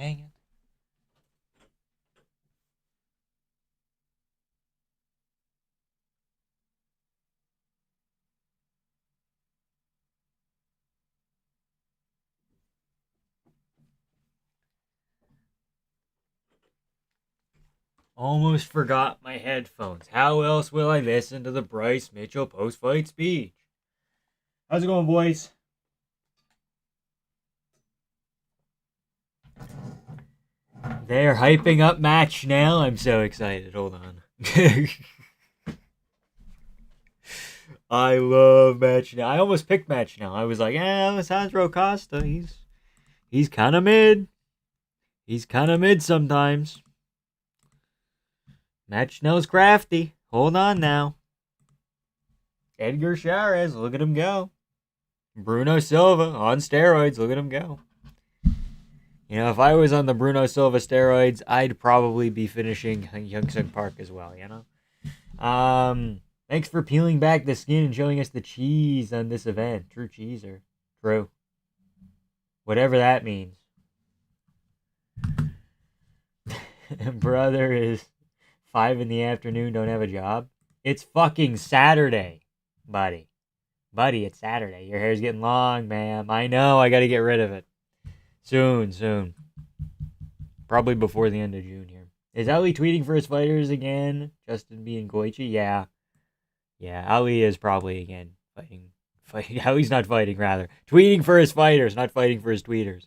Dang it. Almost forgot my headphones. How else will I listen to the Bryce Mitchell post-fight speech? How's it going, boys? They're hyping up match now. I'm so excited. Hold on. I love match now. I almost picked match now. I was like, Sandro Costa. He's kind of mid. He's kind of mid sometimes. Match Nell's crafty. Hold on now. Edgar Chavez, look at him go. Bruno Silva on steroids, look at him go. You know, if I was on the Bruno Silva steroids, I'd probably be finishing Youngsung Park as well, you know? Thanks for peeling back the skin and showing us the cheese on this event. True cheeser. True. Whatever that means. Brother is 5 in the afternoon, don't have a job. It's fucking Saturday, buddy. Buddy, it's Saturday. Your hair's getting long, ma'am. I know, I gotta get rid of it. Soon. Probably before the end of June here. Is Ali tweeting for his fighters again? Justin B and Goichi? Yeah. Yeah, Ali is probably again fighting. Ali's not fighting, rather. Tweeting for his fighters, not fighting for his tweeters.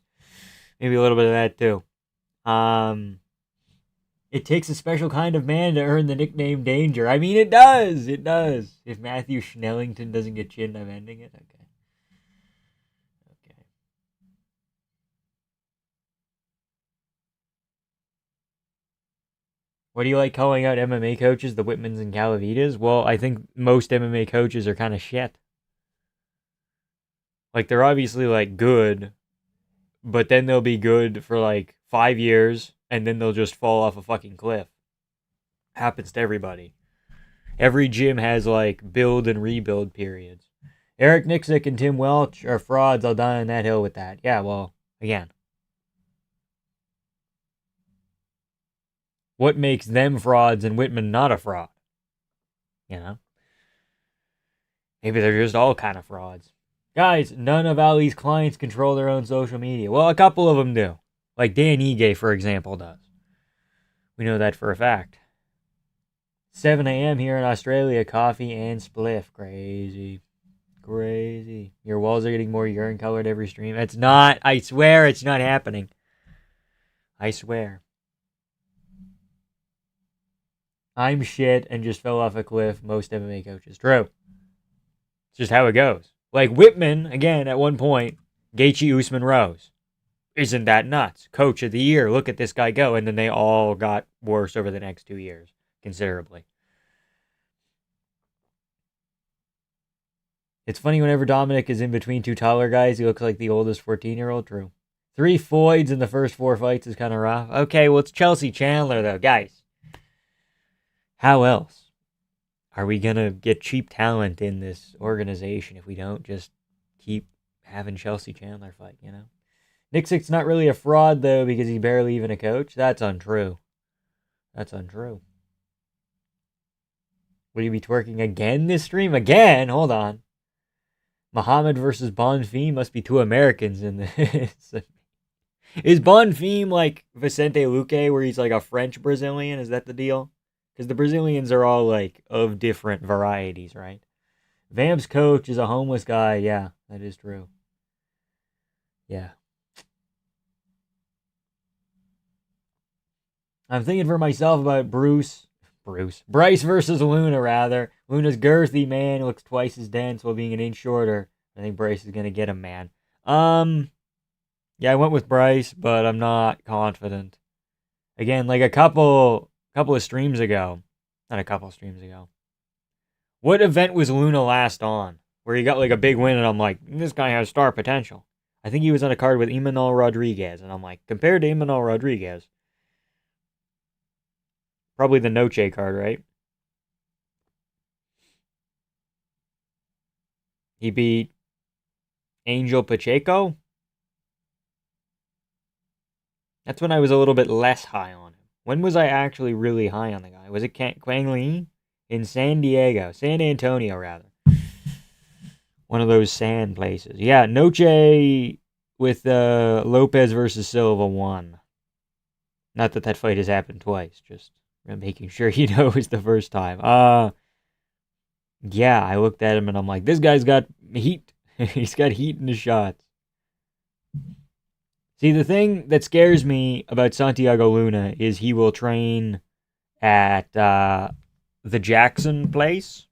Maybe a little bit of that too. It takes a special kind of man to earn the nickname Danger. I mean, it does. It does. If Matthew Schnellington doesn't get chinned, I'm ending it. Okay. What do you like calling out MMA coaches, the Whitmans and Calavitas? Well, I think most MMA coaches are kind of shit. Like, they're obviously, like, good, but then they'll be good for, like, 5 years, and then they'll just fall off a fucking cliff. Happens to everybody. Every gym has, like, build and rebuild periods. Eric Nixick and Tim Welch are frauds. I'll die on that hill with that. Yeah, well, again. What makes them frauds and Whitman not a fraud? You know? Maybe they're just all kind of frauds. Guys, none of Ali's clients control their own social media. Well, a couple of them do. Like Dan Ige, for example, does. We know that for a fact. 7 a.m. here in Australia, coffee and spliff. Crazy. Your walls are getting more urine colored every stream. It's not. I swear it's not happening. I swear. I'm shit and just fell off a cliff. Most MMA coaches. True. It's just how it goes. Like Whitman, again, at one point, Gaethje Usman Rose. Isn't that nuts? Coach of the year. Look at this guy go. And then they all got worse over the next 2 years. Considerably. It's funny whenever Dominic is in between two taller guys, he looks like the oldest 14-year-old. True. 3 Floyds in the first 4 fights is kind of rough. Okay, well, it's Chelsea Chandler, though. Guys, how else are we going to get cheap talent in this organization if we don't just keep having Chelsea Chandler fight, you know? Nixick's not really a fraud, though, because he's barely even a coach. That's untrue. That's untrue. Will you be twerking again this stream? Again? Hold on. Muhammad versus Bonfim must be 2 Americans in this. Is Bonfim like Vicente Luque, where he's like a French Brazilian? Is that the deal? Because the Brazilians are all like of different varieties, right? Vamp's coach is a homeless guy. Yeah, that is true. Yeah. I'm thinking for myself about Bryce versus Luna, rather. Luna's girthy, man, looks twice as dense while being an inch shorter. I think Bryce is going to get him, man. Yeah, I went with Bryce, but I'm not confident. Again, like a couple of streams ago. Not a couple streams ago. What event was Luna last on? Where he got like a big win and I'm like, this guy has star potential. I think he was on a card with Imanol Rodriguez. And I'm like, compared to Imanol Rodriguez, probably the Noche card, right? He beat Angel Pacheco? That's when I was a little bit less high on him. When was I actually really high on the guy? Was it Quang Li? In San Antonio, rather. One of those sand places. Yeah, Noche with Lopez versus Silva won. Not that that fight has happened twice, just making sure you know it was the first time. Yeah, I looked at him and I'm like, this guy's got heat. He's got heat in his shots. See, the thing that scares me about Santiago Luna is he will train at the Jackson place.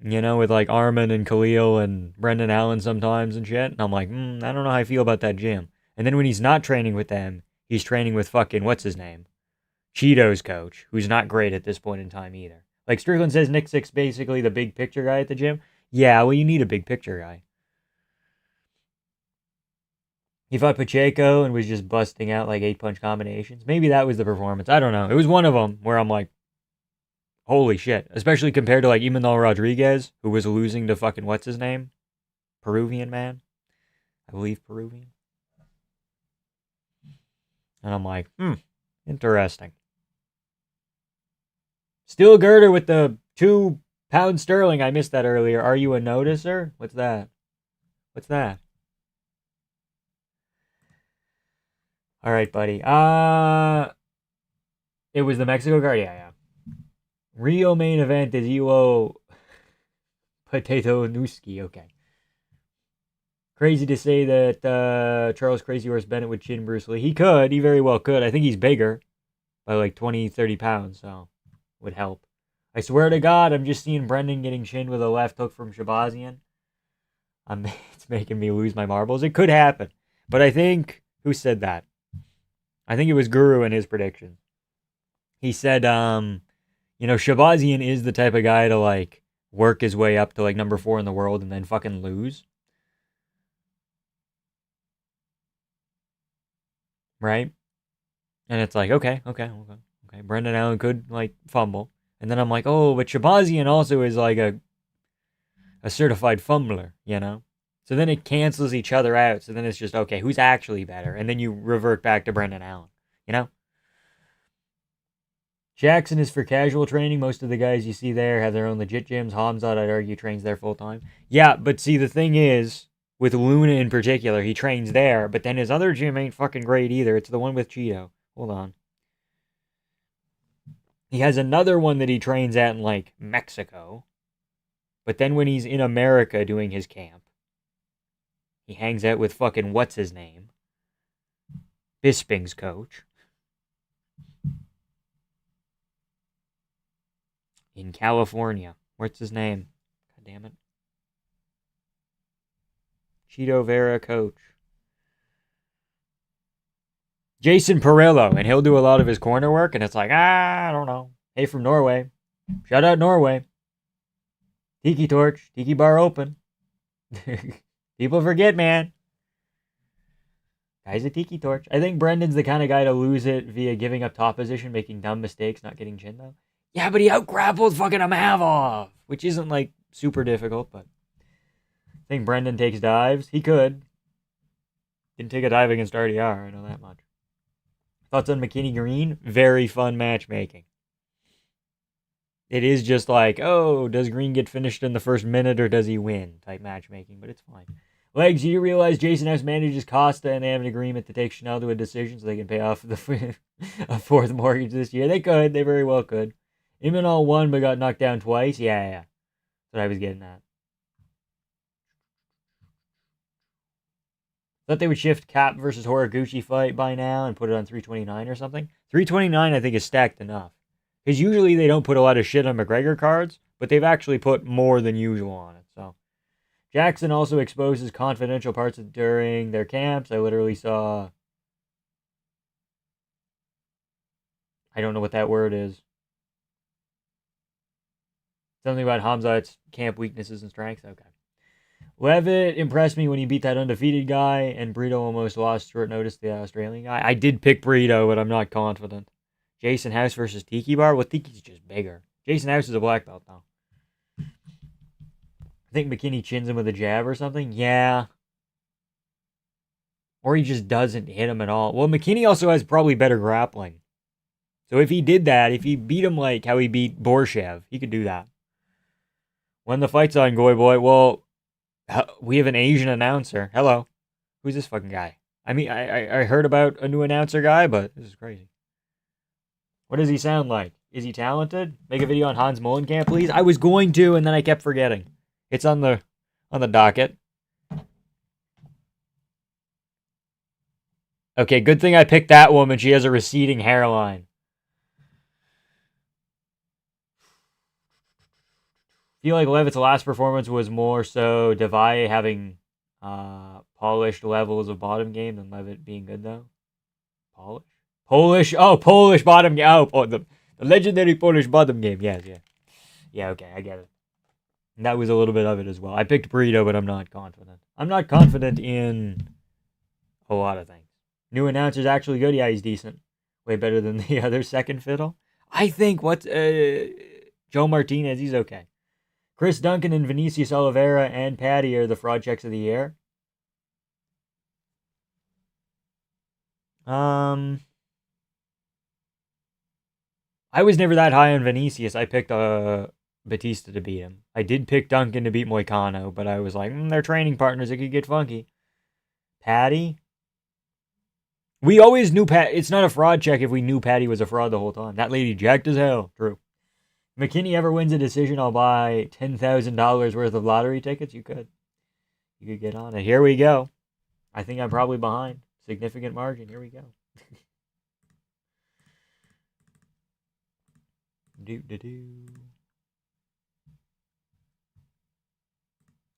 You know, with like Armin and Khalil and Brendan Allen sometimes and shit. And I'm like, I don't know how I feel about that gym. And then when he's not training with them, he's training with fucking, what's his name? Cheeto's coach, who's not great at this point in time either. Like Strickland says, Nick Six basically the big picture guy at the gym. Yeah, well, you need a big picture guy. He fought Pacheco and was just busting out like 8-punch combinations. Maybe that was the performance. I don't know. It was one of them where I'm like, holy shit. Especially compared to like Imanol Rodriguez, who was losing to fucking what's his name? Peruvian man? I believe Peruvian. And I'm like, interesting. Steel girder with the 2-pound sterling. I missed that earlier. Are you a noticer? What's that? What's that? All right, buddy. It was the Mexico card? Yeah. Rio main event is Elo Potato Nuski. Okay. Crazy to say that Charles Crazy Horse Bennett would chin Bruce Lee. He could. He very well could. I think he's bigger by like 20, 30 pounds, so would help. I swear to God, I'm just seeing Brendan getting chinned with a left hook from Shabazian. It's making me lose my marbles. It could happen. But I think, who said that? I think it was Guru in his prediction. He said, Shabazian is the type of guy to like work his way up to like number 4 in the world and then fucking lose. Right? And it's like, okay. Brendan Allen could like fumble. And then I'm like, oh, but Shabazian also is like a certified fumbler, you know? So then it cancels each other out. So then it's just, okay, who's actually better? And then you revert back to Brendan Allen, you know? Jackson is for casual training. Most of the guys you see there have their own legit gyms. Hamzat, I'd argue, trains there full time. Yeah, but see, the thing is, with Luna in particular, he trains there, but then his other gym ain't fucking great either. It's the one with Cheeto. Hold on. He has another one that he trains at in, like, Mexico. But then when he's in America doing his camp, he hangs out with fucking what's-his-name? Bisping's coach. In California. What's his name? God damn it. Cheeto Vera coach. Jason Perillo, and he'll do a lot of his corner work, and it's like, I don't know. Hey, from Norway. Shout out Norway. Tiki Torch. Tiki Bar open. People forget, man. Guy's a Tiki Torch. I think Brendan's the kind of guy to lose it via giving up top position, making dumb mistakes, not getting chin though. Yeah, but he out-grappled fucking Amavov, which isn't, like, super difficult, but I think Brendan takes dives. He could. Didn't take a dive against RDR, I know that much. Thoughts on McKinney Green? Very fun matchmaking. It is just like, oh, does Green get finished in the first minute or does he win type matchmaking, but it's fine. Legs, you realize Jason House manages Costa and they have an agreement to take Chanel to a decision so they can pay off the a 4th mortgage this year? They could. They very well could. Imanol won but got knocked down twice. Yeah. That's what I was getting at. Thought they would shift Cap versus Horiguchi fight by now and put it on 329 or something. 329 I think is stacked enough. Because usually they don't put a lot of shit on McGregor cards, but they've actually put more than usual on it. So Jackson also exposes confidential parts during their camps. I literally saw, I don't know what that word is. Something about Hamzat's camp weaknesses and strengths. Okay. Levitt impressed me when he beat that undefeated guy, and Brito almost lost short notice to the Australian guy. I did pick Brito, but I'm not confident. Jason House versus Tiki Bar? Well, Tiki's just bigger. Jason House is a black belt, though. I think McKinney chins him with a jab or something. Yeah. Or he just doesn't hit him at all. Well, McKinney also has probably better grappling. So if he did that, if he beat him like how he beat Borshev, he could do that. When the fight's on, Goy Boy, well, we have an Asian announcer. Hello. Who's this fucking guy? I mean, I heard about a new announcer guy, but this is crazy. What does he sound like? Is he talented? Make a video on Hans Mullenkamp, please. I was going to, and then I kept forgetting. It's on the docket. Okay, good thing I picked that woman. She has a receding hairline. I feel like Levitt's last performance was more so Devay having polished levels of bottom game than Levitt being good, though. Polish? Oh, Polish bottom game. Oh, the legendary Polish bottom game. Yes, yeah. Yeah, okay, I get it. And that was a little bit of it as well. I picked Burrito, but I'm not confident. I'm not confident in a lot of things. New announcer's actually good. Yeah, he's decent. Way better than the other second fiddle. I think Joe Martinez, he's okay. Chris Duncan and Vinicius Oliveira and Patty are the fraud checks of the year. I was never that high on Vinicius. I picked Batista to beat him. I did pick Duncan to beat Moicano, but I was like, they're training partners. It could get funky. Patty? We always knew it's not a fraud check if we knew Patty was a fraud the whole time. That lady jacked as hell. True. McKinney ever wins a decision, I'll buy $10,000 worth of lottery tickets. You could get on it. Here we go. I think I'm probably behind. Significant margin. Here we go.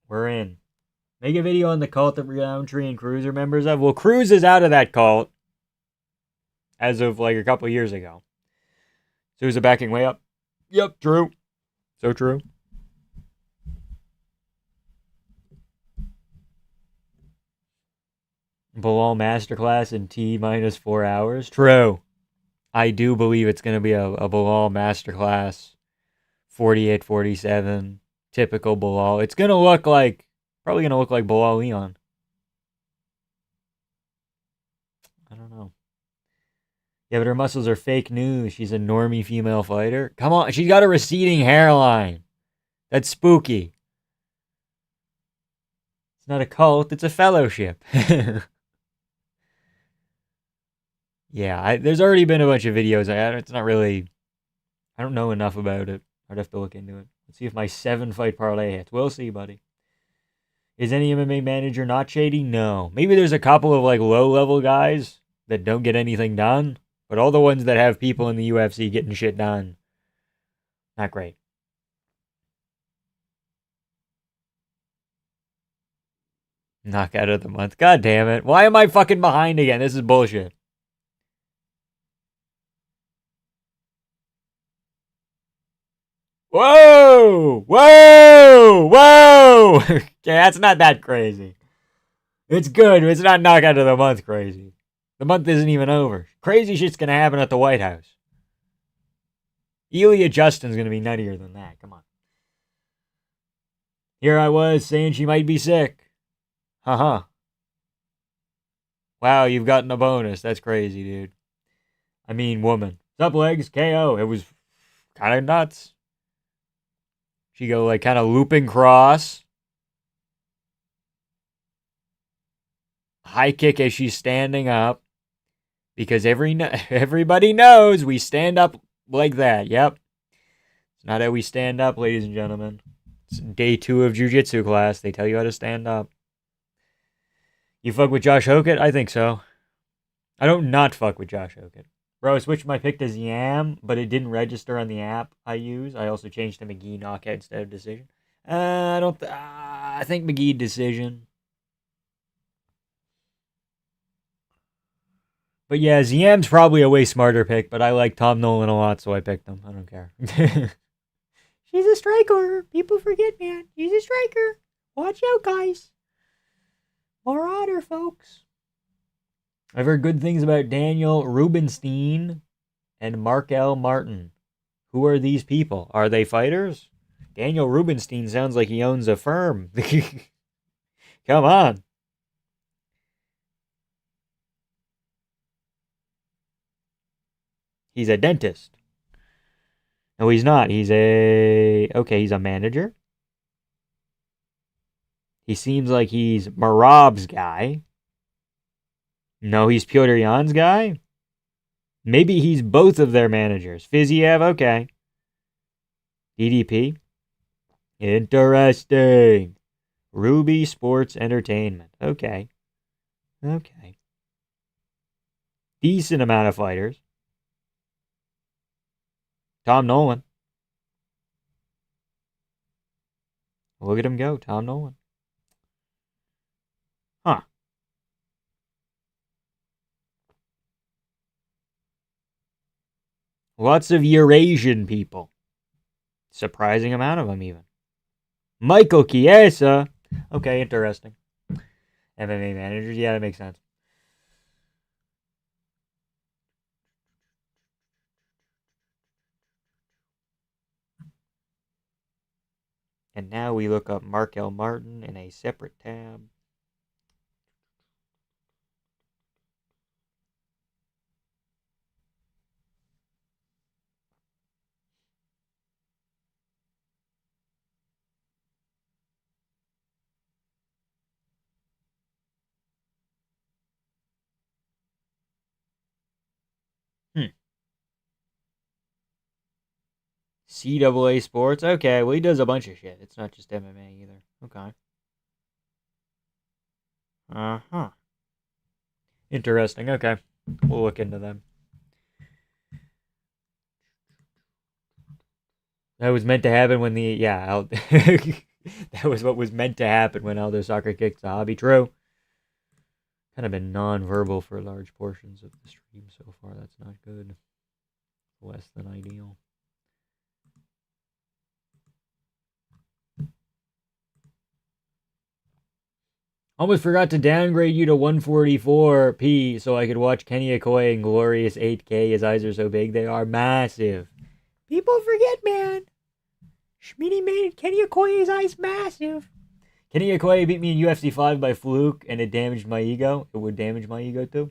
We're in. Make a video on the cult that Roundtree and Cruz are members of. Well, Cruz is out of that cult as of like a couple years ago. So is it backing way up? Yep, true. So true. Bilal Masterclass in T minus 4 hours. True. I do believe it's going to be a Bilal Masterclass 48-47. Typical Bilal. It's going to look like, probably going to look like Bilal Leon. I don't know. Yeah, but her muscles are fake news. She's a normie female fighter. Come on, she's got a receding hairline. That's spooky. It's not a cult, it's a fellowship. Yeah, there's already been a bunch of videos. It's not really, I don't know enough about it. I'd have to look into it. Let's see if my 7-fight parlay hits. We'll see, buddy. Is any MMA manager not shady? No. Maybe there's a couple of like low-level guys that don't get anything done. But all the ones that have people in the UFC getting shit done, not great. Knockout of the month. God damn it. Why am I fucking behind again? This is bullshit. Whoa! Whoa! Whoa! Okay, that's not that crazy. It's good. It's not knockout of the month crazy. The month isn't even over. Crazy shit's going to happen at the White House. Elia Justin's going to be nuttier than that. Come on. Here I was saying she might be sick. Haha. Wow, you've gotten a bonus. That's crazy, dude. I mean, woman. Sup, legs? KO. It was kind of nuts. She go like kind of looping cross. High kick as she's standing up. Because everybody knows we stand up like that. Yep. It's not how we stand up, ladies and gentlemen. It's day 2 of jiu-jitsu class. They tell you how to stand up. You fuck with Josh Hokett? I think so. I don't not fuck with Josh Hokett. Bro, I switched my pick to Ziam, but it didn't register on the app I use. I also changed to McGee knockout instead of decision. I think McGee decision. But yeah, Ziam's probably a way smarter pick, but I like Tom Nolan a lot, so I picked him. I don't care. She's a striker. People forget, man. She's a striker. Watch out, guys. More otter, folks. I've heard good things about Daniel Rubenstein and Mark L. Martin. Who are these people? Are they fighters? Daniel Rubenstein sounds like he owns a firm. Come on. He's a dentist. No, he's not. He's a manager. He seems like he's Marab's guy. No, he's Piotr Jan's guy. Maybe he's both of their managers. Fiziev, okay. DDP. Interesting. Ruby Sports Entertainment. Okay. Okay. Decent amount of fighters. Tom Nolan. Look at him go, Tom Nolan. Huh. Lots of Eurasian people. Surprising amount of them, even. Michael Chiesa. Okay, interesting. MMA managers. Yeah, that makes sense. And now we look up Markel Martin in a separate tab. CAA Sports. Okay, well, he does a bunch of shit. It's not just MMA either. Okay. Uh-huh. Interesting. Okay. We'll look into them. That was meant to happen when that was what was meant to happen when Aldo Soccer kicked the hobby. True. Kind of been non-verbal for large portions of the stream so far. That's not good. Less than ideal. Almost forgot to downgrade you to 144p so I could watch Kenny Okoye in glorious 8K. His eyes are so big, they are massive. People forget, man. Schmitty made Kenny Okoye's eyes massive. Kenny Okoye beat me in UFC 5 by fluke, and it damaged my ego. It would damage my ego, too.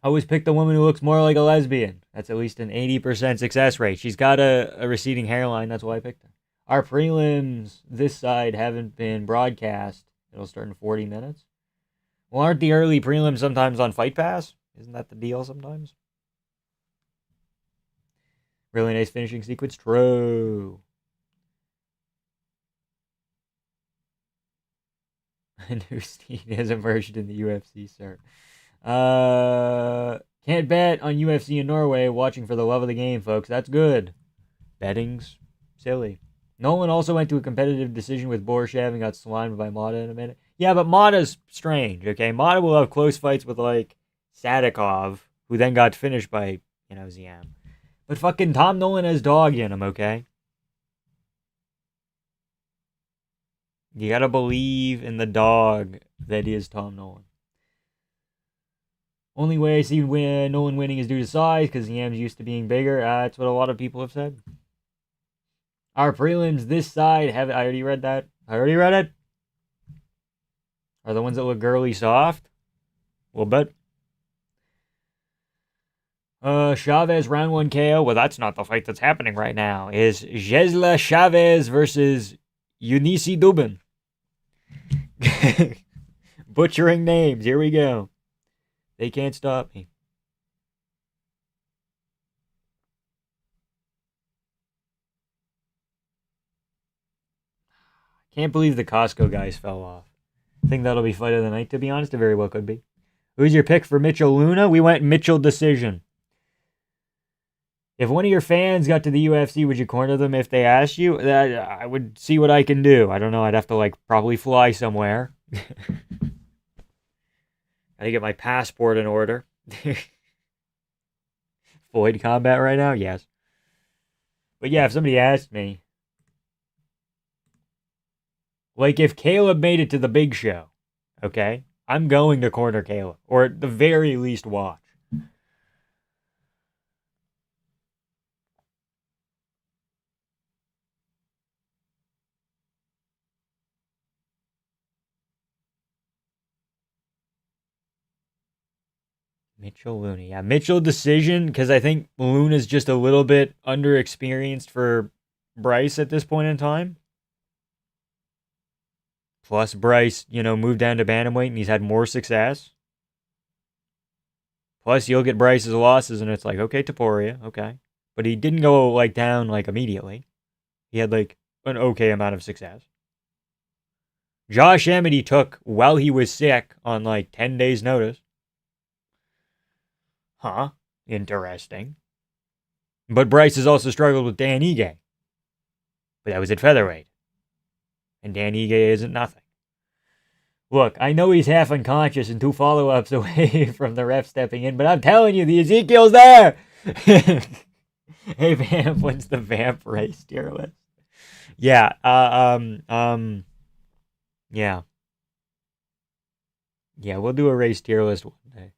I always pick the woman who looks more like a lesbian. That's at least an 80% success rate. She's got a receding hairline. That's why I picked her. Our prelims this side haven't been broadcast. It'll start in 40 minutes. Well, aren't the early prelims sometimes on Fight Pass? Isn't that the deal sometimes? Really nice finishing sequence. True. A new steed has emerged in the UFC, sir. Can't bet on UFC in Norway. Watching for the love of the game, folks. That's good. Betting's silly. Nolan also went to a competitive decision with Borshev and got slimed by Mata in a minute. Yeah, but Mata's strange, okay? Mata will have close fights with, like, Sadikov, who then got finished by, Ziam. But fucking Tom Nolan has dog in him, okay? You gotta believe in the dog that is Tom Nolan. Only way I see Nolan winning is due to size, because Ziam's used to being bigger. That's what a lot of people have said. Our prelims this side have. I already read that. I already read it. Are the ones that look girly soft? A little bit. Chavez round 1 KO. Well, that's not the fight that's happening right now. Is Jesla Chavez versus Eunice Dubin. Butchering names. Here we go. They can't stop me. Can't believe the Costco guys fell off. Think that'll be fight of the night, to be honest. It very well could be. Who's your pick for Mitchell Luna? We went Mitchell decision. If one of your fans got to the UFC, would you corner them if they asked you? I would see what I can do. I don't know. I'd have to, probably fly somewhere. Gotta get my passport in order. Void combat right now? Yes. But yeah, if somebody asked me, if Caleb made it to the big show, okay, I'm going to corner Caleb, or at the very least watch. Mitchell, Luna. Yeah, Mitchell decision, because I think Luna's just a little bit underexperienced for Bryce at this point in time. Plus, Bryce, moved down to bantamweight and he's had more success. Plus, you'll get Bryce's losses and it's like, okay, Taporia, okay. But he didn't go down immediately. He had an okay amount of success. Josh Emmett he took while he was sick on 10 days notice. Huh. Interesting. But Bryce has also struggled with Dan Ige. But that was at featherweight. And Dan Ige isn't nothing. Look, I know he's half unconscious and 2 follow-ups away from the ref stepping in, but I'm telling you, the Ezekiel's there! Hey, Vamp, when's the Vamp race tier list? Yeah, yeah. Yeah, we'll do a race tier list one day.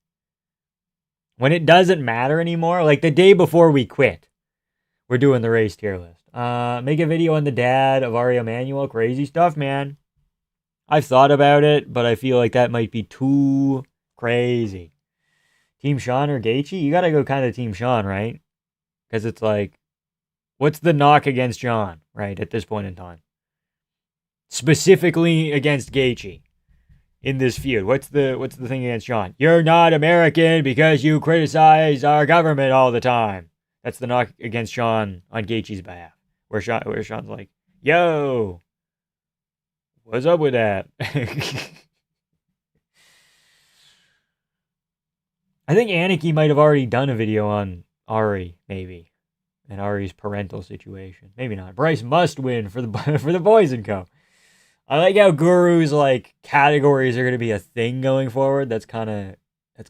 When it doesn't matter anymore, the day before we quit, we're doing the race tier list. Make a video on the dad of Ari Emanuel. Crazy stuff, man. I've thought about it, but I feel like that might be too crazy. Team Sean or Gaethje? You gotta go kind of Team Sean, right? Because it's what's the knock against Sean, right, at this point in time? Specifically against Gaethje in this feud. What's the thing against Sean? You're not American because you criticize our government all the time. That's the knock against Sean on Gaethje's behalf. Where Sean's like, yo, what's up with that? I think Aniki might have already done a video on Ari, maybe. And Ari's parental situation. Maybe not. Bryce must win for the boys and co. I like how Guru's categories are going to be a thing going forward. That's kind of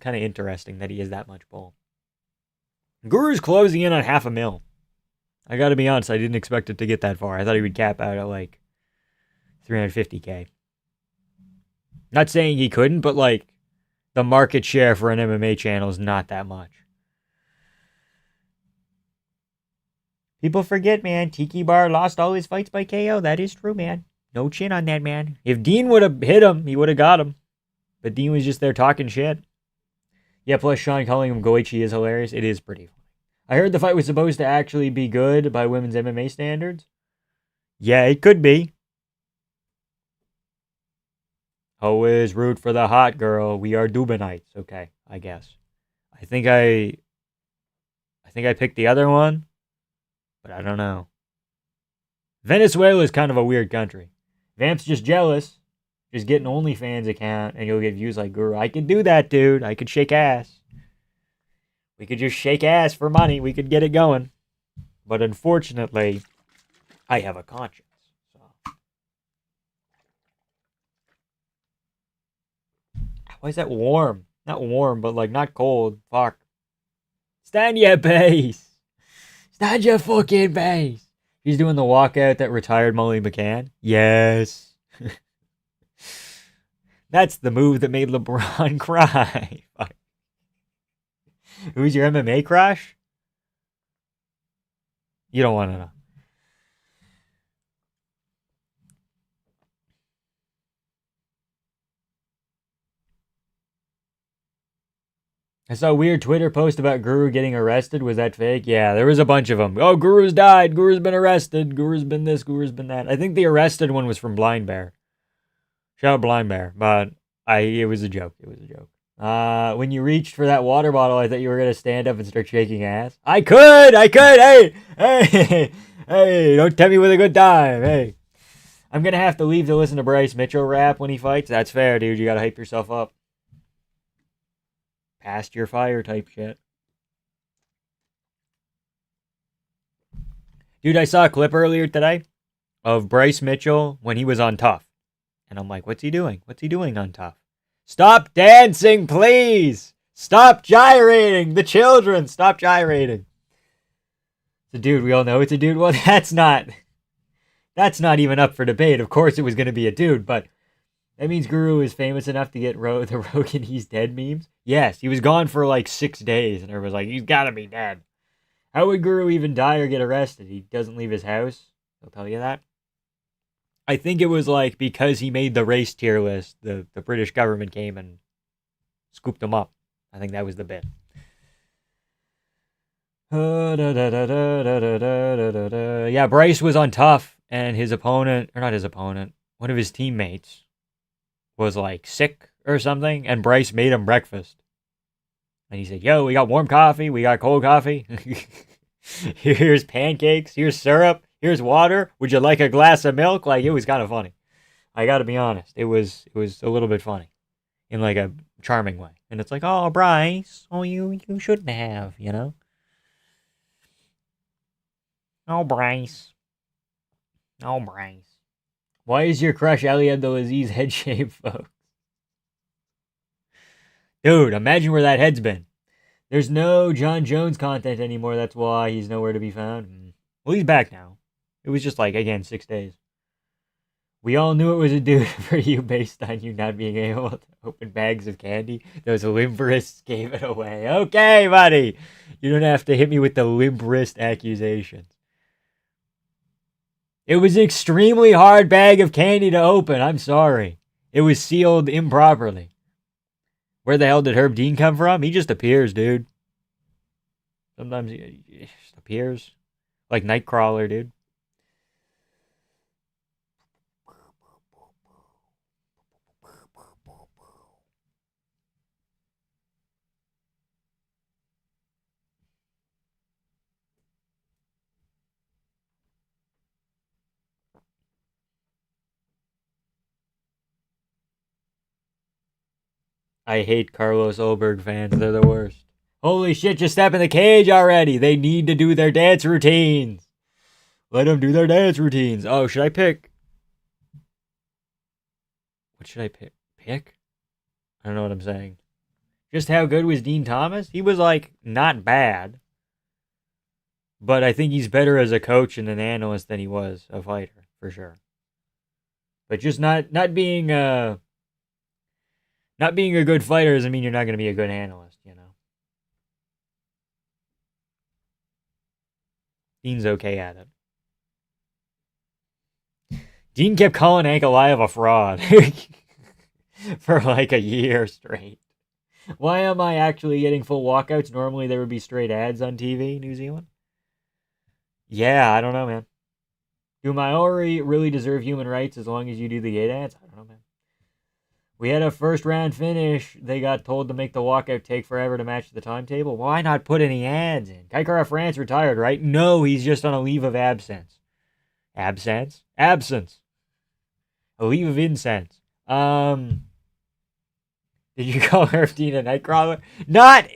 interesting that he has that much pull. Guru's closing in on $500,000. I got to be honest, I didn't expect it to get that far. I thought he would cap out at $350K. Not saying he couldn't, but the market share for an MMA channel is not that much. People forget, man. Tiki Bar lost all his fights by KO. That is true, man. No chin on that, man. If Dean would have hit him, he would have got him. But Dean was just there talking shit. Yeah, plus Sean calling him Goichi is hilarious. It is pretty funny. I heard the fight was supposed to actually be good by women's MMA standards. Yeah, it could be. Always root for the hot girl. We are Dubanites. Okay, I guess. I think I picked the other one, but I don't know. Venezuela is kind of a weird country. Vamp's just jealous. Just get an OnlyFans account and you'll get views like Guru. I could do that, dude. I could shake ass. We could just shake ass for money. We could get it going. But unfortunately, I have a conscience. So. Why is that warm? Not warm, but not cold. Fuck. Stand your base. Stand your fucking base. He's doing the walkout that retired Molly McCann. Yes. That's the move that made LeBron cry. Fuck. Who's your MMA crush? You don't want to know. I saw a weird Twitter post about Guru getting arrested. Was that fake? Yeah, there was a bunch of them. Oh, Guru's died. Guru's been arrested. Guru's been this. Guru's been that. I think the arrested one was from Blind Bear. Shout out Blind Bear. But it was a joke. It was a joke. When you reached for that water bottle, I thought you were going to stand up and start shaking ass. I could. Hey, don't tempt me with a good time. Hey, I'm going to have to leave to listen to Bryce Mitchell rap when he fights. That's fair, dude. You got to hype yourself up. Past your fire type shit. Dude, I saw a clip earlier today of Bryce Mitchell when he was on Tough. And I'm like, what's he doing? What's he doing on Tough? Stop dancing, please! Stop gyrating! The children, stop gyrating. It's a dude, we all know it's a dude. Well, that's not even up for debate. Of course it was going to be a dude, but that means Guru is famous enough to get the Rogan He's Dead memes? Yes, he was gone for 6 days, and everyone's like, he's gotta be dead. How would Guru even die or get arrested? He doesn't leave his house. I'll tell you that. I think it was because he made the race tier list, the British government came and scooped him up. I think that was the bit. Yeah, Bryce was on tough, and his opponent, or not his opponent, one of his teammates was like sick or something, and Bryce made him breakfast. And he said, "Yo, we got warm coffee, we got cold coffee. Here's pancakes, here's syrup, here's water. Would you like a glass of milk?" Like, it was kind of funny. I got to be honest, it was a little bit funny in like a charming way. And it's like, "Oh, Bryce, oh, you shouldn't have, you know? Oh, Bryce. Oh, Bryce. Why is your crush Ali Abdelaziz head shaved, folks? Dude, imagine where that head's been. There's no John Jones content anymore. That's why he's nowhere to be found. Well, he's back now. It was just like, again, 6 days. We all knew it was a dude for you based on you not being able to open bags of candy. Those limp wrists gave it away. Okay, buddy. You don't have to hit me with the limp wrist accusations. It was an extremely hard bag of candy to open. I'm sorry. It was sealed improperly. Where the hell did Herb Dean come from? He just appears, dude. Sometimes he just appears. Like Nightcrawler, dude. I hate Carlos Oberg fans. They're the worst. Holy shit, just step in the cage already. They need to do their dance routines. Let them do their dance routines. Oh, should I pick? What should I pick? Pick? I don't know what I'm saying. Just how good was Dean Thomas? He was like not bad. But I think he's better as a coach and an analyst than he was a fighter, for sure. But just not being a good fighter doesn't mean you're not going to be a good analyst, you know. Dean's okay at it. Dean kept calling Ankalaev a fraud for like a year straight. Why am I actually getting full walkouts? Normally there would be straight ads on TV, New Zealand. Yeah, I don't know, man. Do Maori really deserve human rights as long as you do the gay dance? I don't know, man. We had a first round finish. They got told to make the walkout take forever to match the timetable. Why not put any ads in? Kaikara France retired, right? No, he's just on a leave of absence. Absence? Absence. A leave of incense. Did you call Herb Dean a Nightcrawler? Not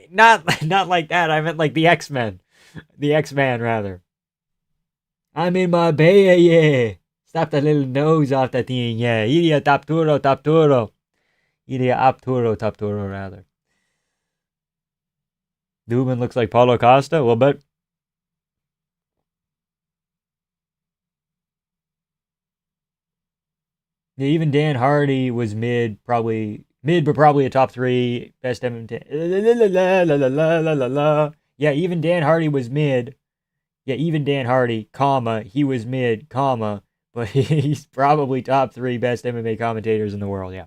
like that. I meant like the X-Men. The X-Man, rather. I'm in my bay, yeah. Stop that little nose off that thing, yeah. Idia Tapturo, Tapturo. Idia Apturo, Tapturo, rather. Dubin looks like Paulo Costa, a little bit. Yeah, even Dan Hardy was mid, but probably a top 3 best MMA. Yeah, even Dan Hardy was mid. Yeah, even Dan Hardy, he was mid, but he's probably top 3 best MMA commentators in the world, yeah.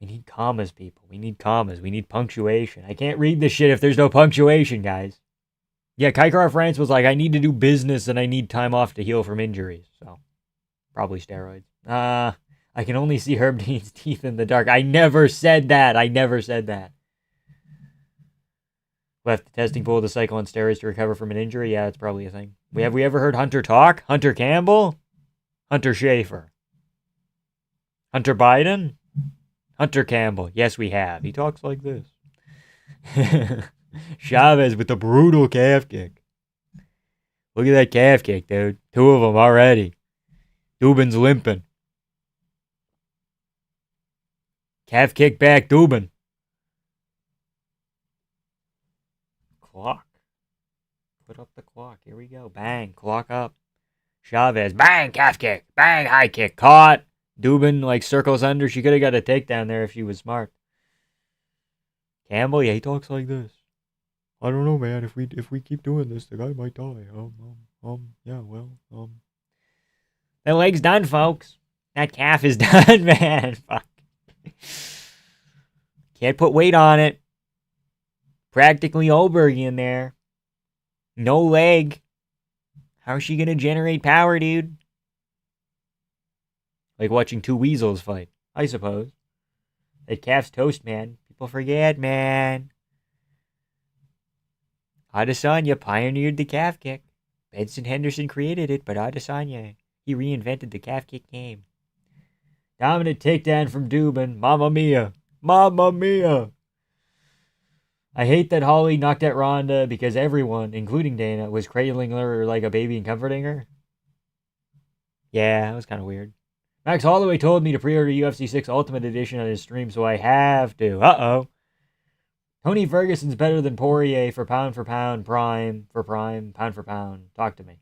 We need commas, people. We need commas. We need punctuation. I can't read this shit if there's no punctuation, guys. Yeah, Kaikara France was like, I need to do business and I need time off to heal from injuries. So, probably steroids. I can only see Herb Dean's teeth in the dark. I never said that. Left the testing pool to cycle on steroids to recover from an injury? Yeah, it's probably a thing. Have we ever heard Hunter talk? Hunter Campbell? Hunter Schaefer? Hunter Biden? Hunter Campbell. Yes, we have. He talks like this. Chavez with the brutal calf kick. Look at that calf kick, dude. 2 of them already. Dubin's limping. Calf kick back, Dubin. Clock. Put up the clock. Here we go. Bang. Clock up. Chavez. Bang. Calf kick. Bang. High kick. Caught. Dubin like circles under. She could have got a takedown there if she was smart. Campbell, yeah, he talks like this. I don't know, man. If we keep doing this, the guy might die. Yeah, well, The leg's done, folks. That calf is done, man. Fuck. Can't put weight on it. Practically Oberg in there. No leg. How's she gonna generate power, dude? Like watching two weasels fight, I suppose. That calf's toast, man. People forget, man. Adesanya pioneered the calf kick. Benson Henderson created it, but Adesanya, he reinvented the calf kick game. Dominant takedown from Dubin. Mamma mia. Mamma mia. I hate that Holly knocked out Ronda because everyone, including Dana, was cradling her like a baby and comforting her. Yeah, that was kind of weird. Max Holloway told me to pre-order UFC 6 Ultimate Edition on his stream, so I have to. Uh-oh. Tony Ferguson's better than Poirier for pound, prime for prime, pound for pound. Talk to me.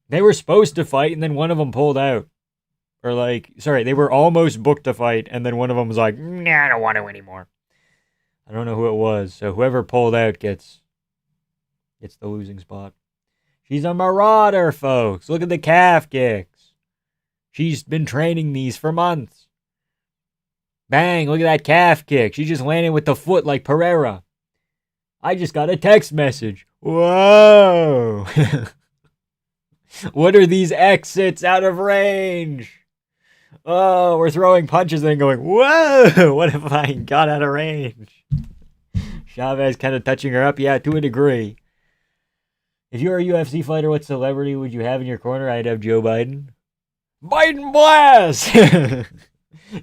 They were supposed to fight, and then one of them pulled out. Or they were almost booked to fight, and then one of them was like, nah, I don't want to anymore. I don't know who it was, so whoever pulled out gets the losing spot. She's a marauder, folks. Look at the calf kicks. She's been training these for months. Bang, look at that calf kick. She just landed with the foot like Pereira. I just got a text message. Whoa. What are these exits out of range? Oh, we're throwing punches and going, whoa, what if I got out of range? Chavez kind of touching her up. Yeah, to a degree. If you were a UFC fighter, what celebrity would you have in your corner? I'd have Joe Biden. Biden blast!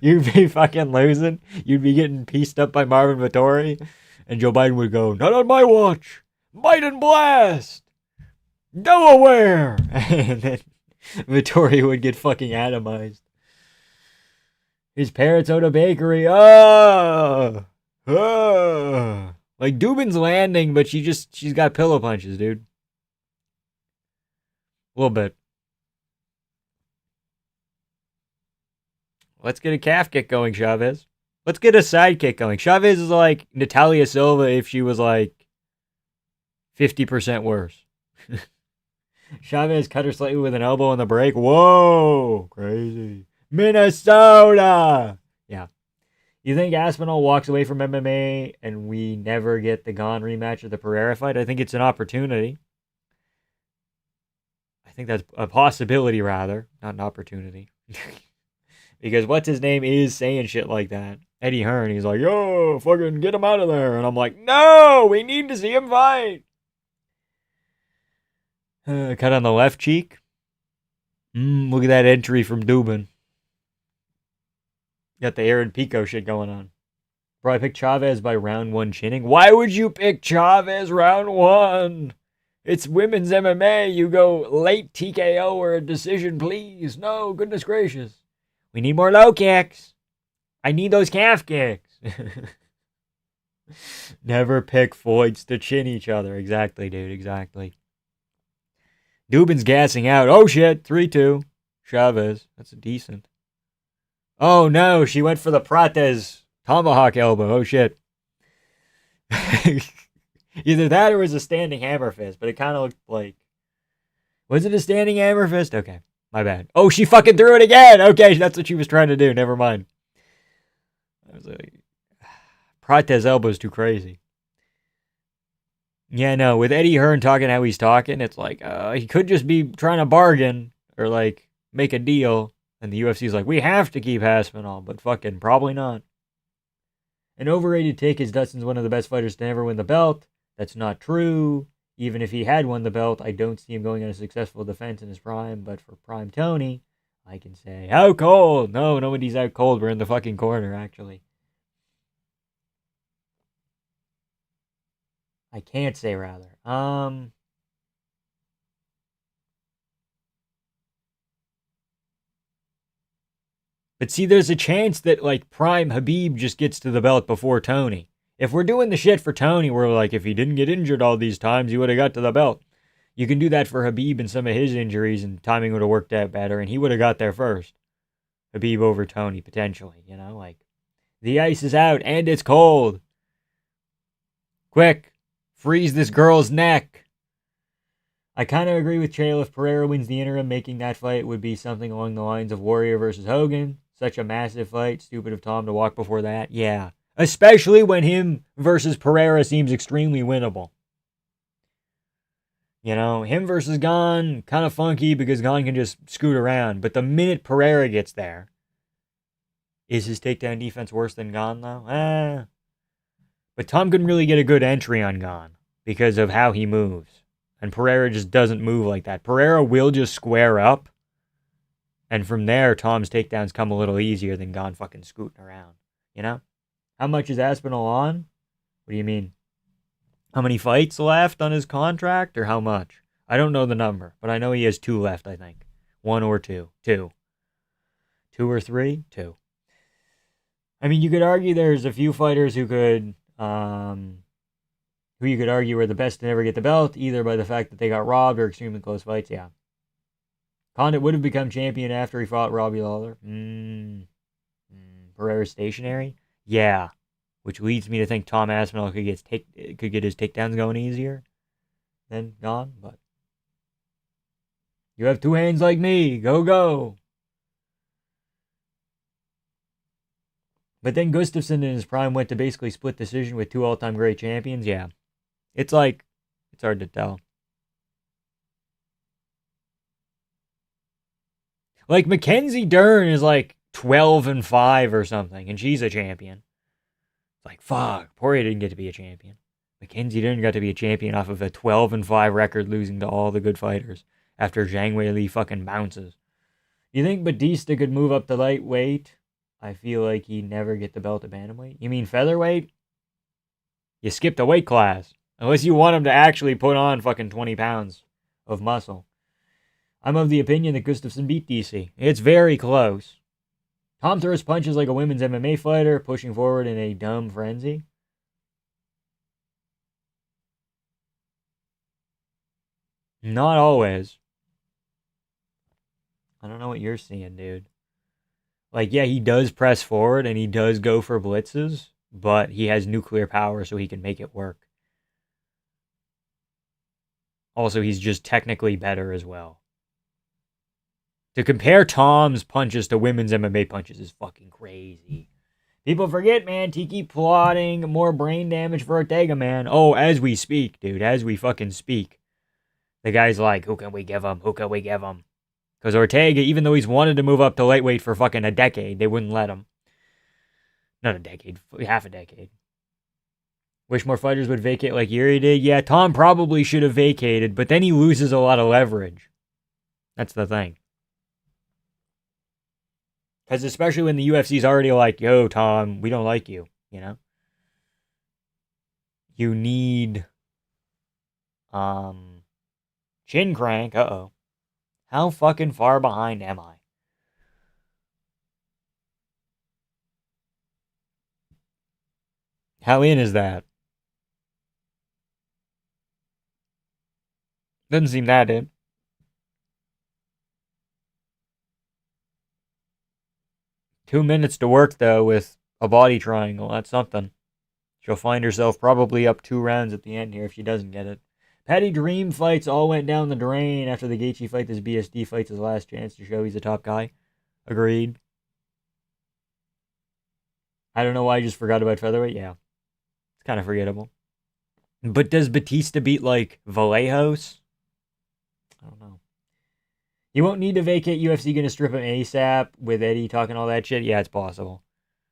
You'd be fucking losing. You'd be getting pieced up by Marvin Vittori. And Joe Biden would go, not on my watch. Biden blast! Delaware! And then Vittori would get fucking atomized. His parents own a bakery. Like Dubin's landing, but she's got pillow punches, dude. A little bit. Let's get a calf kick going, Chavez. Let's get a side kick going. Chavez is like Natalia Silva if she was like 50% worse. Chavez cut her slightly with an elbow on the break. Whoa! Crazy. Minnesota! Yeah. You think Aspinall walks away from MMA and we never get the Gane rematch of the Pereira fight? I think it's an opportunity. I think that's a possibility, rather. Not an opportunity. Because what's his name is saying shit like that. Eddie Hearn, he's like, yo, fucking get him out of there. And I'm like, no, we need to see him fight. Cut on the left cheek. Look at that entry from Dubin. Got the Aaron Pico shit going on. Bro, I picked Chavez by round 1 chinning. Why would you pick Chavez round 1? It's women's MMA. You go late TKO or a decision, please. No, goodness gracious. We need more low kicks. I need those calf kicks. Never pick Floyds to chin each other. Exactly, dude. Exactly. Dubin's gassing out. Oh, shit. 3-2. Chavez. That's decent. Oh, no. She went for the Prates tomahawk elbow. Oh, shit. Either that or it was a standing hammer fist, but it kind of looked like... Was it a standing hammer fist? Okay. My bad. Oh, she fucking threw it again! Okay, that's what she was trying to do. Never mind. I was like... Prates elbow's too crazy. Yeah, no, with Eddie Hearn talking how he's talking, it's like, he could just be trying to bargain or, like, make a deal. And the UFC's like, we have to keep Aspinall, but fucking probably not. An overrated take is Dustin's one of the best fighters to never win the belt. That's not true. Even if he had won the belt, I don't see him going on a successful defense in his prime. But for prime Tony, I can say, out cold. No, nobody's out cold. We're in the fucking corner, actually. I can't say rather. But see, there's a chance that, like, prime Habib just gets to the belt before Tony. If we're doing the shit for Tony, we're like, if he didn't get injured all these times, he would have got to the belt. You can do that for Habib and some of his injuries, and timing would have worked out better, and he would have got there first. Habib over Tony, potentially, you know? Like, the ice is out, and it's cold. Quick, freeze this girl's neck. I kind of agree with Chael. If Pereira wins the interim, making that fight would be something along the lines of Warrior versus Hogan. such a massive fight. Stupid of Tom to walk before that. Yeah. Especially when him versus Pereira seems extremely winnable. You know, him versus Gon, kind of funky because Gon can just scoot around. But the minute Pereira gets there, is his takedown defense worse than Gon, though? But Tom couldn't really get a good entry on Gon because of how he moves. And Pereira just doesn't move like that. Pereira will just square up. And from there, Tom's takedowns come a little easier than Gon fucking scooting around. You know? How much is Aspinall on? What do you mean? How many fights left on his contract, or how much? I don't know the number, but I know he has 2 left, I think. 1 or 2. 2. 2 or 3? 2. I mean, you could argue there's a few fighters who you could argue were the best to never get the belt, either by the fact that they got robbed or extremely close fights, yeah. Condit would have become champion after he fought Robbie Lawler. Pereira stationary? Yeah. Which leads me to think Tom Aspinall could get his takedowns going easier than Gon, but you have 2 hands like me. Go, go. But then Gustafsson in his prime went to basically split decision with 2 all-time great champions. Yeah. It's hard to tell. Like, Mackenzie Dern is like 12-5 or something, and she's a champion. It's like, fuck, Poirier didn't get to be a champion. Mackenzie Dern got to be a champion off of a 12-5 record, losing to all the good fighters after Zhang Weili fucking bounces. You think Batista could move up to lightweight? I feel like he'd never get the belt at bantamweight. You mean featherweight? You skipped a weight class. Unless you want him to actually put on fucking 20 pounds of muscle. I'm of the opinion that Gustafsson beat DC. It's very close. Tom throws punches like a women's MMA fighter, pushing forward in a dumb frenzy. Not always. I don't know what you're seeing, dude. Like, yeah, he does press forward and he does go for blitzes, but he has nuclear power so he can make it work. Also, he's just technically better as well. To compare Tom's punches to women's MMA punches is fucking crazy. People forget, man. Tiki plotting more brain damage for Ortega, man. Oh, as we speak, dude. As we fucking speak. The guy's like, who can we give him? Who can we give him? Because Ortega, even though he's wanted to move up to lightweight for fucking a decade, they wouldn't let him. Not a decade. Half a decade. Wish more fighters would vacate like Yuri did. Yeah, Tom probably should have vacated, but then he loses a lot of leverage. That's the thing. Because especially when the UFC's already like, yo, Tom, we don't like you, you know? You need chin crank. Uh-oh. How fucking far behind am I? How in is that? Doesn't seem that in. Two minutes to work, though, with a body triangle. That's something. She'll find herself probably up 2 rounds at the end here if she doesn't get it. Patty Dream fights all went down the drain after the Gaethje fight. This BSD fight's his last chance to show he's a top guy. Agreed. I don't know why I just forgot about featherweight. Yeah. It's kind of forgettable. But does Batista beat, like, Vallejos? I don't know. You won't need to vacate. UFC gonna strip him ASAP with Eddie talking all that shit? Yeah, it's possible.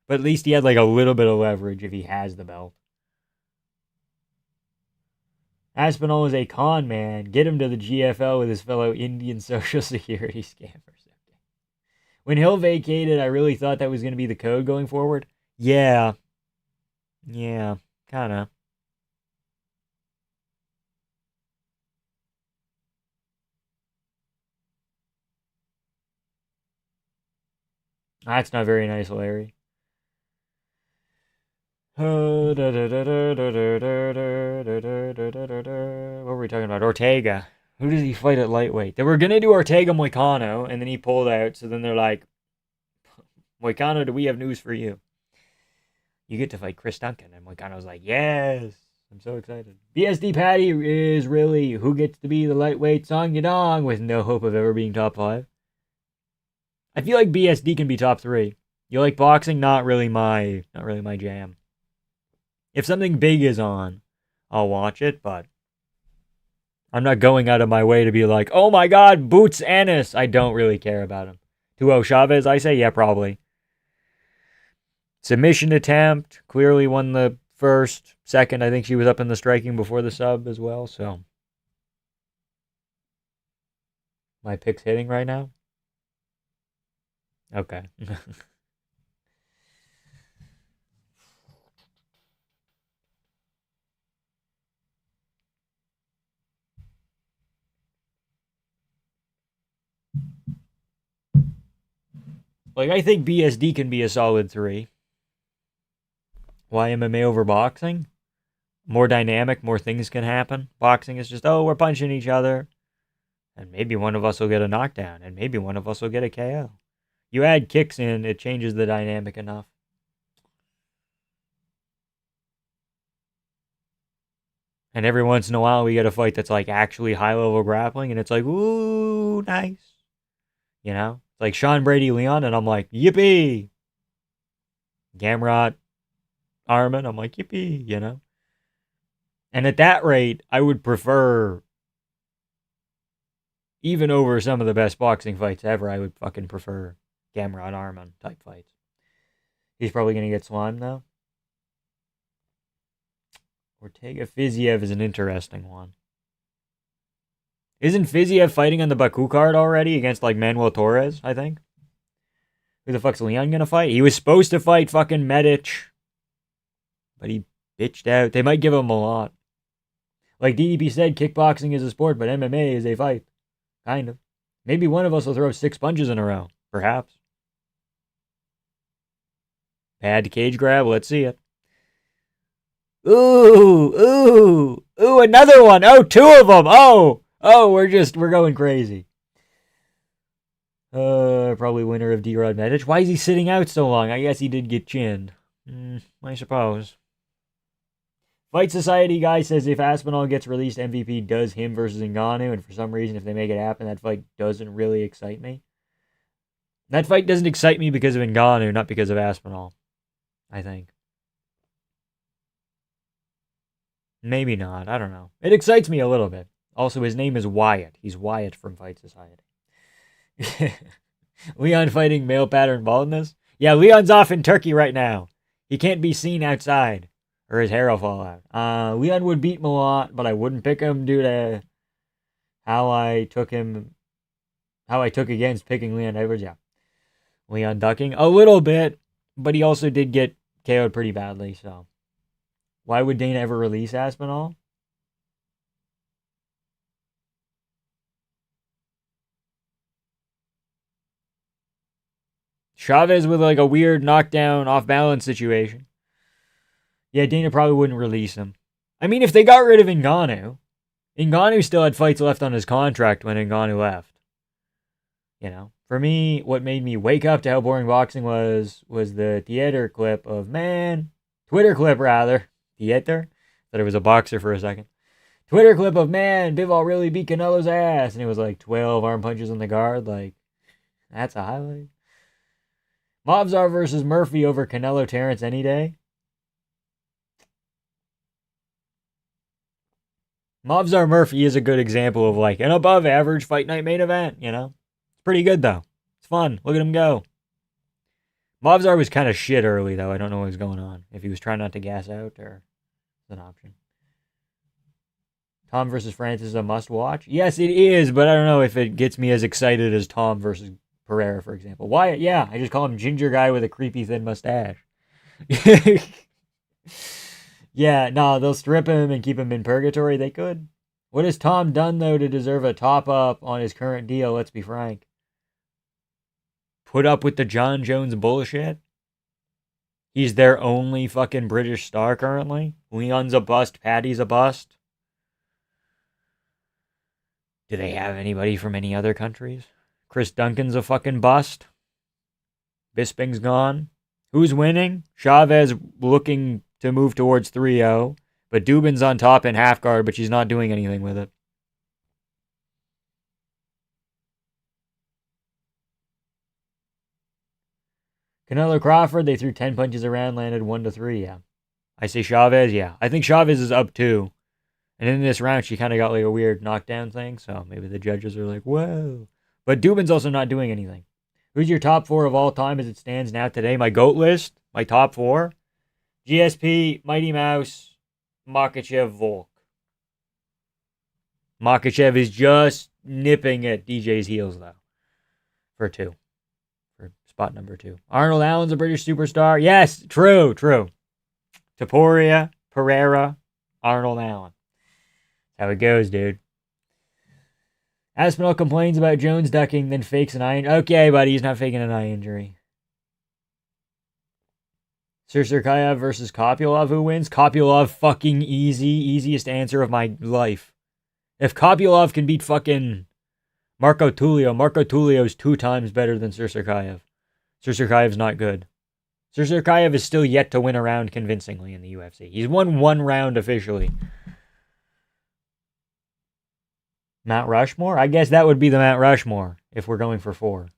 But at least he had, like, a little bit of leverage if he has the belt. Aspinall is a con man. Get him to the GFL with his fellow Indian social security scammers. When Hill vacated, I really thought that was going to be the code going forward. Yeah. Yeah, kind of. That's not very nice, Larry. What were we talking about? Ortega. Who does he fight at lightweight? They were going to do Ortega Moicano, and then he pulled out. So then they're like, Moicano, do we have news for you? You get to fight Chris Duncan. And Moicano's like, yes. I'm so excited. BSD Patty is really who gets to be the lightweight Song Yadong with no hope of ever being top 5. I feel like BSD can be top 3. You like boxing? Not really my jam. If something big is on, I'll watch it, but I'm not going out of my way to be like, oh my god, Boots Ennis. I don't really care about him. 2-0 Chavez, I say, yeah, probably. Submission attempt, clearly won the first. Second, I think she was up in the striking before the sub as well, so. My pick's hitting right now? Okay. Like, I think BSD can be a solid 3. Why MMA over boxing? More dynamic, more things can happen. Boxing is just, oh, we're punching each other. And maybe one of us will get a knockdown. And maybe one of us will get a KO. You add kicks in, it changes the dynamic enough. And every once in a while, we get a fight that's like actually high level grappling. And it's like, ooh, nice. You know? It's like Sean Brady Leon. And I'm like, yippee. Gamrot Armin. I'm like, yippee. You know? And at that rate, I would prefer, even over some of the best boxing fights ever, I would fucking prefer Gamrot Armin type fights. He's probably going to get slammed, though. Ortega Fiziev is an interesting one. Isn't Fiziev fighting on the Baku card already against, like, Manuel Torres, I think? Who the fuck's Leon going to fight? He was supposed to fight fucking Medic, but he bitched out. They might give him a lot. Like DDP said, kickboxing is a sport, but MMA is a fight. Kind of. Maybe one of us will throw 6 punches in a row. Perhaps. Bad cage grab. Let's see it. Ooh, another one. Oh, 2 of them. Oh, we're going crazy. Probably winner of D-Rod Medic. Why is he sitting out so long? I guess he did get chinned. I suppose. Fight Society guy says if Aspinall gets released, MVP does him versus Ngannou, and for some reason, if they make it happen, that fight doesn't really excite me. That fight doesn't excite me because of Ngannou, not because of Aspinall, I think. Maybe not, I don't know. It excites me a little bit. Also, his name is Wyatt. He's Wyatt from Fight Society. Leon fighting male pattern baldness? Yeah, Leon's off in Turkey right now. He can't be seen outside, or his hair will fall out. Leon would beat him a lot, but I wouldn't pick him due to how I took against picking Leon Edwards. Yeah. Leon ducking a little bit, but he also did get KO'd pretty badly, so. Why would Dana ever release Aspinall? Chavez with like a weird knockdown off balance situation. Yeah, Dana probably wouldn't release him. I mean, if they got rid of Ngannou still had fights left on his contract when Ngannou left. You know, for me, what made me wake up to how boring boxing was the Twitter clip. Theater? Thought it was a boxer for a second. Twitter clip of, man, Bivol really beat Canelo's ass. And it was like 12 arm punches on the guard. Like, that's a highlight. Movzar versus Murphy over Canelo Terrence any day. Movzar Murphy is a good example of like an above average fight night main event, you know? It's pretty good though. It's fun. Look at him go. Movzar was kind of shit early though. I don't know what was going on. If he was trying not to gas out or an option. Tom versus Francis is a must watch. Yes, it is, but I don't know if it gets me as excited as Tom versus Pereira, for example. Wyatt, yeah, I just call him ginger guy with a creepy thin mustache. Yeah, no, they'll strip him and keep him in purgatory. They could. What has Tom done, though, to deserve a top-up on his current deal? Let's be frank. Put up with the John Jones bullshit? He's their only fucking British star currently? Leon's a bust. Paddy's a bust. Do they have anybody from any other countries? Chris Duncan's a fucking bust. Bisping's gone. Who's winning? Chavez looking to move towards 3-0. But Dubin's on top in half guard, but she's not doing anything with it. Canelo Crawford, they threw 10 punches around, landed 1-3, yeah. I say Chavez, yeah. I think Chavez is up 2. And in this round, she kind of got like a weird knockdown thing, so maybe the judges are like, whoa. But Dubin's also not doing anything. Who's your top 4 of all time as it stands now today? My GOAT list, my top 4. GSP, Mighty Mouse, Makachev, Volk. Makachev is just nipping at DJ's heels, though, for 2. For spot number 2. Arnold Allen's a British superstar. Yes, true. Taporia, Pereira, Arnold Allen. That's how it goes, dude. Aspinall complains about Jones ducking, then fakes an eye injury. Okay, buddy, he's not faking an eye injury. Sirsaikayev versus Kopylov, who wins? Kopylov, fucking easy. Easiest answer of my life. If Kopylov can beat fucking Marco Tullio's 2 times better than Sirsaikayev. Sirsaikayev's not good. Sirsaikayev is still yet to win a round convincingly in the UFC. He's won 1 round officially. Mount Rushmore? I guess that would be the Mount Rushmore if we're going for 4.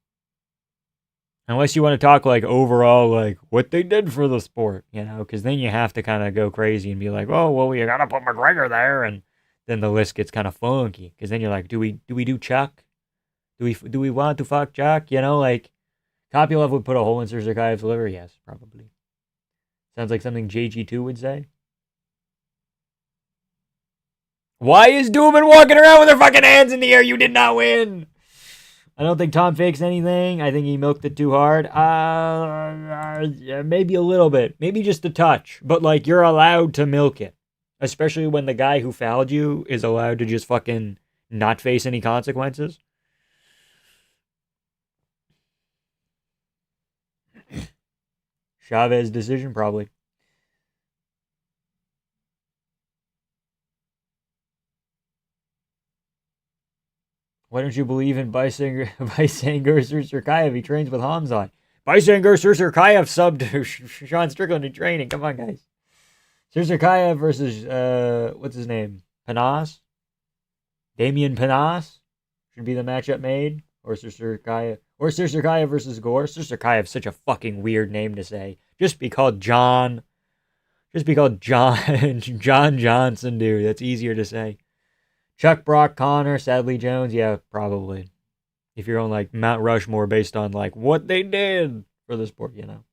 Unless you want to talk like overall, like what they did for the sport, you know, because then you have to kind of go crazy and be like, oh, well, you got to put McGregor there. And then the list gets kind of funky because then you're like, do we do Chuck? Do we want to fuck Chuck? You know, like Kopylov would put a hole in Sirsaikayev's liver. Yes, probably. Sounds like something JG2 would say. Why is Dubin walking around with her fucking hands in the air? You did not win. I don't think Tom fakes anything. I think he milked it too hard. Maybe a little bit. Maybe just a touch. But, like, you're allowed to milk it. Especially when the guy who fouled you is allowed to just fucking not face any consequences. Chavez decision, probably. Why don't you believe in Baisangar Sirsaikayev? He trains with Hamzat. Baisangar Sirsaikayev subbed Sean Strickland in training. Come on, guys. Sirsaikayev versus, what's his name? Panas? Damian Panas? Should be the matchup made. Or Sirsaikayev versus Gore. Sirsaikayev's such a fucking weird name to say. Just be called John. Just be called John Johnson, dude. That's easier to say. Chuck, Brock, Connor, Sadly Jones. Yeah, probably. If you're on like Mount Rushmore based on like what they did for the sport, you know.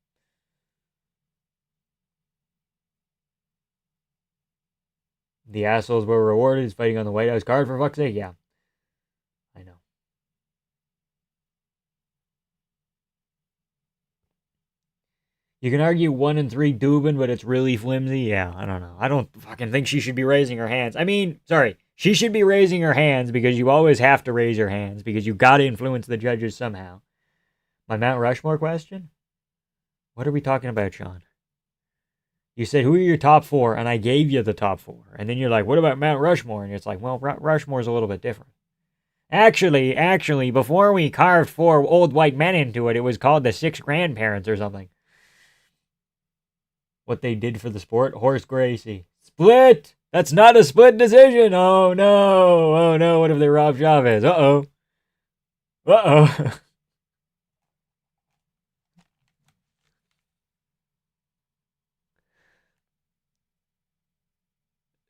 The assholes were rewarded. He's fighting on the White House card for fuck's sake. Yeah. I know. You can argue 1 and 3 Dubin, but it's really flimsy. Yeah, I don't know. I don't fucking think she should be raising her hands. I mean, sorry. She should be raising her hands because you always have to raise your hands because you got to influence the judges somehow. My Mount Rushmore question? What are we talking about, Sean? You said, who are your top 4? And I gave you the top 4. And then you're like, what about Mount Rushmore? And it's like, well, Rushmore's a little bit different. Actually, before we carved 4 old white men into it, it was called the 6 grandparents or something. What they did for the sport? Horse Gracie. Split! That's not a split decision! Oh no! What if they rob Chavez? Uh-oh.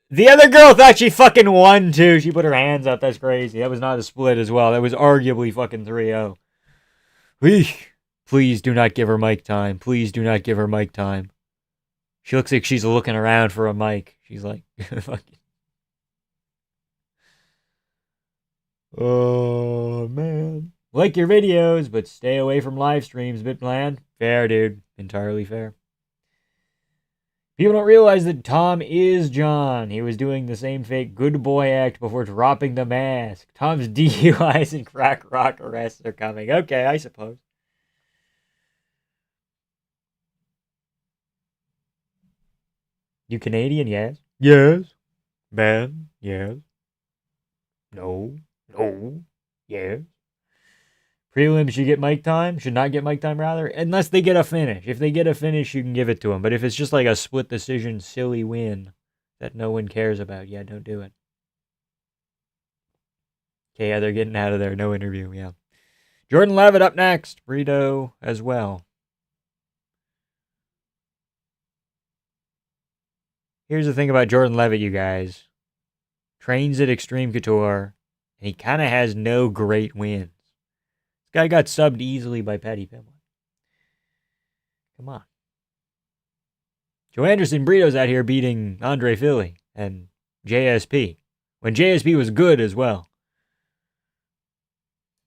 The other girl thought she fucking won, too. She put her hands up. That's crazy. That was not a split as well. That was arguably fucking 3-0. Please do not give her mic time. Please do not give her mic time. She looks like she's looking around for a mic. She's like, fucking. Oh, man. Like your videos, but stay away from live streams, BitPlan. Fair, dude. Entirely fair. People don't realize that Tom is John. He was doing the same fake good boy act before dropping the mask. Tom's DUIs and crack rock arrests are coming. Okay, I suppose. You Canadian? Yes. Yes. Man? Yes. No. Yes. Prelims should get mic time. Should not get mic time, rather. Unless they get a finish. If they get a finish, you can give it to them. But if it's just like a split decision, silly win that no one cares about, yeah, don't do it. Okay, yeah, they're getting out of there. No interview, yeah. Jordan Levitt up next. Burrito as well. Here's the thing about Jordan Levitt, you guys. Trains at Extreme Couture, and he kind of has no great wins. This guy got subbed easily by Paddy Pimblett. Come on. Joe Anderson Brito's out here beating Andre Philly and JSP. When JSP was good as well.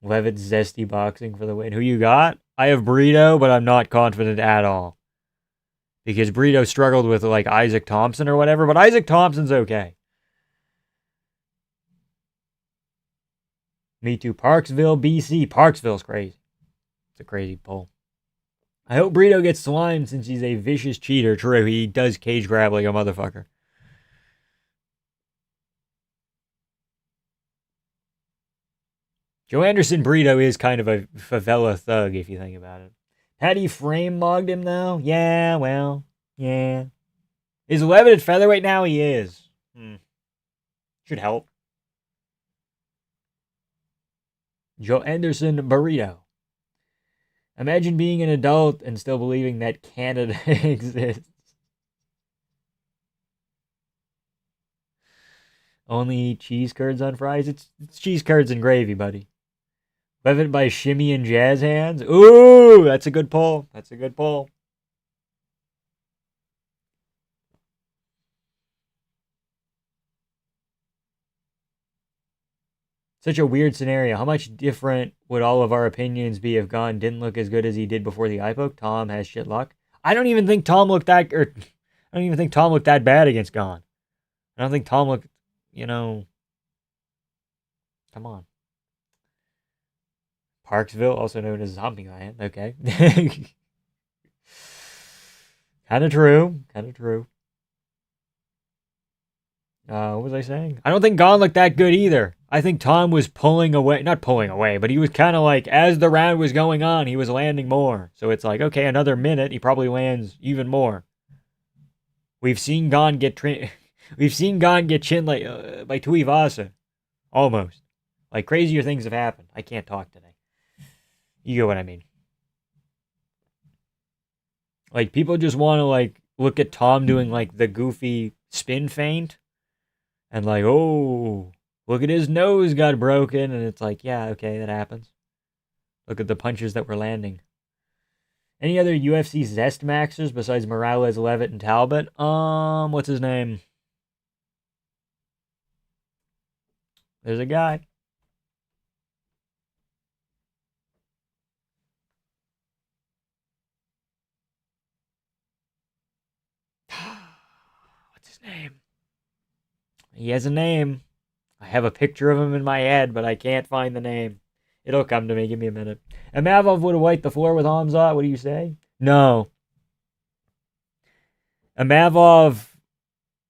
Levitt Zesty Boxing for the win. Who you got? I have Brito, but I'm not confident at all. Because Brito struggled with like Isaac Thompson or whatever, but Isaac Thompson's okay. Me too. Parksville, BC. Parksville's crazy. It's a crazy poll. I hope Brito gets slimed since he's a vicious cheater. True, he does cage grab like a motherfucker. Joe Anderson Brito is kind of a favela thug if you think about it. Paddy frame mogged him though? Yeah, well, yeah. Is Levitt at featherweight now? He is. Should help. Joe Anderson Burrito. Imagine being an adult and still believing that Canada exists. Only eat cheese curds on fries? It's cheese curds and gravy, buddy. Levitt by Shimmy and Jazz Hands? Ooh, that's a good poll. That's a good poll. Such a weird scenario. How much different would all of our opinions be if Gon didn't look as good as he did before the eye poke? Tom has shit luck. I don't even think Tom looked that bad against Gon. I don't think Tom looked, come on. Parksville, also known as Zombieland. Okay. Kind of true. What was I saying? I don't think Gon looked that good either. I think Tom was not pulling away, but he was kind of like, as the round was going on, he was landing more. So it's like, okay, another minute, he probably lands even more. We've seen Gon get chinned by Tuivasa. Almost. Like, crazier things have happened. I can't talk today. You get what I mean. Like, people just want to, like, look at Tom doing, like, the goofy spin feint. And, like, oh, look at his nose got broken. And it's like, yeah, okay, that happens. Look at the punches that were landing. Any other UFC Zest Maxers besides Morales, Levitt, and Talbot? What's his name? There's a guy. What's his name? He has a name. I have a picture of him in my head, but I can't find the name. It'll come to me. Give me a minute. And Mavov would have wiped the floor with Hamzat. What do you say? No. Mavov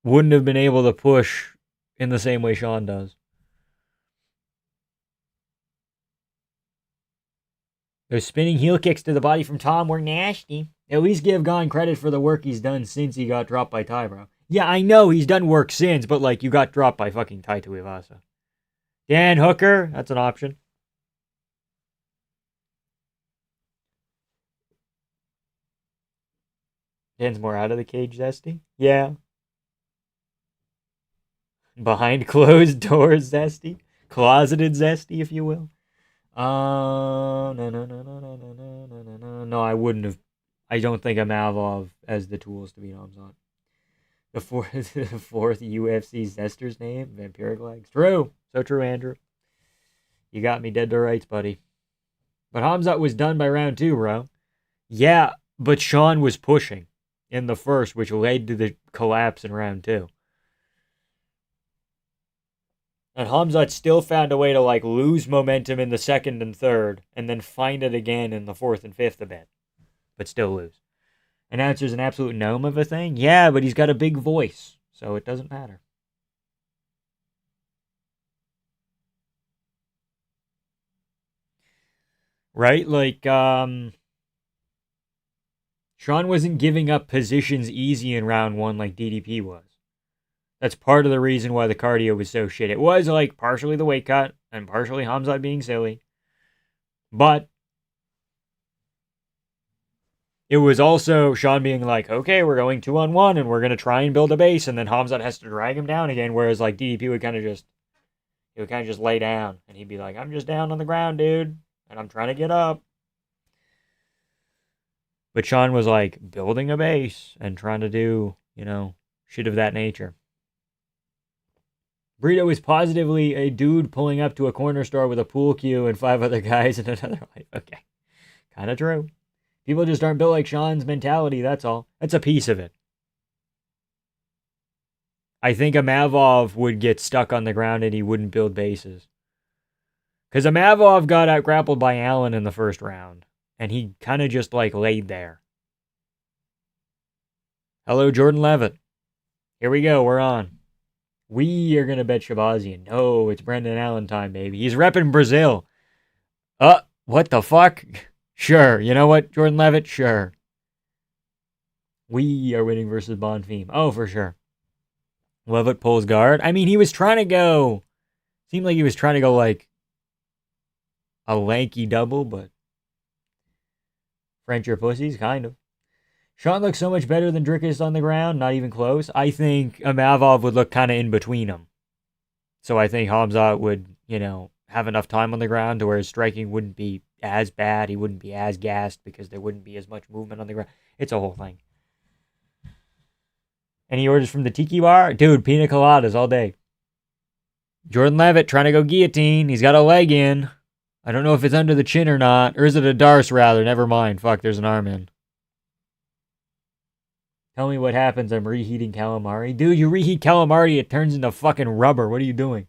wouldn't have been able to push in the same way Sean does. Those spinning heel kicks to the body from Tom were nasty. At least give Gon credit for the work he's done since he got dropped by Tybro. Yeah, I know he's done work since, but like you got dropped by fucking Tai Tuivasa. Dan Hooker, that's an option. Dan's more out of the cage, Zesty. Yeah. Behind closed doors, Zesty. Closeted Zesty, if you will. No, I wouldn't have. I don't think Amavov has the tools to beat Hamzat. The fourth UFC Zester's name, Vampiric Legs. True. So true, Andrew. You got me dead to rights, buddy. But Hamzat was done by round 2, bro. Yeah, but Sean was pushing in the first, which led to the collapse in round 2. And Hamzat still found a way to like lose momentum in the second and third, and then find it again in the fourth and fifth a bit, but still lose. Announcer's an absolute gnome of a thing? Yeah, but he's got a big voice, so it doesn't matter. Right? Like, Sean wasn't giving up positions easy in round 1 like DDP was. That's part of the reason why the cardio was so shit. It was like partially the weight cut and partially Hamzat being silly. But it was also Sean being like, okay, we're going 2-on-1 and we're going to try and build a base. And then Hamzat has to drag him down again. Whereas like DDP would kind of just lay down and he'd be like, I'm just down on the ground, dude. And I'm trying to get up. But Sean was like building a base and trying to do, shit of that nature. Burrito is positively a dude pulling up to a corner store with a pool cue and 5 other guys in another life. Okay. Kind of true. People just aren't built like Sean's mentality, that's all. That's a piece of it. I think a Mavov would get stuck on the ground and he wouldn't build bases. Because a Mavov got out grappled by Allen in the first round. And he kind of just like laid there. Hello, Jordan Levitt. Here we go, we're on. We are going to bet Shabazian. No, it's Brendan Allen time, baby. He's repping Brazil. What the fuck? Sure. You know what, Jordan Levitt? Sure. We are winning versus Bonfim. Oh, for sure. Levitt pulls guard. I mean, he was trying to go... Seemed like he was trying to go like a lanky double, but... French or pussies, kind of. Sean looks so much better than Drickus on the ground, not even close. I think Amavov would look kind of in between them. So I think Hamzat would, have enough time on the ground to where his striking wouldn't be as bad. He wouldn't be as gassed because there wouldn't be as much movement on the ground. It's a whole thing. Any orders from the Tiki Bar? Dude, pina coladas all day. Jordan Levitt trying to go guillotine. He's got a leg in. I don't know if it's under the chin or not. Or is it a Darce, rather? Never mind. Fuck, there's an arm in. Tell me what happens. I'm reheating calamari. Dude, you reheat calamari, it turns into fucking rubber. What are you doing?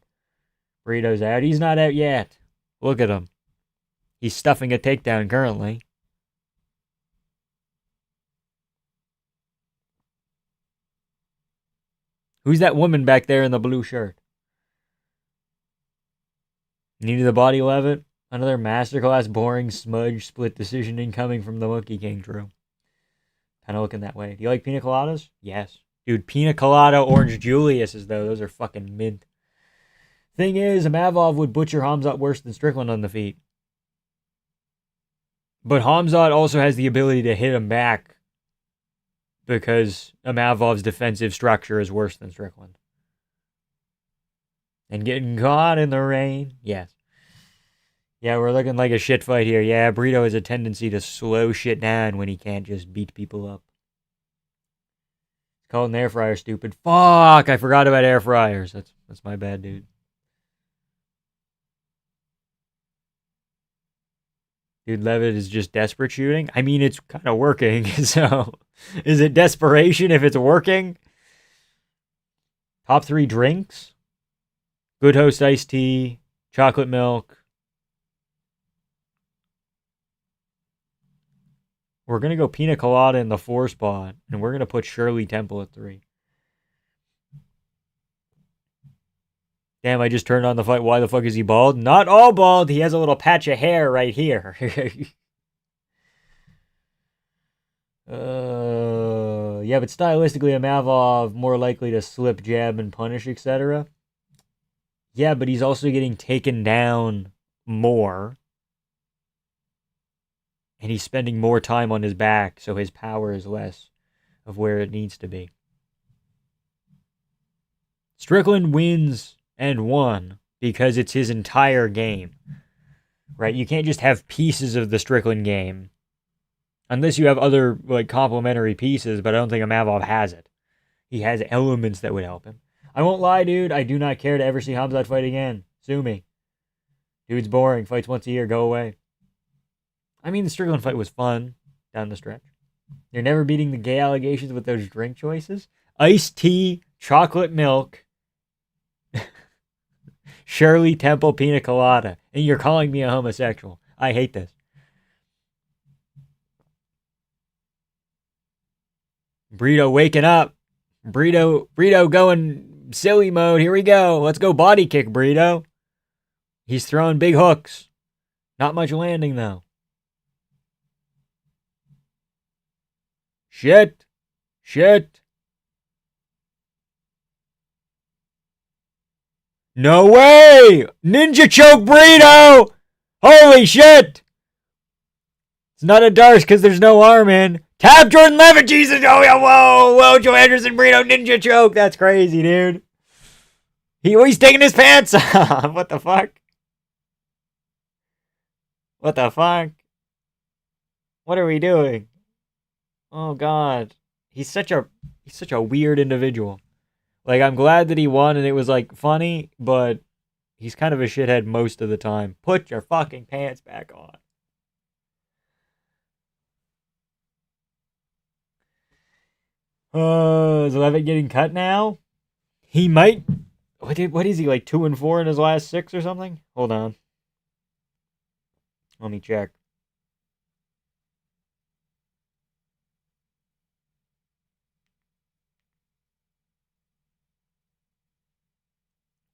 Burrito's out. He's not out yet. Look at him. He's stuffing a takedown currently. Who's that woman back there in the blue shirt? Needed the body Levitt. Another masterclass, boring, smudge, split decision incoming from the Monkey King crew. Kind of looking that way. Do you like pina coladas? Yes. Dude, pina colada orange Julius's, though. Those are fucking mint. Thing is, Mavov would butcher Hamzat worse than Strickland on the feet. But Hamzat also has the ability to hit him back because Mavov's defensive structure is worse than Strickland. And getting caught in the rain? Yes. Yeah, we're looking like a shit fight here. Yeah, Burrito has a tendency to slow shit down when he can't just beat people up. It's called an air fryer, stupid. Fuck, I forgot about air fryers. That's my bad, dude. Dude, Levitt is just desperate shooting. I mean, it's kind of working, so... Is it desperation if it's working? Top 3 drinks? Good Host iced tea, chocolate milk. We're going to go pina colada in the 4 spot, and we're going to put Shirley Temple at 3. Damn, I just turned on the fight. Why the fuck is he bald? Not all bald. He has a little patch of hair right here. Yeah, but stylistically, a Mavov more likely to slip, jab, and punish, etc. Yeah, but he's also getting taken down more. And he's spending more time on his back, so his power is less of where it needs to be. Strickland wins and won because it's his entire game. Right? You can't just have pieces of the Strickland game. Unless you have other complementary pieces, but I don't think Amavov has it. He has elements that would help him. I won't lie, dude. I do not care to ever see Hamzat fight again. Sue me. Dude's boring. Fights once a year. Go away. I mean, the Strickland fight was fun down the stretch. You're never beating the gay allegations with those drink choices. Iced tea, chocolate milk, Shirley Temple pina colada. And you're calling me a homosexual. I hate this. Burrito waking up. Burrito going silly mode. Here we go. Let's go body kick, Burrito. He's throwing big hooks. Not much landing, though. Shit. No way! Ninja choke Burrito! Holy shit! It's not a Darce because there's no arm in. Tap Jordan Levitt, Jesus! Oh, yeah, whoa, Joe Anderson, Brito, ninja choke. That's crazy, dude. He's taking his pants off. What the fuck? What the fuck? What are we doing? Oh God, he's such a weird individual. Like, I'm glad that he won and it was like funny, but he's kind of a shithead most of the time. Put your fucking pants back on. Is Levitt getting cut now? He might. What is he, like 2-4 in his last 6 or something? Hold on. Let me check.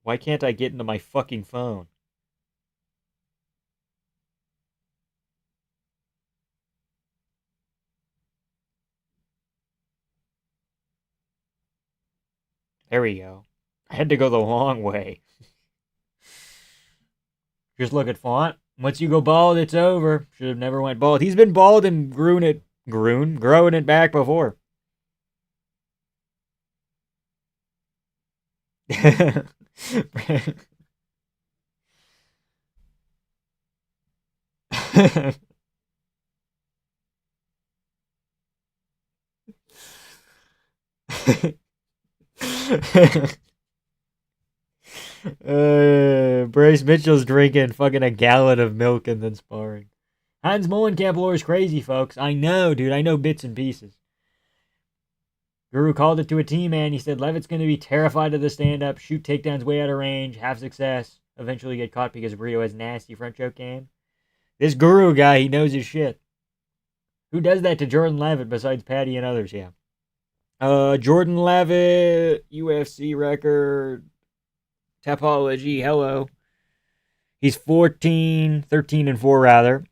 Why can't I get into my fucking phone? There we go. I had to go the long way. Just look at font. Once you go bald, it's over. Should have never went bald. He's been bald and growing it back before. Bryce Mitchell's drinking fucking a gallon of milk and then sparring. Hans Molenkamp lore is crazy, folks. I know, dude. I know bits and pieces. Guru called it to a T, man. He said Levitt's going to be terrified of the stand-up, shoot takedowns way out of range, have success, eventually get caught because Burrito has nasty front choke game. This Guru guy, he knows his shit. Who does that to Jordan Levitt besides Patty and others? Yeah. Jordan Levitt, UFC record, Tapology, hello. He's 13-4 rather.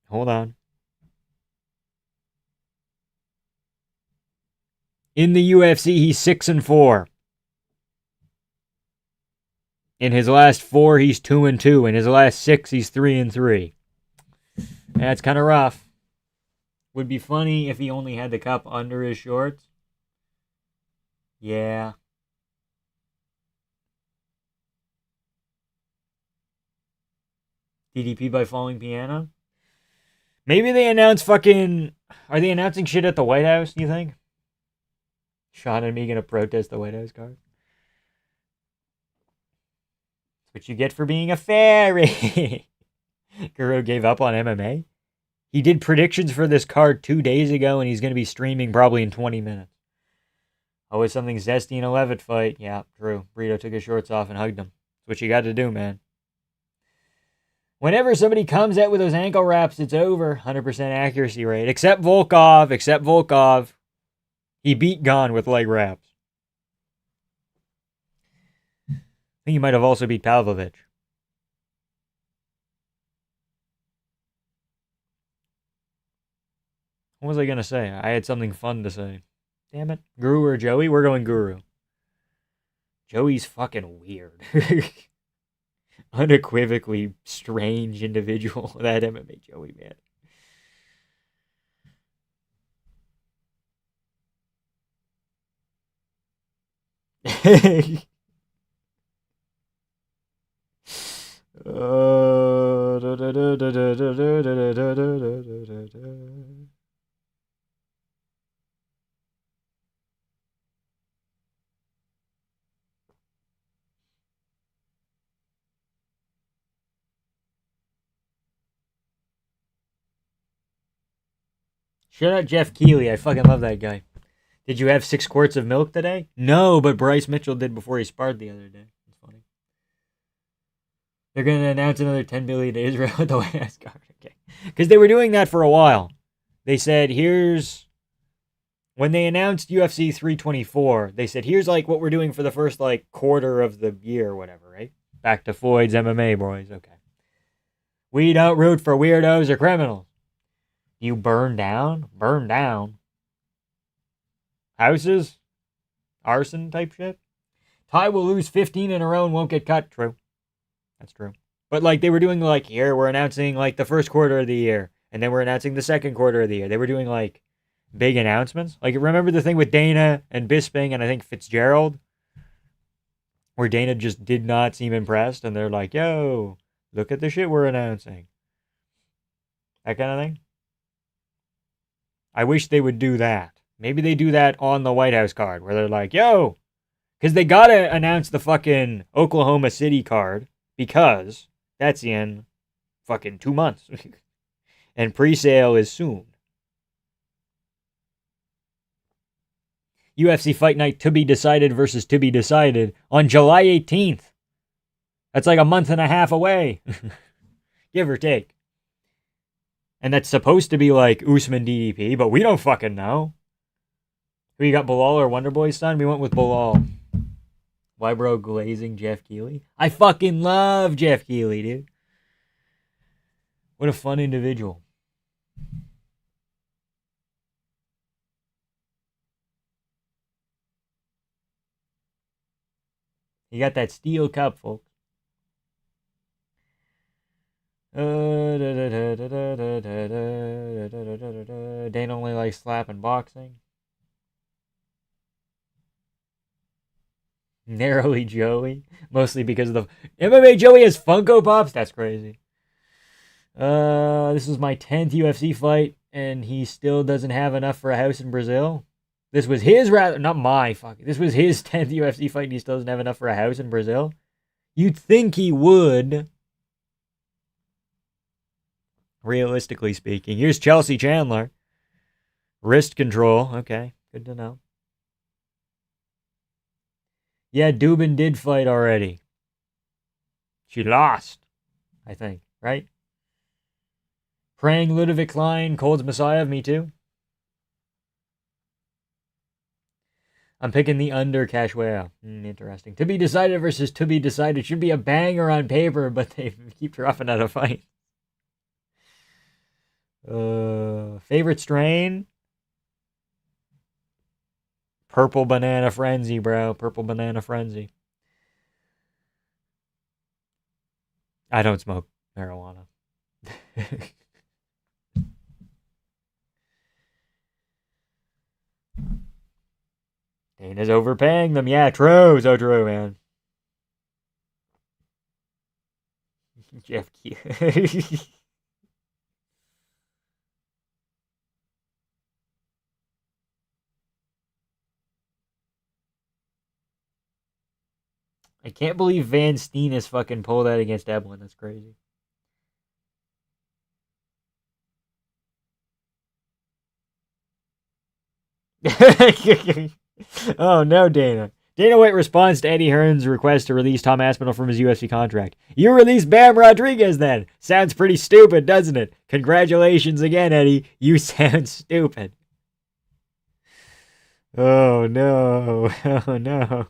Hold on. In the UFC, he's 6-4. In his last 4, he's 2-2. In his last 6, he's 3-3. That's kind of rough. Would be funny if he only had the cup under his shorts. Yeah. DDP by falling piano. Maybe they announce fucking... Are they announcing shit at the White House, do you think? Sean and me gonna protest the White House card? That's what you get for being a fairy. Guru gave up on MMA. He did predictions for this card 2 days ago, and he's going to be streaming probably in 20 minutes. Always something zesty in a Levitt fight. Yeah, true. Brito took his shorts off and hugged him. That's what you got to do, man. Whenever somebody comes out with those ankle wraps, it's over. 100% accuracy rate. Except Volkov. He beat Gon with leg wraps. I think he might have also beat Pavlovich. What was I going to say? I had something fun to say. Damn it. Guru or Joey? We're going Guru. Joey's fucking weird. Unequivocally strange individual, that MMA Joey, man. Shout out Jeff Keighley. I fucking love that guy. Did you have 6 quarts of milk today? No, but Bryce Mitchell did before he sparred the other day. That's funny. They're going to announce another $10 billion to Israel with the White House card. Okay. Because they were doing that for a while. They said, when they announced UFC 324, they said, here's like what we're doing for the first like quarter of the year or whatever, right? Back to Floyd's MMA, boys. Okay. We don't root for weirdos or criminals. You burn down? Burn down. Houses? Arson type shit? Ty will lose 15 in a row and won't get cut. True. That's true. But like they were doing like, here, we're announcing like the first quarter of the year. and then we're announcing the second quarter of the year. They were doing like big announcements. Like, remember the thing with Dana and Bisping and I think Fitzgerald, where Dana just did not seem impressed, and they're like, "Yo, look at the shit we're announcing." That kind of thing. I wish they would do that. Maybe they do that on the White House card, where they're like, "Yo," because they gotta announce the fucking Oklahoma City card because that's in fucking 2 months, and pre-sale is soon. UFC Fight Night to be decided versus to be decided on July 18th. That's like a month and a half away, give or take. And that's supposed to be like Usman DDP, but we don't fucking know. Who you got, Bilal or Wonderboy's son? We went with Bilal. Why, bro, glazing Jeff Keighley? I fucking love Jeff Keighley, dude. What a fun individual. You got that steel cup, folks. Dana only likes slapping boxing. Narrowly Joey. Mostly because of the MMA Joey has Funko Pops? That's crazy. This was my 10th UFC fight, and he still doesn't have enough for a house in Brazil. This was his not my fuck. This was his 10th UFC fight, and he still doesn't have enough for a house in Brazil. You'd think he would. Realistically speaking. Here's Chelsea Chandler. Wrist control. Okay, good to know. Yeah, Dubin did fight already. She lost, I think, right? Praying Ludovic Klein, Cold's Messiah, me too. I'm picking the under Cashwell. Interesting. To be decided versus to be decided should be a banger on paper, but they keep roughing out a fight. Favorite strain? Purple Banana Frenzy, bro. Purple Banana Frenzy. I don't smoke marijuana. Dana's overpaying them. Yeah, true. So true, man. Jeff Key. I can't believe Van Steen has fucking pulled that against Eblin. That's crazy. Oh no, Dana. Dana White responds to Eddie Hearn's request to release Tom Aspinall from his UFC contract. You release Bam Rodriguez then. Sounds pretty stupid, doesn't it? Congratulations again, Eddie. You sound stupid. Oh no. Oh no.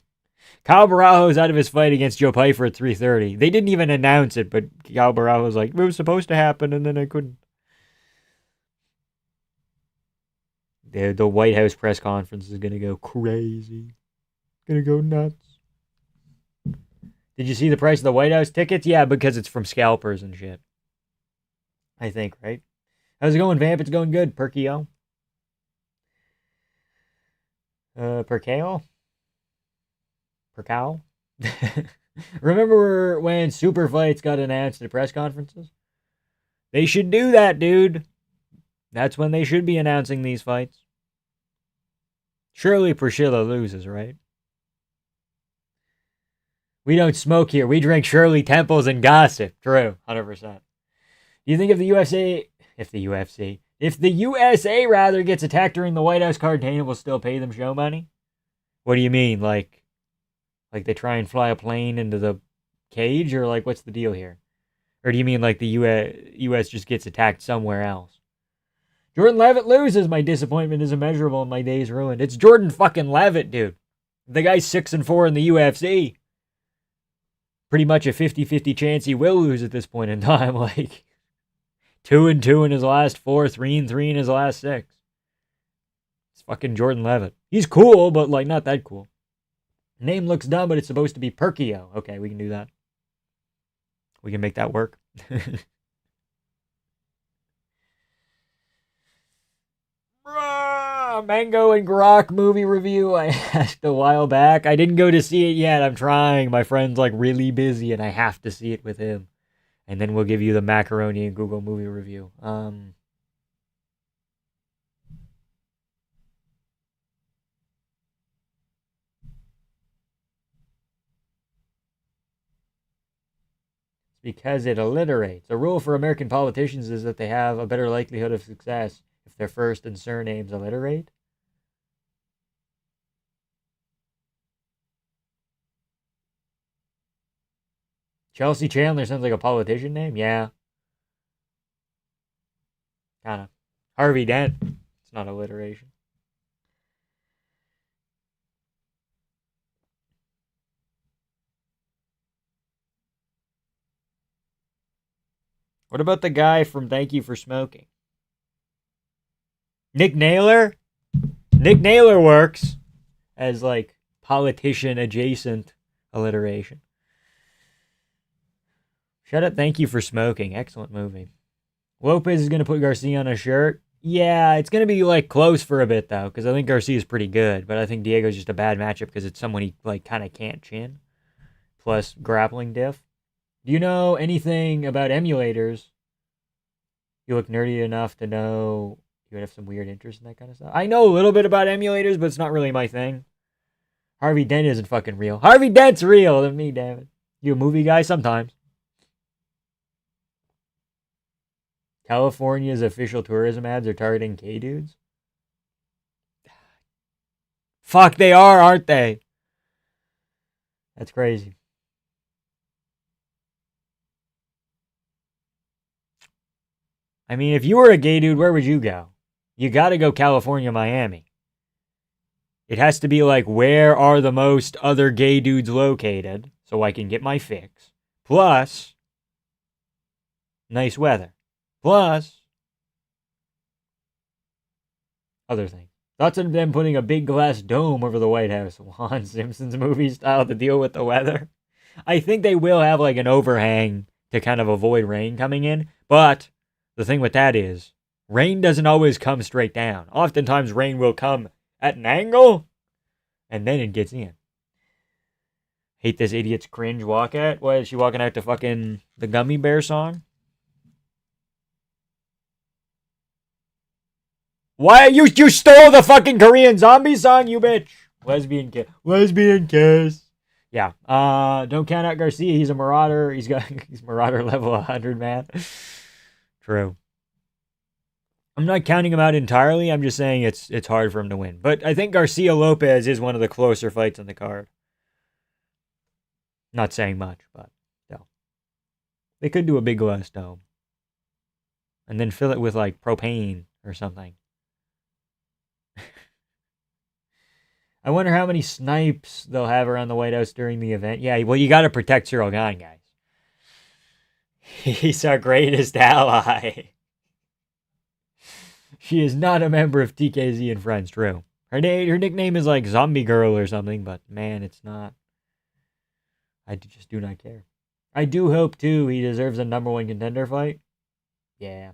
Kyle Barajo's out of his fight against Joe Pyfer at 3:30. They didn't even announce it, but Kyle Barajo's like, it was supposed to happen, and then I couldn't. The White House press conference is going to go crazy. Going to go nuts. Did you see the price of the White House tickets? Yeah, because it's from scalpers and shit. I think, right? How's it going, Vamp? It's going good. Perkio. Perkeo? Percow? Remember when super fights got announced at press conferences? They should do that, dude. That's when they should be announcing these fights. Surely Priscilla loses, right? We don't smoke here. We drink Shirley Temples and gossip. True, 100%. Do you think if the USA rather gets attacked during the White House card, Dana will still pay them show money? What do you mean? Like they try and fly a plane into the cage, or like what's the deal here? Or do you mean like the US just gets attacked somewhere else? Jordan Levitt loses. My disappointment is immeasurable and my day is ruined. It's Jordan fucking Levitt, dude. The guy's 6-4 in the UFC. Pretty much a 50-50 chance he will lose at this point in time. Like 2-2 in his last 4, 3-3 in his last 6. It's fucking Jordan Levitt. He's cool, but like not that cool. Name looks dumb, but it's supposed to be Perkio. Okay, we can do that. We can make that work. Mango and Grok movie review. I asked a while back. I didn't go to see it yet. I'm trying. My friend's like really busy and I have to see it with him. And then we'll give you the Macaroni and Google movie review. Because it alliterates. A rule for American politicians is that they have a better likelihood of success if their first and surnames alliterate. Chelsea Chandler sounds like a politician name? Yeah. Kinda. Harvey Dent. It's not alliteration. What about the guy from Thank You for Smoking? Nick Naylor? Nick Naylor works as like politician adjacent alliteration. Shut up, Thank You for Smoking. Excellent movie. Lopez is going to put Garcia on a shirt. Yeah, it's going to be like close for a bit though, because I think Garcia's pretty good, but I think Diego's just a bad matchup because it's someone he like kind of can't chin. Plus grappling diff. Do you know anything about emulators? You look nerdy enough to know you would have some weird interest in that kind of stuff. I know a little bit about emulators, but it's not really my thing. Harvey Dent isn't fucking real. Harvey Dent's real to me, damn it. You a movie guy? Sometimes. California's official tourism ads are targeting gay dudes? Fuck, they are, aren't they? That's crazy. I mean, if you were a gay dude, where would you go? You gotta go California, Miami. It has to be like, where are the most other gay dudes located so I can get my fix? Plus, nice weather. Plus, other things. Thoughts of them putting a big glass dome over the White House, Juan Simpsons movie style, to deal with the weather. I think they will have like an overhang to kind of avoid rain coming in, but the thing with that is, rain doesn't always come straight down. Oftentimes rain will come at an angle, and then it gets in. Hate this idiot's cringe walk at. Why is she walking out to fucking the Gummy Bear song? Why you stole the fucking Korean zombie song, you bitch? Lesbian kiss. Lesbian kiss. Yeah. Don't count out Garcia. He's a marauder. He's marauder level 100, man. True. I'm not counting him out entirely. I'm just saying it's hard for him to win. But I think Garcia Lopez is one of the closer fights on the card. Not saying much, but still. They could do a big glass dome. And then fill it with like propane or something. I wonder how many snipes they'll have around the White House during the event. Yeah, well, you got to protect Cyril Gahn, guys. He's our greatest ally. She is not a member of TKZ and Friends, true. Her nickname is like Zombie Girl or something, but man, it's not. I just do not care. I do hope, too, he deserves a number one contender fight. Yeah.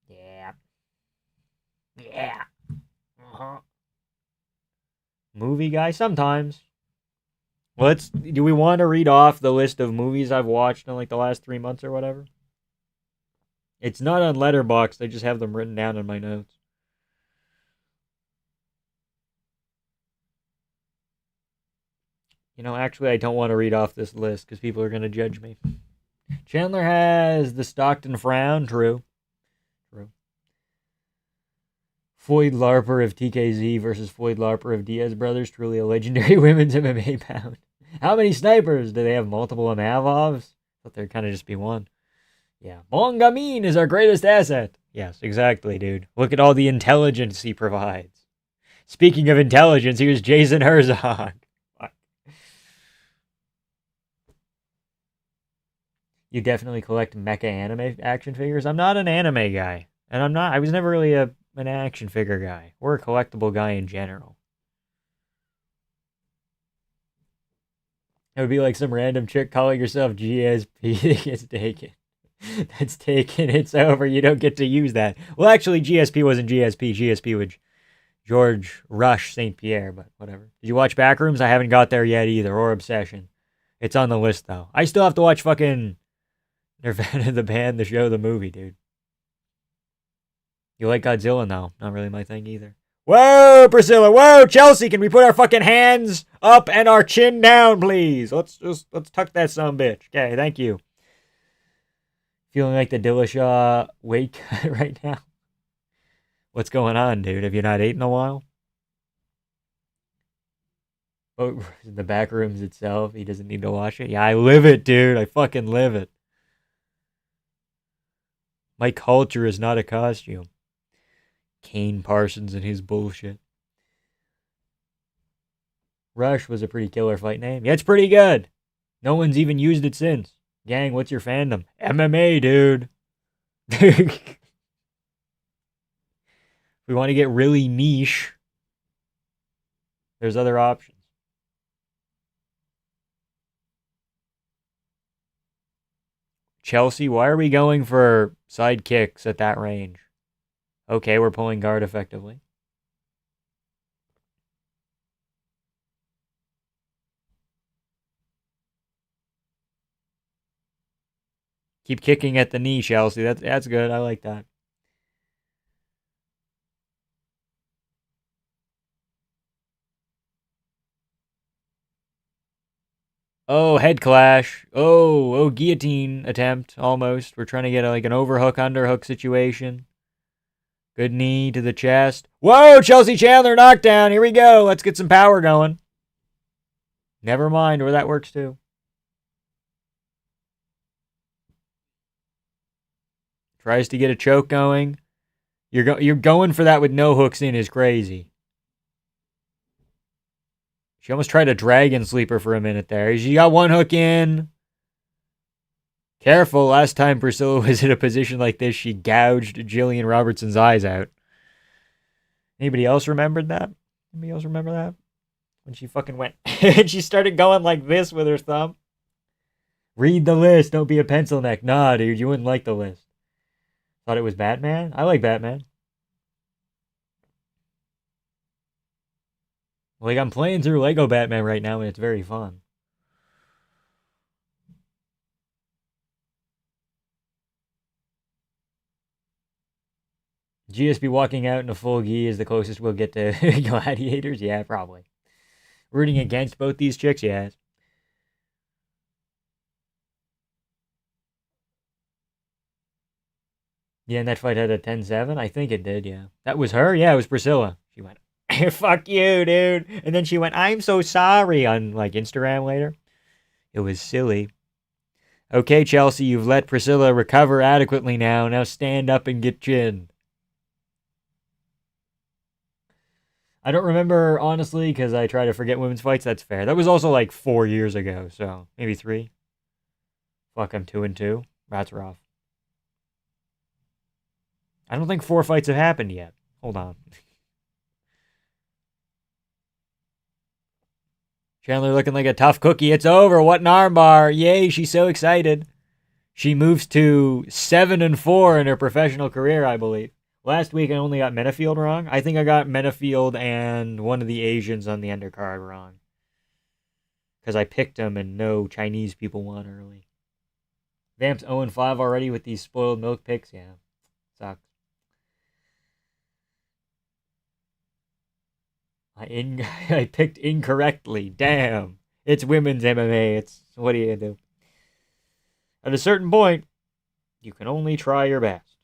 Yeah. Yeah. Uh-huh. Movie guy? Sometimes. Do we want to read off the list of movies I've watched in like the last 3 months or whatever? It's not on Letterboxd. I just have them written down in my notes. You know, actually, I don't want to read off this list because people are going to judge me. Chandler has the Stockton Frown. True. Floyd Larper of TKZ versus Floyd Larper of Diaz Brothers. Truly a legendary women's MMA bout. How many snipers? Do they have multiple Amavovs? Thought there'd kind of just be one. Yeah. Bongamin is our greatest asset. Yes, exactly, dude. Look at all the intelligence he provides. Speaking of intelligence, here's Jason Herzog. You definitely collect mecha anime action figures? I'm not an anime guy. And I was never really an action figure guy. Or a collectible guy in general. It would be like some random chick calling herself GSP that gets taken. That's taken. It's over. You don't get to use that. Well, actually, GSP wasn't GSP. GSP George Rush St. Pierre, but whatever. Did you watch Backrooms? I haven't got there yet either, or Obsession. It's on the list, though. I still have to watch fucking Nirvana, the band, the show, the movie, dude. You like Godzilla? No, not really my thing either. Whoa, Priscilla! Whoa, Chelsea! Can we put our fucking hands up and our chin down, please? Let's tuck that son bitch. Okay, thank you. Feeling like the Dillashaw weight cut right now. What's going on, dude? Have you not ate in a while? Oh, the back rooms itself. He doesn't need to watch it. Yeah, I live it, dude. I fucking live it. My culture is not a costume. Kane Parsons and his bullshit. Rush was a pretty killer fight name. Yeah, it's pretty good. No one's even used it since. Gang, what's your fandom? MMA, dude. We want to get really niche. There's other options. Chelsea, why are we going for side kicks at that range? Okay, we're pulling guard effectively. Keep kicking at the knee, Chelsea. That's good. I like that. Oh, head clash. Oh, guillotine attempt. Almost. We're trying to get like an overhook, underhook situation. Good knee to the chest. Whoa, Chelsea Chandler knockdown. Here we go. Let's get some power going. Never mind, or that works too. Tries to get a choke going. You're going for that with no hooks in is crazy. She almost tried a dragon sleeper for a minute there. She got one hook in. Careful, last time Priscilla was in a position like this, she gouged Jillian Robertson's eyes out. Anybody else remembered that? Anybody else remember that? When she fucking went and she started going like this with her thumb. Read the list, don't be a pencil neck. Nah, dude, you wouldn't like the list. Thought it was Batman? I like Batman. Like, I'm playing through Lego Batman right now, and it's very fun. GSP walking out in a full gi is the closest we'll get to gladiators? Yeah, probably. Rooting against both these chicks? Yeah. Yeah, and that fight had a 10-7? I think it did, yeah. That was her? Yeah, it was Priscilla. She went, fuck you, dude. And then she went, I'm so sorry on, like, Instagram later. It was silly. Okay, Chelsea, you've let Priscilla recover adequately now. Now stand up and get chinned. I don't remember, honestly, because I try to forget women's fights. That's fair. That was also, like, 4 years ago, so maybe 3. Fuck, I'm 2-2. That's rough. I don't think 4 fights have happened yet. Hold on. Chandler looking like a tough cookie. It's over. What an armbar. Yay, she's so excited. She moves to 7-4 in her professional career, I believe. Last week I only got Menafield wrong. I think I got Menafield and one of the Asians on the undercard wrong. Because I picked them and no Chinese people won early. Vamp's 0-5 already with these spoiled milk picks. Yeah, sucks. I picked incorrectly. Damn. It's women's MMA. It's what do you do? At a certain point, you can only try your best.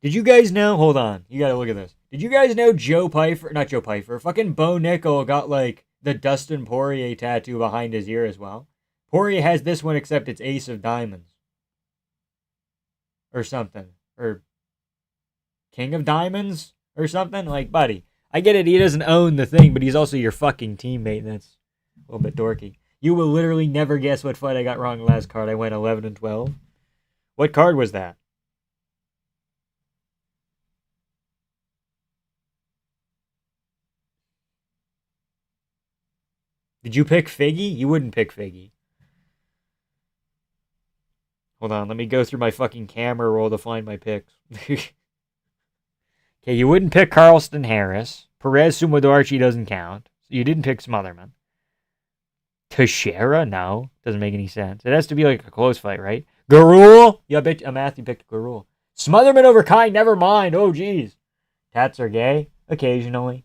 Did you guys know? Hold on. You gotta look at this. Did you guys know Joe Pyfer, not Joe Pyfer, fucking Bo Nickel got like the Dustin Poirier tattoo behind his ear as well? Poirier has this one except it's Ace of Diamonds. Or something. Or King of Diamonds? Or something? Like, buddy. I get it, he doesn't own the thing, but he's also your fucking teammate, and that's a little bit dorky. You will literally never guess what fight I got wrong last card. I went 11-12. What card was that? Did you pick Figgy? You wouldn't pick Figgy. Hold on, let me go through my fucking camera roll to find my picks. Okay, you wouldn't pick Carlston Harris. Perez Sumodorchi doesn't count. So you didn't pick Smotherman. Teixeira? No. Doesn't make any sense. It has to be like a close fight, right? Garul? Yeah, I bet Matthew picked Garul. Smotherman over Kai, never mind. Oh, jeez. Tats are gay? Occasionally.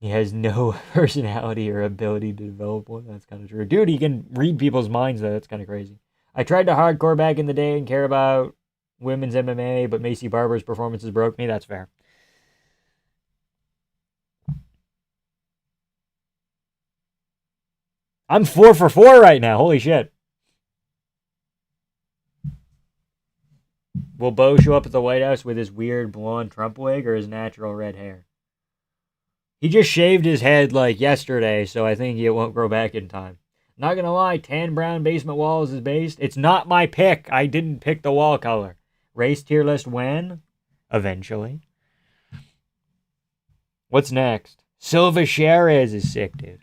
He has no personality or ability to develop one. That's kind of true. Dude, he can read people's minds, though. That's kind of crazy. I tried to hardcore back in the day and care about women's MMA, but Macy Barber's performances broke me. That's fair. I'm 4 for 4 right now. Holy shit. Will Bo show up at the White House with his weird blonde Trump wig or his natural red hair? He just shaved his head like yesterday, so I think it won't grow back in time. Not gonna lie, tan brown basement walls is based. It's not my pick. I didn't pick the wall color. Race tier list when? Eventually. What's next? Silva Sherez is sick, dude.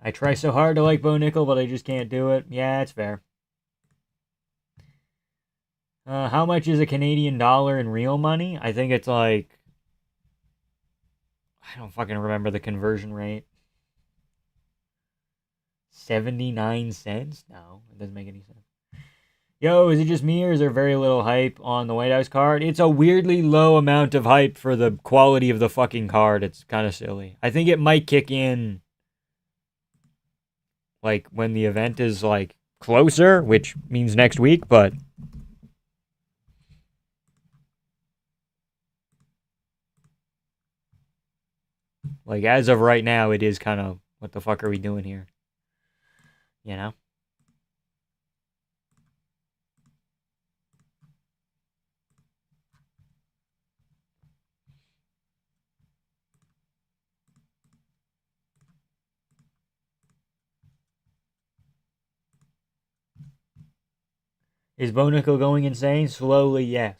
I try so hard to like Bo Nickel, but I just can't do it. Yeah, it's fair. How much is a Canadian dollar in real money? I think it's like... I don't fucking remember the conversion rate. 79 cents? No, it doesn't make any sense. Yo, is it just me or is there very little hype on the White House card? It's a weirdly low amount of hype for the quality of the fucking card. It's kind of silly. I think it might kick in like when the event is like closer, which means next week, but like as of right now, it is kind of what the fuck are we doing here? You know? Is Bo Nickel going insane? Slowly, yes.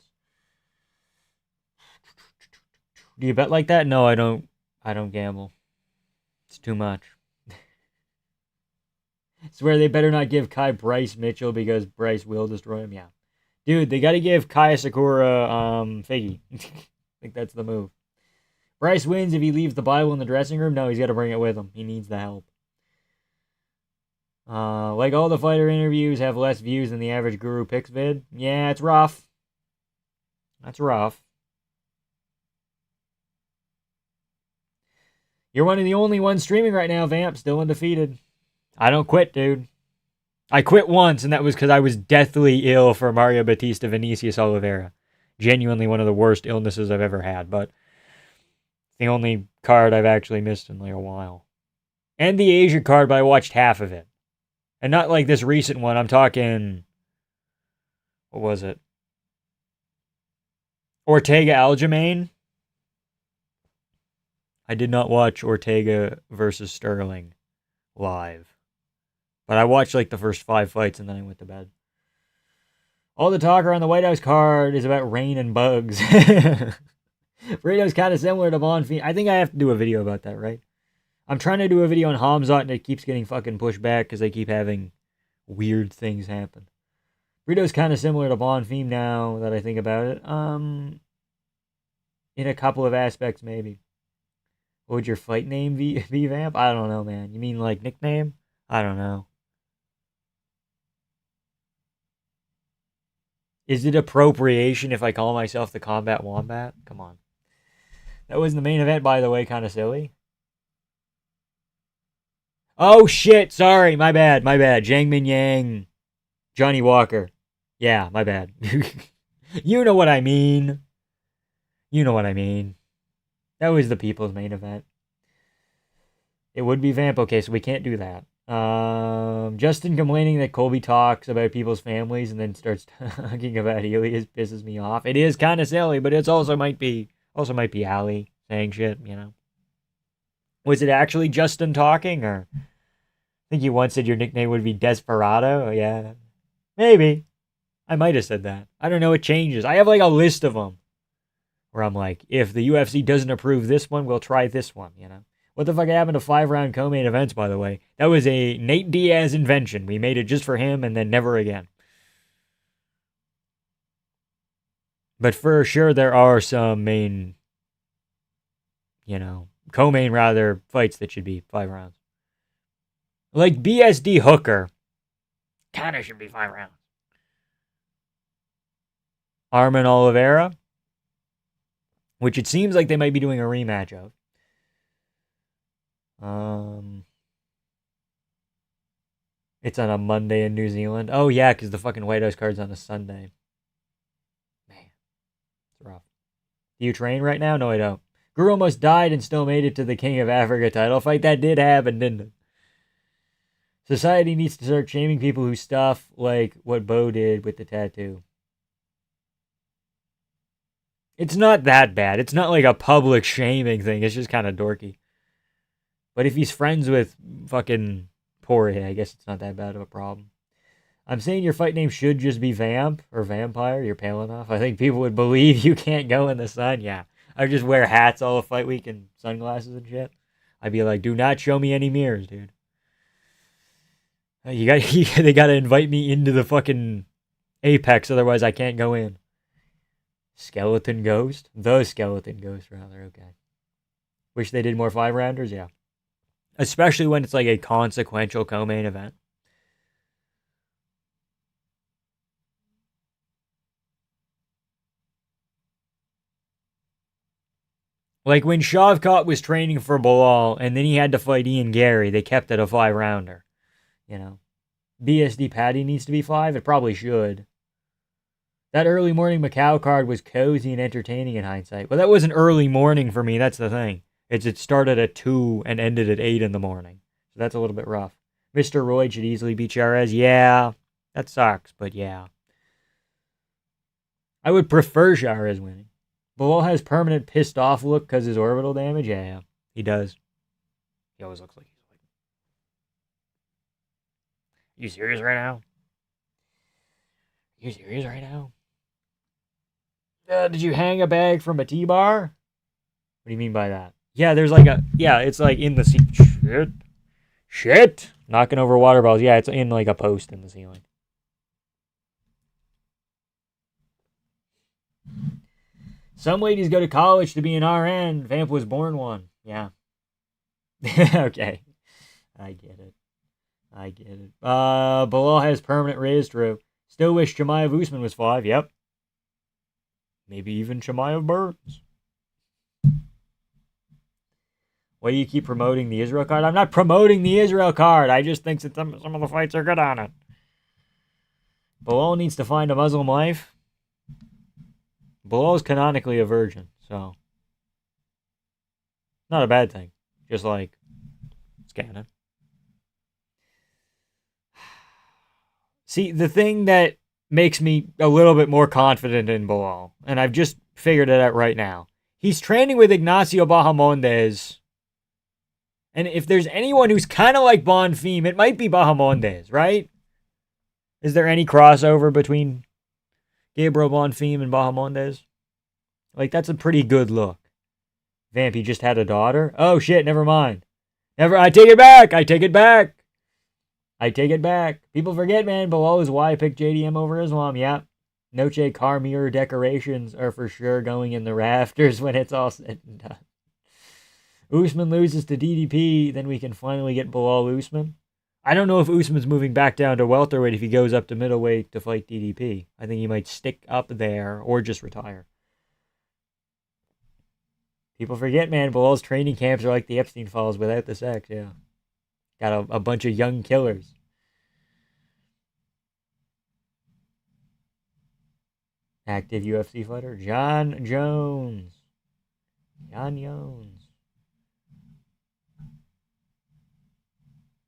Do you bet like that? No, I don't. I don't gamble. It's too much. Swear they better not give Kai Bryce Mitchell because Bryce will destroy him. Yeah. Dude, they gotta give Kai Sakura Figgy. I think that's the move. Bryce wins if he leaves the Bible in the dressing room. No, he's gotta bring it with him. He needs the help. Like all the fighter interviews have less views than the average Guru Picks vid. Yeah, it's rough. That's rough. You're one of the only ones streaming right now, Vamp. Still undefeated. I don't quit, dude. I quit once, and that was because I was deathly ill for Mario Batista Vinicius Oliveira. Genuinely one of the worst illnesses I've ever had, but the only card I've actually missed in like a while. And the Asia card, but I watched half of it. And not like this recent one. I'm talking... What was it? Ortega Aljamain. I did not watch Ortega versus Sterling live. But I watched like the first 5 fights and then I went to bed. All the talk around the White House card is about rain and bugs. Burrito's kind of similar to Bonfim. I think I have to do a video about that, right? I'm trying to do a video on Hamzat and it keeps getting fucking pushed back because they keep having weird things happen. Burrito's kind of similar to Bonfim now that I think about it. In a couple of aspects, maybe. What would your fight name be, Vamp? I don't know, man. You mean like nickname? I don't know. Is it appropriation if I call myself the Combat Wombat? Come on. That wasn't the main event, by the way. Kind of silly. Oh, shit. Sorry. My bad. Zhang Min Yang. Johnny Walker. Yeah, my bad. You know what I mean. That was the people's main event. It would be Vamp. Okay, so we can't do that. Justin complaining that Colby talks about people's families and then starts talking about Helios pisses me off. It is kind of silly, but it's also might be Ali saying shit, you know. Was it actually Justin talking, or I think you once said your nickname would be Desperado? Yeah, maybe. I might have said that. I don't know. It changes. I have like a list of them where I'm like, if the UFC doesn't approve this one, we'll try this one. You know. What the fuck happened to 5-round co-main events, by the way? That was a Nate Diaz invention. We made it just for him and then never again. But for sure, there are some main, co-main rather, fights that should be 5 rounds. Like BSD Hooker. Kinda should be 5 rounds. Armin Oliveira. Which it seems like they might be doing a rematch of. It's on a Monday in New Zealand. Oh, yeah, because the fucking White House card's on a Sunday. Man, it's rough. Do you train right now? No, I don't. Guru almost died and still made it to the King of Africa title fight. That did happen, didn't it? Society needs to start shaming people who stuff like what Bo did with the tattoo. It's not that bad. It's not like a public shaming thing. It's just kind of dorky. But if he's friends with fucking Poirier, I guess it's not that bad of a problem. I'm saying your fight name should just be Vamp or Vampire. You're pale enough. I think people would believe you can't go in the sun. Yeah. I just wear hats all the fight week and sunglasses and shit. I'd be like, do not show me any mirrors, dude. They got to invite me into the fucking Apex, otherwise I can't go in. Skeleton Ghost? The Skeleton Ghost, rather. Okay. Wish they did more 5-rounders? Yeah. Especially when it's like a consequential co-main event. Like when Shavkat was training for Bilal and then he had to fight Ian Gary, they kept it a 5-rounder. You know. BSD Patty needs to be 5? It probably should. That early morning Macau card was cozy and entertaining in hindsight. Well, that wasn't early morning for me, that's the thing. It started at 2 and ended at 8 in the morning. So that's a little bit rough. Mr. Royd should easily beat Charez. Yeah, that sucks, but yeah. I would prefer Charez winning. Bilal has permanent pissed off look because his orbital damage. Yeah, he does. He always looks like he's like. You serious right now? You serious right now? Did you hang a bag from a T-bar? What do you mean by that? Yeah, there's like it's like in the ceiling. Shit! Knocking over water bottles. Yeah, it's in like a post in the ceiling. Some ladies go to college to be an RN. Vamp was born one. Yeah. Okay. I get it. Bilal has permanent raise true. Still wish Chimaev Usman was 5. Yep. Maybe even Chimaev Burns. Why do you keep promoting the Israel card? I'm not promoting the Israel card. I just think that some of the fights are good on it. Bilal needs to find a Muslim wife. Bilal is canonically a virgin, so not a bad thing. Just like it's canon. See, the thing that makes me a little bit more confident in Bilal, and I've just figured it out right now. He's training with Ignacio Bahamondes. And if there's anyone who's kind of like Bonfim, it might be Bahamondes, right? Is there any crossover between Gabriel Bonfim and Bahamondes? Like, that's a pretty good look. Vamp, he just had a daughter? Oh, shit, never mind. I take it back. People forget, man. Below is why I picked JDM over Islam. Yeah. Noche car mirror decorations are for sure going in the rafters when it's all said and done. Usman loses to DDP, then we can finally get Bilal Usman. I don't know if Usman's moving back down to welterweight if he goes up to middleweight to fight DDP. I think he might stick up there or just retire. People forget, man, Bilal's training camps are like the Epstein files without the sex, yeah. Got a bunch of young killers. Active UFC fighter, John Jones.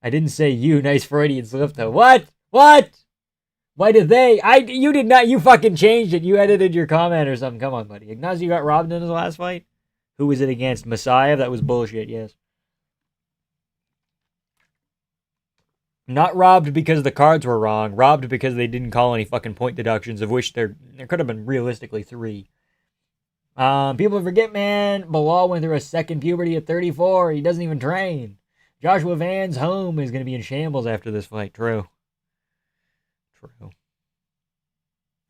I didn't say you, nice Freudian slip though. What? Why did they? You did not, you fucking changed it. You edited your comment or something. Come on, buddy. Ignacio got robbed in his last fight? Who was it against? Messiah? That was bullshit, yes. Not robbed because the cards were wrong. Robbed because they didn't call any fucking point deductions, of which there could have been realistically 3. People forget, man. Bilal went through a second puberty at 34. He doesn't even train. Joshua Van's home is going to be in shambles after this fight. True.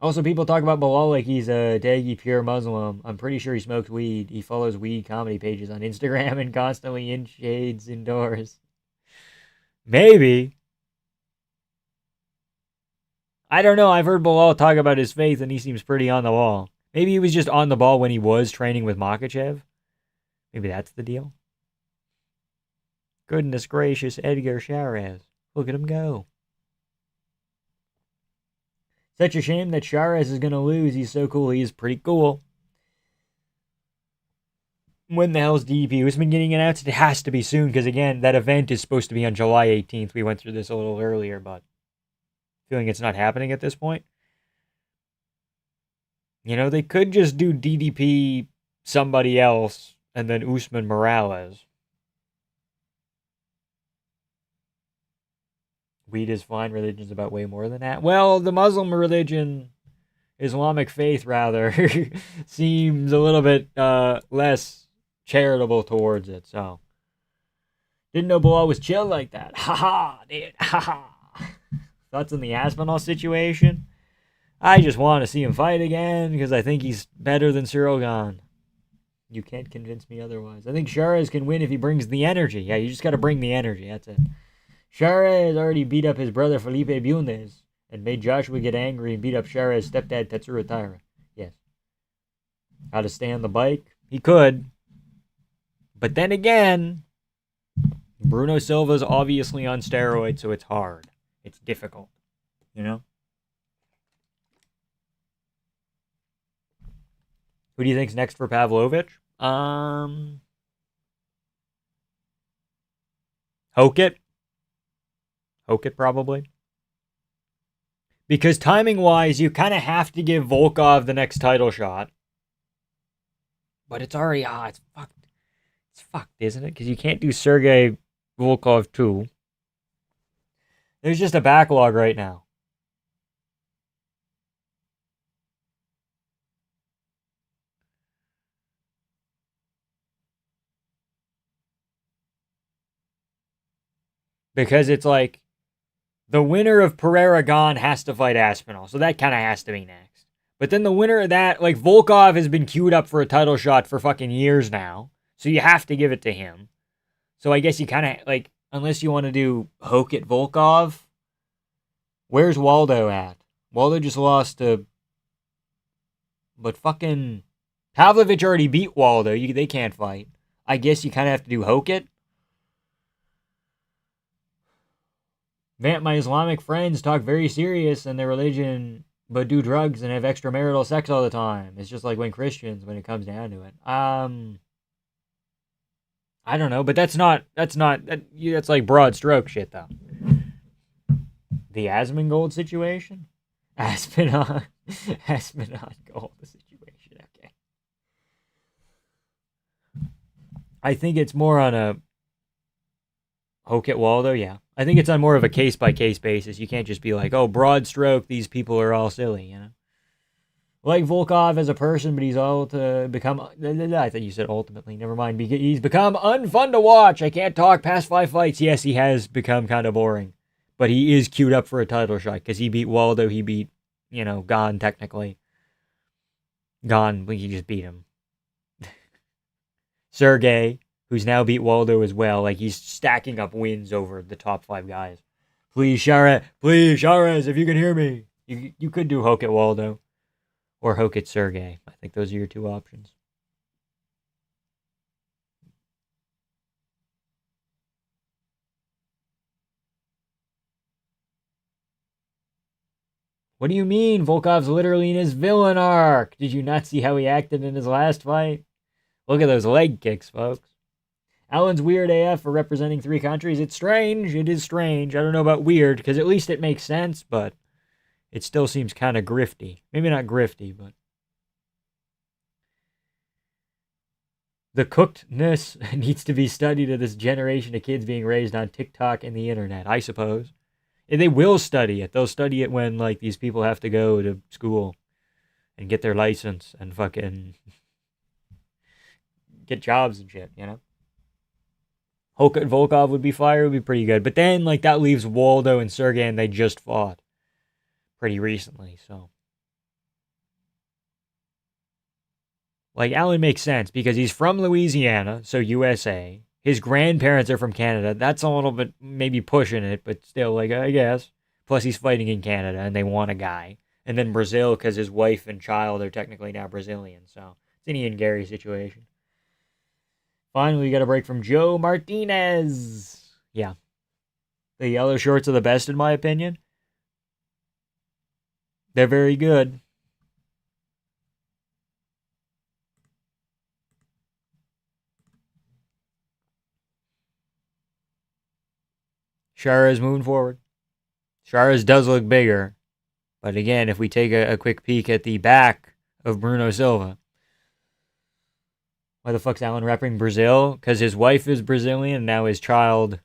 Also, people talk about Bilal like he's a daggy pure Muslim. I'm pretty sure he smokes weed. He follows weed comedy pages on Instagram and constantly in shades indoors. Maybe. I don't know. I've heard Bilal talk about his faith and he seems pretty on the ball. Maybe he was just on the ball when he was training with Makhachev. Maybe that's the deal. Goodness gracious, Edgar Chairez. Look at him go. Such a shame that Chairez is going to lose. He's so cool. He is pretty cool. When the hell's DP Usman getting announced? It has to be soon because, again, that event is supposed to be on July 18th. We went through this a little earlier, but feeling it's not happening at this point. You know, they could just do DDP somebody else and then Usman Morales. Weed is fine. Religion's about way more than that. Well, the Muslim religion, Islamic faith rather, seems a little bit less charitable towards it. So, didn't know Bilal was chill like that. Haha, dude. Haha. Thoughts on the Aspinall situation? I just want to see him fight again because I think he's better than Cyril Gane. You can't convince me otherwise. I think Chairez can win if he brings the energy. Yeah, you just got to bring the energy. That's it. Chairez already beat up his brother Felipe Bunes and made Joshua get angry and beat up Chairez's stepdad Tetsuro Taira. Yes. How to stay on the bike? He could. But then again, Bruno Silva's obviously on steroids, so it's hard. It's difficult. You know? Who do you think's next for Pavlovich? Hokit? Hokit, probably. Because timing-wise, you kind of have to give Volkov the next title shot. But it's already, it's fucked. It's fucked, isn't it? Because you can't do Sergey Volkov 2. There's just a backlog right now. Because it's like, the winner of Pereira Gane has to fight Aspinall. So that kind of has to be next. But then the winner of that, like, Volkov has been queued up for a title shot for fucking years now. So you have to give it to him. So I guess you kind of, like, unless you want to do Hokit Volkov, where's Waldo at? Waldo just lost to... But fucking... Pavlovich already beat Waldo. They can't fight. I guess you kind of have to do Hokit. My Islamic friends talk very serious in their religion, but do drugs and have extramarital sex all the time. It's just like when Christians, when it comes down to it. I don't know, but that's like broad stroke shit though. The Asmongold situation? Aspinall Gold situation, okay. I think it's more on a Hokit Waldo, yeah. I think it's on more of a case-by-case basis. You can't just be like, oh, broad stroke, these people are all silly, you know? Like Volkov as a person, but he's all to become... I thought you said ultimately. Never mind. He's become unfun to watch. I can't talk past 5 fights. Yes, he has become kind of boring. But he is queued up for a title shot because he beat Waldo. He beat, Gane, technically. Gane, he just beat him. Sergey, who's now beat Waldo as well. Like, he's stacking up wins over the top 5 guys. Please, Chairez, if you can hear me. You could do Hokit Waldo. Or Hokit Sergey. I think those are your 2 options. What do you mean? Volkov's literally in his villain arc. Did you not see how he acted in his last fight? Look at those leg kicks, folks. Alan's weird AF for representing 3 countries. It's strange. It is strange. I don't know about weird, because at least it makes sense, but it still seems kind of grifty. Maybe not grifty, but... The cookedness needs to be studied of this generation of kids being raised on TikTok and the internet, I suppose. They will study it. They'll study it when, like, these people have to go to school and get their license and fucking get jobs and shit, you know? Volkov would be fire, would be pretty good. But then, like, that leaves Waldo and Sergey, and they just fought pretty recently, so. Like, Alan makes sense because he's from Louisiana, so USA. His grandparents are from Canada. That's a little bit maybe pushing it, but still, like, I guess. Plus, he's fighting in Canada, and they want a guy. And then Brazil, because his wife and child are technically now Brazilian, so it's an Ian Gary situation. Finally, we got a break from Joe Martinez. Yeah. The yellow shorts are the best, in my opinion. They're very good. Shara's moving forward. Shara's does look bigger. But again, if we take a quick peek at the back of Bruno Silva. Why the fuck's Alan repping Brazil? Because his wife is Brazilian, and now his child,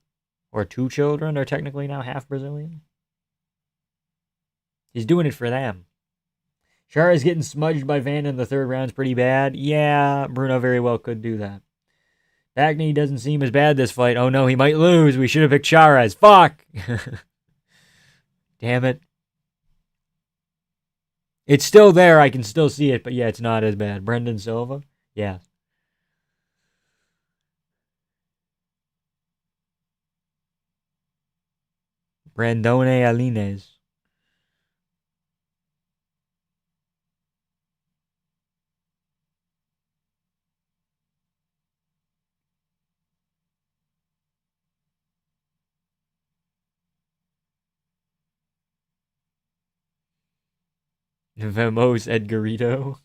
or 2 children, are technically now half Brazilian. He's doing it for them. Shara's getting smudged by Van in the 3rd round's pretty bad. Yeah, Bruno very well could do that. Bagney doesn't seem as bad this fight. Oh no, he might lose. We should have picked Charaz. Fuck! Damn it. It's still there. I can still see it, but yeah, it's not as bad. Brendan Silva? Yeah. Brandone Alines. Vamos Edgarito.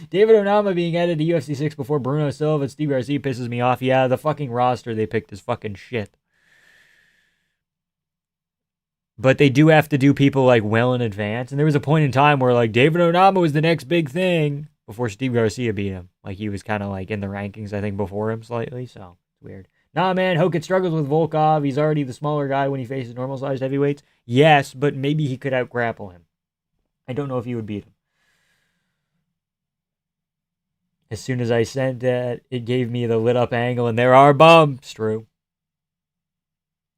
David Onama being added to UFC 6 before Bruno Silva and Steve Garcia pisses me off. Yeah, the fucking roster they picked is fucking shit. But they do have to do people like well in advance. And there was a point in time where like David Onama was the next big thing before Steve Garcia beat him. Like he was kind of like in the rankings, I think, before him slightly. So it's weird. Nah, man, Hogan struggles with Volkov. He's already the smaller guy when he faces normal-sized heavyweights. Yes, but maybe he could out-grapple him. I don't know if he would beat him. As soon as I sent that, it gave me the lit-up angle, and there are bumps. True.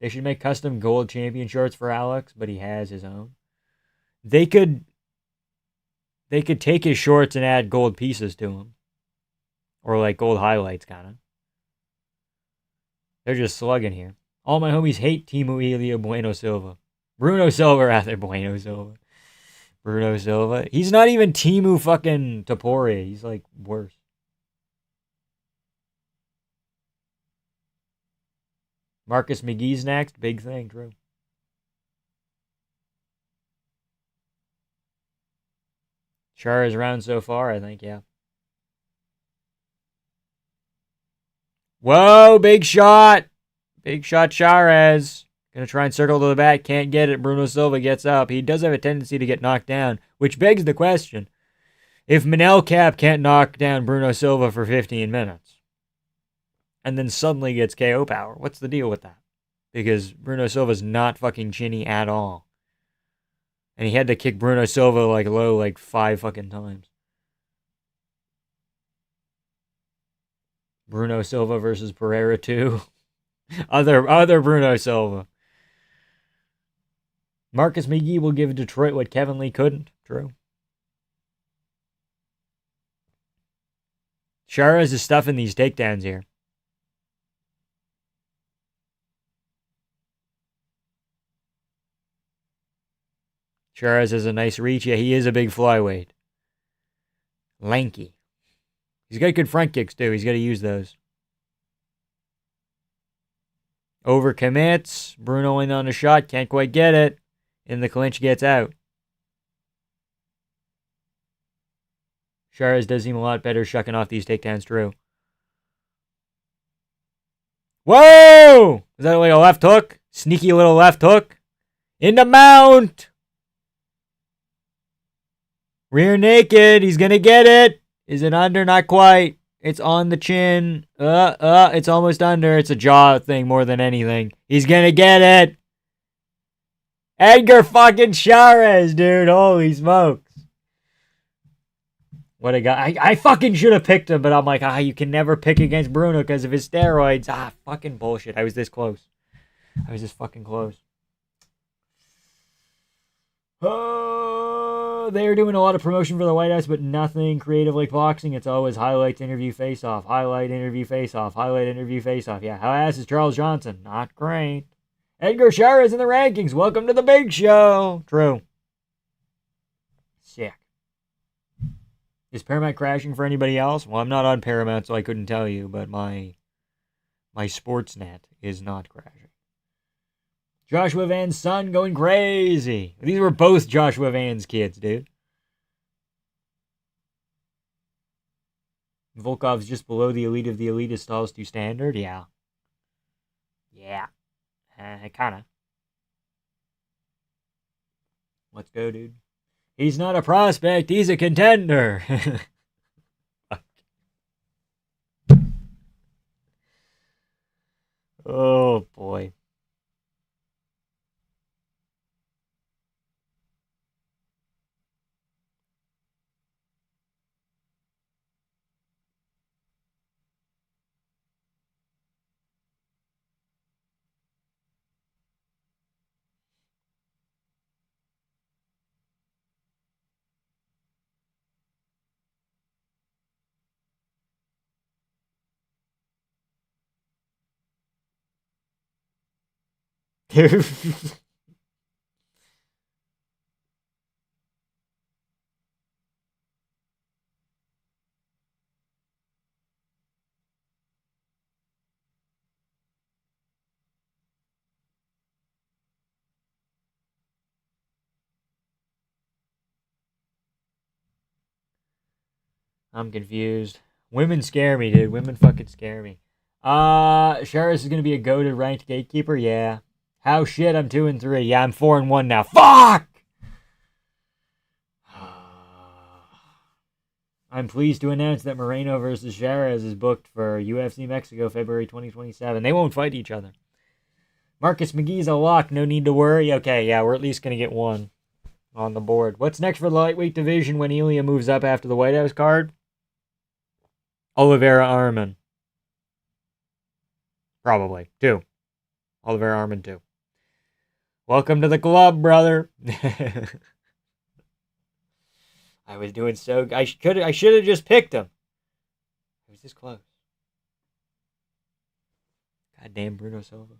They should make custom gold champion shorts for Alex, but he has his own. They could take his shorts and add gold pieces to them. Or like gold highlights, kind of. They're just slugging here. All my homies hate Timu Elia Bueno Silva. Bruno Silva, rather. Bueno Silva. Bruno Silva. He's not even Timu fucking Tapore. He's like worse. Marcus McGee's next. Big thing, true. Char is round so far, I think, yeah. Whoa, big shot. Big shot, Charez. Gonna try and circle to the back. Can't get it. Bruno Silva gets up. He does have a tendency to get knocked down, which begs the question. If Manel Cap can't knock down Bruno Silva for 15 minutes and then suddenly gets KO power, what's the deal with that? Because Bruno Silva's not fucking chinny at all. And he had to kick Bruno Silva like low like 5 fucking times. Bruno Silva versus Pereira 2. other Bruno Silva. Marcus McGee will give Detroit what Kevin Lee couldn't. True. Charez is stuffing these takedowns here. Charez has a nice reach. Yeah, he is a big flyweight. Lanky. He's got good front kicks, too. He's got to use those. Overcommits. Bruno in on a shot. Can't quite get it. And the clinch gets out. Charez does seem a lot better shucking off these takedowns, true. Whoa! Is that like a left hook? Sneaky little left hook. In the mount! Rear naked. He's going to get it. Is it under? Not quite. It's on the chin. It's almost under. It's a jaw thing more than anything. He's going to get it. Edgar fucking Chavez, dude. Holy smokes. What a guy. I fucking should have picked him, but I'm like, you can never pick against Bruno because of his steroids. Fucking bullshit. I was this close. I was this fucking close. They're doing a lot of promotion for the White House, but nothing creative like boxing. It's always highlights, interview, face-off. Highlight, interview, face-off. Highlight, interview, face-off. Yeah, how ass is Charles Johnson? Not great. Edgar Chavez in the rankings. Welcome to the big show. True. Sick. Is Paramount crashing for anybody else? Well, I'm not on Paramount, so I couldn't tell you, but my Sportsnet is not crashing. Joshua Van's son going crazy. These were both Joshua Van's kids, dude. Volkov's just below the elite of the elitist stalls to standard? Yeah. Yeah. Kinda. Let's go, dude. He's not a prospect, he's a contender. Oh, boy. I'm confused. Women scare me, dude. Women fucking scare me. Sharis is gonna be a goated ranked gatekeeper. Yeah. How shit? I'm 2-3. Yeah, I'm 4-1 now. Fuck. I'm pleased to announce that Moreno versus Sharis is booked for UFC Mexico February 2027. They won't fight each other. Marcus McGee's a lock. No need to worry. Okay, yeah, we're at least gonna get one on the board. What's next for the lightweight division when Elia moves up after the White House card? Oliveira Arman. Probably. 2. Oliveira Arman 2. Welcome to the club, brother. I was doing so. I should have just picked him. I was this close. Goddamn Bruno Silva.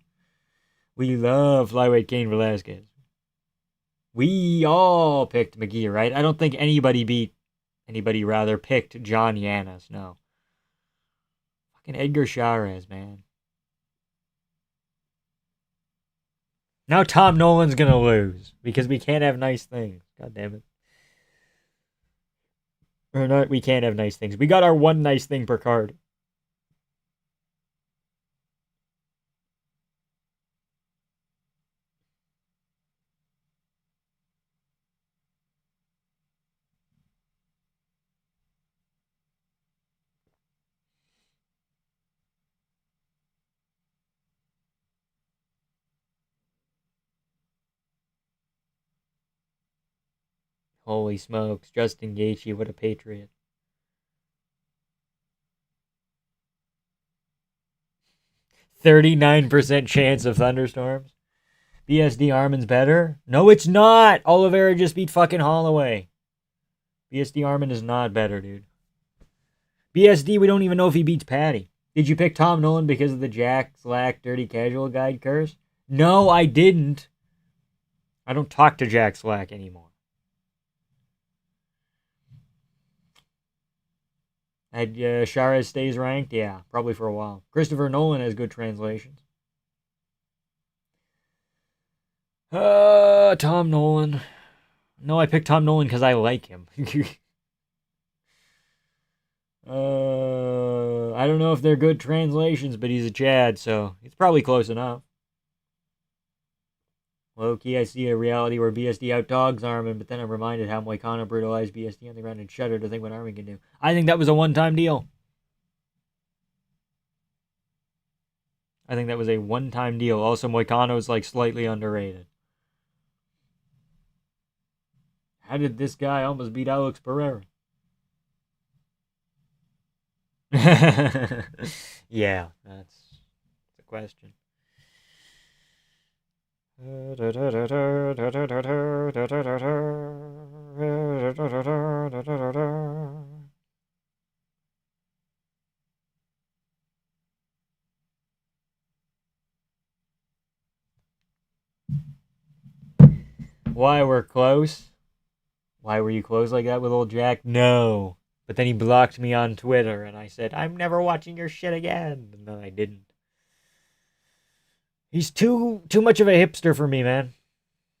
We love flyweight Cain Velasquez. We all picked McGee, right? I don't think anybody picked John Yanis. No. Fucking Edgar Chavez, man. Now Tom Nolan's gonna lose because we can't have nice things. God damn it. Or not, we can't have nice things. We got our one nice thing per card. Holy smokes. Justin Gaethje, what a patriot. 39% chance of thunderstorms. BSD Arman's better? No, it's not. Oliveira just beat fucking Holloway. BSD Arman is not better, dude. BSD, we don't even know if he beats Patty. Did you pick Tom Nolan because of the Jack Slack Dirty Casual Guide curse? No, I didn't. I don't talk to Jack Slack anymore. And Chavez stays ranked? Yeah, probably for a while. Christopher Nolan has good translations. Tom Nolan. No, I picked Tom Nolan because I like him. I don't know if they're good translations, but he's a Chad, so it's probably close enough. Low key, I see a reality where BSD outdogs Arman, but then I'm reminded how Moicano brutalized BSD on the ground and shudder to think what Arman can do. I think that was a one-time deal. I think that was a one-time deal. Also, Moicano is like slightly underrated. How did this guy almost beat Alex Pereira? Yeah, that's the question. Why we're close? Why were you close like that with old Jack? No. But then he blocked me on Twitter, and I said, I'm never watching your shit again. And then I didn't. He's too much of a hipster for me, man.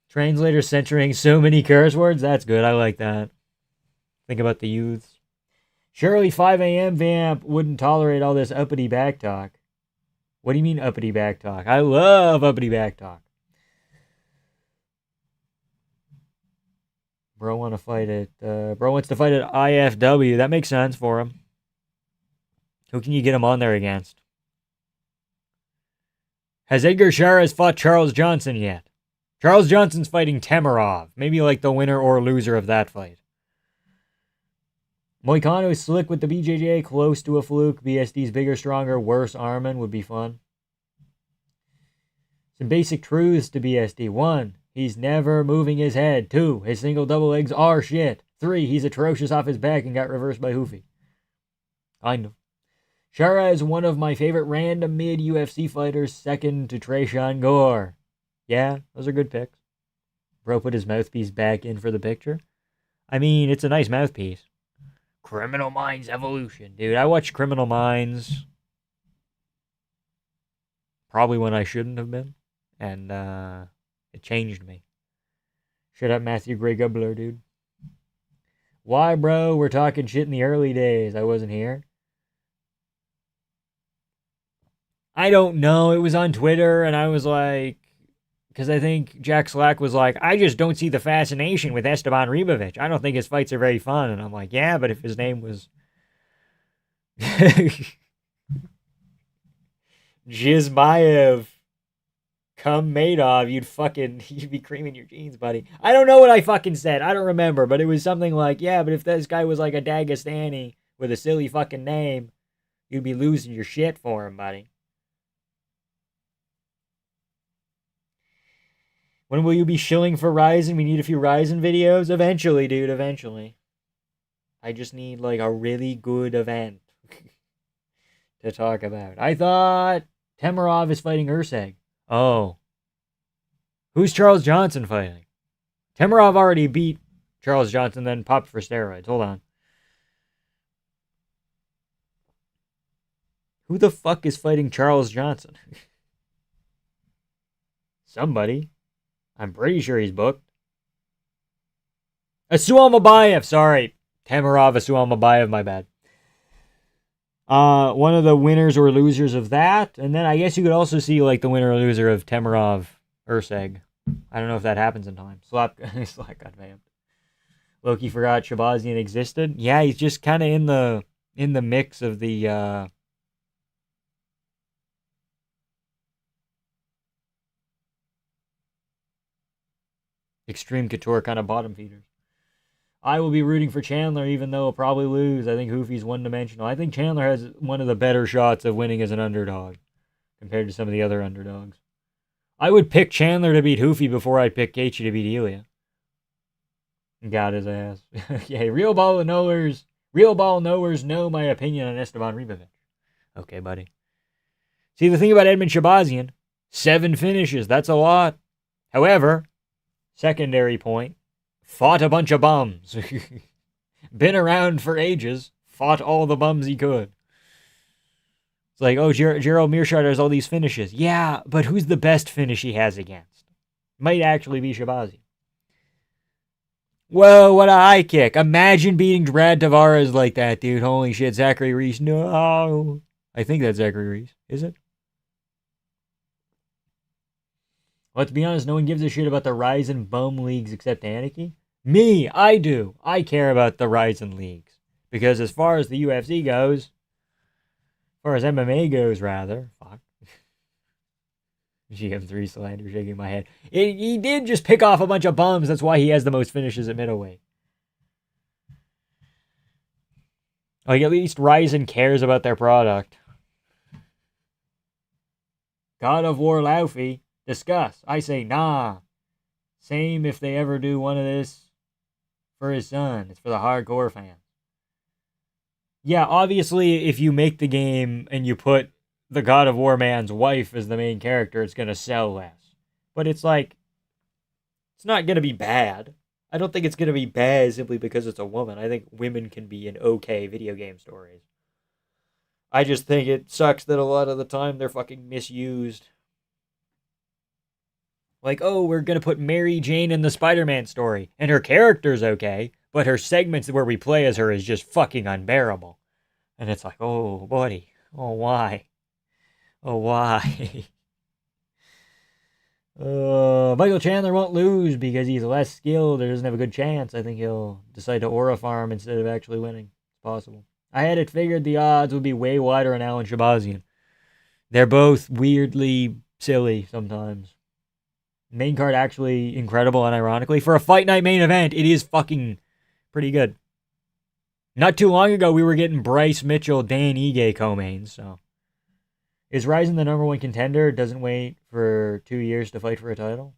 Translator censoring so many curse words? That's good. I like that. Think about the youths. Surely 5 a.m. Vamp wouldn't tolerate all this uppity back talk. What do you mean uppity back talk? I love uppity back talk. Bro want to fight it. Bro wants to fight at IFW. That makes sense for him. Who can you get him on there against? Has Edgar Chairez fought Charles Johnson yet? Charles Johnson's fighting Temerov. Maybe like the winner or loser of that fight. Moicano slick with the BJJ, close to a fluke. BSD's bigger, stronger, worse Armin would be fun. Some basic truths to BSD. 1. He's never moving his head. 2. His single double legs are shit. 3. He's atrocious off his back and got reversed by Hoofy. Kind of. Shara is one of my favorite random mid-UFC fighters, second to Trayshawn Gore. Yeah, those are good picks. Bro put his mouthpiece back in for the picture. I mean, it's a nice mouthpiece. Criminal Minds Evolution. Dude, I watched Criminal Minds probably when I shouldn't have been. And it changed me. Shut up, Matthew Gray Gubler, dude. Why, bro? We're talking shit in the early days. I wasn't here. I don't know. It was on Twitter, and I was like, because I think Jack Slack was like, I just don't see the fascination with Esteban Ribovic. I don't think his fights are very fun. And I'm like, yeah, but if his name was Jizmaev come Madoff, you'd be creaming your jeans, buddy. I don't know what I fucking said. I don't remember, but it was something like, yeah, but if this guy was like a Dagestani with a silly fucking name, you'd be losing your shit for him, buddy. When will you be shilling for Ryzen? We need a few Ryzen videos. Eventually, dude, eventually. I just need, like, a really good event to talk about. I thought Temerov is fighting Urseg. Oh. Who's Charles Johnson fighting? Temerov already beat Charles Johnson, then popped for steroids. Hold on. Who the fuck is fighting Charles Johnson? Somebody. I'm pretty sure he's booked. Asual Mabayev, sorry. Temerov, Asual Mabayev, my bad. One of the winners or losers of that. And then I guess you could also see like the winner or loser of Temerov Urseg. I don't know if that happens in time. Slap got vamped. Loki forgot Shabazian existed. Yeah, he's just kind of in the mix of the Extreme Couture kind of bottom feeders. I will be rooting for Chandler, even though he'll probably lose. I think Hoofy's one-dimensional. I think Chandler has one of the better shots of winning as an underdog compared to some of the other underdogs. I would pick Chandler to beat Hoofy before I'd pick Gaethje to beat Ilya. Got his ass. Yeah, real ball knowers know my opinion on Esteban Ribovic. Okay, buddy. See, the thing about Edmund Shabazian, 7 finishes. That's a lot. However, secondary point, fought a bunch of bums. Been around for ages. Fought all the bums he could. It's like, oh, Gerald Mearshart has all these finishes. Yeah, but who's the best finish he has against? Might actually be Shabazian. Whoa, what a high kick. Imagine beating Brad Tavares like that, dude. Holy shit, Zachary Reese. No. I think that's Zachary Reese. Is it? Let's be honest, no one gives a shit about the Ryzen bum leagues except Anarchy. Me, I do. I care about the Ryzen leagues. Because as far as the UFC goes, as far as MMA goes, rather, fuck. GM3 slander, shaking my head. He did just pick off a bunch of bums. That's why he has the most finishes at middleweight. Like, at least Ryzen cares about their product. God of War Laufey. Discuss. I say, nah. Same if they ever do one of this for his son. It's for the hardcore fans. Yeah, obviously, if you make the game and you put the God of War man's wife as the main character, it's going to sell less. But it's like, it's not going to be bad. I don't think it's going to be bad simply because it's a woman. I think women can be in okay video game stories. I just think it sucks that a lot of the time they're fucking misused. Like, oh, we're going to put Mary Jane in the Spider-Man story, and her character's okay, but her segments where we play as her is just fucking unbearable. And it's like, oh, buddy. Oh, why? Oh, why? Michael Chandler won't lose because he's less skilled or doesn't have a good chance. I think he'll decide to aura farm instead of actually winning. It's possible. I had it figured the odds would be way wider on Alan Shabazian. They're both weirdly silly sometimes. Main card actually incredible, and ironically, for a fight night main event, it is fucking pretty good. Not too long ago, we were getting Bryce Mitchell, Dan Ige co-mains, so. Is Ryzen the number one contender? Doesn't wait for 2 years to fight for a title?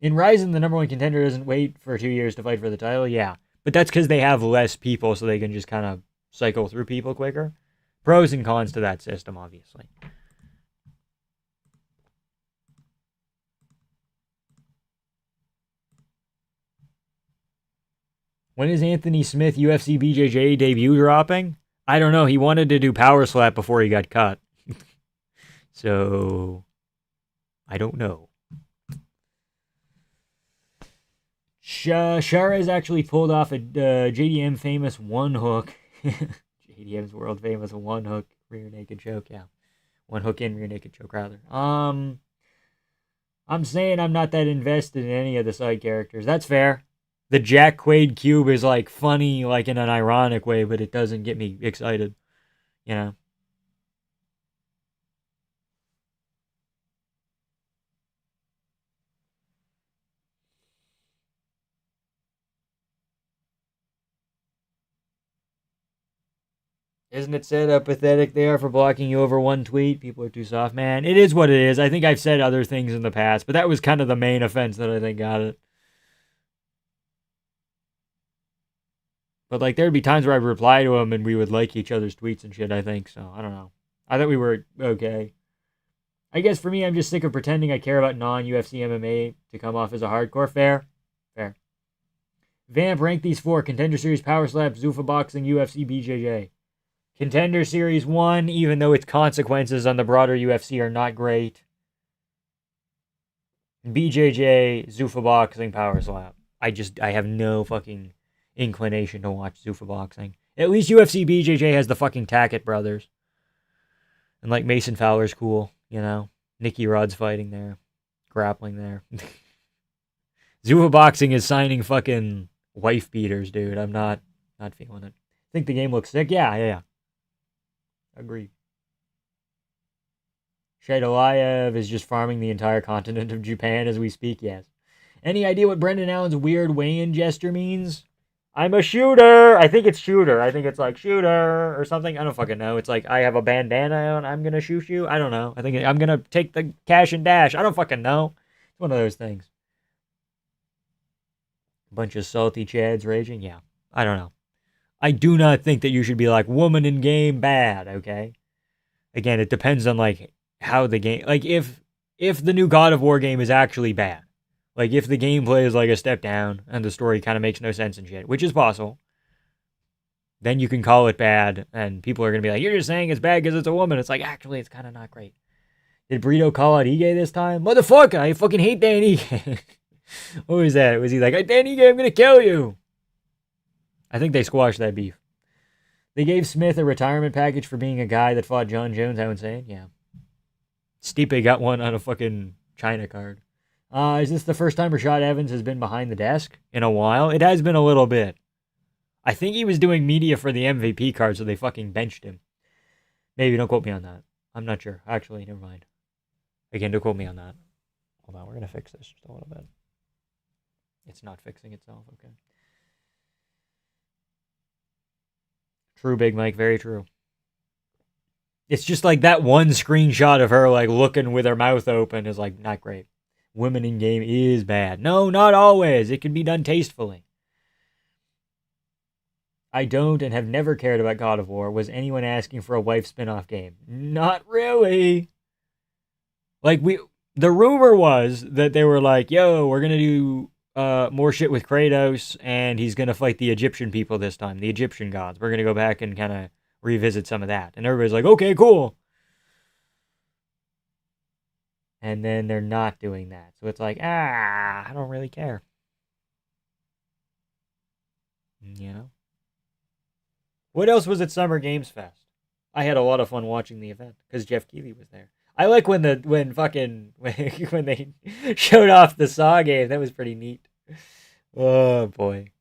In Ryzen, the number one contender doesn't wait for 2 years to fight for the title? Yeah. But that's because they have less people, so they can just kind of cycle through people quicker. Pros and cons to that system, obviously. When is Anthony Smith UFC BJJ debut dropping? I don't know. He wanted to do Power Slap before he got cut. So, I don't know. Charez actually pulled off a JDM famous one hook. JDM's world famous one hook rear naked choke. Yeah. One hook in rear naked choke, rather. I'm saying I'm not that invested in any of the side characters. That's fair. The Jack Quaid cube is like funny, like in an ironic way, but it doesn't get me excited. You know? Isn't it said how pathetic they are for blocking you over one tweet? People are too soft. Man, it is what it is. I think I've said other things in the past, but that was kind of the main offense that I think got it. But, like, there'd be times where I'd reply to him and we would like each other's tweets and shit, I think. So, I don't know. I thought we were okay. I guess for me, I'm just sick of pretending I care about non-UFC MMA to come off as a hardcore. Fair. Fair. Vamp, rank these 4. Contender Series, Power Slap, Zuffa Boxing, UFC, BJJ. Contender Series 1, even though its consequences on the broader UFC are not great. BJJ, Zuffa Boxing, Power Slap. I have no fucking inclination to watch Zuffa Boxing. At least UFC BJJ has the fucking Tackett brothers. And like Mason Fowler's cool, you know? Nicky Rod's fighting there. Grappling there. Zuffa Boxing is signing fucking wife beaters, dude. I'm not feeling it. Think the game looks sick? Yeah. Agreed. Shaidalayev is just farming the entire continent of Japan as we speak, yes. Any idea what Brendan Allen's weird weigh-in gesture means? I'm a shooter. I think it's shooter. I think it's like shooter or something. I don't fucking know. It's like I have a bandana on. I'm going to shoot you. I don't know. I think I'm going to take the cash and dash. I don't fucking know. It's one of those things. A bunch of salty chads raging. Yeah. I don't know. I do not think that you should be like woman in game bad, okay? Again, it depends on like how the game, like if the new God of War game is actually bad. Like, if the gameplay is like a step down and the story kind of makes no sense and shit, which is possible, then you can call it bad, and people are going to be like, you're just saying it's bad because it's a woman. It's like, actually, it's kind of not great. Did Brito call out Ige this time? Motherfucker, I fucking hate Dan Ige. What was that? Was he like, Dan Ige, I'm going to kill you? I think they squashed that beef. They gave Smith a retirement package for being a guy that fought John Jones. How insane? Yeah. Stipe got one on a fucking China card. Is this the first time Rashad Evans has been behind the desk in a while? It has been a little bit. I think he was doing media for the MVP card, so they fucking benched him. Maybe, don't quote me on that. I'm not sure. Actually, never mind. Again, don't quote me on that. Hold on, we're gonna fix this just a little bit. It's not fixing itself. Okay. True, Big Mike. Very true. It's just like that one screenshot of her like looking with her mouth open is like not great. Women in game is bad. No, not always. It can be done tastefully. I don't and have never cared about God of War. Was anyone asking for a wife spin-off game? Not really. Like the rumor was that they were like, "Yo, we're gonna do more shit with Kratos, and he's gonna fight the Egyptian people this time, the Egyptian gods. We're gonna go back and kind of revisit some of that." And everybody's like, "Okay, cool." And then they're not doing that, so it's like, I don't really care. You know. What else was at Summer Games Fest? I had a lot of fun watching the event because Jeff Keighley was there. I like when fucking when they showed off the Saw game. That was pretty neat. Oh boy.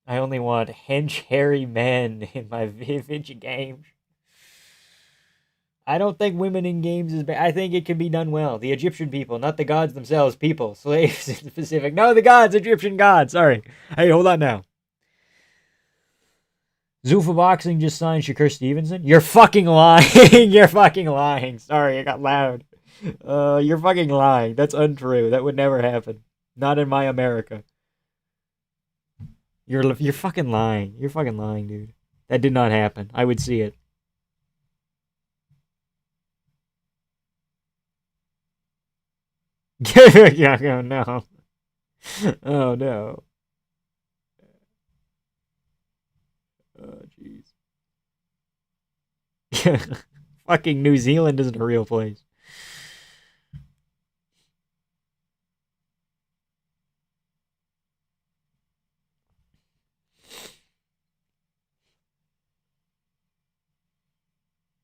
I only want hench hairy men in my vintage games. I don't think women in games is bad. I think it can be done well. The Egyptian people, not the gods themselves, people, slaves in the Pacific. No, the gods, Egyptian gods. Sorry. Hey, hold on now. Zuffa Boxing just signed Shakur Stevenson. You're fucking lying. You're fucking lying. Sorry, I got loud. You're fucking lying. That's untrue. That would never happen. Not in my America. You're fucking lying. You're fucking lying, dude. That did not happen. I would see it. Yeah, oh no. Oh no. Oh jeez. Fucking New Zealand isn't a real place.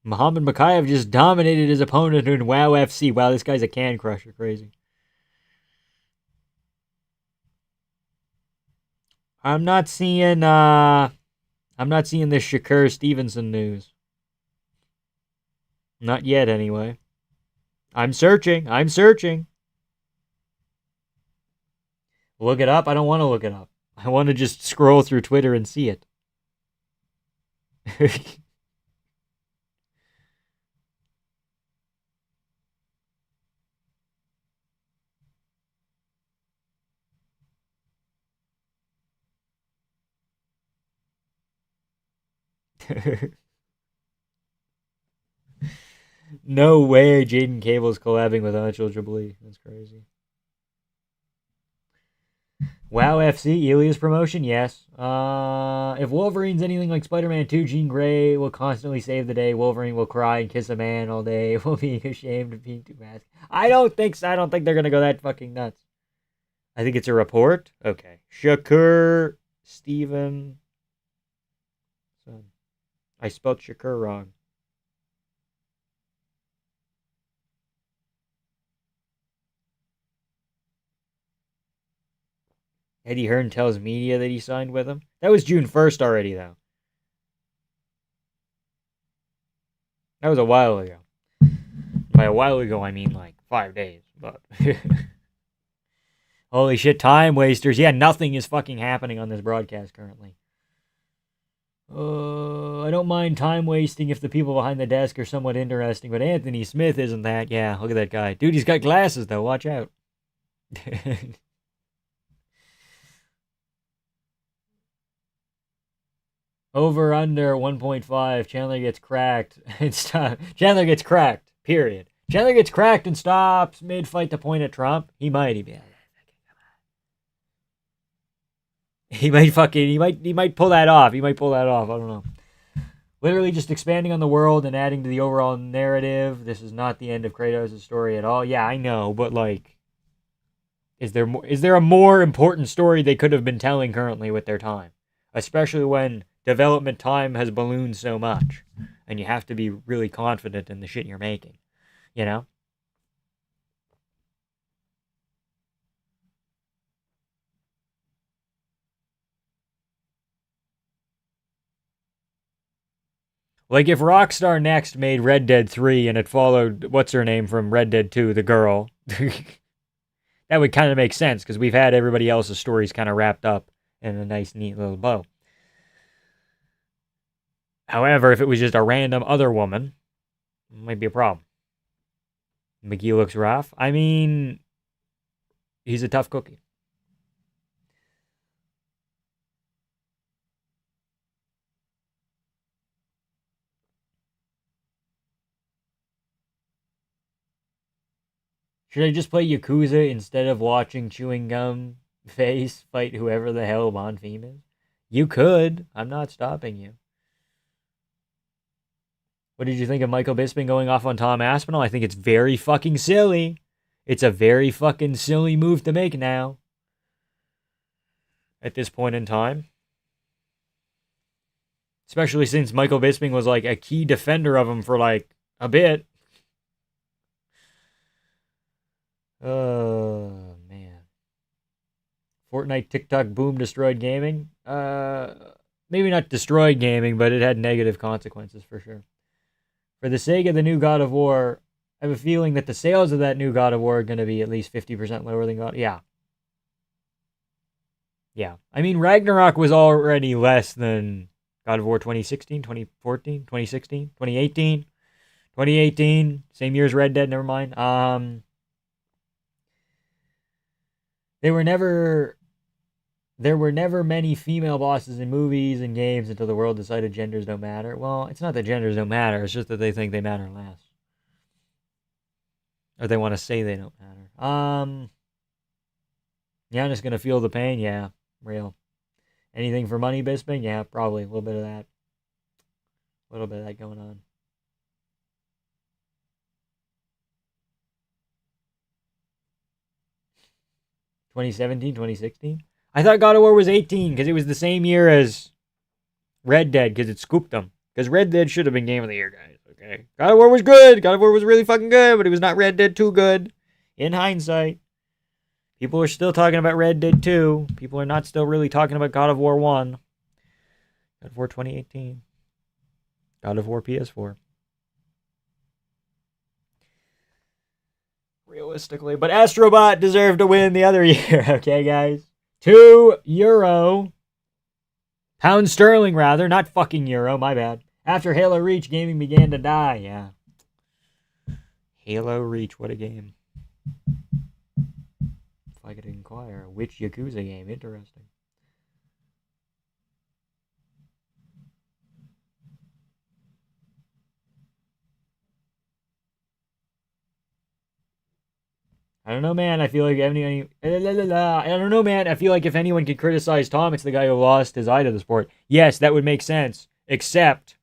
Muhammad Makayev just dominated his opponent in WoW FC. Wow, this guy's a can crusher. Crazy. I'm not seeing I'm not seeing this Shakur Stevenson news. Not yet anyway. I'm searching. I'm searching. Look it up? I don't want to look it up. I want to just scroll through Twitter and see it. No way Jaden Cable's collabing with Anshul Jabli. That's crazy. WoW FC, Elias promotion, yes. If Wolverine's anything like Spider-Man 2, Jean Grey will constantly save the day. Wolverine will cry and kiss a man all day while being ashamed of being too masked. I don't think so. I don't think they're gonna go that fucking nuts. I think it's a report. Okay. Shakur Steven. I spelled Shakur wrong. Eddie Hearn tells media that he signed with him. That was June 1st already, though. That was a while ago. By a while ago, I mean like 5 days. But holy shit, time wasters. Yeah, nothing is fucking happening on this broadcast currently. I don't mind time wasting if the people behind the desk are somewhat interesting, but Anthony Smith isn't that. Yeah, look at that guy. Dude, he's got glasses, though. Watch out. Over under 1.5. Chandler gets cracked. Chandler gets cracked. Period. Chandler gets cracked and stops mid fight to point at Trump. He might. He might fucking. He might pull that off. He might pull that off. I don't know. Literally just expanding on the world and adding to the overall narrative. This is not the end of Kratos' story at all. Yeah, I know, but like, is there a more important story they could have been telling currently with their time? Especially when development time has ballooned so much, and you have to be really confident in the shit you're making. You know. Like if Rockstar Next made Red Dead 3 and it followed what's her name from Red Dead 2, the girl, that would kind of make sense because we've had everybody else's stories kind of wrapped up in a nice, neat little bow. However, if it was just a random other woman, it might be a problem. McGee looks rough. I mean, he's a tough cookie. Should I just play Yakuza instead of watching Chewing Gum Face fight whoever the hell Bonfim is? You could. I'm not stopping you. What did you think of Michael Bisping going off on Tom Aspinall? I think it's very fucking silly. It's a very fucking silly move to make now. At this point in time. Especially since Michael Bisping was like a key defender of him for like a bit. Oh, man. Fortnite TikTok boom destroyed gaming? Maybe not destroyed gaming, but it had negative consequences for sure. For the sake of the new God of War, I have a feeling that the sales of that new God of War are going to be at least 50% lower than God. Yeah. Yeah. I mean, Ragnarok was already less than God of War 2016, 2014, 2016, 2018. 2018, same year as Red Dead, never mind. There were never many female bosses in movies and games until the world decided genders don't matter. Well, it's not that genders don't matter, it's just that they think they matter less. Or they want to say they don't matter. Yeah, I'm just gonna feel the pain, yeah. Real. Anything for money, Bisping? Yeah, probably. A little bit of that. A little bit of that going on. (2017, 2016). I thought God of War was 18 because it was the same year as Red Dead because it scooped them. Because Red Dead should have been Game of the Year, guys. Okay, God of War was good. God of War was really fucking good, but it was not Red Dead 2 good. In hindsight, people are still talking about Red Dead 2. People are not still really talking about God of War 1. God of War 2018. God of War PS4. Realistically, but Astrobot deserved to win the other year. Okay, guys. €2. Pound sterling, rather. Not fucking euro. My bad. After Halo Reach, gaming began to die. Yeah. Halo Reach. What a game. If I could inquire. Which Yakuza game? Interesting. I don't know, man. I feel like I don't know, man. I feel like if anyone could criticize Tom, it's the guy who lost his eye to the sport. Yes, that would make sense. Except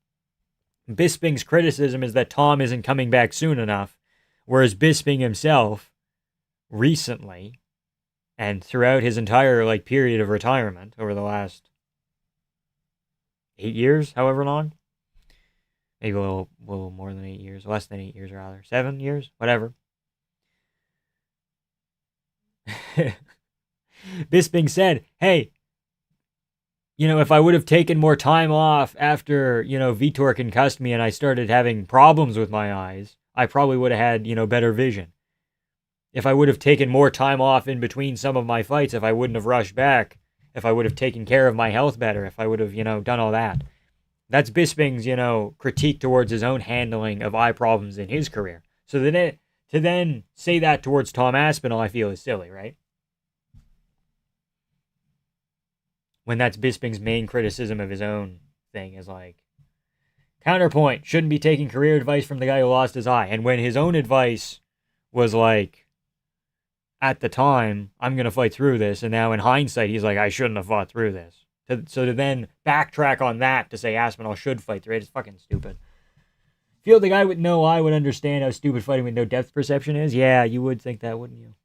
Bisping's criticism is that Tom isn't coming back soon enough, whereas Bisping himself, recently, and throughout his entire period of retirement over the last 8 years, however long, maybe a little more than 8 years, less than 8 years rather, 7 years, whatever. Bisping said, hey, if I would have taken more time off after, Vitor concussed me and I started having problems with my eyes, I probably would have had, better vision. If I would have taken more time off in between some of my fights, if I wouldn't have rushed back, if I would have taken care of my health better, if I would have, done all that. That's Bisping's, critique towards his own handling of eye problems in his career. So then to then say that towards Tom Aspinall, I feel is silly, right? When that's Bisping's main criticism of his own thing is counterpoint, shouldn't be taking career advice from the guy who lost his eye. And when his own advice was at the time, I'm going to fight through this. And now in hindsight, he's I shouldn't have fought through this. So to then backtrack on that to say Aspinall should fight through it is fucking stupid. Feel the guy with no eye would understand how stupid fighting with no depth perception is? Yeah, you would think that, wouldn't you?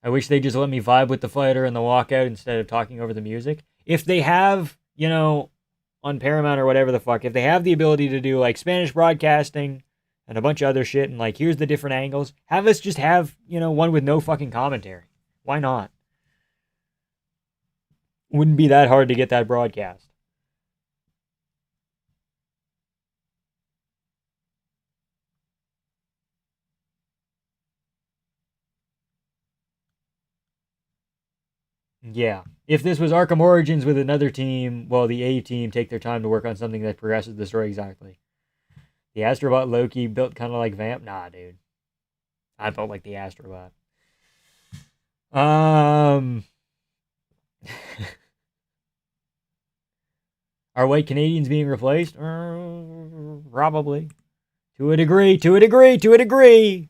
I wish they just let me vibe with the fighter and the walkout instead of talking over the music. If they have, on Paramount or whatever the fuck, if they have the ability to do Spanish broadcasting and a bunch of other shit. And like, here's the different angles. Have us just have, one with no fucking commentary. Why not? Wouldn't be that hard to get that broadcast. Yeah. If this was Arkham Origins with another team, well, the A team take their time to work on something that progresses the story exactly. The Astrobot Loki built kind of like Vamp? Nah, dude. I felt like the Astrobot. Are white Canadians being replaced? Probably. To a degree.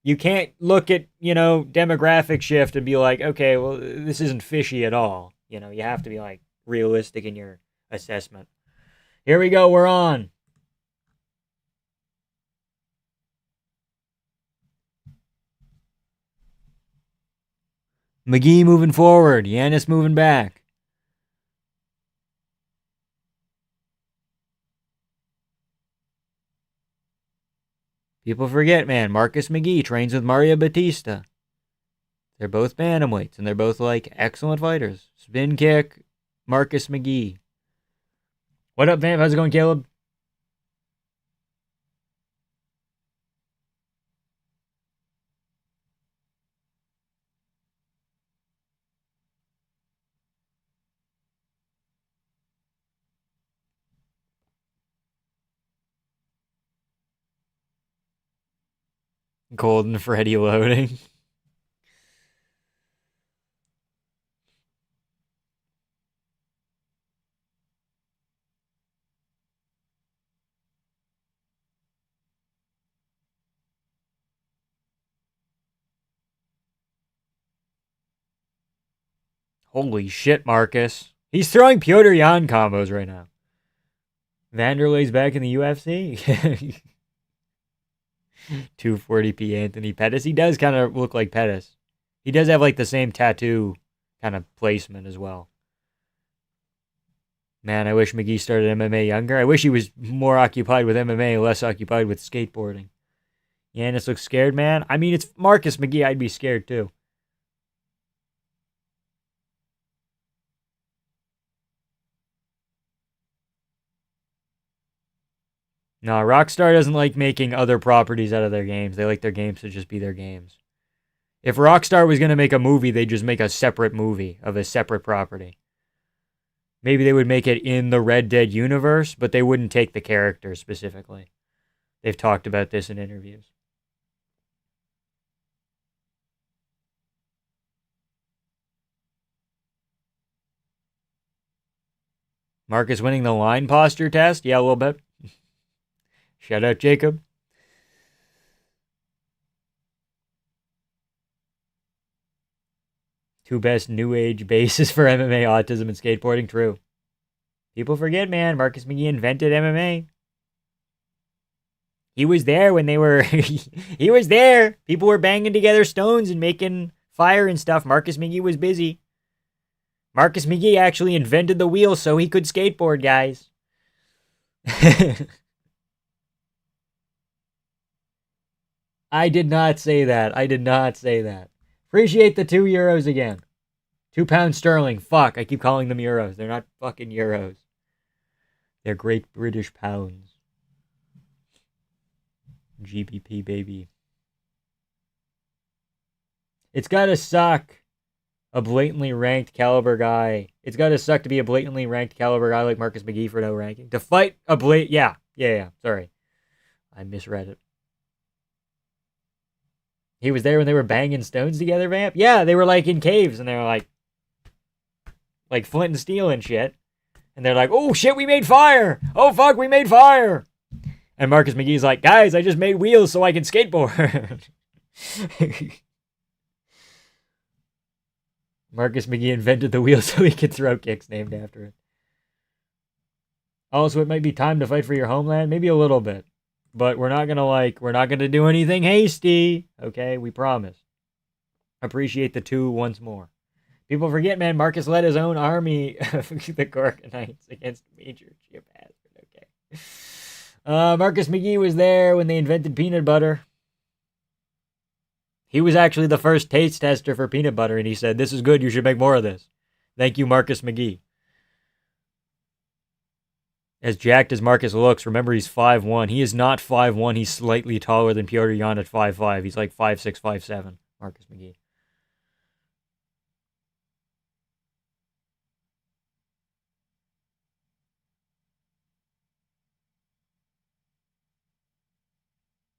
You can't look at, demographic shift and be like, okay, well, this isn't fishy at all. You have to be like realistic in your assessment. Here we go, we're on. McGee moving forward, Yanis moving back. People forget, man, Marcus McGee trains with Mario Batista. They're both bantamweights, and they're both, like, excellent fighters. Spin kick, Marcus McGee. What up, Vamp? How's it going, Caleb? Golden Freddy loading. Holy shit, Marcus. He's throwing Piotr Jan combos right now. Vanderlei's back in the UFC. 240p Anthony Pettis. He does kind of look like Pettis. He does have like the same tattoo kind of placement as well. Man, I wish McGee started MMA younger. I wish he was more occupied with MMA, less occupied with skateboarding. Yanis looks scared, man. I mean, it's Marcus McGee. I'd be scared too. No, Rockstar doesn't like making other properties out of their games. They like their games to just be their games. If Rockstar was going to make a movie, they'd just make a separate movie of a separate property. Maybe they would make it in the Red Dead universe, but they wouldn't take the characters specifically. They've talked about this in interviews. Marcus winning the line posture test? Yeah, a little bit. Shout out, Jacob. Two best new age bases for MMA, autism, and skateboarding. True. People forget, man. Marcus McGee invented MMA. He was there when they were... he was there. People were banging together stones and making fire and stuff. Marcus McGee was busy. Marcus McGee actually invented the wheel so he could skateboard, guys. I did not say that. Appreciate the €2 again. £2 sterling. Fuck, I keep calling them euros. They're not fucking euros. They're Great British pounds. GBP, baby. It's gotta suck. A blatantly ranked caliber guy. It's gotta suck to be a blatantly ranked caliber guy like Marcus McGee for no ranking. To fight a Yeah. Sorry. I misread it. He was there when they were banging stones together, Vamp? Yeah, they were like in caves and they were like flint and steel and shit. And they're like, oh shit, we made fire! Oh fuck, we made fire! And Marcus McGee's like, guys, I just made wheels so I can skateboard. Marcus McGee invented the wheel so he could throw kicks named after it. Also, it might be time to fight for your homeland. Maybe a little bit. But we're not gonna do anything hasty. Okay, we promise. Appreciate the 2 once more. People forget, man, Marcus led his own army of the Gorgonites against Major Geopazard. Okay. Marcus McGee was there when they invented peanut butter. He was actually the first taste tester for peanut butter, and he said, "This is good, you should make more of this." Thank you, Marcus McGee. As jacked as Marcus looks, remember he's 5'1". He is not 5'1". He's slightly taller than Piotr Jan at 5'5". He's like 5'6", 5'7", Marcus McGee.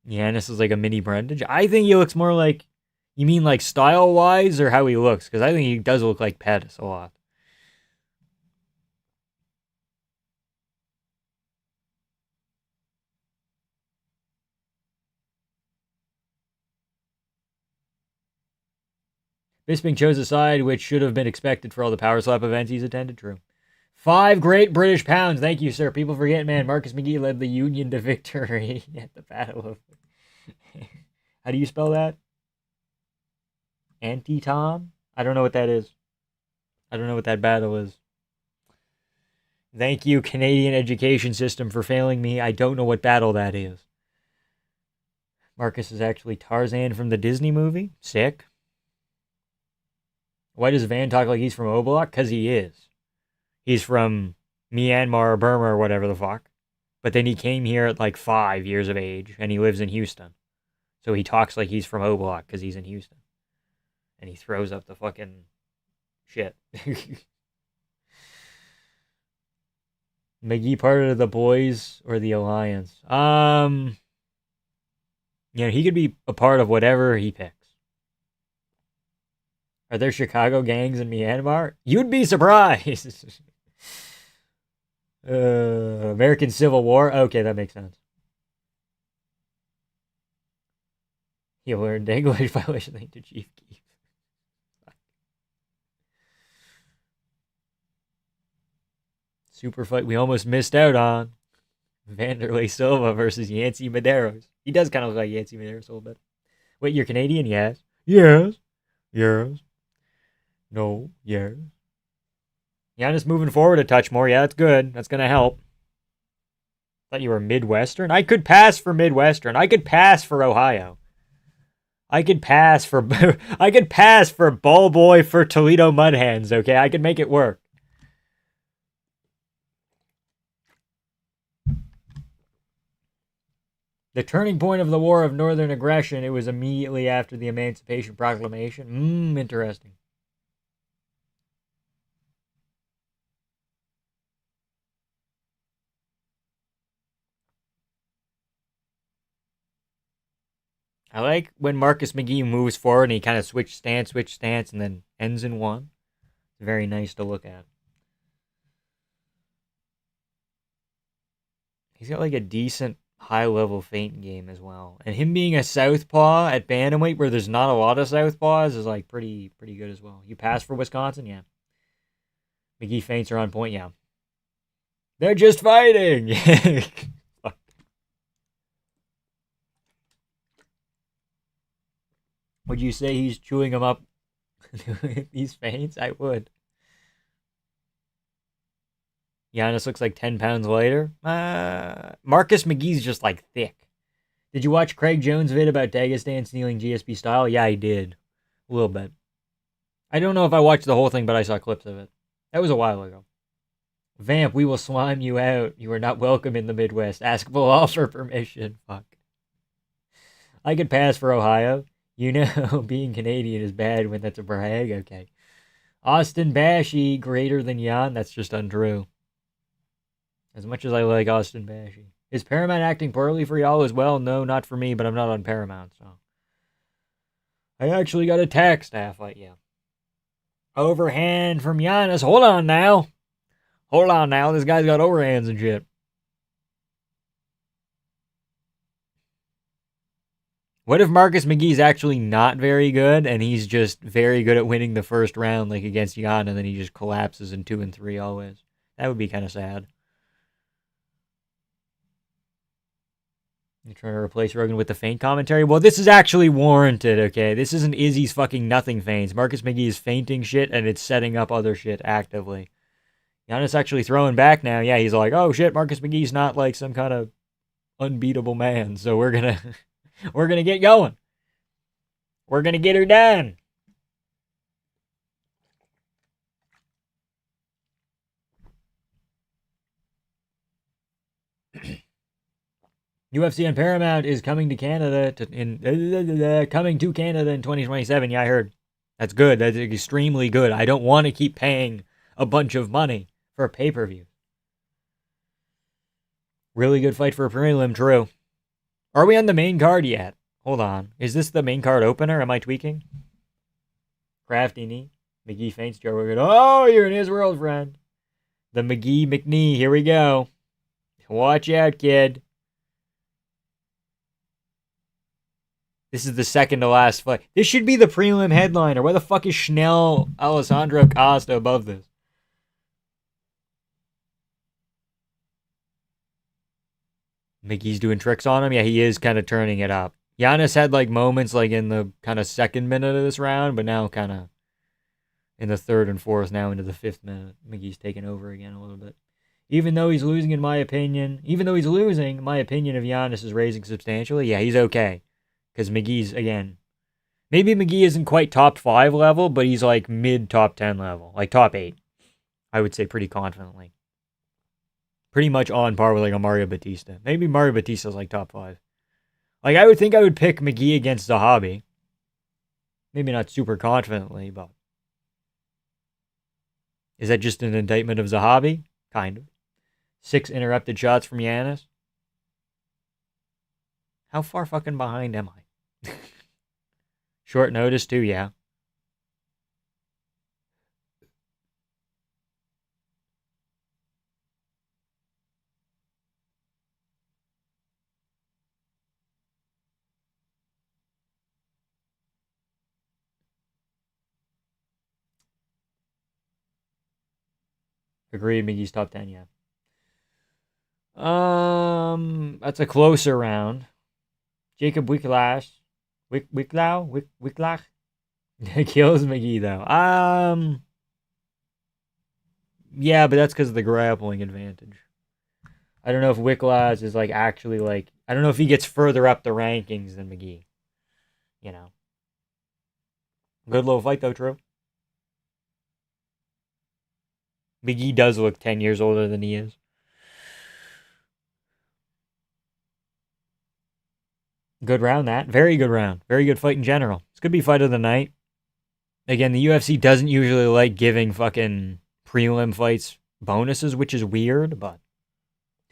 Giannis is like a mini Brendage. I think he looks more like, you mean like style-wise or how he looks? Because I think he does look like Pettis a lot. Bisping chose a side which should have been expected for all the Power Slap events he's attended. True. 5 great British pounds. Thank you, sir. People forget, man. Marcus McGee led the Union to victory at the Battle of... How do you spell that? Anti-Tom? I don't know what that is. I don't know what that battle is. Thank you, Canadian education system, for failing me. I don't know what battle that is. Marcus is actually Tarzan from the Disney movie. Sick. Why does Van talk like he's from Obolak? Because he is. He's from Myanmar or Burma or whatever the fuck. But then he came here at like 5 years of age, and he lives in Houston. So he talks like he's from Obolak because he's in Houston. And he throws up the fucking shit. McGee part of the boys or the alliance? He could be a part of whatever he picks. Are there Chicago gangs in Myanmar? You'd be surprised. American Civil War? Okay, that makes sense. He learned English by listening to Chief Keef. Super fight we almost missed out on. Vanderlei Silva versus Yancy Medeiros. He does kind of look like Yancy Medeiros a little bit. Wait, you're Canadian? Yes. Yes. Yes. No. Yes. Giannis moving forward a touch more. Yeah, that's good. That's going to help. Thought you were Midwestern. I could pass for Midwestern. I could pass for Ohio. I could pass for Ball Boy for Toledo Mudhens, okay? I could make it work. The turning point of the War of Northern Aggression, it was immediately after the Emancipation Proclamation. Interesting. I like when Marcus McGee moves forward and he kind of switch stance, and then ends in one. It's very nice to look at. He's got like a decent high-level feint game as well. And him being a southpaw at bantamweight where there's not a lot of southpaws is like pretty good as well. You pass for Wisconsin? Yeah. McGee feints are on point? Yeah. They're just fighting! Would you say he's chewing them up these feints? I would. Giannis looks like 10 pounds lighter. Marcus McGee's just like thick. Did you watch Craig Jones' vid about Dagestan stealing GSP style? Yeah, I did. A little bit. I don't know if I watched the whole thing, but I saw clips of it. That was a while ago. Vamp, we will slime you out. You are not welcome in the Midwest. Ask Bilal for permission. Fuck. I could pass for Ohio. You know, being Canadian is bad when that's a brag. Okay. Austin Bashy, greater than Jan. That's just untrue. As much as I like Austin Bashy. Is Paramount acting poorly for y'all as well? No, not for me, but I'm not on Paramount, so. I actually got a text. Fight, yeah. Overhand from Giannis. Hold on now. This guy's got overhands and shit. What if Marcus McGee's actually not very good and he's just very good at winning the first round, like against Jan, and then he just collapses in 2 and 3 always? That would be kind of sad. You're trying to replace Rogan with the feint commentary? Well, this is actually warranted, okay? This isn't Izzy's fucking nothing feints. Marcus McGee is feinting shit, and it's setting up other shit actively. Giannis actually throwing back now. Yeah, he's like, oh shit, Marcus McGee's not like some kind of unbeatable man. So we're gonna get going. We're gonna get her done. UFC on Paramount is coming to Canada coming to Canada in 2027. Yeah, I heard. That's good. That's extremely good. I don't want to keep paying a bunch of money for a pay-per-view. Really good fight for a prelim, true. Are we on the main card yet? Hold on. Is this the main card opener? Am I tweaking? Crafty knee. McGee feints Joe Rogan. Oh, you're in his world, friend. The McGee McKnee. Here we go. Watch out, kid. This is the second to last fight. This should be the prelim headliner. Why the fuck is Schnell Alessandro Costa above this? McGee's doing tricks on him. Yeah, he is kind of turning it up. Giannis had like moments like in the kind of second minute of this round, but now kind of in the third and fourth, now into the fifth minute. McGee's taking over again a little bit. Even though he's losing, my opinion of Giannis is raising substantially. Yeah, he's okay. Because McGee's, again, maybe McGee isn't quite top 5 level, but he's like mid top 10 level, like top 8. I would say pretty confidently. Pretty much on par with like a Mario Batista. Maybe Mario Batista's like top 5. Like I would think I would pick McGee against Zahabi. Maybe not super confidently, but is that just an indictment of Zahabi? Kind of. 6 interrupted shots from Giannis. How far fucking behind am I? Short notice too, yeah. Agreed, McGee's top 10, yeah. That's a closer round. Jacob Wicklach kills McGee though. Yeah, but that's because of the grappling advantage. I don't know if Wicklach is like actually like I don't know if he gets further up the rankings than McGee. You know. Good little fight though, true. McGee does look 10 years older than he is. Good round, that. Very good round. Very good fight in general. This could be fight of the night. Again, the UFC doesn't usually like giving fucking prelim fights bonuses, which is weird, but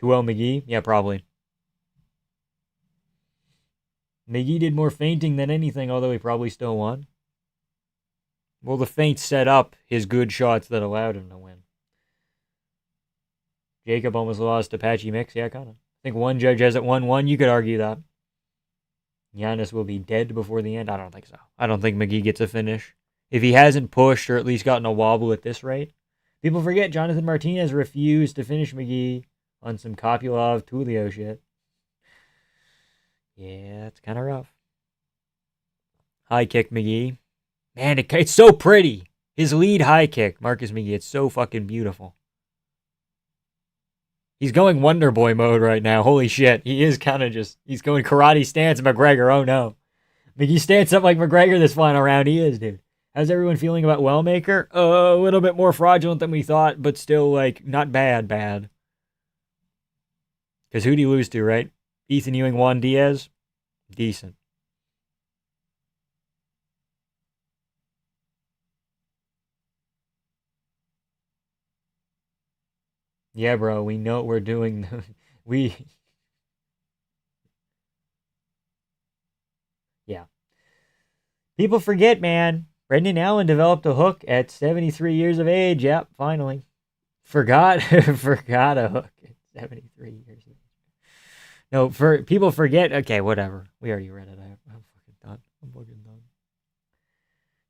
2-0 McGee? Yeah, probably. McGee did more feinting than anything, although he probably still won. Well, the feint set up his good shots that allowed him to win. Jacob almost lost to Patchy Mix. Yeah, kind of. I think one judge has it 1-1. You could argue that. Giannis will be dead before the end. I don't think so. I don't think McGee gets a finish. If he hasn't pushed or at least gotten a wobble at this rate. People forget Jonathan Martinez refused to finish McGee on some Kopylov Tulio shit. Yeah, it's kind of rough. High kick McGee. Man, it's so pretty. His lead high kick, Marcus McGee, it's so fucking beautiful. He's going Wonder Boy mode right now. Holy shit. He is kind of just, he's going karate stance McGregor. Oh no. McGee stance up like McGregor this final round. He is, dude. How's everyone feeling about Wellmaker? A little bit more fraudulent than we thought, but still, like, not bad. Because who'd he lose to, right? Ethan Ewing, Juan Diaz? Decent. Yeah, bro, we know what we're doing. Yeah. People forget, man. Brendan Allen developed a hook at 73 years of age. Yep, finally. Forgot a hook at 73 years of age. No, people forget. Okay, whatever. We already read it. I'm fucking done.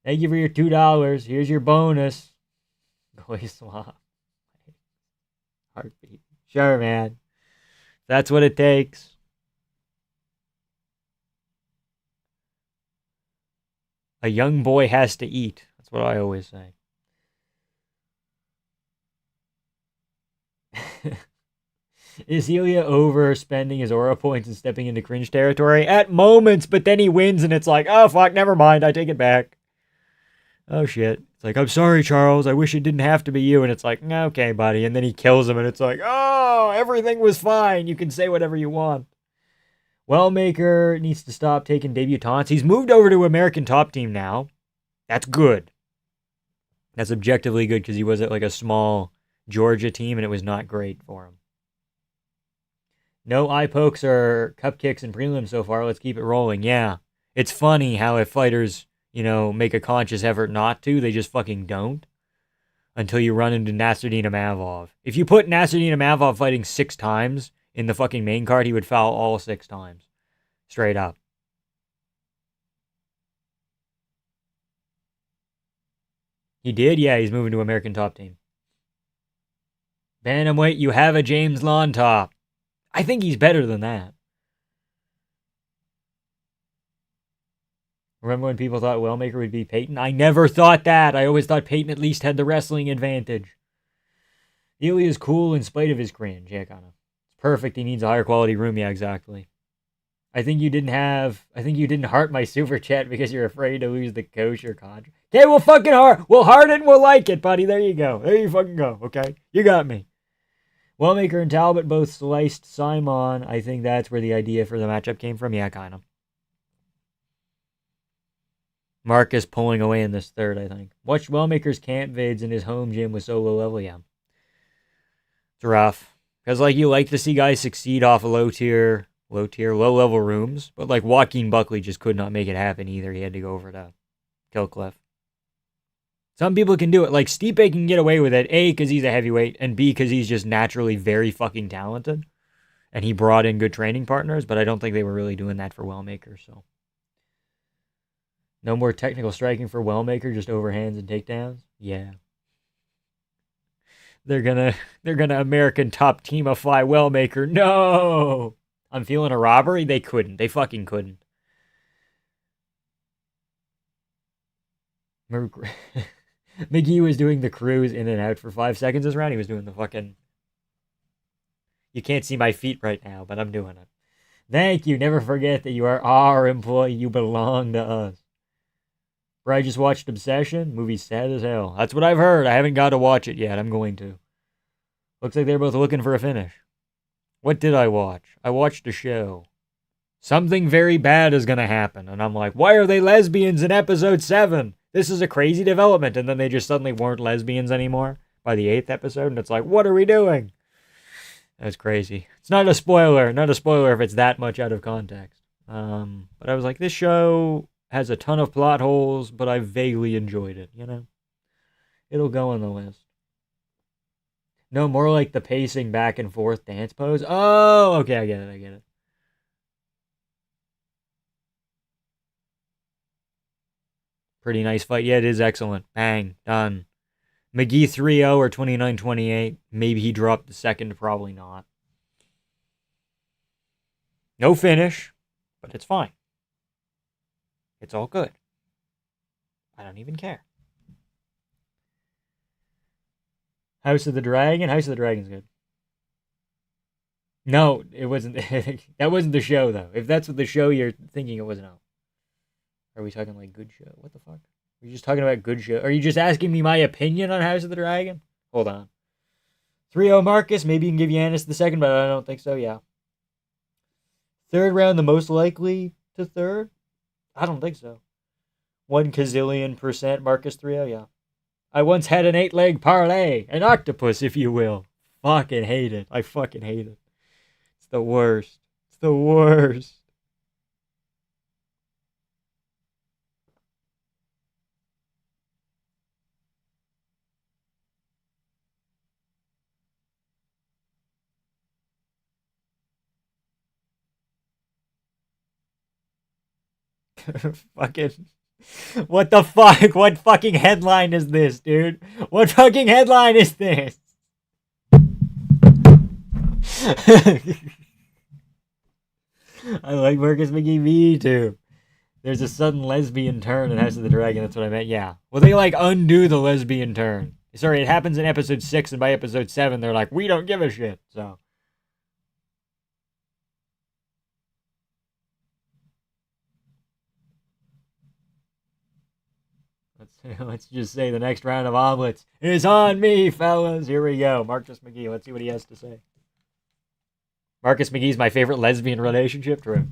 Thank you for your $2. Here's your bonus. Goy swap. Heartbeat. Sure, man. That's what it takes. A young boy has to eat. That's what I always say. Is Helia overspending his aura points and stepping into cringe territory? At moments, but then he wins and it's like, oh fuck, never mind, I take it back. Oh shit. It's like, I'm sorry, Charles, I wish it didn't have to be you. And it's like, okay, buddy. And then he kills him and it's like, oh, everything was fine. You can say whatever you want. Wellmaker needs to stop taking debutantes. He's moved over to American Top Team now. That's good. That's objectively good because he was at like a small Georgia team and it was not great for him. No eye pokes or cup kicks in prelims so far. Let's keep it rolling. Yeah. It's funny how if fighters, make a conscious effort not to, they just fucking don't. Until you run into Nasruddin Imavov. If you put Nasruddin Imavov fighting 6 times in the fucking main card, he would foul all 6 times. Straight up. He did? Yeah, he's moving to American Top Team. Bantamweight, you have a James Lawn top. I think he's better than that. Remember when people thought Wellmaker would be Peyton? I never thought that. I always thought Peyton at least had the wrestling advantage. Ely is cool in spite of his cringe. Yeah, kind of. It's perfect. He needs a higher quality room. Yeah, exactly. I think you didn't heart my super chat because you're afraid to lose the kosher contract. Okay, we'll fucking heart. We'll heart it and we'll like it, buddy. There you go. There you fucking go. Okay? You got me. Wellmaker and Talbot both sliced Simon. I think that's where the idea for the matchup came from. Yeah, kind of. Marcus pulling away in this third, I think. Watched Wellmaker's camp vids in his home gym with solo level. Yeah. It's rough. Because, you like to see guys succeed off of low-level rooms. But, Joaquin Buckley just could not make it happen either. He had to go over to Killcliff. Some people can do it. Stipe can get away with it. A, because he's a heavyweight. And B, because he's just naturally very fucking talented. And he brought in good training partners. But I don't think they were really doing that for Wellmaker, so. No more technical striking for Wellmaker, just overhands and takedowns? Yeah. They're gonna American Top Teamify Wellmaker. No! I'm feeling a robbery? They couldn't. They fucking couldn't. Remember, McGee was doing the cruise in and out for 5 seconds this round. He was doing the fucking... You can't see my feet right now, but I'm doing it. Thank you. Never forget that you are our employee. You belong to us. I just watched Obsession. Movie's sad as hell. That's what I've heard. I haven't got to watch it yet. I'm going to. Looks like they're both looking for a finish. What did I watch? I watched a show. Something very bad is going to happen. And I'm like, why are they lesbians in episode 7? This is a crazy development. And then they just suddenly weren't lesbians anymore by the 8th episode. And it's like, what are we doing? That's crazy. It's not a spoiler. Not a spoiler if it's that much out of context. But I was like, this show has a ton of plot holes, but I vaguely enjoyed it, It'll go on the list. No, more like the pacing back and forth dance pose. Oh, okay, I get it. Pretty nice fight. Yeah, it is excellent. Bang, done. McGee 3-0 or 29-28. Maybe he dropped the second, probably not. No finish, but it's fine. It's all good. I don't even care. House of the Dragon? House of the Dragon's good. No, it wasn't. That wasn't the show, though. If that's what the show you're thinking, it wasn't out. Are we talking good show? What the fuck? Are you just talking about good show? Are you just asking me my opinion on House of the Dragon? Hold on. 3-0 Marcus. Maybe you can give Yanis the second, but I don't think so, yeah. Third round, the most likely to third? I don't think so. 1 gazillion% Marcus 3-0, yeah. I once had an 8-leg parlay. An octopus, if you will. Fucking hate it. I fucking hate it. It's the worst. It's the worst. Fucking... What the fuck? What fucking headline is this, dude? What fucking headline is this? I like Marcus McGee. Me too. There's a sudden lesbian turn in House of the Dragon. That's what I meant. Yeah. Well, they undo the lesbian turn. Sorry, it happens in episode 6, and by episode 7, they're like, we don't give a shit. So, Let's just say the next round of omelets is on me, fellas. Here we go. Marcus McGee. Let's see what he has to say. Marcus McGee's my favorite lesbian relationship. True.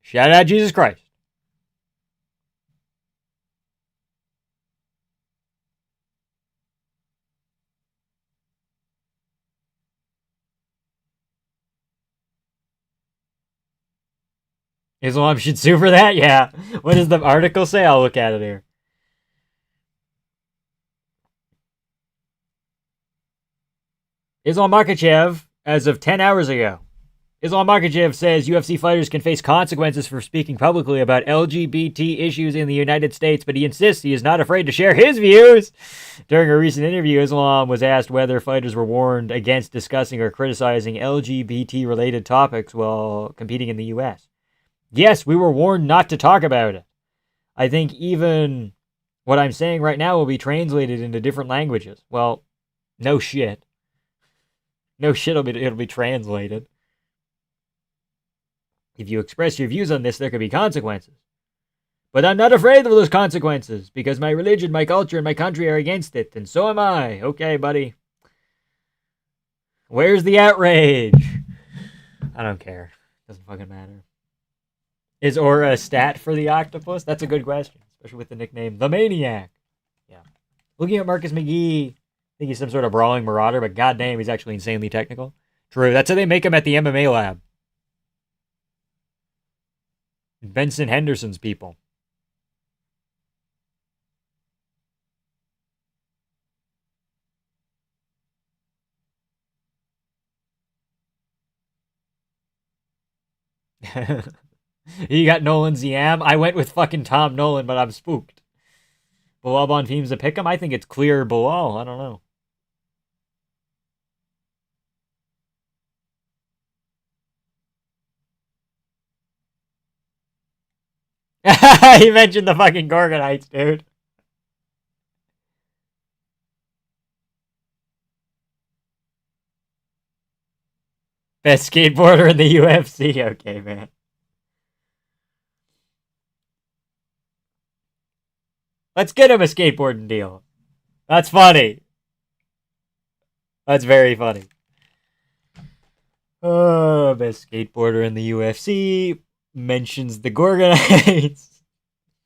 Shout out Jesus Christ. Islam should sue for that? Yeah. What does the article say? I'll look at it here. Islam Makhachev, as of 10 hours ago, Islam Makhachev says UFC fighters can face consequences for speaking publicly about LGBT issues in the United States, but he insists he is not afraid to share his views. During a recent interview, Islam was asked whether fighters were warned against discussing or criticizing LGBT-related topics while competing in the U.S. Yes, we were warned not to talk about it. I think even what I'm saying right now will be translated into different languages. Well, no shit. No shit, it'll be translated. If you express your views on this, there could be consequences. But I'm not afraid of those consequences, because my religion, my culture, and my country are against it, and so am I. Okay, buddy. Where's the outrage? I don't care. Doesn't fucking matter. Is Aura a stat for the octopus? That's a good question, especially with the nickname The Maniac. Yeah. Looking at Marcus McGee, I think he's some sort of brawling marauder, but goddamn, he's actually insanely technical. True, that's how they make him at the MMA lab. Benson Henderson's people. You got Nolan Ziam. I went with fucking Tom Nolan, but I'm spooked. Bilal Bonfim's a pick'em. I think it's clear Bilal. I don't know. He mentioned the fucking Gorgonites, dude. Best skateboarder in the UFC. Okay, man. Let's get him a skateboarding deal. That's funny. That's very funny. Oh, best skateboarder in the UFC. Mentions the Gorgonites.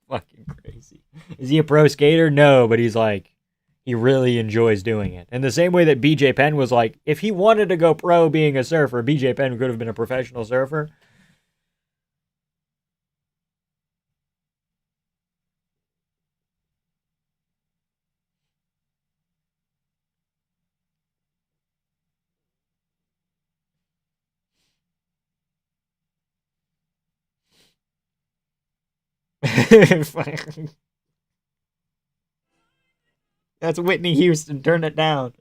Fucking crazy. Is he a pro skater? No, but he's like, he really enjoys doing it. In the same way that BJ Penn was like, if he wanted to go pro being a surfer, BJ Penn could have been a professional surfer. That's Whitney Houston. Turn it down.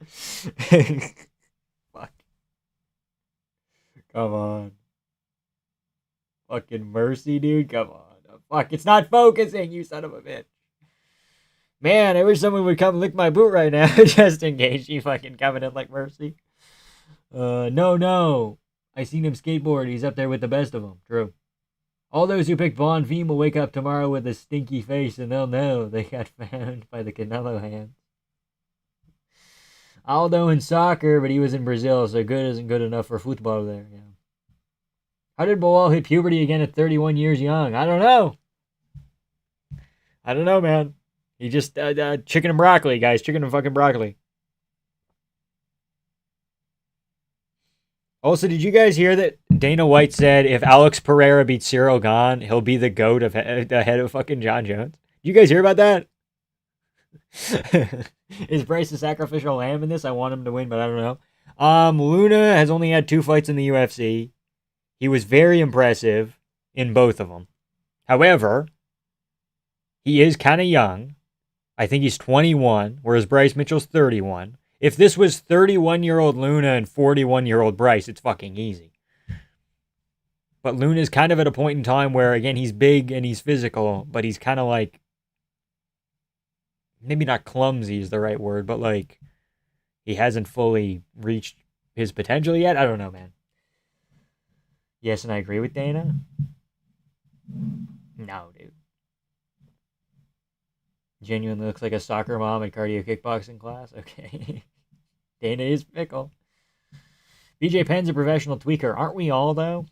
Fuck. Come on. Fucking mercy, dude. Come on. Fuck, it's not focusing, you son of a bitch. Man, I wish someone would come lick my boot right now just in case she fucking coming in like mercy. No. I seen him skateboard. He's up there with the best of them. True. All those who picked Bonfim will wake up tomorrow with a stinky face and they'll know they got found by the Canelo hands. Aldo in soccer, but he was in Brazil, so good isn't good enough for football there. Yeah. How did Bilal hit puberty again at 31 years young? I don't know. I don't know, man. He just chicken and broccoli, guys. Chicken and fucking broccoli. Also, did you guys hear that Dana White said if Alex Pereira beats Cyril Gahn, he'll be the GOAT of ahead of fucking John Jones? You guys hear about that? Is Bryce a sacrificial lamb in this? I want him to win, but I don't know. Luna has only had 2 fights in the UFC. He was very impressive in both of them. However, he is kind of young. I think he's 21, whereas Bryce Mitchell's 31. If this was 31-year-old Luna and 41-year-old Bryce, it's fucking easy. But Luna's kind of at a point in time where, again, he's big and he's physical, but he's kind of like, maybe not clumsy is the right word, but like, he hasn't fully reached his potential yet. I don't know, man. Yes, and I agree with Dana. No, dude. Genuinely looks like a soccer mom at cardio kickboxing class. Okay. Dana is fickle. BJ Penn's a professional tweaker. Aren't we all, though?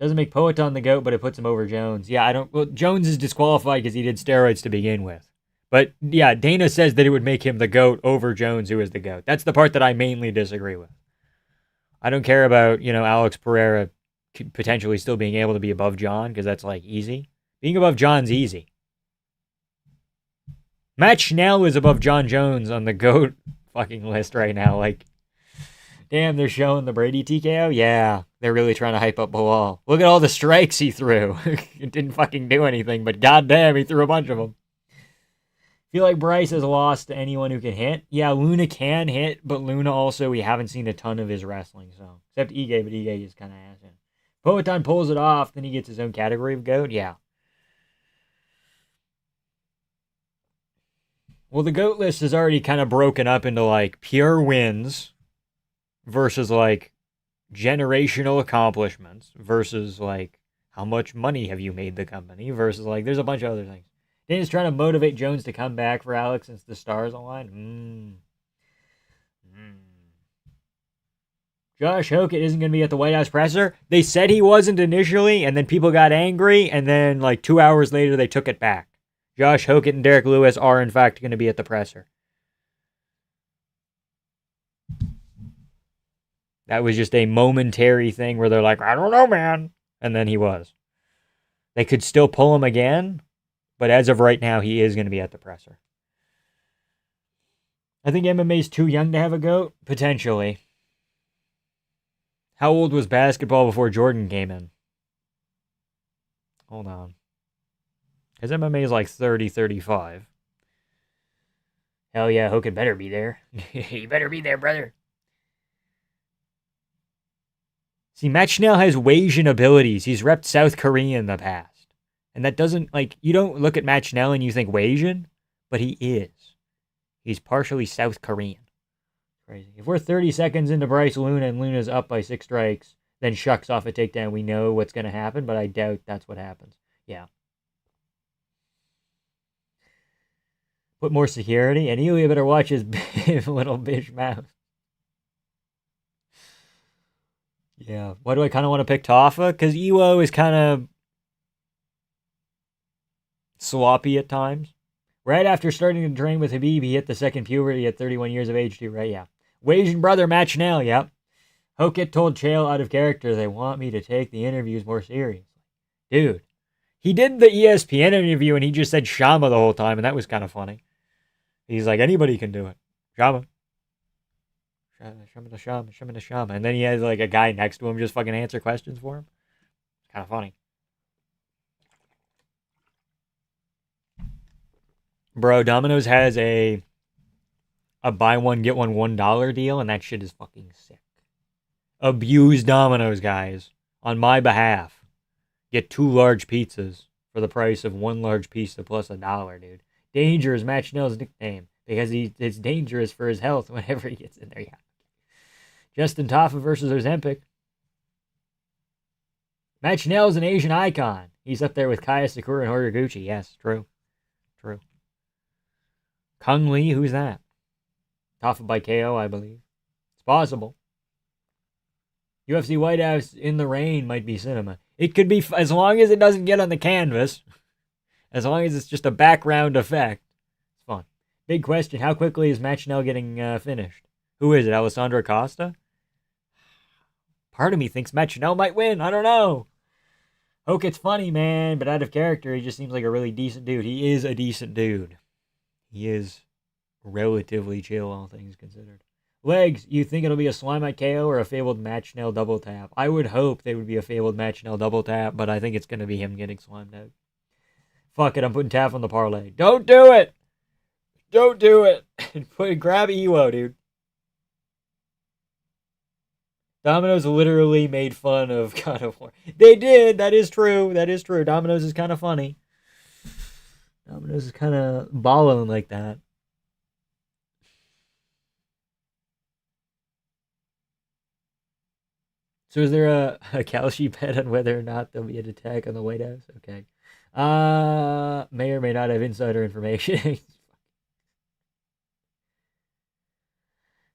Doesn't make Poeton the GOAT, but it puts him over Jones. Yeah, I don't. Well, Jones is disqualified because he did steroids to begin with. But yeah, Dana says that it would make him the GOAT over Jones, who is the GOAT. That's the part that I mainly disagree with. I don't care about, Alex Pereira potentially still being able to be above John, because that's like easy. Being above John's easy. Matt Schnell is above John Jones on the GOAT fucking list right now. Like, damn, they're showing the Brady TKO? Yeah, they're really trying to hype up Bilal. Look at all the strikes he threw. It didn't fucking do anything, but goddamn, he threw a bunch of them. Feel like Bryce has lost to anyone who can hit. Yeah, Luna can hit, but Luna also, we haven't seen a ton of his wrestling, so. Except Ige, but Ige just kind of ass him. Poeton pulls it off, then he gets his own category of GOAT. Yeah. Well, the GOAT list is already kind of broken up into, like, pure wins versus, like, generational accomplishments versus, like, how much money have you made the company versus, like, there's a bunch of other things. Dana's trying to motivate Jones to come back for Alex since the stars align. Josh Hockett isn't going to be at the White House presser. They said he wasn't initially, and then people got angry, and then, like, 2 hours later, they took it back. Josh Hockett and Derek Lewis are, in fact, going to be at the presser. That was just a momentary thing where they're like, I don't know, man. And then he was. They could still pull him again, but as of right now, he is going to be at the presser. I think MMA's too young to have a GOAT. Potentially. How old was basketball before Jordan came in? Hold on. Because MMA is like 30, 35. Hell yeah, Hogan better be there. You better be there, brother. See, Matt Schnell has Asian abilities. He's repped South Korea in the past. And that doesn't, like, you don't look at Matt Schnell and you think Asian, but he is. He's partially South Korean. Crazy. If we're 30 seconds into Bryce Luna and Luna's up by 6 strikes, then shucks off a takedown, we know what's going to happen, but I doubt that's what happens. Yeah. Put more security, and Ilya better watch his little bitch mouth. Yeah. Why do I kind of want to pick Tafa? Because Iwo is kind of sloppy at times. Right after starting to train with Habib, he hit the second puberty at 31 years of age, too, right? Yeah. Asian brother, Matt Schnell, yep. Hockett told Chael out of character they want me to take the interviews more seriously. Dude, he did the ESPN interview and he just said Shama the whole time, and that was kind of funny. He's like, anybody can do it. Shama. Shama. And then he has like a guy next to him just fucking answer questions for him. It's kind of funny. Bro, Domino's has a buy one, get one $1 deal, and that shit is fucking sick. Abuse Domino's, guys. On my behalf. Get 2 large pizzas for the price of 1 large pizza plus $1, dude. Danger is Matt Schnell's nickname because it's dangerous for his health whenever he gets in there. Yeah. Justin Taffa versus Ozempic. Matt Schnell is an Asian icon. He's up there with Kaya Sakura and Horiguchi. Yes, true. True. Kung Lee, who's that? Taffa by KO, I believe. It's possible. UFC White House in the rain might be cinema. It could be, as long as it doesn't get on the canvas. As long as it's just a background effect. It's fun. Big question, how quickly is Matt Schnell getting finished? Who is it, Alessandro Costa? Part of me thinks Matt Schnell might win. I don't know. Hockett's funny, man, but out of character, he just seems like a really decent dude. He is a decent dude. He is relatively chill, all things considered. Legs, you think it'll be a Slimite KO or a fabled Matt Schnell double tap? I would hope they would be a fabled Matt Schnell double tap, but I think it's going to be him getting slimed out. Fuck it, I'm putting Taff on the parlay. Don't do it! Don't do it! Grab Iwo, dude. Domino's literally made fun of God of War. They did, that is true. That is true. Domino's is kind of funny. Domino's is kind of balling like that. So is there a Kalshi bet on whether or not there'll be an attack on the White House? Okay. May or may not have insider information.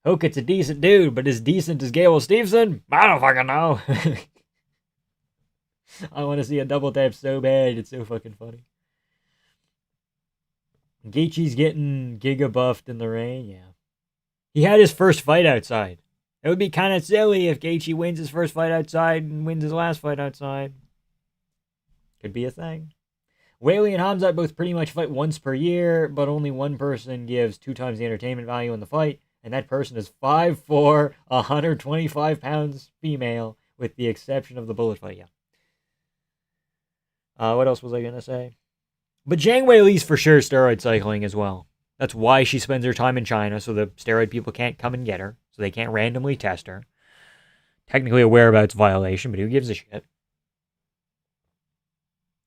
Hokit's a decent dude, but as decent as Gable Steveson? I don't fucking know. I want to see a double tap so bad. It's so fucking funny. Gaethje's getting giga buffed in the ring. Yeah. He had his first fight outside. It would be kind of silly if Gaethje wins his first fight outside and wins his last fight outside. Could be a thing. Whaley and Hamzat both pretty much fight once per year, but only one person gives 2 times the entertainment value in the fight, and that person is 5'4", 125 pounds female, with the exception of the bullet fight, yeah. What else was I going to say? But Zhang Weili's for sure steroid cycling as well. That's why she spends her time in China, so the steroid people can't come and get her, so they can't randomly test her. Technically a whereabouts violation, but who gives a shit?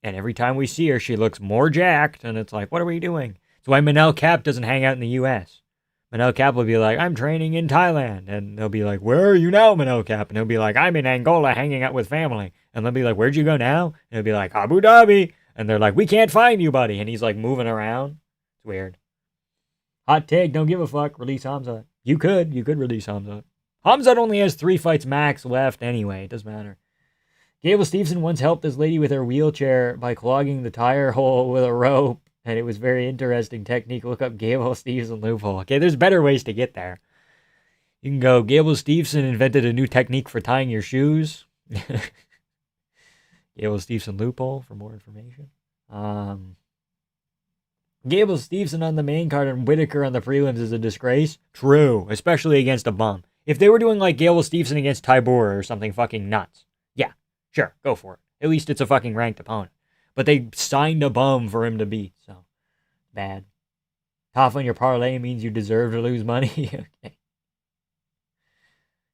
And every time we see her, she looks more jacked, and it's like, what are we doing? That's why Manel Cap doesn't hang out in the U.S. Manel Cap will be like, I'm training in Thailand. And they'll be like, where are you now, Manel Cap? And he'll be like, I'm in Angola hanging out with family. And they'll be like, where'd you go now? And he'll be like, Abu Dhabi. And they're like, we can't find you, buddy. And he's like moving around. It's weird. Hot take, don't give a fuck. Release Hamzat. You could release Hamzat. Hamzat only has 3 fights max left anyway. It doesn't matter. Gable Steveson once helped this lady with her wheelchair by clogging the tire hole with a rope, and it was very interesting technique. Look up Gable Steveson loophole. Okay, there's better ways to get there. You can go, Gable Steveson invented a new technique for tying your shoes. Gable Steveson loophole for more information. Gable Steveson on the main card and Whitaker on the prelims is a disgrace. True, especially against a bum. If they were doing like Gable Steveson against Tybura or something fucking nuts, yeah, sure, go for it. At least it's a fucking ranked opponent. But they signed a bum for him to beat, so bad. Tough on your parlay means you deserve to lose money. Okay.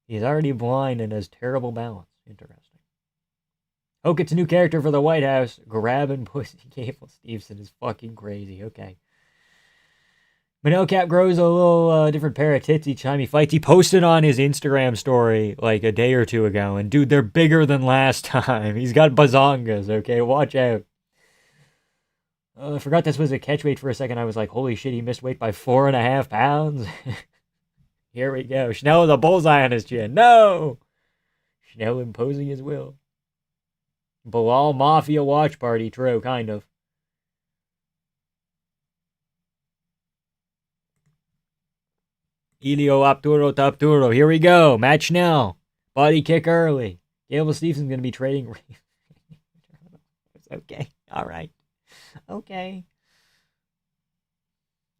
He's already blind and has terrible balance. Interesting. Hokit's a new character for the White House. Grabbing pussy Gable Steveson is fucking crazy. Okay. Manel Cap grows a little different pair of tits each time he fights. He posted on his Instagram story like a day or two ago, and dude, they're bigger than last time. He's got bazongas, okay? Watch out. I forgot this was a catch weight for a second. I was like, holy shit, he missed weight by 4.5 pounds. Here we go. Schnell with a bullseye on his chin. No! Schnell imposing his will. Bilal Mafia watch party. True, kind of. Elio Apturo Tapturo. Here we go. Match now. Body kick early. Gable Stevenson's going to be trading. Okay. All right. Okay.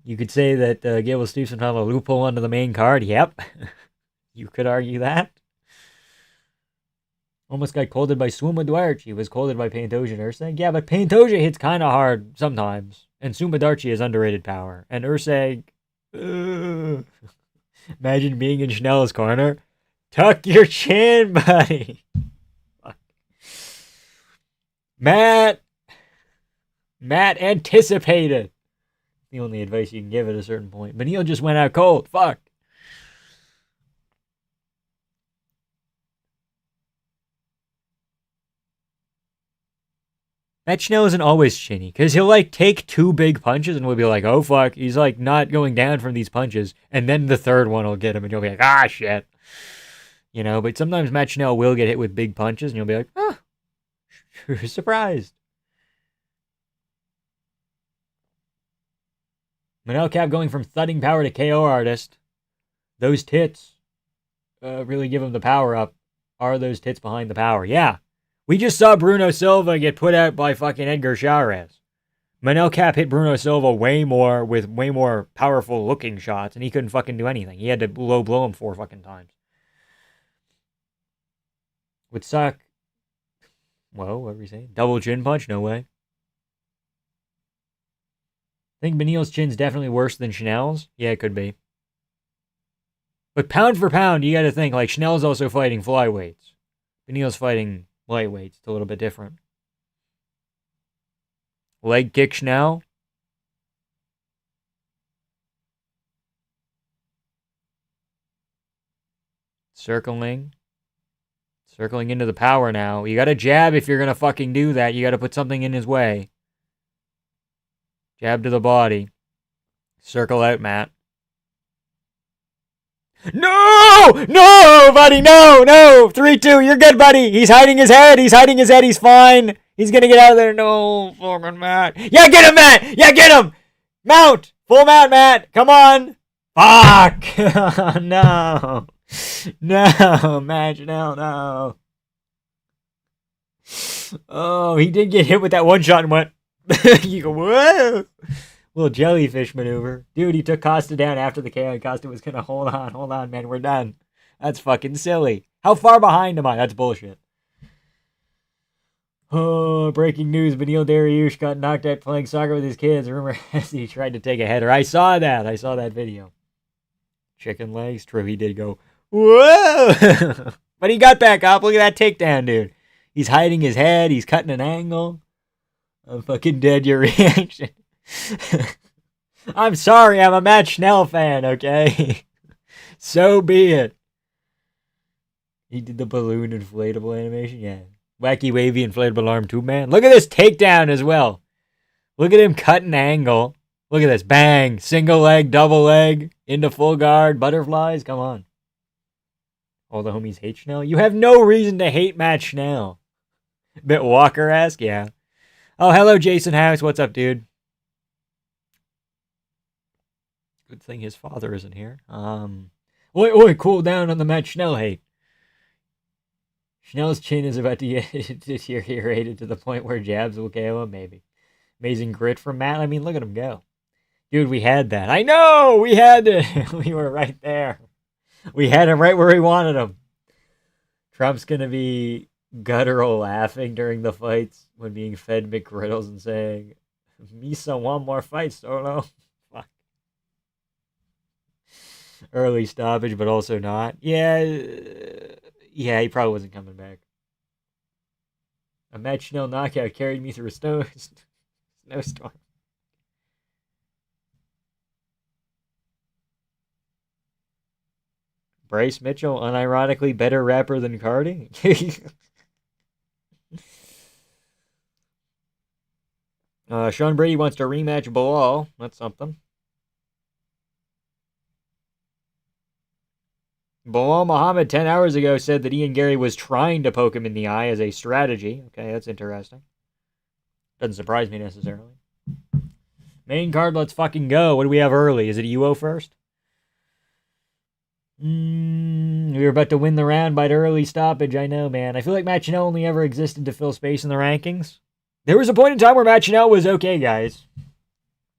You could say that Gable Steveson found a loophole under the main card. Yep. You could argue that. Almost got colded by Suma Duarchi. He was colded by Pantoja and Ursag. Yeah, but Pantoja hits kind of hard sometimes. And Suma Darchi has underrated power. And Ursag... Imagine being in Schnell's corner. Tuck your chin, buddy. Fuck. Matt anticipated. The only advice you can give at a certain point. Benil just went out cold. Fuck. Matt Schnell isn't always chinny, because he'll like take 2 big punches and we'll be like, oh fuck, he's like not going down from these punches, and then the third one will get him and you'll be like, ah shit. You know, but sometimes Matt Schnell will get hit with big punches and you'll be like, ah, surprised. Manel Cap going from thudding power to KO artist. Those tits really give him the power up. Are those tits behind the power? Yeah. We just saw Bruno Silva get put out by fucking Edgar Chavez. Manel Cap hit Bruno Silva way more with way more powerful looking shots, and he couldn't fucking do anything. He had to low blow him 4 fucking times. Would suck. Whoa, what were we saying? Double chin punch? No way. I think Benil's chin's definitely worse than Schnell's. Yeah, it could be. But pound for pound, you gotta think, like, Schnell's also fighting flyweights. Benil's fighting lightweights. It's a little bit different. Leg kick Schnell. Circling. Circling into the power now. You gotta jab if you're gonna fucking do that. You gotta put something in his way. Jab to the body. Circle out, Matt. No! No, buddy, no! 3-2, you're good, buddy. He's hiding his head, he's fine. He's gonna get out of there. No, fucking Matt. Yeah, get him, Matt! Yeah, get him! Mount! Full mount, Matt! Come on! Fuck! No. No, Matt, no. Oh, he did get hit with that one shot and went, you go, whoa! Little jellyfish maneuver. Dude, he took Costa down after the KO, and Costa was gonna hold on, man, we're done. That's fucking silly. How far behind am I? That's bullshit. Oh, breaking news. Beneil Dariush got knocked out playing soccer with his kids. Rumor has he tried to take a header. I saw that video. Chicken legs. True, he did go, whoa! But he got back up. Look at that takedown, dude. He's hiding his head. He's cutting an angle. I'm fucking dead, your reaction. I'm sorry, I'm a Matt Schnell fan, okay? So be it. He did the balloon inflatable animation, yeah. Wacky wavy inflatable arm too, man. Look at this takedown as well. Look at him cutting angle. Look at this, bang. Single leg, double leg, into full guard, butterflies, come on. All the homies hate Schnell? You have no reason to hate Matt Schnell. Bit Walker-esque, yeah. Oh, hello, Jason House. What's up, dude? Good thing his father isn't here. Oi, cool down on the Matt Schnell hate. Schnell's chin is about to get deteriorated to the point where jabs will KO him, maybe. Amazing grit from Matt. I mean, look at him go. Dude, we had that. I know! We had it. We were right there. We had him right where we wanted him. Trump's going to be guttural laughing during the fights when being fed McGriddles and saying, Misa, one more fight, Solo. Fuck. Early stoppage, but also not. Yeah, he probably wasn't coming back. A Matt Schnell knockout carried me through a snowstorm. Bryce Mitchell, unironically better rapper than Cardi? Sean Brady wants to rematch Bilal. That's something. Bilal Muhammad 10 hours ago said that Ian Gary was trying to poke him in the eye as a strategy. Okay, that's interesting. Doesn't surprise me necessarily. Main card, let's fucking go. What do we have early? Is it UO first? We were about to win the round by the early stoppage. I know, man. I feel like Matt Schnell only ever existed to fill space in the rankings. There was a point in time where Matt Schnell was okay, guys.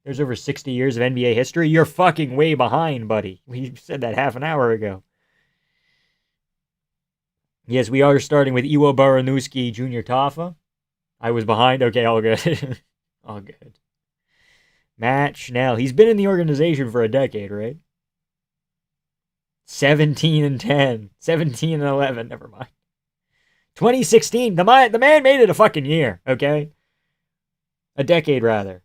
There's over 60 years of NBA history. You're fucking way behind, buddy. We said that half an hour ago. Yes, we are starting with Iwo Baranuski Jr. Tafa. I was behind. Okay, all good. All good. Matt Schnell. He's been in the organization for a decade, right? 17-10. 17-11. Never mind. 2016. The man made it a fucking year, okay? A decade, rather.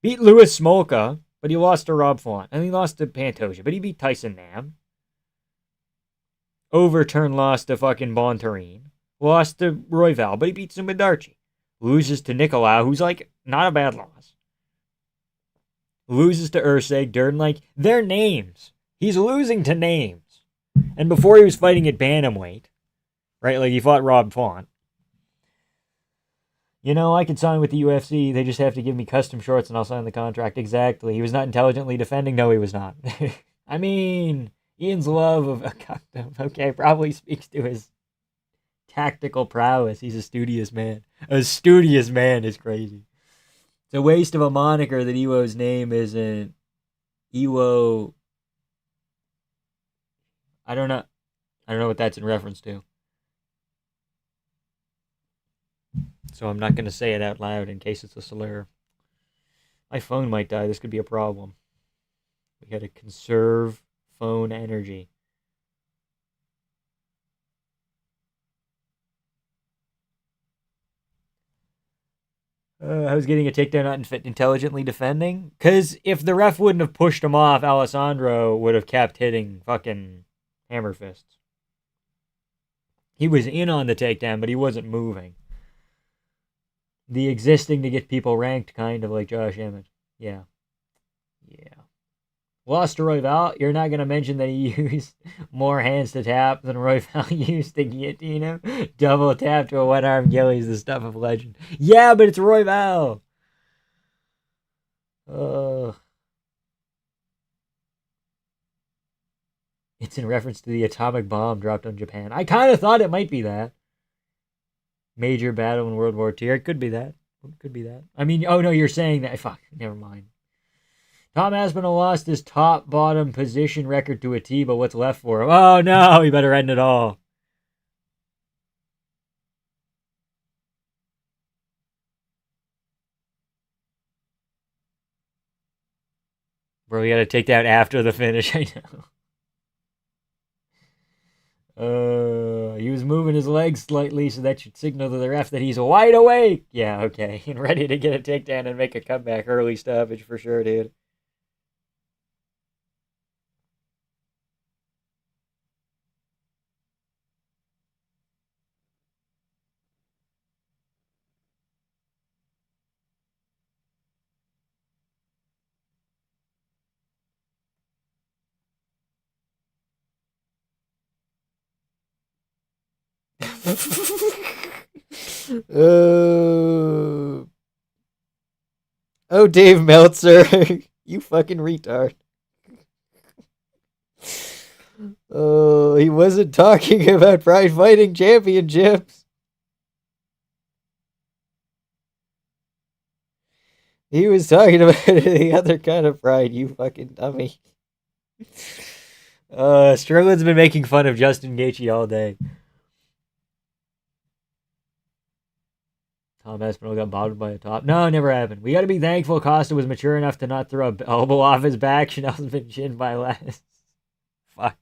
Beat Louis Smolka, but he lost to Rob Font. And he lost to Pantoja, but he beat Tyson Nam. Overturn lost to fucking Bontarine. Lost to Royval, but he beat Sumadarchi. Loses to Nicolau, who's like, not a bad loss. Loses to Urseg, Durden, like, they're names. He's losing to names. And before he was fighting at bantamweight, right, like he fought Rob Font. You know, I could sign with the UFC. They just have to give me custom shorts and I'll sign the contract. Exactly. He was not intelligently defending. No, he was not. I mean, Ian's love of a custom, okay, probably speaks to his tactical prowess. He's a studious man. A studious man is crazy. It's a waste of a moniker that Iwo's name isn't Iwo. I don't know what that's in reference to. So I'm not going to say it out loud in case it's a slur. My phone might die. This could be a problem. We got to conserve phone energy. I was getting a takedown not intelligently defending. Because if the ref wouldn't have pushed him off, Alessandro would have kept hitting fucking Hammer fists. He was in on the takedown, but he wasn't moving. The existing to get people ranked, kind of like Josh Emmett. Yeah. Yeah. Lost to Royval. You're not going to mention that he used more hands to tap than Royval used to guillotine him. Double tap to a one-arm gilly is the stuff of legend. Yeah, but it's Royval. It's in reference to the atomic bomb dropped on Japan. I kind of thought it might be that. Major battle in World War II. It could be that. It could be that. I mean, oh no, you're saying that. Fuck, never mind. Tom Aspinall lost his top-bottom position record to a T, but what's left for him? Oh no, he better end it all. Bro, you gotta take that after the finish, I know. He was moving his legs slightly, so that should signal to the ref that he's wide awake. Yeah, okay. And ready to get a takedown and make a comeback. Early stoppage for sure, dude. uh, oh, Dave Meltzer. You fucking retard. Oh, he wasn't talking about Pride Fighting Championships. He was talking about the other kind of pride, you fucking dummy. Sterling's been making fun of Justin Gaethje all day. Tom Aspinall got bottomed by a top. No, it never happened. We got to be thankful Costa was mature enough to not throw a elbow off his back. Chanel's been chinned by last. Fuck.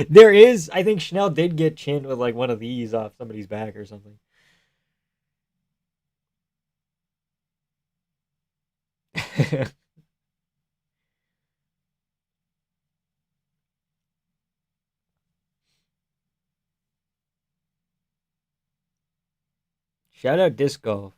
There is, I think Chanel did get chinned with like one of these off somebody's back or something. Shout out Disc Golf.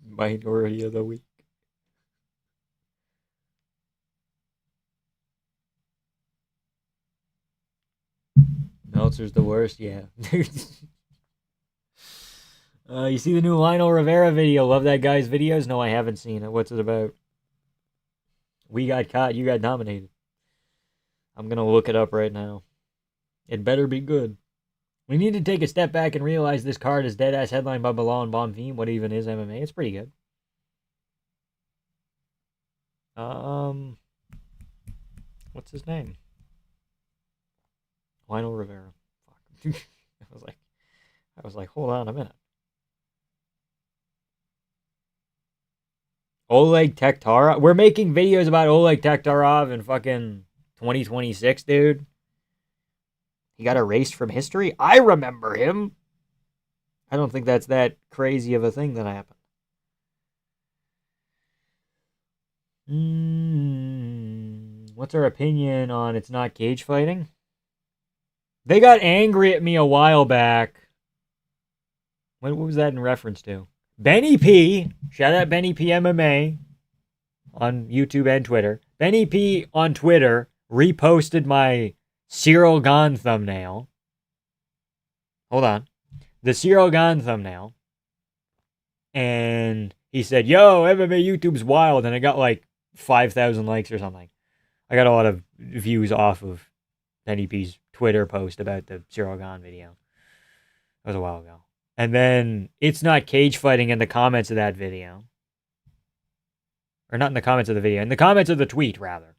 Minority of the week. Meltzer's the worst, yeah. You see the new Lionel Rivera video? Love that guy's videos? No, I haven't seen it. What's it about? We got caught, you got nominated. I'm gonna look it up right now. It better be good. We need to take a step back and realize this card is dead-ass headlined by Bilal and Bonfim. What even is MMA? It's pretty good. What's his name? Lionel Rivera. Fuck. I was like, hold on a minute. Oleg Tektarov. We're making videos about Oleg Tektarov in fucking 2026, dude. He got erased from history? I remember him. I don't think that's that crazy of a thing that happened. What's our opinion on it's not cage fighting? They got angry at me a while back. What was that in reference to? Benny P. Shout out Benny P MMA on YouTube and Twitter. Benny P on Twitter reposted my Cyril Gahn thumbnail. Hold on. The Cyril Gahn thumbnail. And he said, yo, MMA YouTube's wild. And I got like 5,000 likes or something. I got a lot of views off of Benny P's Twitter post about the Cyril Gahn video. That was a while ago. And then it's not cage fighting in the comments of that video. Or not in the comments of the video. In the comments of the tweet, rather.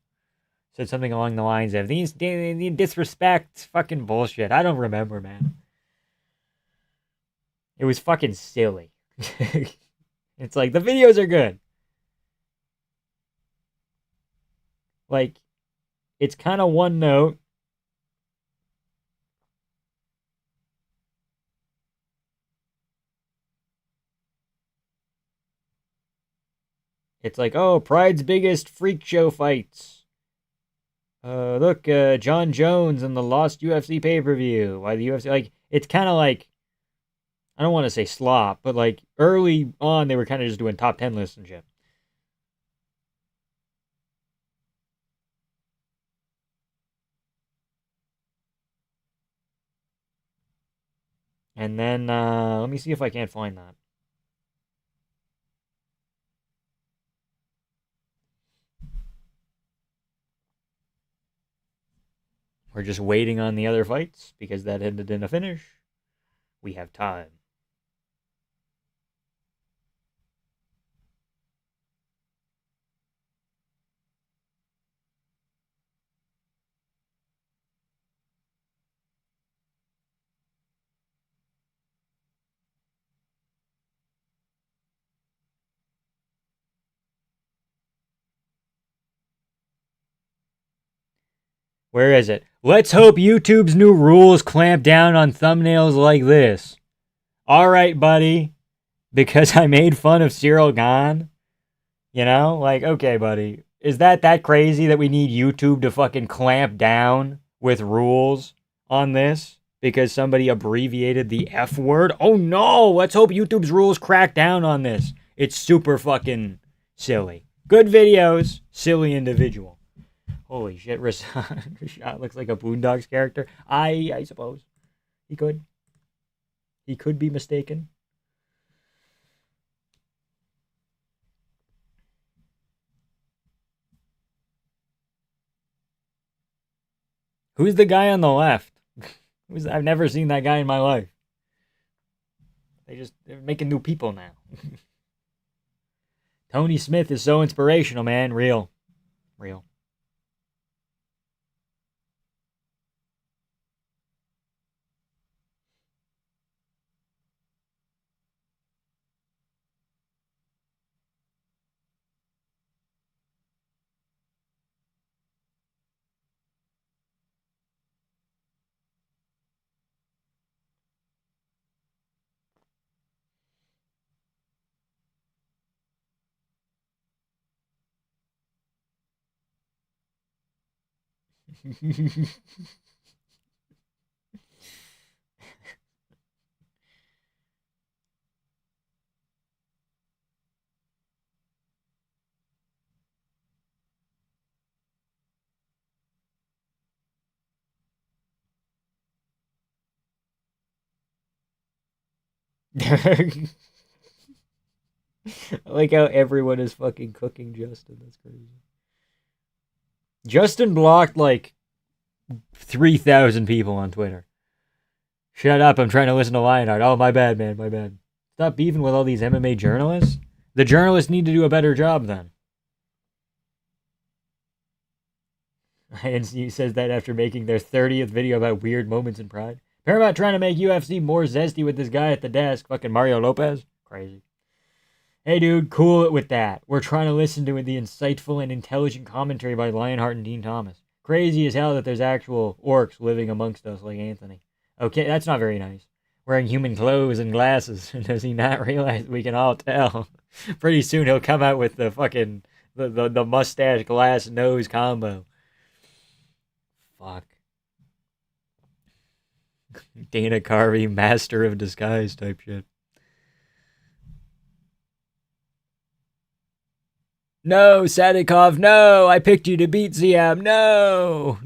Said something along the lines of, these disrespect, fucking bullshit. I don't remember, man. It was fucking silly. It's like, the videos are good. Like, it's kind of one note. It's like, oh, Pride's biggest freak show fights. Look, John Jones and the Lost UFC pay-per-view. Why the UFC, like, it's kind of like, I don't want to say slop, but like early on they were kind of just doing top 10 lists and shit. And then, let me see if I can't find that. We're just waiting on the other fights because that ended in a finish. We have time. Where is it? Let's hope YouTube's new rules clamp down on thumbnails like this. Alright, buddy. Because I made fun of Cyril Gahn? You know? Like, okay, buddy. Is that crazy that we need YouTube to fucking clamp down with rules on this? Because somebody abbreviated the F word? Oh no! Let's hope YouTube's rules crack down on this. It's super fucking silly. Good videos, silly individual. Holy shit, Rashad looks like a Boondocks character. I suppose. He could. He could be mistaken. Who's the guy on the left? I've never seen that guy in my life. They're making new people now. Tony Smith is so inspirational, man. Real. I like how everyone is fucking cooking Justin. That's crazy. Justin blocked like 3,000 people on Twitter. Shut up, I'm trying to listen to Lionheart. Oh, my bad, man, my bad. Stop beefing with all these MMA journalists. The journalists need to do a better job then. INC says that after making their 30th video about weird moments in Pride. Paramount trying to make UFC more zesty with this guy at the desk. Fucking Mario Lopez. Crazy. Hey, dude, cool it with that. We're trying to listen to the insightful and intelligent commentary by Lionheart and Dean Thomas. Crazy as hell that there's actual orcs living amongst us like Anthony. Okay, that's not very nice. Wearing human clothes and glasses. Does he not realize we can all tell? Pretty soon he'll come out with the fucking the mustache glass nose combo. Fuck. Dana Carvey, master of disguise type shit. No, Sadikov, no! I picked you to beat Ziam. No!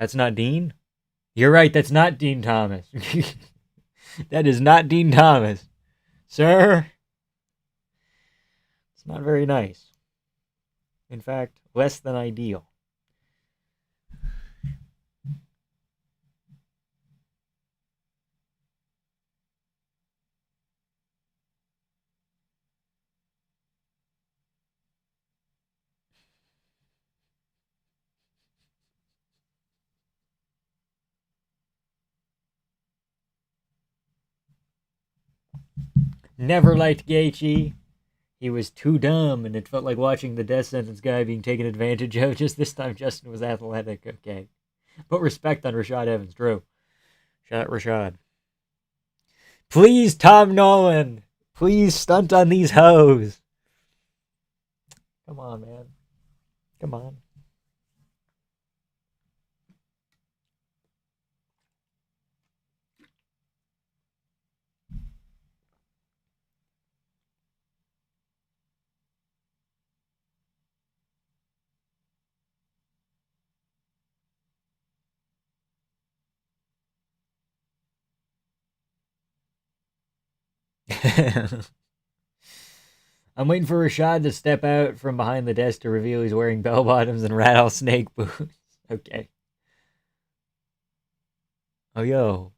That's not Dean? You're right, that's not Dean Thomas. That is not Dean Thomas. Sir, it's not very nice. In fact, less than ideal. Never liked Gaethje. He was too dumb, and it felt like watching the death sentence guy being taken advantage of. Just this time, Justin was athletic. Okay. Put respect on Rashad Evans. Drew. Shout out Rashad. Please, Tom Nolan. Please stunt on these hoes. Come on, man. Come on. I'm waiting for Rashad to step out from behind the desk to reveal he's wearing bell bottoms and rattlesnake boots. Okay. Oh, yo.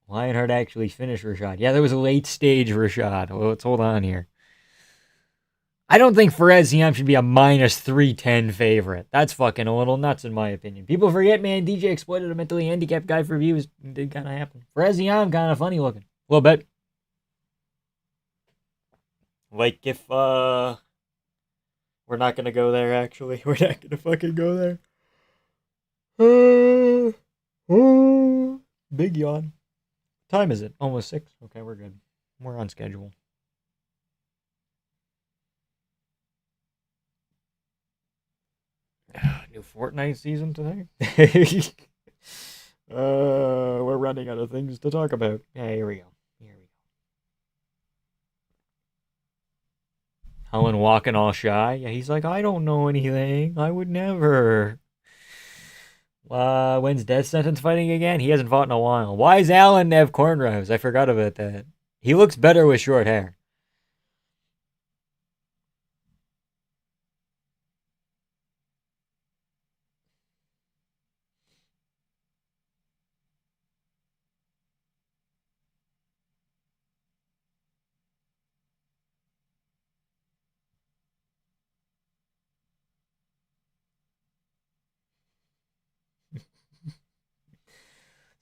Lionheart actually finished Rashad. Yeah, there was a late stage Rashad. Well, let's hold on here. I don't think Fereziam should be a minus 310 favorite. That's fucking a little nuts in my opinion. People forget, man, DJ exploited a mentally handicapped guy for views. It did kind of happen. Fereziam kind of funny looking. A little bit. Like if, we're not gonna go there, actually. We're not gonna fucking go there. Big yawn. Time is it? Almost 6. Okay, we're good. We're on schedule. New Fortnite season today? We're running out of things to talk about. Yeah, here we go. Helen walking all shy. Yeah, he's like, I don't know anything. I would never. When's death sentence fighting again? He hasn't fought in a while. Why is Alan have cornrows? I forgot about that. He looks better with short hair.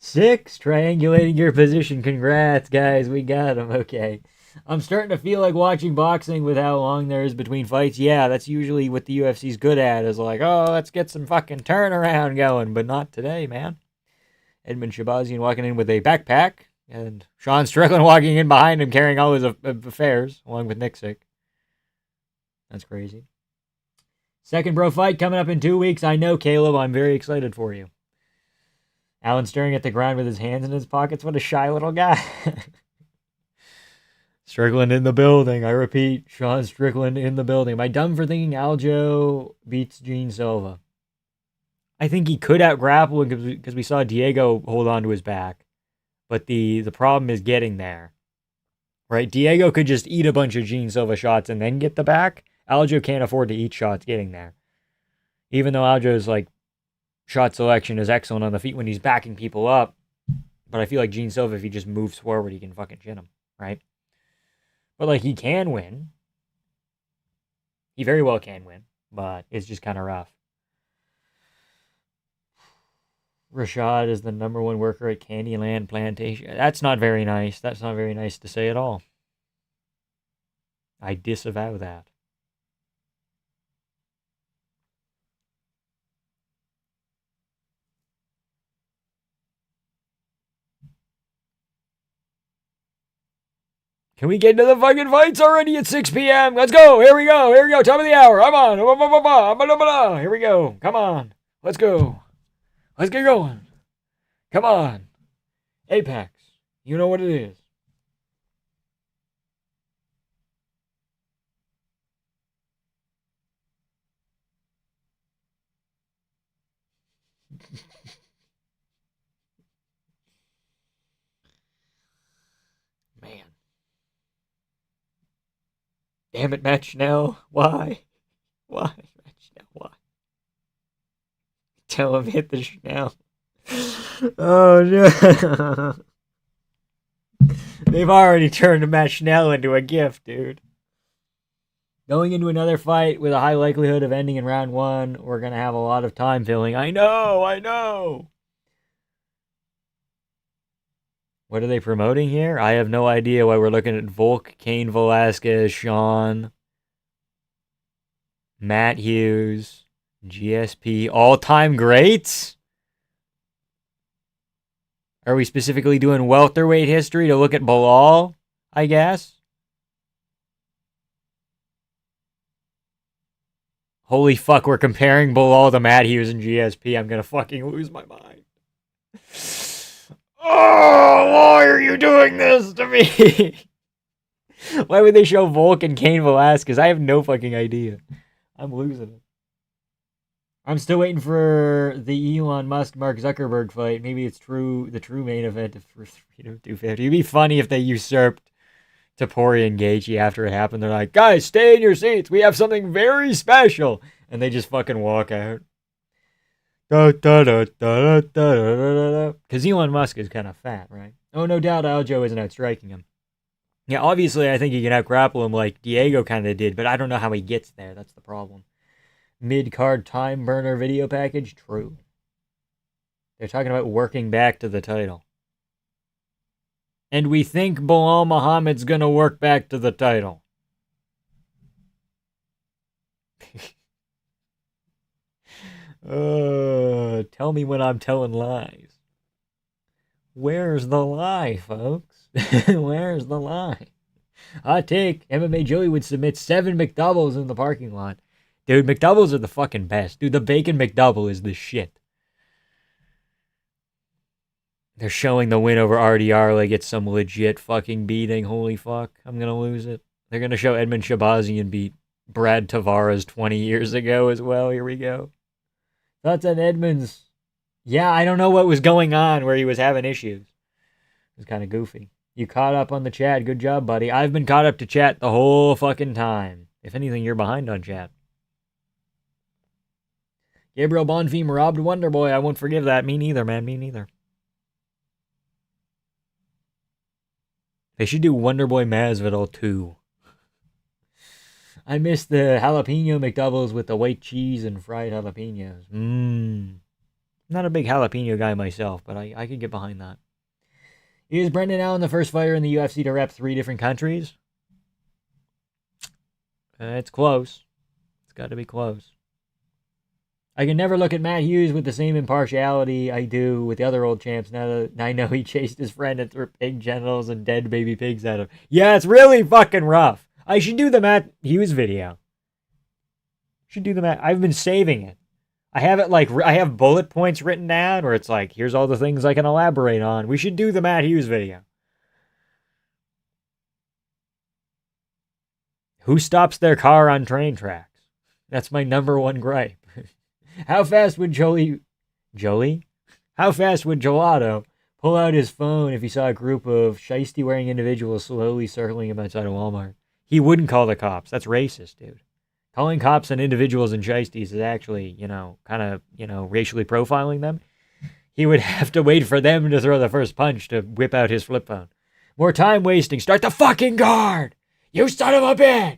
Six, triangulating your position. Congrats, guys. We got him. Okay. I'm starting to feel like watching boxing with how long there is between fights. Yeah, that's usually what the UFC's good at, is like, oh, let's get some fucking turnaround going, but not today, man. Edmund Shabazian walking in with a backpack, and Sean Strickland walking in behind him carrying all his affairs, along with Nick Sick. That's crazy. Second bro fight coming up in 2 weeks. I know, Caleb. I'm very excited for you. Alan staring at the ground with his hands in his pockets. What a shy little guy. Strickland in the building. I repeat, Sean Strickland in the building. Am I dumb for thinking Aljo beats Gene Silva? I think he could out-grapple because we saw Diego hold on to his back. But the problem is getting there. Right? Diego could just eat a bunch of Gene Silva shots and then get the back. Aljo can't afford to eat shots getting there. Even though Aljo's like shot selection is excellent on the feet when he's backing people up. But I feel like Gene Silva, if he just moves forward, he can fucking chin him, right? But like, he can win. He very well can win, but it's just kind of rough. Rashad is the number one worker at Candyland Plantation. That's not very nice. That's not very nice to say at all. I disavow that. Can we get into the fucking fights already at 6 p.m.? Let's go. Here we go. Here we go. Top of the hour. I'm on. Here we go. Come on. Let's go. Let's get going. Come on. Apex. You know what it is. Man. Damn it, Matt Schnell. Why? Why, Matt Schnell? Why? Tell him hit the Schnell. Oh, no. They've already turned Matt Schnell into a gift, dude. Going into another fight with a high likelihood of ending in round 1, we're going to have a lot of time filling. I know. What are they promoting here? I have no idea why we're looking at Volk, Cain Velasquez, Sean, Matt Hughes, GSP, all-time greats? Are we specifically doing welterweight history to look at Bilal, I guess? Holy fuck, we're comparing Bilal to Matt Hughes and GSP. I'm gonna fucking lose my mind. Oh, why are you doing this to me? Why would they show Volk and Cain Velasquez? I have no fucking idea. I'm losing it. I'm still waiting for the Elon Musk Mark Zuckerberg fight. Maybe it's the true main event for 250. It'd be funny if they usurped Tapori and Gaethje after it happened. They're like, guys, stay in your seats. We have something very special. And they just fucking walk out. Because Elon Musk is kind of fat, right? Oh, no doubt Aljo isn't outstriking him. Yeah, obviously I think he can outgrapple him like Diego kind of did, but I don't know how he gets there. That's the problem. Mid-card time burner video package? True. They're talking about working back to the title. And we think Bilal Muhammad's gonna work back to the title. Tell me when I'm telling lies. Where's the lie, folks? Where's the lie? Hot take. MMA Joey would submit 7 McDoubles in the parking lot. Dude, McDoubles are the fucking best. Dude, the bacon McDouble is the shit. They're showing the win over RDR like it's some legit fucking beating. Holy fuck. I'm gonna lose it. They're gonna show Edmund Shabazian beat Brad Tavares 20 years ago as well. Here we go. Thoughts on Edmonds? Yeah, I don't know what was going on where he was having issues. It was kind of goofy. You caught up on the chat. Good job, buddy. I've been caught up to chat the whole fucking time. If anything, you're behind on chat. Gabriel Bonfim robbed Wonderboy. I won't forgive that. Me neither, man. Me neither. They should do Wonderboy Masvidal 2. I miss the jalapeno McDoubles with the white cheese and fried jalapenos. Not a big jalapeno guy myself, but I could get behind that. Is Brendan Allen the first fighter in the UFC to rep 3 different countries? It's close. It's got to be close. I can never look at Matt Hughes with the same impartiality I do with the other old champs now that I know he chased his friend and threw pig genitals and dead baby pigs at him. Yeah, it's really fucking rough. I should do the Matt Hughes video. I've been saving it. I have it like, I have bullet points written down where it's like, here's all the things I can elaborate on. We should do the Matt Hughes video. Who stops their car on train tracks? That's my number one gripe. How fast would How fast would Gelato pull out his phone if he saw a group of shiesty-wearing individuals slowly circling him outside of Walmart? He wouldn't call the cops. That's racist, dude. Calling cops on individuals and shiesties is actually, kind of, racially profiling them. He would have to wait for them to throw the first punch to whip out his flip phone. More time wasting. Start the fucking guard! You son of a bitch!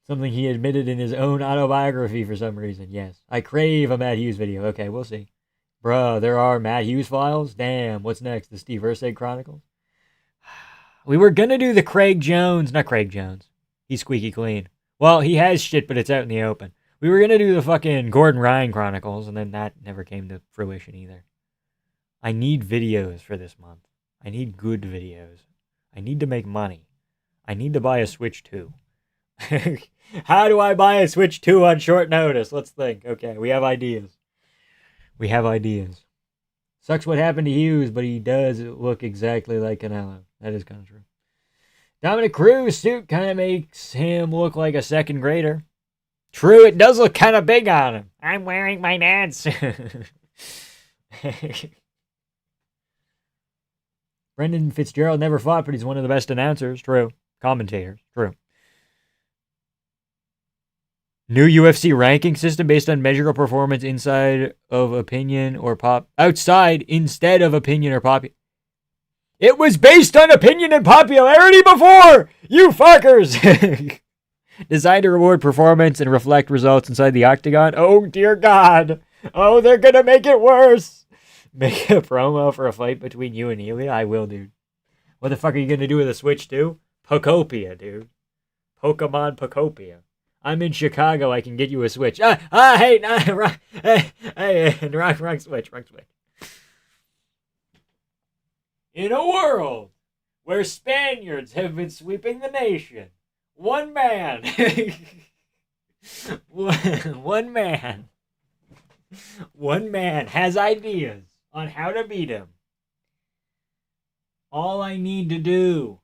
Something he admitted in his own autobiography for some reason. Yes. I crave a Matt Hughes video. Okay, we'll see. Bruh, there are Matt Hughes files? Damn, what's next? The Steve Ursay Chronicles? We were gonna do the not Craig Jones. He's squeaky clean. Well, he has shit, but it's out in the open. We were gonna do the fucking Gordon Ryan Chronicles, and then that never came to fruition either. I need videos for this month. I need good videos. I need to make money. I need to buy a Switch 2. How do I buy a Switch 2 on short notice? Let's think. Okay, we have ideas. Sucks what happened to Hughes, but he does look exactly like Canelo. That is kind of true. Dominic Cruz's suit kind of makes him look like a second grader. True, it does look kind of big on him. I'm wearing my dad's suit. Brendan Fitzgerald never fought, but he's one of the best announcers. True. Commentators. True. New UFC ranking system based on measurable performance outside of opinion or outside instead of opinion or pop. It was based on opinion and popularity before! You fuckers! Designed to reward performance and reflect results inside the octagon. Oh, dear God. Oh, they're gonna make it worse. Make a promo for a fight between you and Ilya? I will, dude. What the fuck are you gonna do with a Switch 2? Pokopia, dude. Pokemon Pokopia. I'm in Chicago. I can get you a Switch. Wrong Switch. In a world where Spaniards have been sweeping the nation, one man, one man, one man has ideas on how to beat him. All I need to do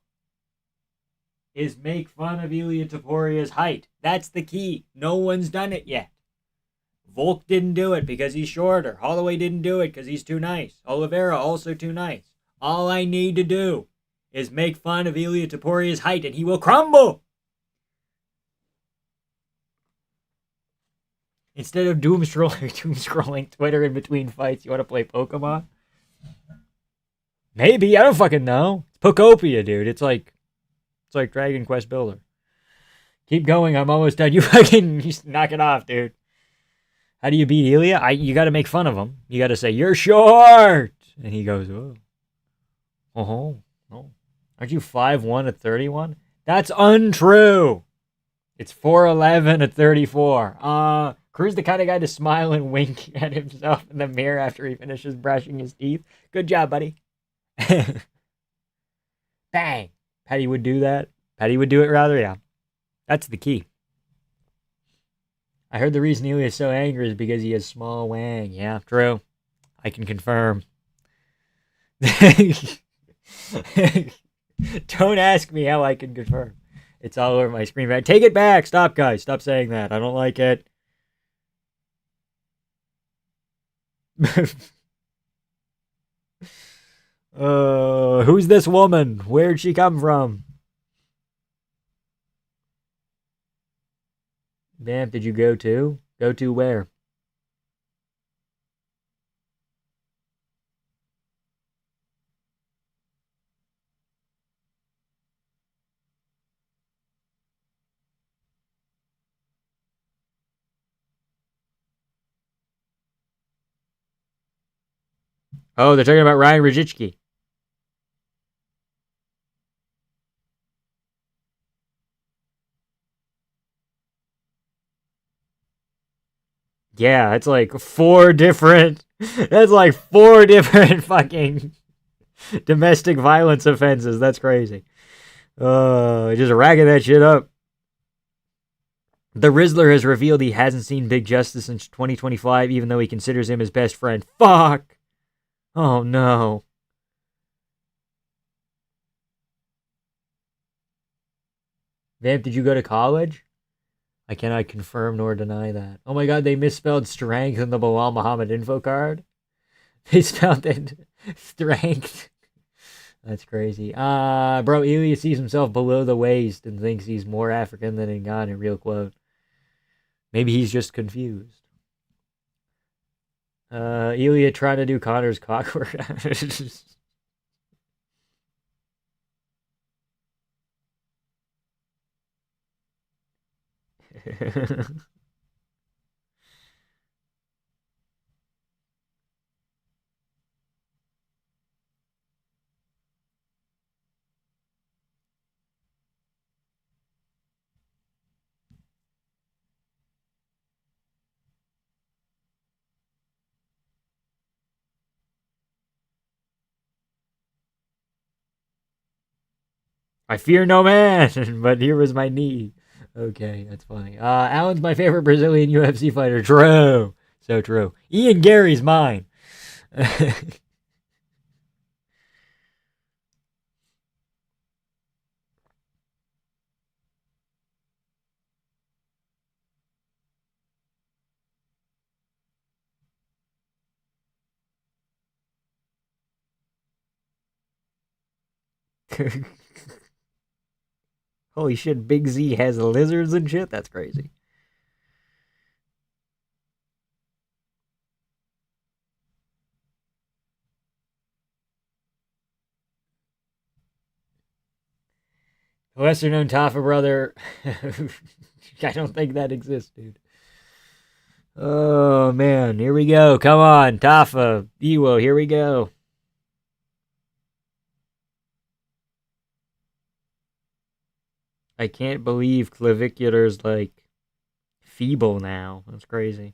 is make fun of Ilya Taporia's height. That's the key. No one's done it yet. Volk didn't do it because he's shorter. Holloway didn't do it because he's too nice. Oliveira also too nice. All I need to do is make fun of Ilya Taporia's height and he will crumble. Instead of doom scrolling Twitter in between fights, you want to play Pokemon? Maybe. I don't fucking know. It's Pokopia, dude. It's like Dragon Quest Builder. Keep going. I'm almost done. You fucking knock it off, dude. How do you beat Ilya? You got to make fun of him. You got to say, you're short. And he goes, oh. Oh. Aren't you 5'1" at 31? That's untrue. It's 4'11" at 34. Crew's the kind of guy to smile and wink at himself in the mirror after he finishes brushing his teeth. Good job, buddy. Bang. Patty would do that. Patty would do it rather, yeah. That's the key. I heard the reason Ilya is so angry is because he has small wang. Yeah, true. I can confirm. Don't ask me how I can confirm. It's all over my screen. Take it back. Stop, guys. Stop saying that. I don't like it. Who's this woman? Where'd she come from? Vamp, did you go to? Go to where? Oh, they're talking about Ryan Rajicki. Yeah, it's like four different. That's like four different fucking domestic violence offenses. That's crazy. Just racking that shit up. The Rizzler has revealed he hasn't seen Big Justice since 2025, even though he considers him his best friend. Fuck! Oh no. Vamp, did you go to college? I cannot confirm nor deny that. Oh my god, they misspelled strength in the Bilal Muhammad info card. They spelled it strength. That's crazy. Bro, Ilya sees himself below the waist and thinks he's more African than Ngannou, real quote. Maybe he's just confused. Ilya trying to do Connor's cockwork. I fear no man, but here was my knee. Okay, that's funny. Alan's my favorite Brazilian UFC fighter. True. So true. Ian Gary's mine. Holy shit, Big Z has lizards and shit? That's crazy. Lesser known Tafa brother. I don't think that exists, dude. Oh man, here we go. Come on, Tafa, Ewo, here we go. I can't believe clavicular's like feeble now. That's crazy.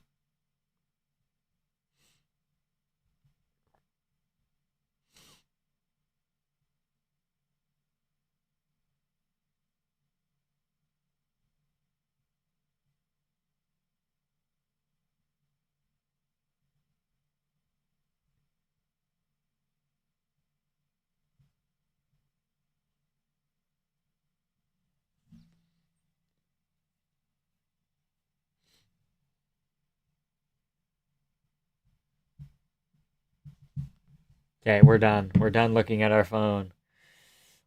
Okay, we're done. We're done looking at our phone.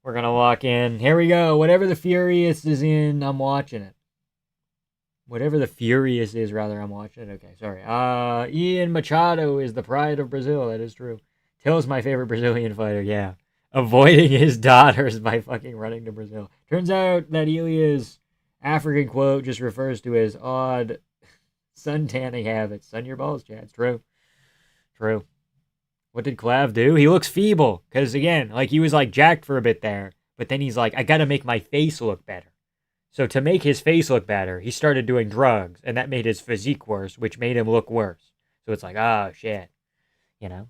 We're gonna walk in. Here we go. Whatever the Furious is in, I'm watching it. Whatever the Furious is, rather, I'm watching it. Okay, sorry. Ian Machado is the pride of Brazil. That is true. Till's my favorite Brazilian fighter. Yeah. Avoiding his daughters by fucking running to Brazil. Turns out that Ilya's African quote just refers to his odd sun tanning habits. Sun your balls, Chad. It's true. True. What did Clav do? He looks feeble. Because, again, like, he was, like, jacked for a bit there. But then he's like, I gotta make my face look better. So to make his face look better, he started doing drugs. And that made his physique worse, which made him look worse. So it's like, oh, shit. You know?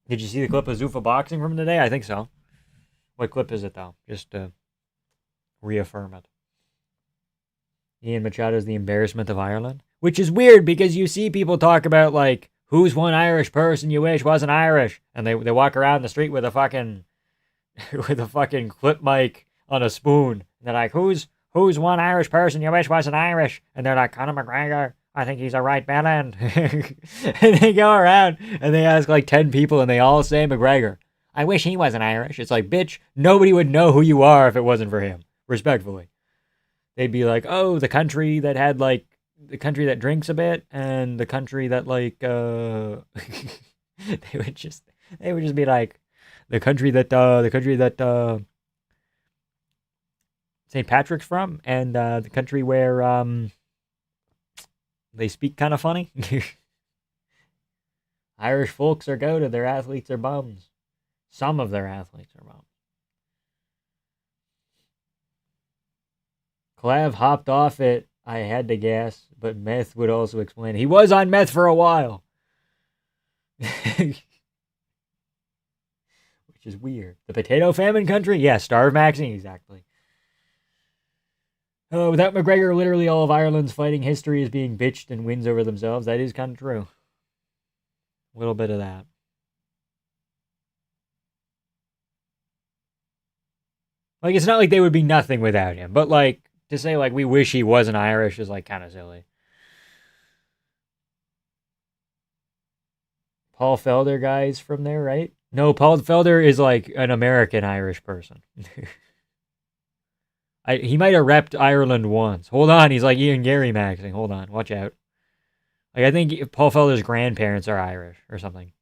Did you see the clip of Zuffa boxing from today? I think so. What clip is it, though? Just to reaffirm it. Ian Machado's the embarrassment of Ireland. Which is weird because you see people talk about, like, who's one Irish person you wish wasn't Irish? And they walk around the street with a fucking clip mic on a spoon. And they're like, who's one Irish person you wish wasn't Irish? And they're like, Conor McGregor. I think he's a right bellend. And they go around and they ask like 10 people and they all say McGregor. I wish he wasn't Irish. It's like, bitch, nobody would know who you are if it wasn't for him. Respectfully. They'd be like, oh, the country that had like, the country that drinks a bit and the country that like, they would just be like, the country that St. Patrick's from and the country where they speak kind of funny. Irish folks are goated. Their athletes are bums. Some of their athletes are bums. Clav hopped off it. I had to guess, but meth would also explain it. He was on meth for a while. Which is weird. The potato famine country? Yeah, starve maxing, exactly. Oh, without McGregor, literally all of Ireland's fighting history is being bitched and wins over themselves. That is kind of true. A little bit of that. Like, it's not like they would be nothing without him, but like, to say like, we wish he wasn't Irish is like kind of silly. Paul Felder guy's from there, right? No, Paul Felder is like an American Irish person. He might have repped Ireland once. Hold on, he's like Ian Gary maxing. Hold on, watch out. Like, I think Paul Felder's grandparents are Irish or something.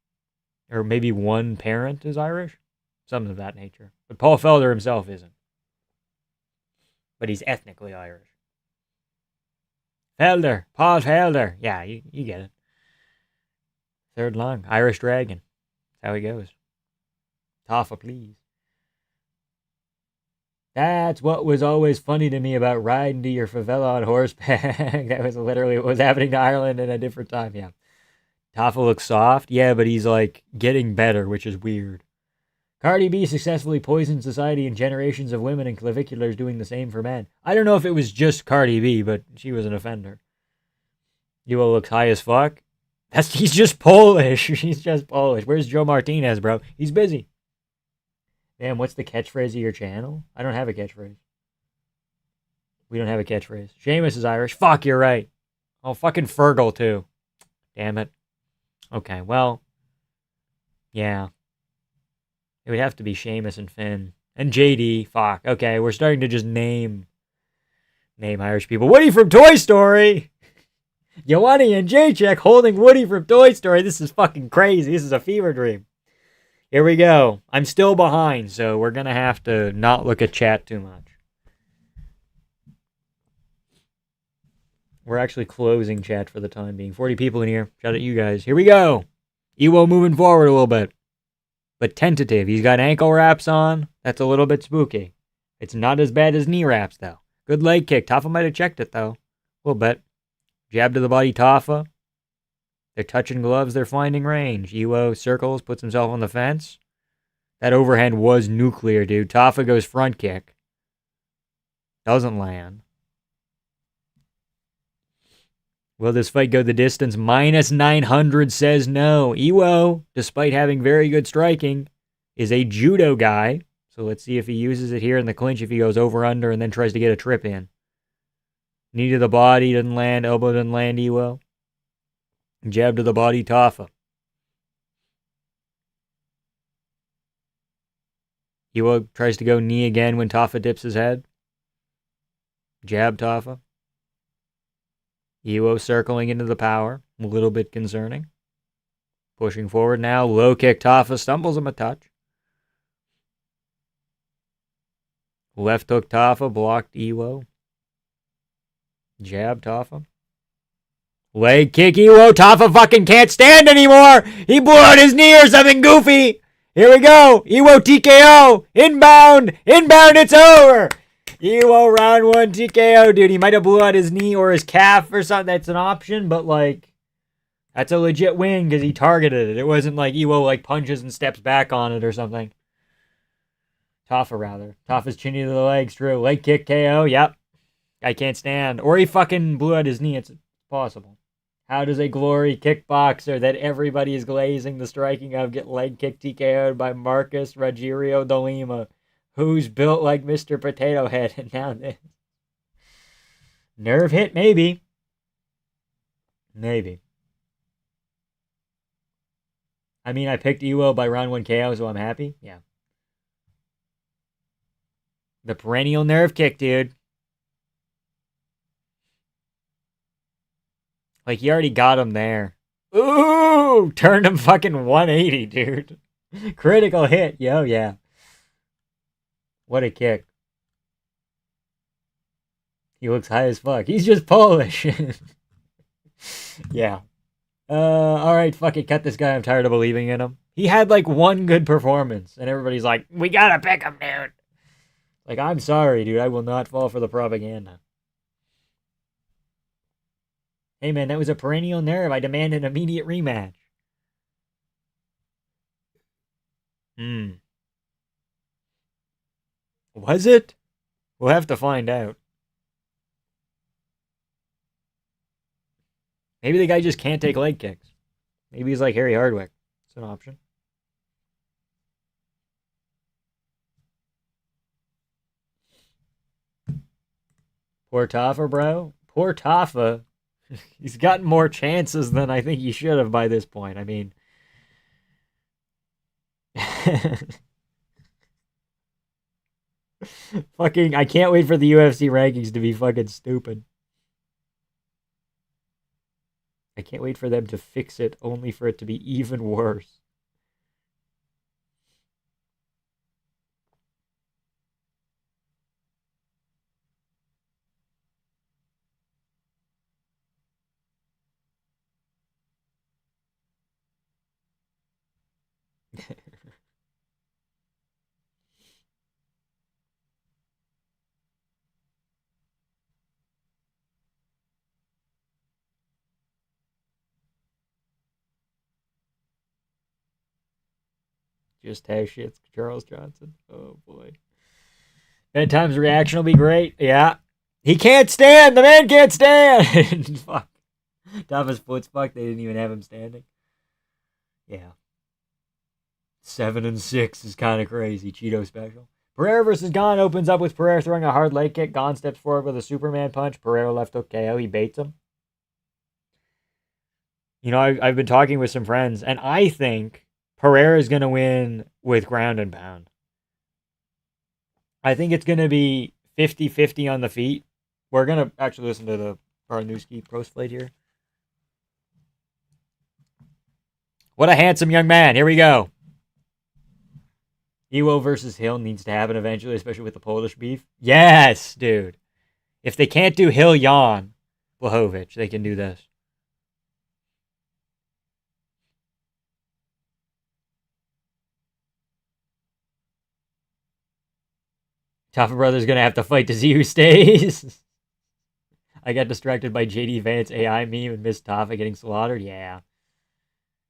Or maybe one parent is Irish. Something of that nature. But Paul Felder himself isn't. But he's ethnically Irish. Felder. Paul Felder. Yeah, you get it. Third lung. Irish Dragon. That's how he goes. Toffa, please. That's what was always funny to me about riding to your favela on horseback. That was literally what was happening to Ireland in a different time, yeah. Toffa looks soft, yeah, but he's like getting better, which is weird. Cardi B successfully poisoned society and generations of women and claviculars doing the same for men. I don't know if it was just Cardi B, but she was an offender. Yuo looks high as fuck. He's just Polish. He's just Polish. Where's Joe Martinez, bro? He's busy. Damn, what's the catchphrase of your channel? I don't have a catchphrase. We don't have a catchphrase. Seamus is Irish. Fuck, you're right. Oh, fucking Fergal, too. Damn it. Okay, well. Yeah. It would have to be Seamus and Finn. And JD. Fuck. Okay, we're starting to just name Irish people. Woody from Toy Story! Yoani and Jacek holding Woody from Toy Story. This is fucking crazy. This is a fever dream. Here we go. I'm still behind, so we're going to have to not look at chat too much. We're actually closing chat for the time being. 40 people in here. Shout out you guys. Here we go. Ewo moving forward a little bit. But tentative. He's got ankle wraps on. That's a little bit spooky. It's not as bad as knee wraps, though. Good leg kick. Toffa might have checked it, though. A little bit. Jab to the body, Toffa. They're touching gloves, they're finding range. Ewo circles, puts himself on the fence. That overhand was nuclear, dude. Toffa goes front kick. Doesn't land. Will this fight go the distance? Minus 900 says no. Ewo, despite having very good striking, is a judo guy. So let's see if he uses it here in the clinch, if he goes over under and then tries to get a trip in. Knee to the body, doesn't land. Elbow doesn't land, Ewo. Jab to the body, Toffa. Iwo tries to go knee again when Tafa dips his head. Jab Tafa. Iwo circling into the power. A little bit concerning. Pushing forward now. Low kick Tafa. Stumbles him a touch. Left hook Tafa. Blocked Iwo. Jab Tafa. Leg kick Iwo. Tafa fucking can't stand anymore. He blew out his knee or something goofy. Here we go. Iwo TKO. Inbound. Inbound. It's over. Iwo round 1 TKO, dude. He might have blew out his knee or his calf or something. That's an option, but like, that's a legit win because he targeted it. It wasn't like Iwo like punches and steps back on it or something. Tafa rather. Tafa's chinny to the legs, true. Leg kick KO. Yep. I can't stand. Or he fucking blew out his knee. It's possible. How does a glory kickboxer that everybody is glazing the striking of get leg kick TKO'd by Marcus Rogerio de Lima, who's built like Mr. Potato Head, and now this. Nerve hit, maybe. Maybe. I mean, I picked Iwo by round 1 KO, so I'm happy. Yeah. The perennial nerve kick, dude. Like, he already got him there. Ooh! Turned him fucking 180, dude. Critical hit. Yo, yeah. What a kick. He looks high as fuck. He's just Polish. Yeah. Alright, fuck it. Cut this guy. I'm tired of believing in him. He had like one good performance, and everybody's like, we gotta pick him, dude. Like, I'm sorry, dude. I will not fall for the propaganda. Hey, man, that was a perennial nerve. I demand an immediate rematch. Was it? We'll have to find out. Maybe the guy just can't take leg kicks. Maybe he's like Harry Hardwick. It's an option. Poor Tafa, bro. Poor Tafa. He's gotten more chances than I think he should have by this point. I mean, fucking, I can't wait for the UFC rankings to be fucking stupid. I can't wait for them to fix it, only for it to be even worse. Just has shits, Charles Johnson. Oh boy. Bedtime's reaction will be great. Yeah. He can't stand. The man can't stand. Fuck. Tafa's foot's fucked. They didn't even have him standing. Yeah. 7-6 is kind of crazy. Cheeto special. Pereira versus Gon opens up with Pereira throwing a hard leg kick. Gon steps forward with a Superman punch. Pereira left hook KO. He baits him. You know, I've been talking with some friends, and I think Pereira is going to win with ground and pound. I think it's going to be 50-50 on the feet. We're going to actually listen to the Barnowski post plate here. What a handsome young man. Here we go. Iwo versus Hill needs to happen eventually, especially with the Polish beef. Yes, dude. If they can't do Hill Jan Blachowicz, they can do this. Tafa Brothers gonna have to fight to see who stays. I got distracted by JD Vance AI meme and missed Tafa getting slaughtered. Yeah.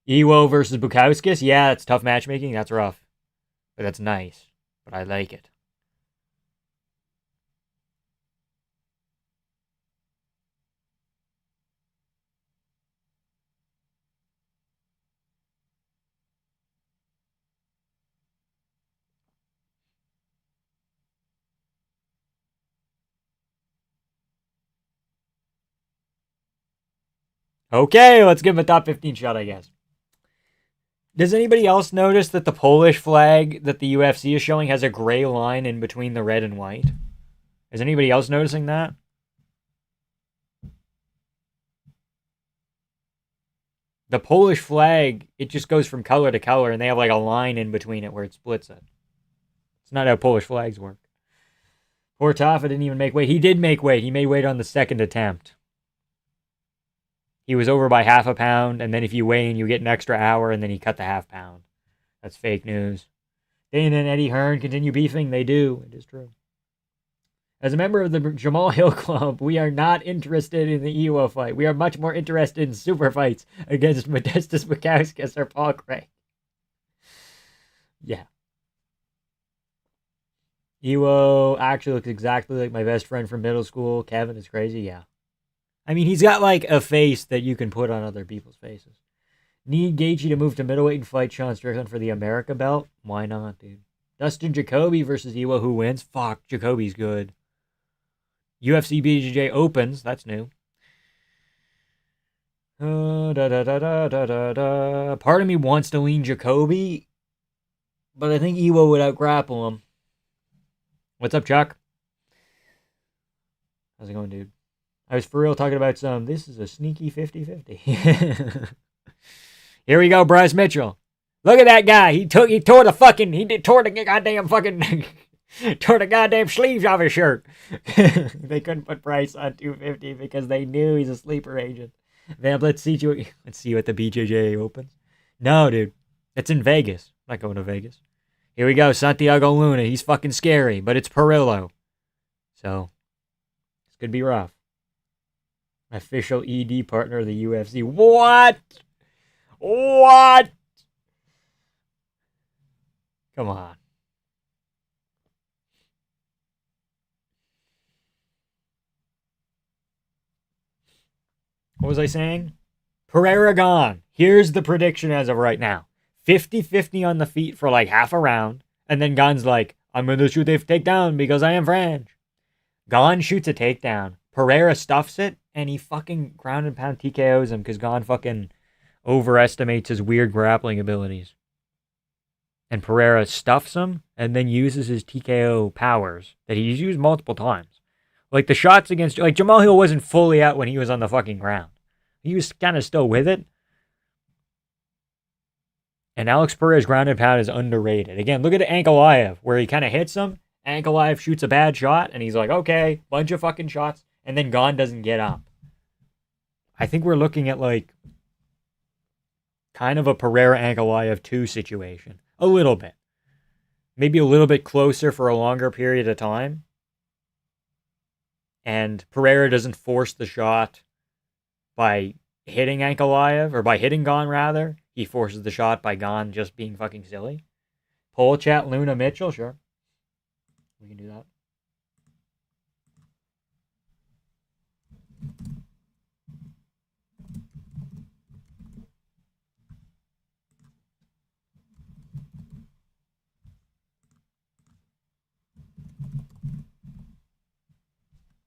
Iwo versus Bukauskas. Yeah, that's tough matchmaking. That's rough. But that's nice. But I like it. Okay, let's give him a top 15 shot, I guess. Does anybody else notice that the Polish flag that the UFC is showing has a gray line in between the red and white? Is anybody else noticing that? The Polish flag, it just goes from color to color, and they have like a line in between it where it splits it. It's not how Polish flags work. Poor Taffa didn't even make weight. He did make weight. He made weight on the second attempt. He was over by half a pound, and then if you weigh in, you get an extra hour, and then he cut the half pound. That's fake news. Dana and Eddie Hearn continue beefing. They do. It is true. As a member of the Jamal Hill Club, we are not interested in the Iwo fight. We are much more interested in super fights against Modestus Bukauskas or Paul Craig. Yeah. Iwo actually looks exactly like my best friend from middle school. Kevin is crazy, yeah. I mean, he's got like a face that you can put on other people's faces. Need Gaethje to move to middleweight and fight Sean Strickland for the America belt? Why not, dude? Dustin Jacoby versus Iwo, who wins? Fuck, Jacoby's good. UFC BJJ opens, that's new. Part of me wants to lean Jacoby, but I think Iwo would outgrapple him. What's up, Chuck? How's it going, dude? I was for real talking about this is a sneaky 50-50. Here we go, Bryce Mitchell. Look at that guy. He tore the goddamn sleeves off his shirt. They couldn't put Bryce on 250 because they knew he's a sleeper agent. Vamp, let's see what the BJJ opens. No, dude. It's in Vegas. I'm not going to Vegas. Here we go, Santiago Luna. He's fucking scary, but it's Perillo. So, this could be rough. Official ED partner of the UFC. What? What? Come on. What was I saying? Pereira gone. Here's the prediction as of right now. 50-50 on the feet for like half a round. And then Gon's like, I'm going to shoot a takedown because I am French. Gon shoots a takedown. Pereira stuffs it. And he fucking ground and pound TKOs him because Gon fucking overestimates his weird grappling abilities. And Pereira stuffs him and then uses his TKO powers that he's used multiple times. Like the shots against, like Jamal Hill wasn't fully out when he was on the fucking ground. He was kind of still with it. And Alex Pereira's ground and pound is underrated. Again, look at Ankalaev, where he kind of hits him. Ankalaev shoots a bad shot, and he's like, okay, bunch of fucking shots. And then Gon doesn't get up. I think we're looking at like kind of a Pereira Ankalaev 2 situation. A little bit. Maybe a little bit closer for a longer period of time. And Pereira doesn't force the shot by hitting Ankalaev, or by hitting Gon rather. He forces the shot by Gon just being fucking silly. Poll chat Luna Mitchell, sure. We can do that.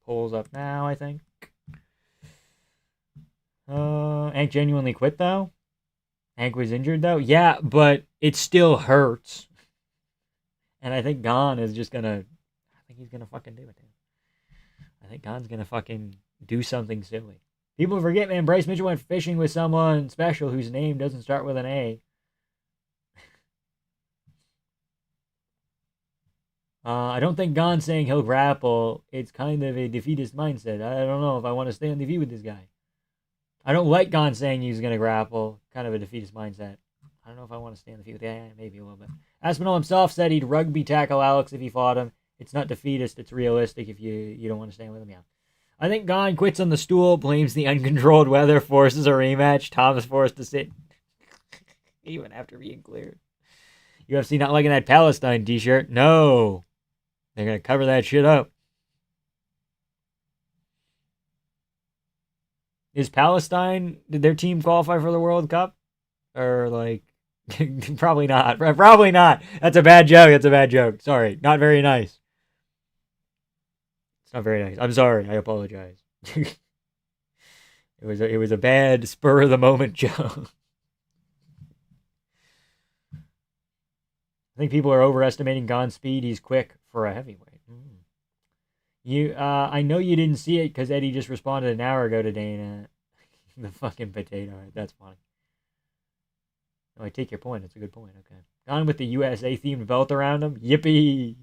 Poll's up now, I think. Hank genuinely quit, though? Hank was injured, though? Yeah, but it still hurts. And I think Gon is just gonna... I think he's gonna fucking do it, dude. I think Gon's gonna fucking do something silly. People forget, man, Bryce Mitchell went fishing with someone special whose name doesn't start with an A. I don't think Gon's saying he'll grapple. It's kind of a defeatist mindset. I don't know if I want to stay on the V with this guy. I don't like Gon saying he's going to grapple. Kind of a defeatist mindset. I don't know if I want to stay on the V with that. Maybe a little bit. Aspinall himself said he'd rugby tackle Alex if he fought him. It's not defeatist. It's realistic if you don't want to stand with him. Yeah. I think Gon quits on the stool, blames the uncontrolled weather, forces a rematch. Thomas forced to sit even after being cleared. UFC not liking that Palestine t-shirt. No. They're going to cover that shit up. Is Palestine, did their team qualify for the World Cup? Or like, probably not. Probably not. That's a bad joke. That's a bad joke. Sorry. Not very nice. It's not very nice. I'm sorry. I apologize. It was a bad spur of the moment joke. I think people are overestimating Gon's speed. He's quick for a heavyweight. I know you didn't see it because Eddie just responded an hour ago to Dana. The fucking potato. That's funny. Oh, I take your point. It's a good point. Okay. Gone with the USA themed belt around him. Yippee!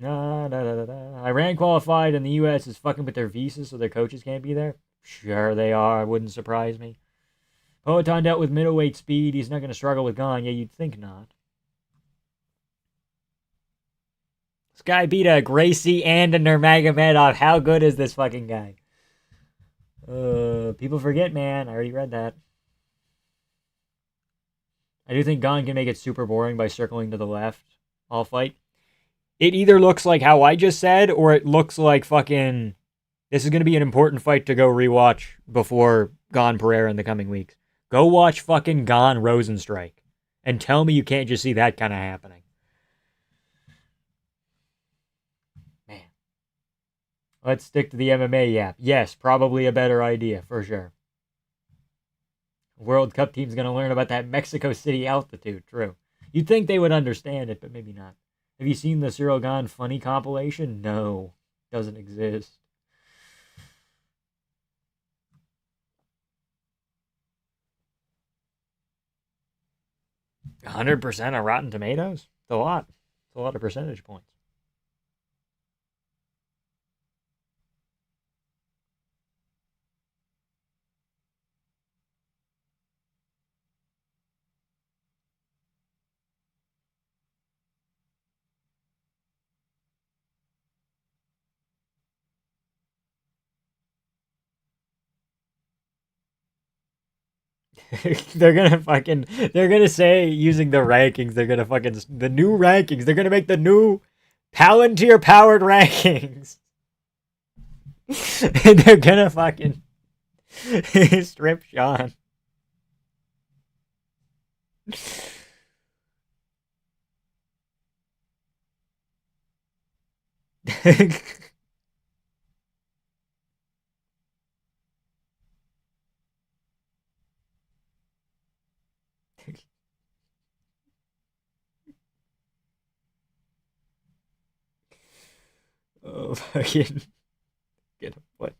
Iran qualified and the US is fucking with their visas so their coaches can't be there. Sure they are. Wouldn't surprise me. Poetan dealt with middleweight speed. He's not going to struggle with Gon. Yeah, you'd think not. This guy beat a Gracie and a Nurmagomedov. How good is this fucking guy? People forget, man. I already read that. I do think Gon can make it super boring by circling to the left all fight. It either looks like how I just said, or it looks like fucking... This is going to be an important fight to go rewatch before Gon Pereira in the coming weeks. Go watch fucking Gon Rosenstrike. And tell me you can't just see that kind of happening. Man. Let's stick to the MMA yap. Yes, probably a better idea, for sure. World Cup team's going to learn about that Mexico City altitude, true. You'd think they would understand it, but maybe not. Have you seen the Cyril Gahn funny compilation? No. Doesn't exist. %100% on Rotten Tomatoes? It's a lot. It's a lot of percentage points. They're gonna say using the rankings, the new rankings, they're gonna make the new Palantir powered rankings. And they're gonna fucking strip Sean. Oh, fucking get a what?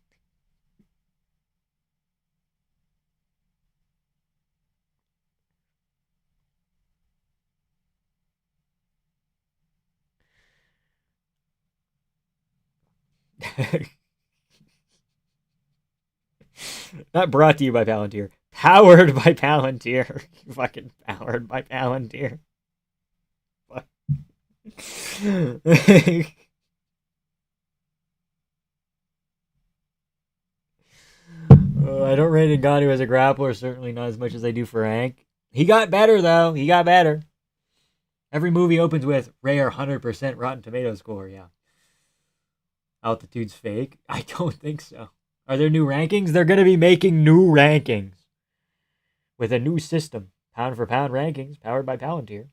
Not brought to you by Palantir. Powered by Palantir. Fucking powered by Palantir. Fuck. I don't rate Ngannou as a grappler, certainly not as much as I do for Hank. He got better, though. He got better. Every movie opens with rare 100% Rotten Tomatoes score, yeah. Altitude's fake? I don't think so. Are there new rankings? They're going to be making new rankings. With a new system. Pound for pound rankings, powered by Palantir.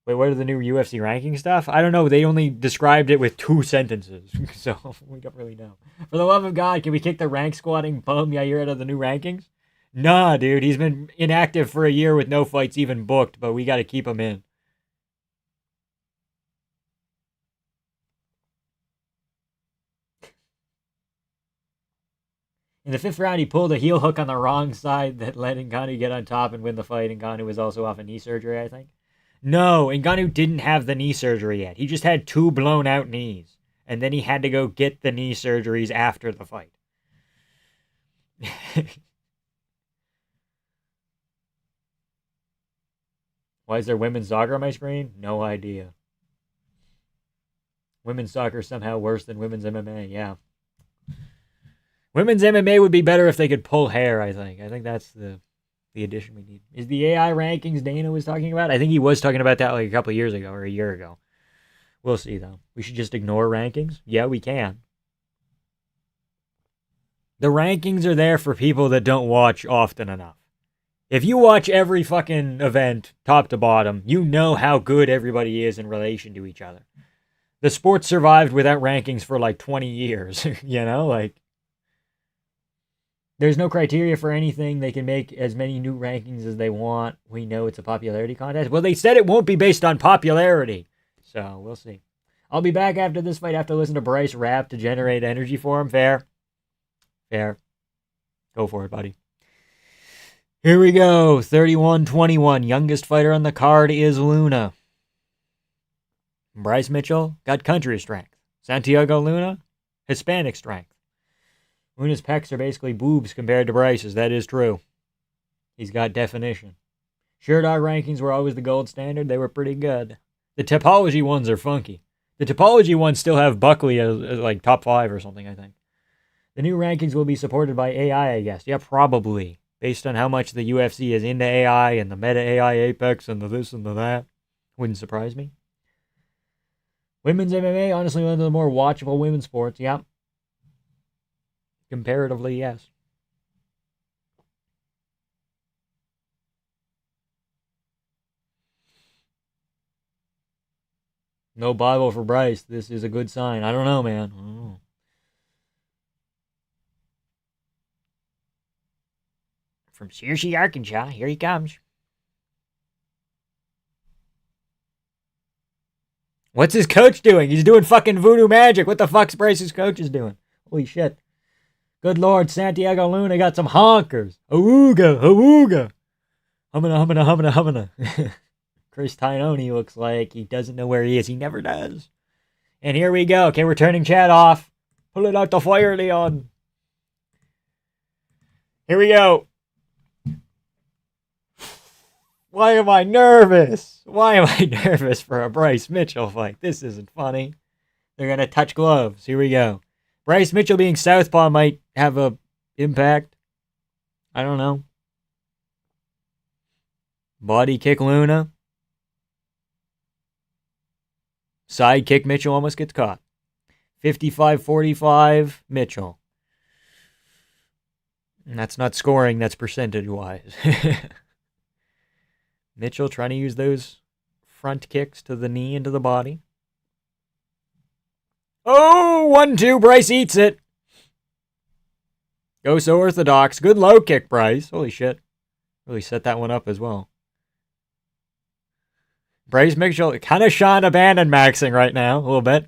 Wait, what are the new UFC ranking stuff? I don't know. They only described it with 2 sentences. So, we don't really know. For the love of God, can we kick the rank squatting bum Yair out of the new rankings? Nah, dude. He's been inactive for a year with no fights even booked, but we got to keep him in. In the 5th round, he pulled a heel hook on the wrong side that let Ngannou get on top and win the fight. Ngannou was also off a knee surgery, I think. No, Ngannou didn't have the knee surgery yet. He just had 2 blown out knees. And then he had to go get the knee surgeries after the fight. Why is there women's soccer on my screen? No idea. Women's soccer is somehow worse than women's MMA, yeah. Women's MMA would be better if they could pull hair, I think. I think that's the addition we need. Is the AI rankings Dana was talking about? I think he was talking about that like a couple of years ago or a year ago. We'll see, though. We should just ignore rankings? Yeah, we can. The rankings are there for people that don't watch often enough. If you watch every fucking event, top to bottom, you know how good everybody is in relation to each other. The sport survived without rankings for like 20 years, you know? Like, There's no criteria for anything. They can make as many new rankings as they want. We know it's a popularity contest. Well, they said it won't be based on popularity. So, we'll see. I'll be back after this fight. I have to listen to Bryce rap to generate energy for him. Fair. Fair. Go for it, buddy. Here we go. 31-21. Youngest fighter on the card is Luna. Bryce Mitchell got country strength. Santiago Luna, Hispanic strength. Luna's pecs are basically boobs compared to Bryce's. That is true. He's got definition. Sherdog rankings were always the gold standard. They were pretty good. The Topology ones are funky. The Topology ones still have Buckley as like top 5 or something, I think. The new rankings will be supported by AI, I guess. Yeah, probably. Based on how much the UFC is into AI and the meta AI Apex and the this and the that. Wouldn't surprise me. Women's MMA, honestly, one of the more watchable women's sports. Yeah. Comparatively, yes. No Bible for Bryce. This is a good sign. I don't know, man. I don't know. From Searcy, Arkansas, here he comes. What's his coach doing? He's doing fucking voodoo magic. What the fuck's Bryce's coach is doing? Holy shit. Good Lord, Santiago Luna got some honkers. Awooga, awooga. Humana. Chris Tainoni looks like he doesn't know where he is. He never does. And here we go. Okay, we're turning chat off. Pull it out the fire, Leon. Here we go. Why am I nervous? Why am I nervous for a Bryce Mitchell fight? This isn't funny. They're going to touch gloves. Here we go. Bryce Mitchell being southpaw might have a impact. I don't know. Body kick Luna. Side kick Mitchell almost gets caught. 55-45 Mitchell. And that's not scoring, that's percentage-wise. Mitchell trying to use those front kicks to the knee into the body. Oh, 1-2. Bryce eats it. Go so orthodox. Good low kick, Bryce. Holy shit. Really set that one up as well. Bryce Mitchell kind of Sean Abandon maxing right now, a little bit.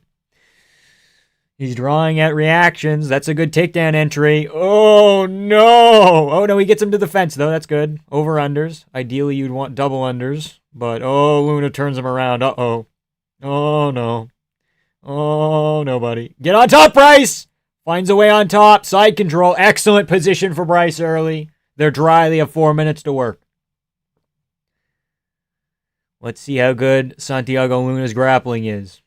He's drawing at reactions. That's a good takedown entry. Oh, no. Oh, no, he gets him to the fence, though. That's good. Over-unders. Ideally, you'd want double unders. But, oh, Luna turns him around. Uh-oh. Oh, no. Oh, nobody. Get on top, Bryce! Finds a way on top. Side control. Excellent position for Bryce early. They're dry. They have 4 minutes to work. Let's see how good Santiago Luna's grappling is.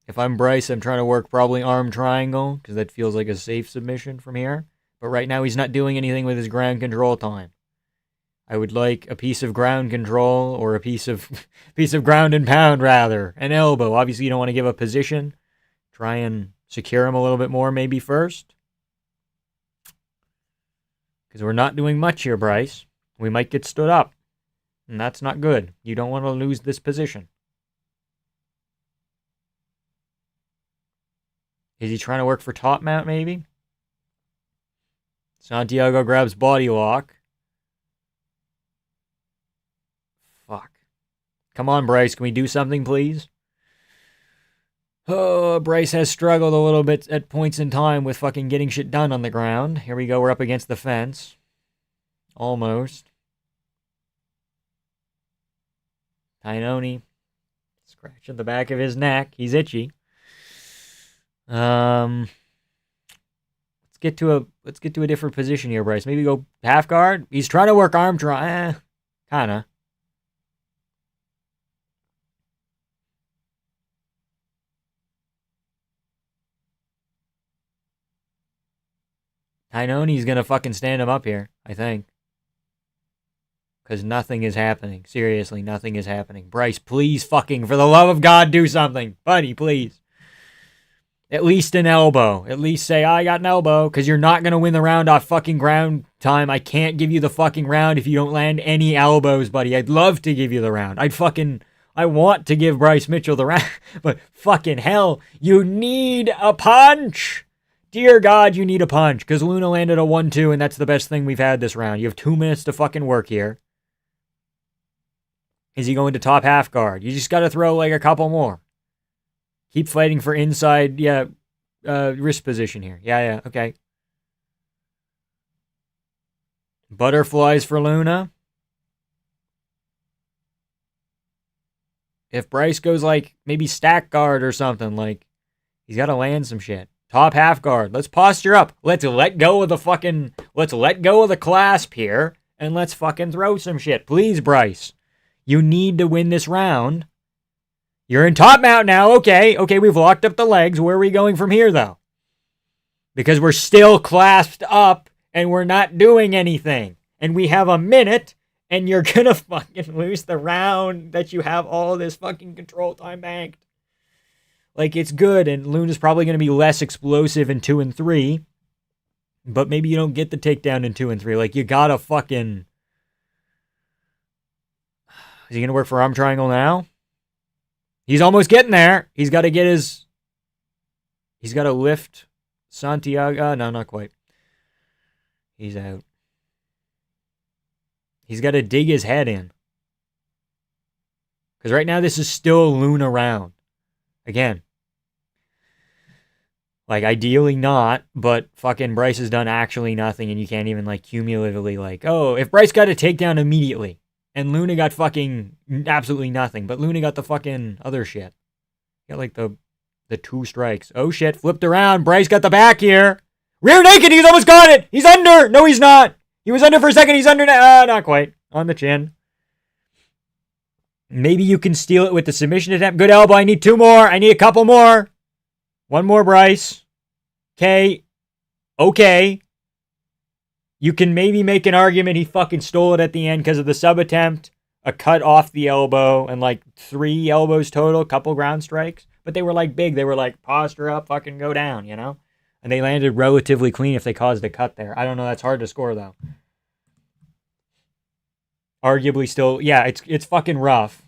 If I'm Bryce, I'm trying to work probably arm triangle, because that feels like a safe submission from here. But right now, he's not doing anything with his ground control time. I would like a piece of ground control, or a piece of ground and pound, rather. An elbow. Obviously, you don't want to give up position. Try and secure him a little bit more, maybe first. Because we're not doing much here, Bryce. We might get stood up. And that's not good. You don't want to lose this position. Is he trying to work for top mount, maybe? Santiago grabs body lock. Fuck. Come on, Bryce. Can we do something, please? Oh, Bryce has struggled a little bit at points in time with fucking getting shit done on the ground. Here we go. We're up against the fence. Almost. Tainoni. Scratching the back of his neck. He's itchy. Let's get to a different position here, Bryce. Maybe go half guard. He's trying to work arm kinda. Tainoni's gonna fucking stand him up here, I think. Because nothing is happening. Seriously, nothing is happening. Bryce, please fucking, for the love of God, do something. Buddy, please. At least an elbow. At least say, I got an elbow. Because you're not going to win the round off fucking ground time. I can't give you the fucking round if you don't land any elbows, buddy. I'd love to give you the round. I want to give Bryce Mitchell the round. But fucking hell, you need a punch. Dear God, you need a punch, because Luna landed a 1-2, and that's the best thing we've had this round. You have 2 minutes to fucking work here. Is he going to top half guard? You just got to throw like a couple more. Keep fighting for inside, wrist position here. Yeah, okay. Butterflies for Luna. If Bryce goes like maybe stack guard or something, like he's got to land some shit. Top half guard. Let's posture up. Let's let go of the clasp here and let's fucking throw some shit. Please, Bryce. You need to win this round. You're in top mount now. Okay, we've locked up the legs. Where are we going from here, though? Because we're still clasped up and we're not doing anything. And we have a minute, and you're gonna fucking lose the round that you have all this fucking control time banked. Like, it's good, and Luna's probably gonna be less explosive in 2 and 3. But maybe you don't get the takedown in 2 and 3. Like, you gotta fucking... Is he going to work for arm triangle now? He's almost getting there. He's got to get his... He's got to lift Santiago. No, not quite. He's out. He's got to dig his head in. Because right now this is still a Luna round. Again. Like, ideally not, but fucking Bryce has done actually nothing, and you can't even, like, cumulatively, like, oh, if Bryce got a takedown immediately... And Luna got fucking absolutely nothing. But Luna got the fucking other shit. Got like the 2 strikes. Oh shit, flipped around. Bryce got the back here. Rear naked, he's almost got it. He's under. No, he's not. He was under for a second. He's under now. Not quite. On the chin. Maybe you can steal it with the submission attempt. Good elbow. I need 2 more. I need a couple more. 1 more, Bryce. Okay. You can maybe make an argument he fucking stole it at the end because of the sub attempt, a cut off the elbow, and like 3 elbows total, couple ground strikes. But they were like big. They were like posture up, fucking go down, you know? And they landed relatively clean if they caused a cut there. I don't know. That's hard to score though. Arguably still, yeah, it's fucking rough.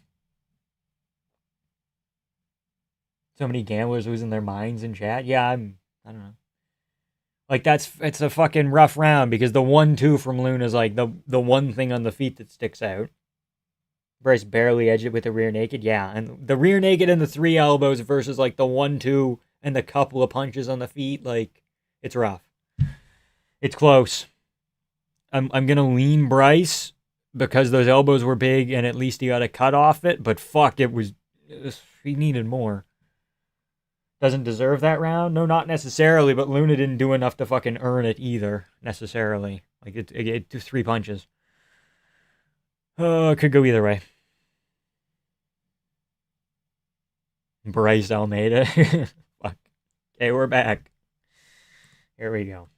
So many gamblers losing their minds in chat. Yeah, I don't know. Like, it's a fucking rough round because the 1-2 from Luna is like the one thing on the feet that sticks out. Bryce barely edged it with the rear naked. Yeah, and the rear naked and the 3 elbows versus like the 1-2 and the couple of punches on the feet. Like, it's rough. It's close. I'm going to lean Bryce because those elbows were big and at least he got a cut off it. But fuck, he needed more. Doesn't deserve that round? No, not necessarily, but Luna didn't do enough to fucking earn it either, necessarily. Like, it 3 punches. It could go either way. Bryce Almeida. Fuck. Okay, we're back. Here we go.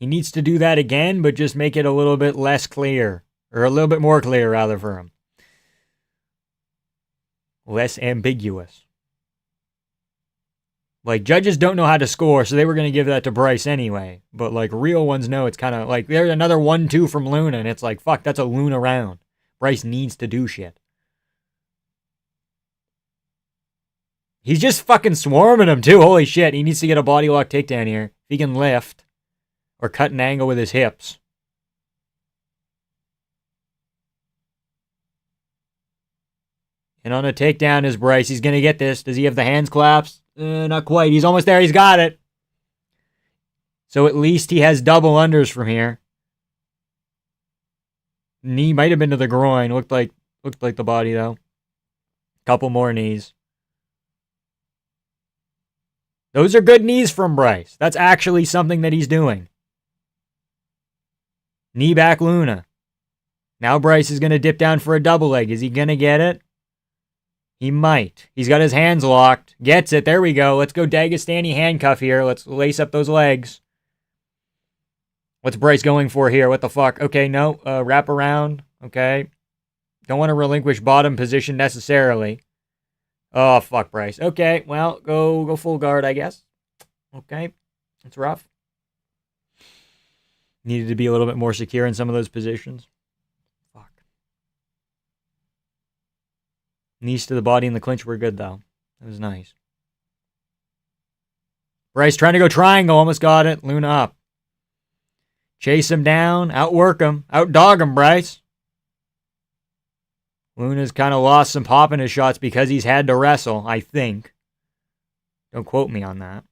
He needs to do that again, but just make it a little bit less clear. Or a little bit more clear, rather, for him. Less ambiguous. Like, judges don't know how to score, so they were going to give that to Bryce anyway. But, like, real ones know it's kind of like, there's another 1-2 from Luna, and it's like, fuck, that's a Luna round. Bryce needs to do shit. He's just fucking swarming him, too. Holy shit, he needs to get a body lock takedown here. If he can lift or cut an angle with his hips. And on a takedown is Bryce. He's going to get this. Does he have the hands collapsed? Not quite. He's almost there. He's got it. So at least he has double unders from here. Knee might have been to the groin. Looked like the body, though. Couple more knees. Those are good knees from Bryce. That's actually something that he's doing. Knee back Luna. Now Bryce is going to dip down for a double leg. Is he going to get it? He might. He's got his hands locked. Gets it. There we go. Let's go Dagestani handcuff here. Let's lace up those legs. What's Bryce going for here? What the fuck? Okay, no. Wrap around. Okay. Don't want to relinquish bottom position necessarily. Oh, fuck, Bryce. Okay, well, go full guard, I guess. Okay. It's rough. Needed to be a little bit more secure in some of those positions. Knees to the body and the clinch were good, though. That was nice. Bryce trying to go triangle. Almost got it. Luna up. Chase him down. Outwork him. Outdog him, Bryce. Luna's kind of lost some pop in his shots because he's had to wrestle, I think. Don't quote me on that.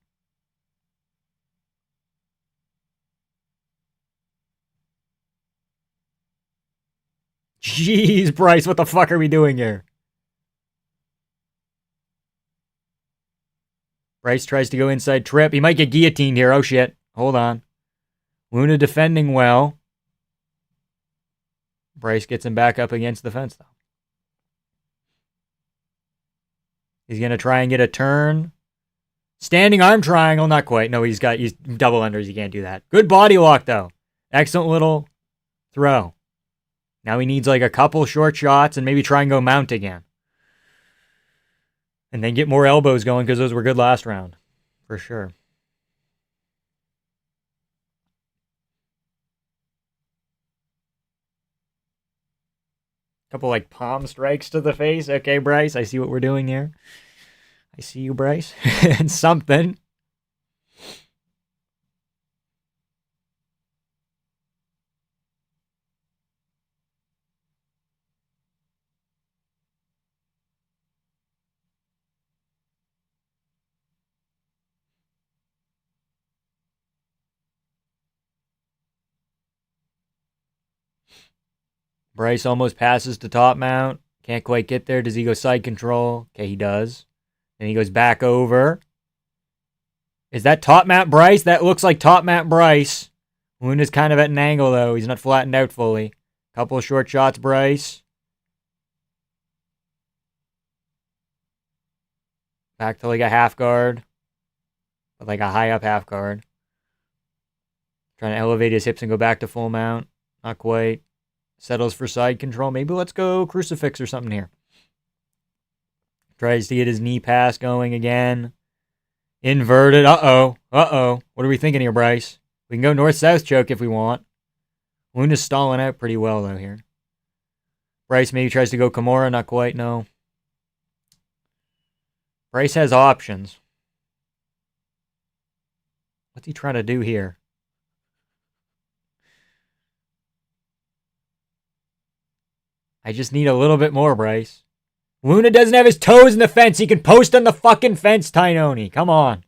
Jeez, Bryce, what the fuck are we doing here? Bryce tries to go inside trip. He might get guillotined here. Oh, shit. Hold on. Luna defending well. Bryce gets him back up against the fence, though. He's going to try and get a turn. Standing arm triangle. Not quite. No, he's double unders. He can't do that. Good body lock, though. Excellent little throw. Now he needs like a couple short shots and maybe try and go mount again. And then get more elbows going because those were good last round. For sure. Couple like palm strikes to the face. Okay, Bryce, I see what we're doing here. I see you, Bryce. And something. Bryce almost passes to top mount. Can't quite get there. Does he go side control? Okay, he does. Then he goes back over. Is that top mount Bryce? That looks like top mount Bryce. Luna's kind of at an angle, though. He's not flattened out fully. Couple of short shots, Bryce. Back to like a half guard. With like a high up half guard. Trying to elevate his hips and go back to full mount. Not quite. Settles for side control. Maybe let's go crucifix or something here. Tries to get his knee pass going again. Inverted. Uh-oh. Uh-oh. What are we thinking here, Bryce? We can go north-south choke if we want. Luna's stalling out pretty well, though, here. Bryce maybe tries to go Kimura. Not quite, no. Bryce has options. What's he trying to do here? I just need a little bit more, Bryce. Luna doesn't have his toes in the fence. He can post on the fucking fence, Tainoni. Come on.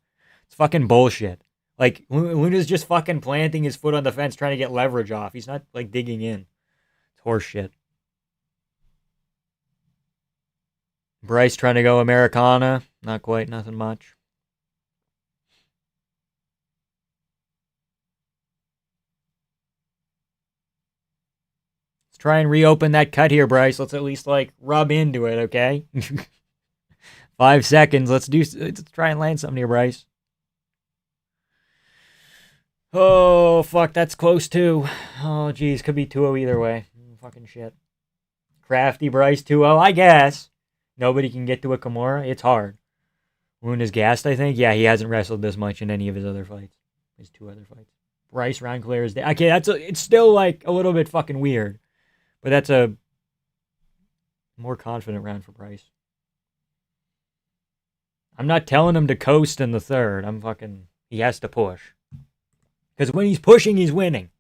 It's fucking bullshit. Like, Luna's just fucking planting his foot on the fence trying to get leverage off. He's not, like, digging in. It's horse shit. Bryce trying to go Americana. Not quite. Nothing much. Try and reopen that cut here, Bryce. Let's at least like rub into it, okay? 5 seconds. Let's try and land something here, Bryce. Oh, fuck, that's close too. Oh, geez, could be 2-0 either way. Fucking shit. Crafty Bryce 2-0, I guess. Nobody can get to a Kimura. It's hard. Luna's gassed, I think. Yeah, he hasn't wrestled this much in any of his other fights. His 2 other fights. Bryce round clears. Okay, it's still like a little bit fucking weird. But that's a more confident round for Bryce. I'm not telling him to coast in the third. He has to push. Because when he's pushing, he's winning.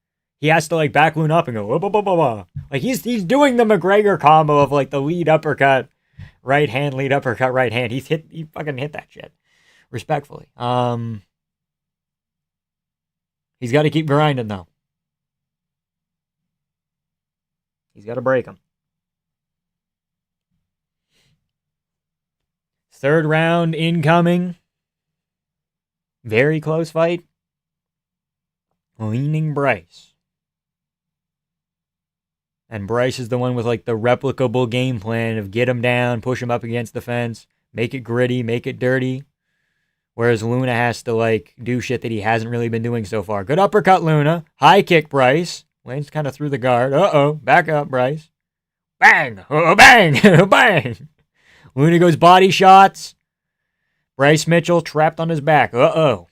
He has to like back Luna up and go, bah, bah, bah, bah. Like he's doing the McGregor combo of like the lead uppercut, right hand, lead uppercut, right hand. He fucking hit that shit. Respectfully. He's got to keep grinding though. He's got to break him. Third round incoming. Very close fight. Leaning Bryce. And Bryce is the one with like the replicable game plan of get him down, push him up against the fence, make it gritty, make it dirty. Whereas Luna has to like do shit that he hasn't really been doing so far. Good uppercut, Luna. High kick, Bryce. Lane's kind of through the guard. Uh-oh. Back up, Bryce. Bang! Oh, bang! Bang! Luna goes body shots. Bryce Mitchell trapped on his back. Uh-oh.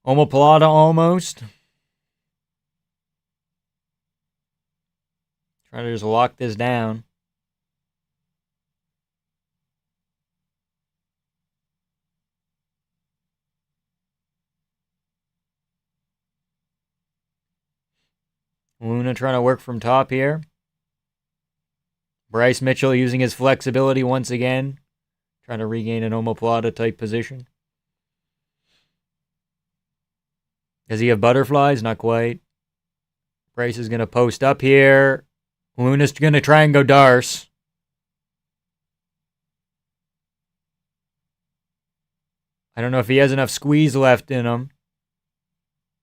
Omoplata almost. Trying to just lock this down. Luna trying to work from top here. Bryce Mitchell using his flexibility once again. Trying to regain an omoplata type position. Does he have butterflies? Not quite. Bryce is going to post up here. Luna's going to try and go Darce. I don't know if he has enough squeeze left in him.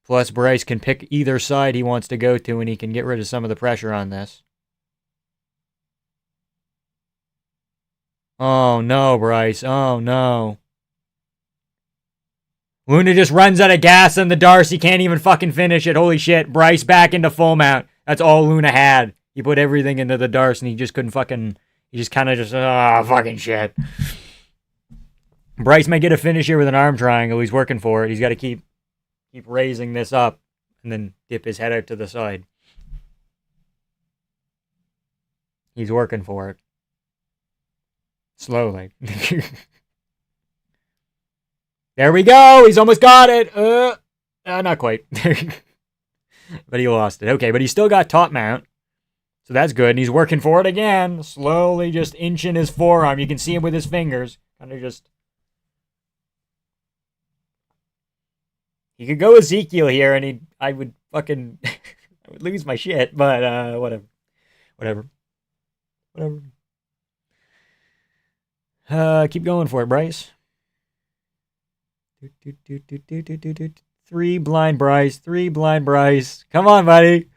Plus, Bryce can pick either side he wants to go to, and he can get rid of some of the pressure on this. Oh, no, Bryce. Oh, no. Luna just runs out of gas on the Darce. He can't even fucking finish it. Holy shit. Bryce back into full mount. That's all Luna had. He put everything into the Darce, and he just couldn't fucking... He just kind of just... fucking shit. Bryce might get a finish here with an arm triangle. He's working for it. He's got to keep raising this up and then dip his head out to the side. He's working for it. Slowly. There we go. He's almost got it. Not quite. But he lost it. Okay, but he's still got top mount. So that's good. And he's working for it again. Slowly just inching his forearm. You can see him with his fingers. Kind of just... He could go Ezekiel here, and I would fucking... I would lose my shit, but whatever. Keep going for it, Bryce. 3 blind Bryce. Come on, buddy.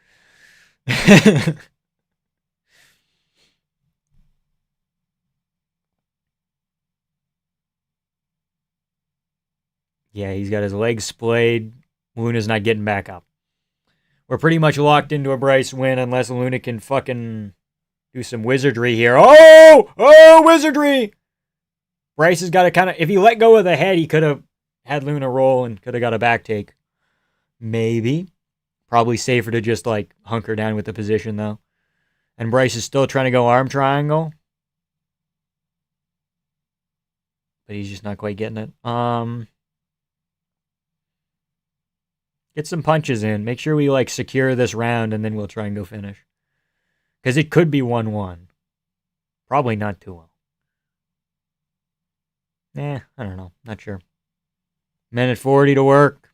Yeah, he's got his legs splayed. Luna's not getting back up. We're pretty much locked into a Bryce win unless Luna can fucking do some wizardry here. Oh, wizardry! Bryce has got to kind of... If he let go of the head, he could have had Luna roll and could have got a back take. Maybe. Probably safer to just, like, hunker down with the position, though. And Bryce is still trying to go arm triangle. But he's just not quite getting it. Get some punches in. Make sure we, like, secure this round, and then we'll try and go finish. Because it could be 1-1. Probably not 2-0. I don't know. Not sure. Minute 40 to work.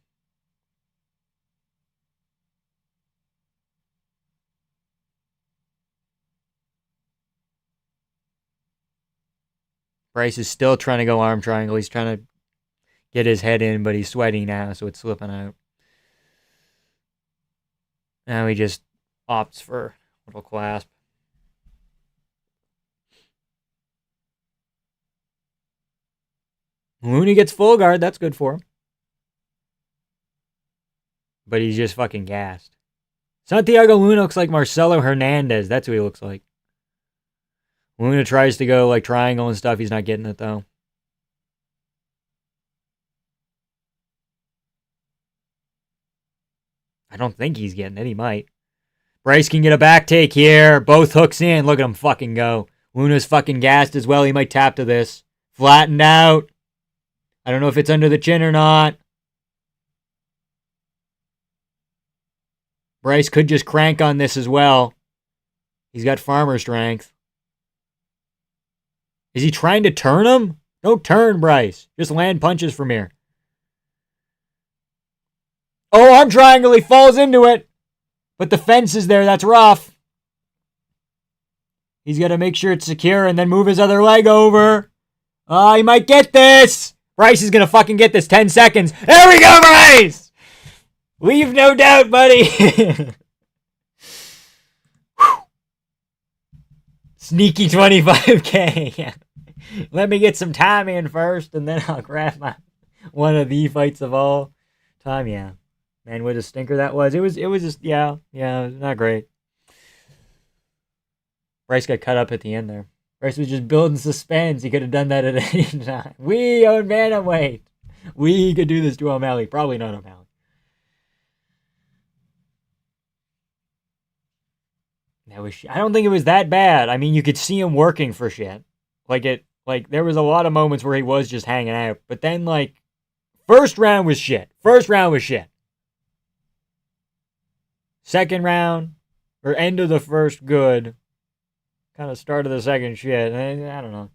Bryce is still trying to go arm triangle. He's trying to get his head in, but he's sweating now, so it's slipping out. Now he just opts for a little clasp. Luna gets full guard. That's good for him. But he's just fucking gassed. Santiago Luna looks like Marcelo Hernandez. That's who he looks like. Luna tries to go like triangle and stuff. He's not getting it, though. I don't think he's getting it. He might. Bryce can get a back take here. Both hooks in. Look at him fucking go. Luna's fucking gassed as well. He might tap to this. Flattened out. I don't know if it's under the chin or not. Bryce could just crank on this as well. He's got farmer strength. Is he trying to turn him? Don't turn, Bryce. Just land punches from here. Oh, arm triangle. He falls into it. But the fence is there. That's rough. He's got to make sure it's secure and then move his other leg over. Oh, he might get this. Bryce is going to fucking get this. 10 seconds. There we go, Bryce. Leave no doubt, buddy. Sneaky 25K. Let me get some time in first, and then I'll grab my one of the fights of all time. Yeah. Man, what a stinker that was. It was just, yeah, not great. Bryce got cut up at the end there. Bryce was just building suspense. He could have done that at any time. We own bantamweight. We could do this to O'Malley. Probably not O'Malley. I don't think it was that bad. I mean, you could see him working for shit. Like there was a lot of moments where he was just hanging out. But then, like, first round was shit. Second round, or end of the first good, kind of start of the second shit. I don't know.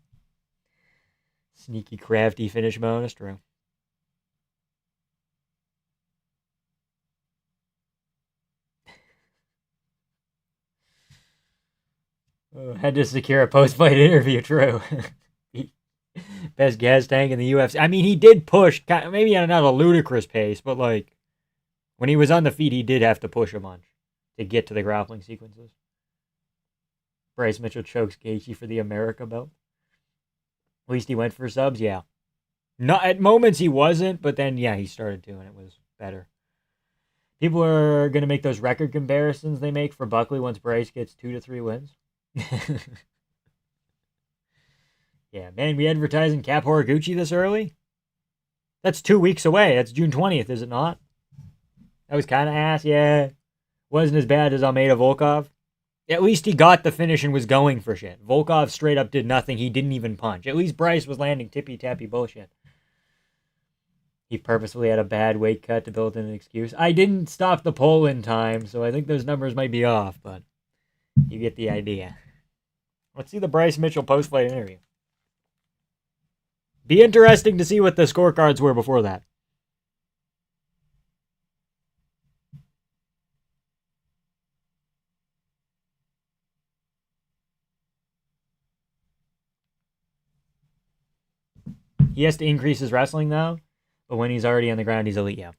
Sneaky, crafty finish bonus, true. Had to secure a post-fight interview, true. Best gas tank in the UFC. I mean, he did push, maybe at not a ludicrous pace, but like, when he was on the feet, he did have to push a bunch to get to the grappling sequences. Bryce Mitchell chokes Gaethje for the America belt. At least he went for subs, yeah. Not at moments he wasn't, but then yeah, he started to, and it was better. People are gonna make those record comparisons they make for Buckley once Bryce gets 2 to 3 wins. Yeah, man, we advertising Cap Horiguchi this early? That's 2 weeks away. That's June 20th, is it not? That was kind of ass, yeah. Wasn't as bad as Almeida Volkov. At least he got the finish and was going for shit. Volkov straight up did nothing. He didn't even punch. At least Bryce was landing tippy-tappy bullshit. He purposefully had a bad weight cut to build in an excuse. I didn't stop the poll in time, so I think those numbers might be off, but you get the idea. Let's see the Bryce Mitchell post-fight interview. Be interesting to see what the scorecards were before that. He has to increase his wrestling, though. But when he's already on the ground, he's elite, yeah.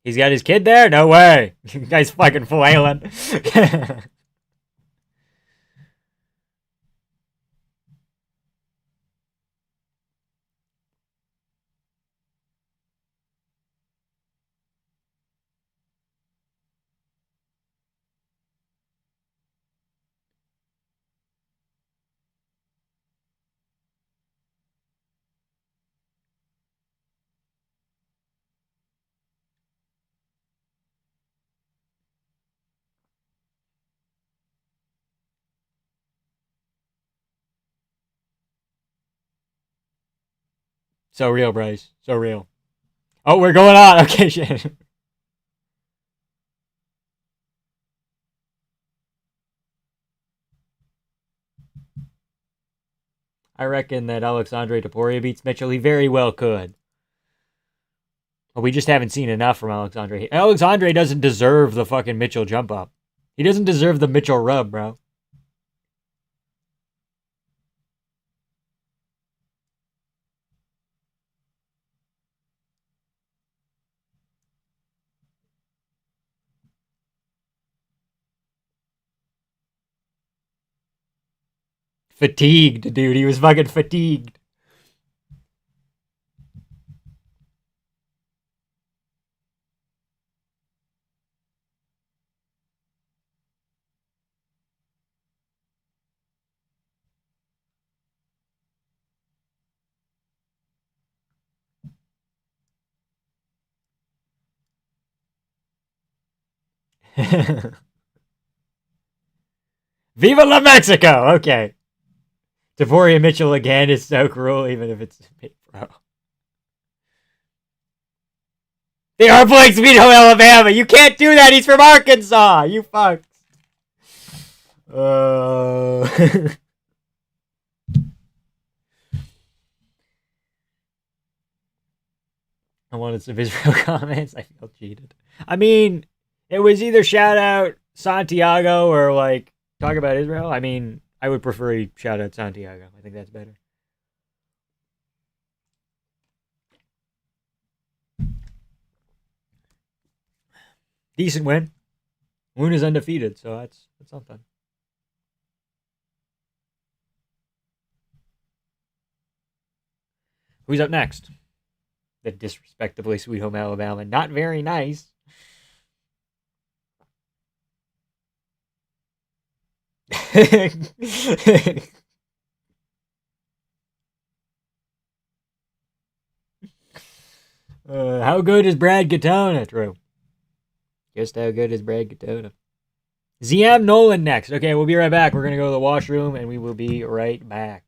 He's got his kid there? No way. Guy's fucking flailing. So real, Bryce. So real. Oh, we're going on. Okay, shit. I reckon that Alexandre Topuria beats Mitchell. He very well could. But we just haven't seen enough from Alexandre. Alexandre doesn't deserve the fucking Mitchell jump up. He doesn't deserve the Mitchell rub, bro. Fatigued, dude. He was fucking fatigued. Viva la Mexico! Okay. Topuria Mitchell again is so cruel, even if it's bro. They are playing Sweet Home Alabama. You can't do that. He's from Arkansas. You fucks. I wanted some Israel comments. I feel cheated. I mean, it was either shout out Santiago or like talk about Israel. I mean, I would prefer he shout out Santiago. I think that's better. Decent win. Luna's undefeated, so that's something. Who's up next? The disrespectably Sweet Home Alabama. Not very nice. How good is Brad Katona? True. Just how good is Brad Katona? ZM Nolan next. Okay, we'll be right back. We're going to go to the washroom, and we will be right back.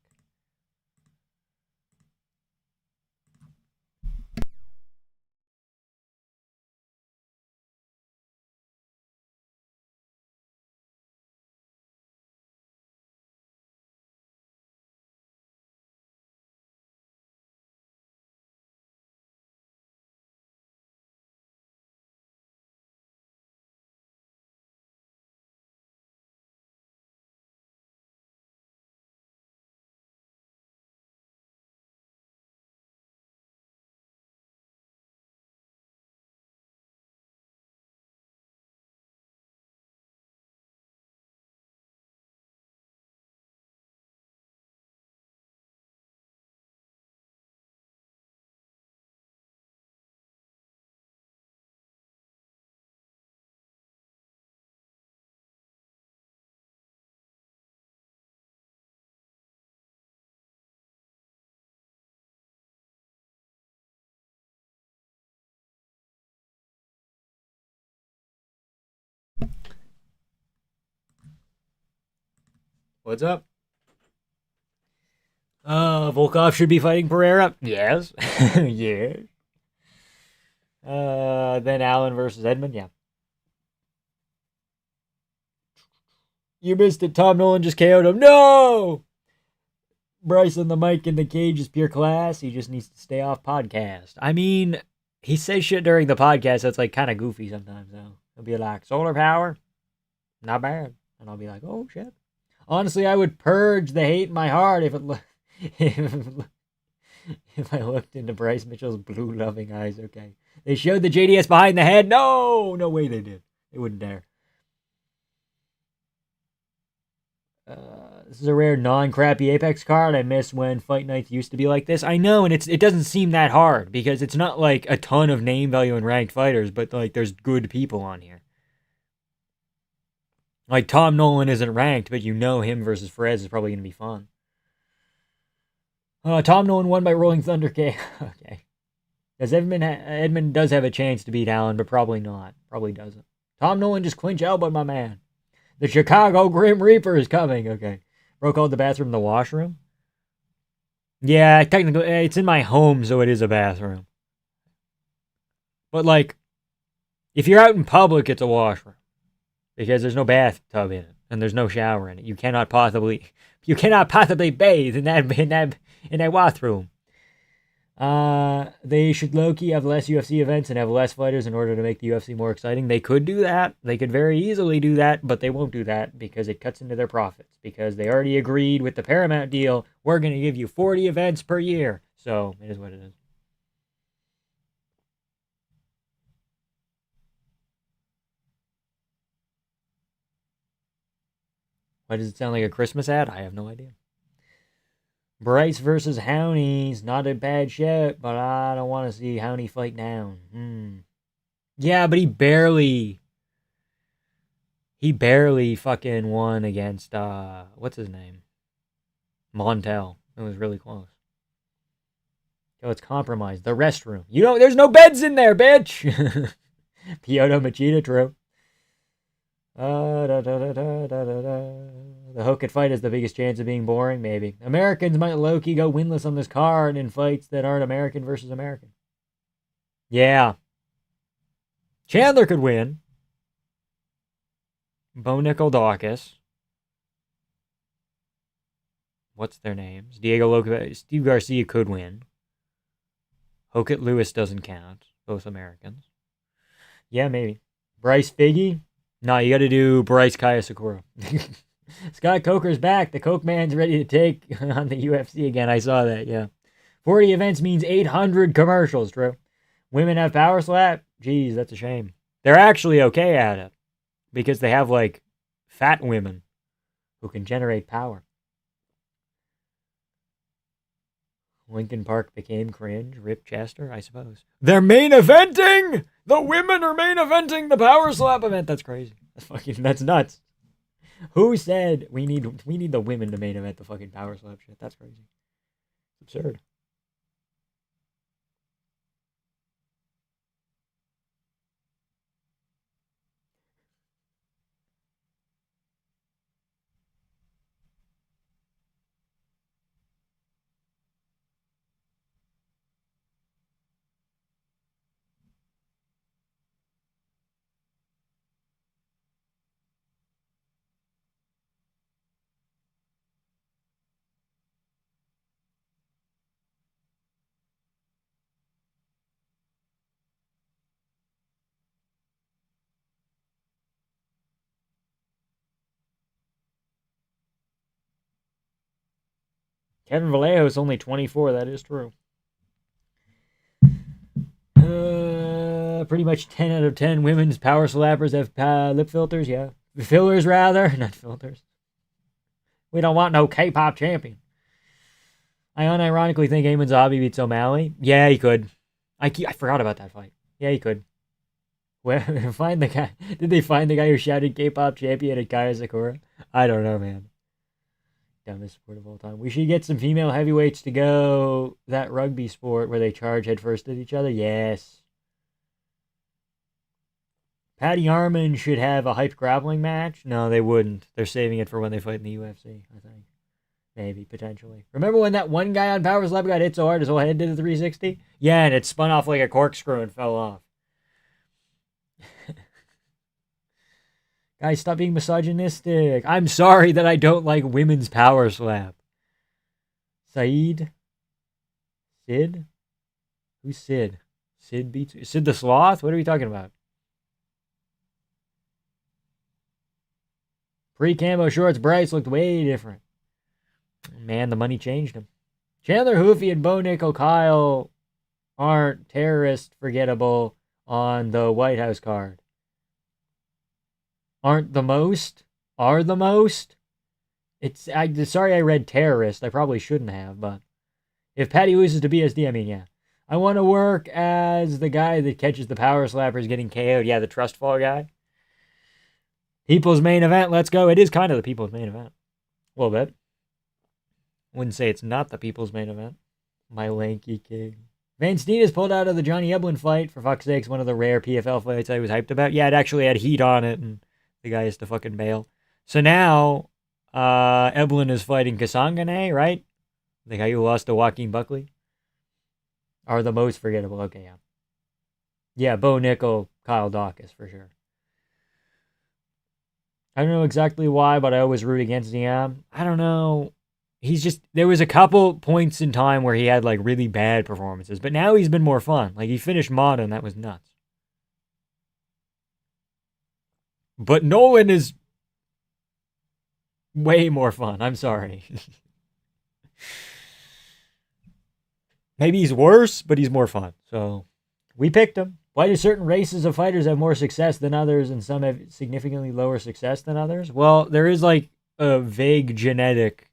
What's up? Volkov should be fighting Pereira. Yes. Yeah. Then Allen versus Edmund. Yeah. You missed it. Tom Nolan just KO'd him. No! Bryce on the mic in the cage is pure class. He just needs to stay off podcast. I mean, he says shit during the podcast that's like kind of goofy sometimes, though. He'll be like, solar power? Not bad. And I'll be like, oh, shit. Honestly, I would purge the hate in my heart if if I looked into Bryce Mitchell's blue loving eyes. Okay. They showed the JDS behind the head. No! No way they did. They wouldn't dare. This is a rare non-crappy Apex card. I miss when Fight Nights used to be like this. I know, and it doesn't seem that hard because it's not like a ton of name value and ranked fighters, but like there's good people on here. Like Tom Nolan isn't ranked, but you know him versus Ferez is probably going to be fun. Tom Nolan won by Rolling Thunder K. Okay. Because Edmund does have a chance to beat Allen, but probably not. Probably doesn't. Tom Nolan just clinch elbowed my man. The Chicago Grim Reaper is coming. Okay. Bro called the bathroom the washroom. Yeah, technically, it's in my home, so it is a bathroom. But, like, if you're out in public, it's a washroom. Because there's no bathtub in it, and there's no shower in it. You cannot possibly bathe in that bathroom. They should low-key have less UFC events and have less fighters in order to make the UFC more exciting. They could do that. They could very easily do that, but they won't do that because it cuts into their profits. Because they already agreed with the Paramount deal, we're going to give you 40 events per year. So, it is what it is. Why does it sound like a Christmas ad? I have no idea. Bryce versus Howney's not a bad shit, but I don't want to see Howney fight down. Yeah, but he barely fucking won against, what's his name? Montel. It was really close. Oh, it's compromised. The restroom. There's no beds in there, bitch! Piotr Machida, true. The hook at fight has the biggest chance of being boring, maybe. Americans might low-key go winless on this card in fights that aren't American versus American. Yeah. Chandler could win. Bo Nickel Dawkins. What's their names? Diego Lopez. Steve Garcia could win. Hokett Lewis doesn't count. Both Americans. Yeah, maybe. Bryce Figgy? No, you gotta do Bryce Kaya Sakura. Scott Coker's back. The Coke Man's ready to take on the UFC again. I saw that, yeah. 40 events means 800 commercials, true. Women have power slap? Jeez, that's a shame. They're actually okay at it. Because they have, like, fat women who can generate power. Lincoln Park became cringe. Rip Chester, I suppose. They're main eventing! The women are main eventing the power slap event. That's crazy. That's nuts. Who said we need the women to main event the fucking power slap shit? That's crazy. It's absurd. Kevin Vallejo's only 24. That is true. Pretty much 10 out of 10 women's power slappers have lip filters. Yeah. Fillers, rather. Not filters. We don't want no K-pop champion. I unironically think Eamon Zabi beats O'Malley. Yeah, he could. I forgot about that fight. Yeah, he could. Find the guy. Did they find the guy who shouted K-pop champion at Kaya Sakura? I don't know, man. Dumbest sport of all time. We should get some female heavyweights to go that rugby sport where they charge headfirst at each other. Yes. Patty Arman should have a hyped grappling match. No, they wouldn't. They're saving it for when they fight in the UFC, I think. Maybe, potentially. Remember when that one guy on Power Slap got hit so hard his whole head did a 360? Yeah, and it spun off like a corkscrew and fell off. Guys, stop being misogynistic. I'm sorry that I don't like women's Power Slap. Saeed? Sid? Who's Sid? Sid beats... Sid the Sloth? What are we talking about? Pre-camo shorts, Bryce looked way different. Man, the money changed him. Chandler Hoofy and Bo Nickel Kyle aren't terrorist forgettable on the White House card. Aren't the most? Are the most? Sorry I read terrorist. I probably shouldn't have, but if Patty loses to BSD, I mean, yeah. I want to work as the guy that catches the power slappers getting KO'd. Yeah, the trust fall guy. People's main event. Let's go. It is kind of the people's main event. A little bit. Wouldn't say it's not the people's main event. My lanky king. Van Steen is pulled out of the Johnny Eblin fight. For fuck's sakes, one of the rare PFL fights I was hyped about. Yeah, it actually had heat on it, and the guy has to fucking bail. So now, Eblin is fighting Kasangane, right? The guy who lost to Joaquin Buckley. Are the most forgettable. Okay, yeah. Yeah, Bo Nickel, Kyle Dawkins, for sure. I don't know exactly why, but I always root against him. I don't know. He's just, there was a couple points in time where he had like really bad performances, but now he's been more fun. Like he finished Mata and that was nuts. But Nolan is way more fun. I'm sorry. Maybe he's worse, but he's more fun. So we picked him. Why do certain races of fighters have more success than others and some have significantly lower success than others? Well, there is like a vague genetic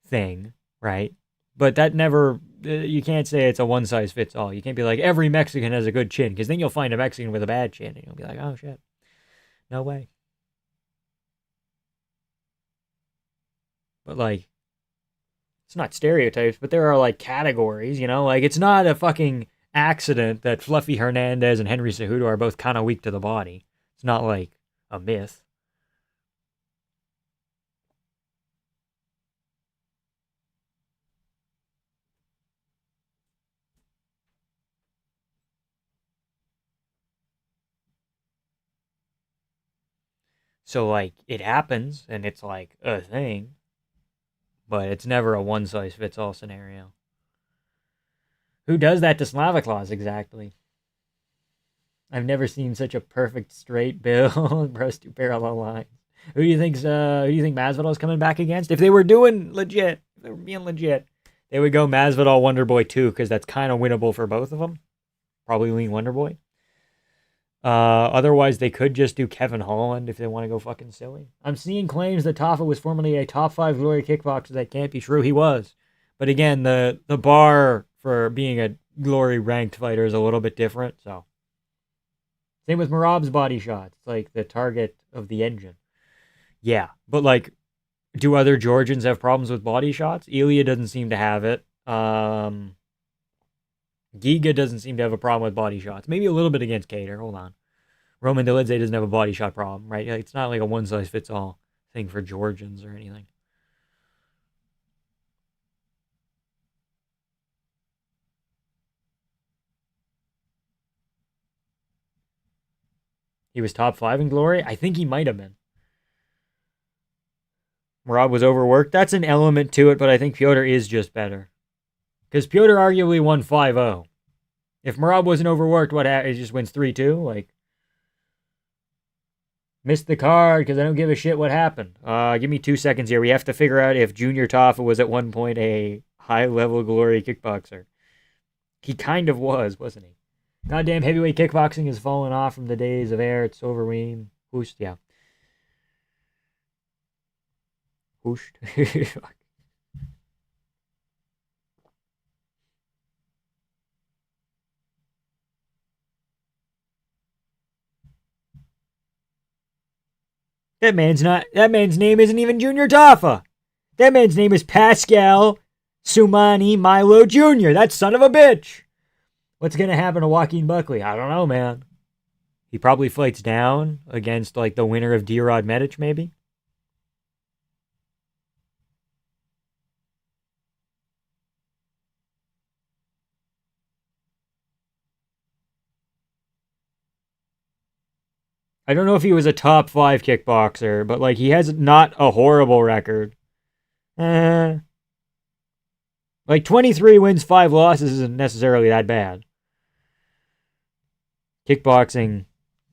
thing, right? But that never, you can't say it's a one size fits all. You can't be like, every Mexican has a good chin, because then you'll find a Mexican with a bad chin and you'll be like, oh shit, no way. But like, it's not stereotypes, but there are like categories, you know? Like, it's not a fucking accident that Fluffy Hernandez and Henry Cejudo are both kind of weak to the body. It's not like a myth. So, like, it happens, and it's, like, a thing. But it's never a one-size-fits-all scenario. Who does that to Slaviclaws, exactly? I've never seen such a perfect straight bill across two parallel lines. Who do you think Masvidal's coming back against? If they were doing legit, if they were being legit, they would go Masvidal Wonderboy 2, because that's kind of winnable for both of them. Probably lean Wonderboy. Otherwise, they could just do Kevin Holland if they want to go fucking silly. I'm seeing claims that Taffa was formerly a top 5 glory kickboxer. That can't be true. He was. But again, the bar for being a glory ranked fighter is a little bit different. So, same with Merab's body shots. It's like the target of the engine. Yeah, but like, do other Georgians have problems with body shots? Ilya doesn't seem to have it. Giga doesn't seem to have a problem with body shots. Maybe a little bit against Cater. Hold on. Roman Dolidze doesn't have a body shot problem, right? It's not like a one-size-fits-all thing for Georgians or anything. He was top 5 in glory? I think he might have been. Merab was overworked. That's an element to it, but I think Piotr is just better. Because Piotr arguably won 5-0. If Merab wasn't overworked, what happened? He just wins 3-2? Like, missed the card because I don't give a shit what happened. Give me 2 seconds here. We have to figure out if Junior Taffa was at one point a high-level glory kickboxer. He kind of was, wasn't he? Goddamn heavyweight kickboxing has fallen off from the days of air at Silverween. Hooshed, yeah. Hooshed. That man's name isn't even Junior Taffa. That man's name is Pascal Sumani Milo Jr. That son of a bitch. What's going to happen to Joaquin Buckley? I don't know, man. He probably fights down against like the winner of D-Rod Medic, maybe. I don't know if he was a top 5 kickboxer, but like he has not a horrible record. Like 23 wins, 5 losses isn't necessarily that bad. Kickboxing,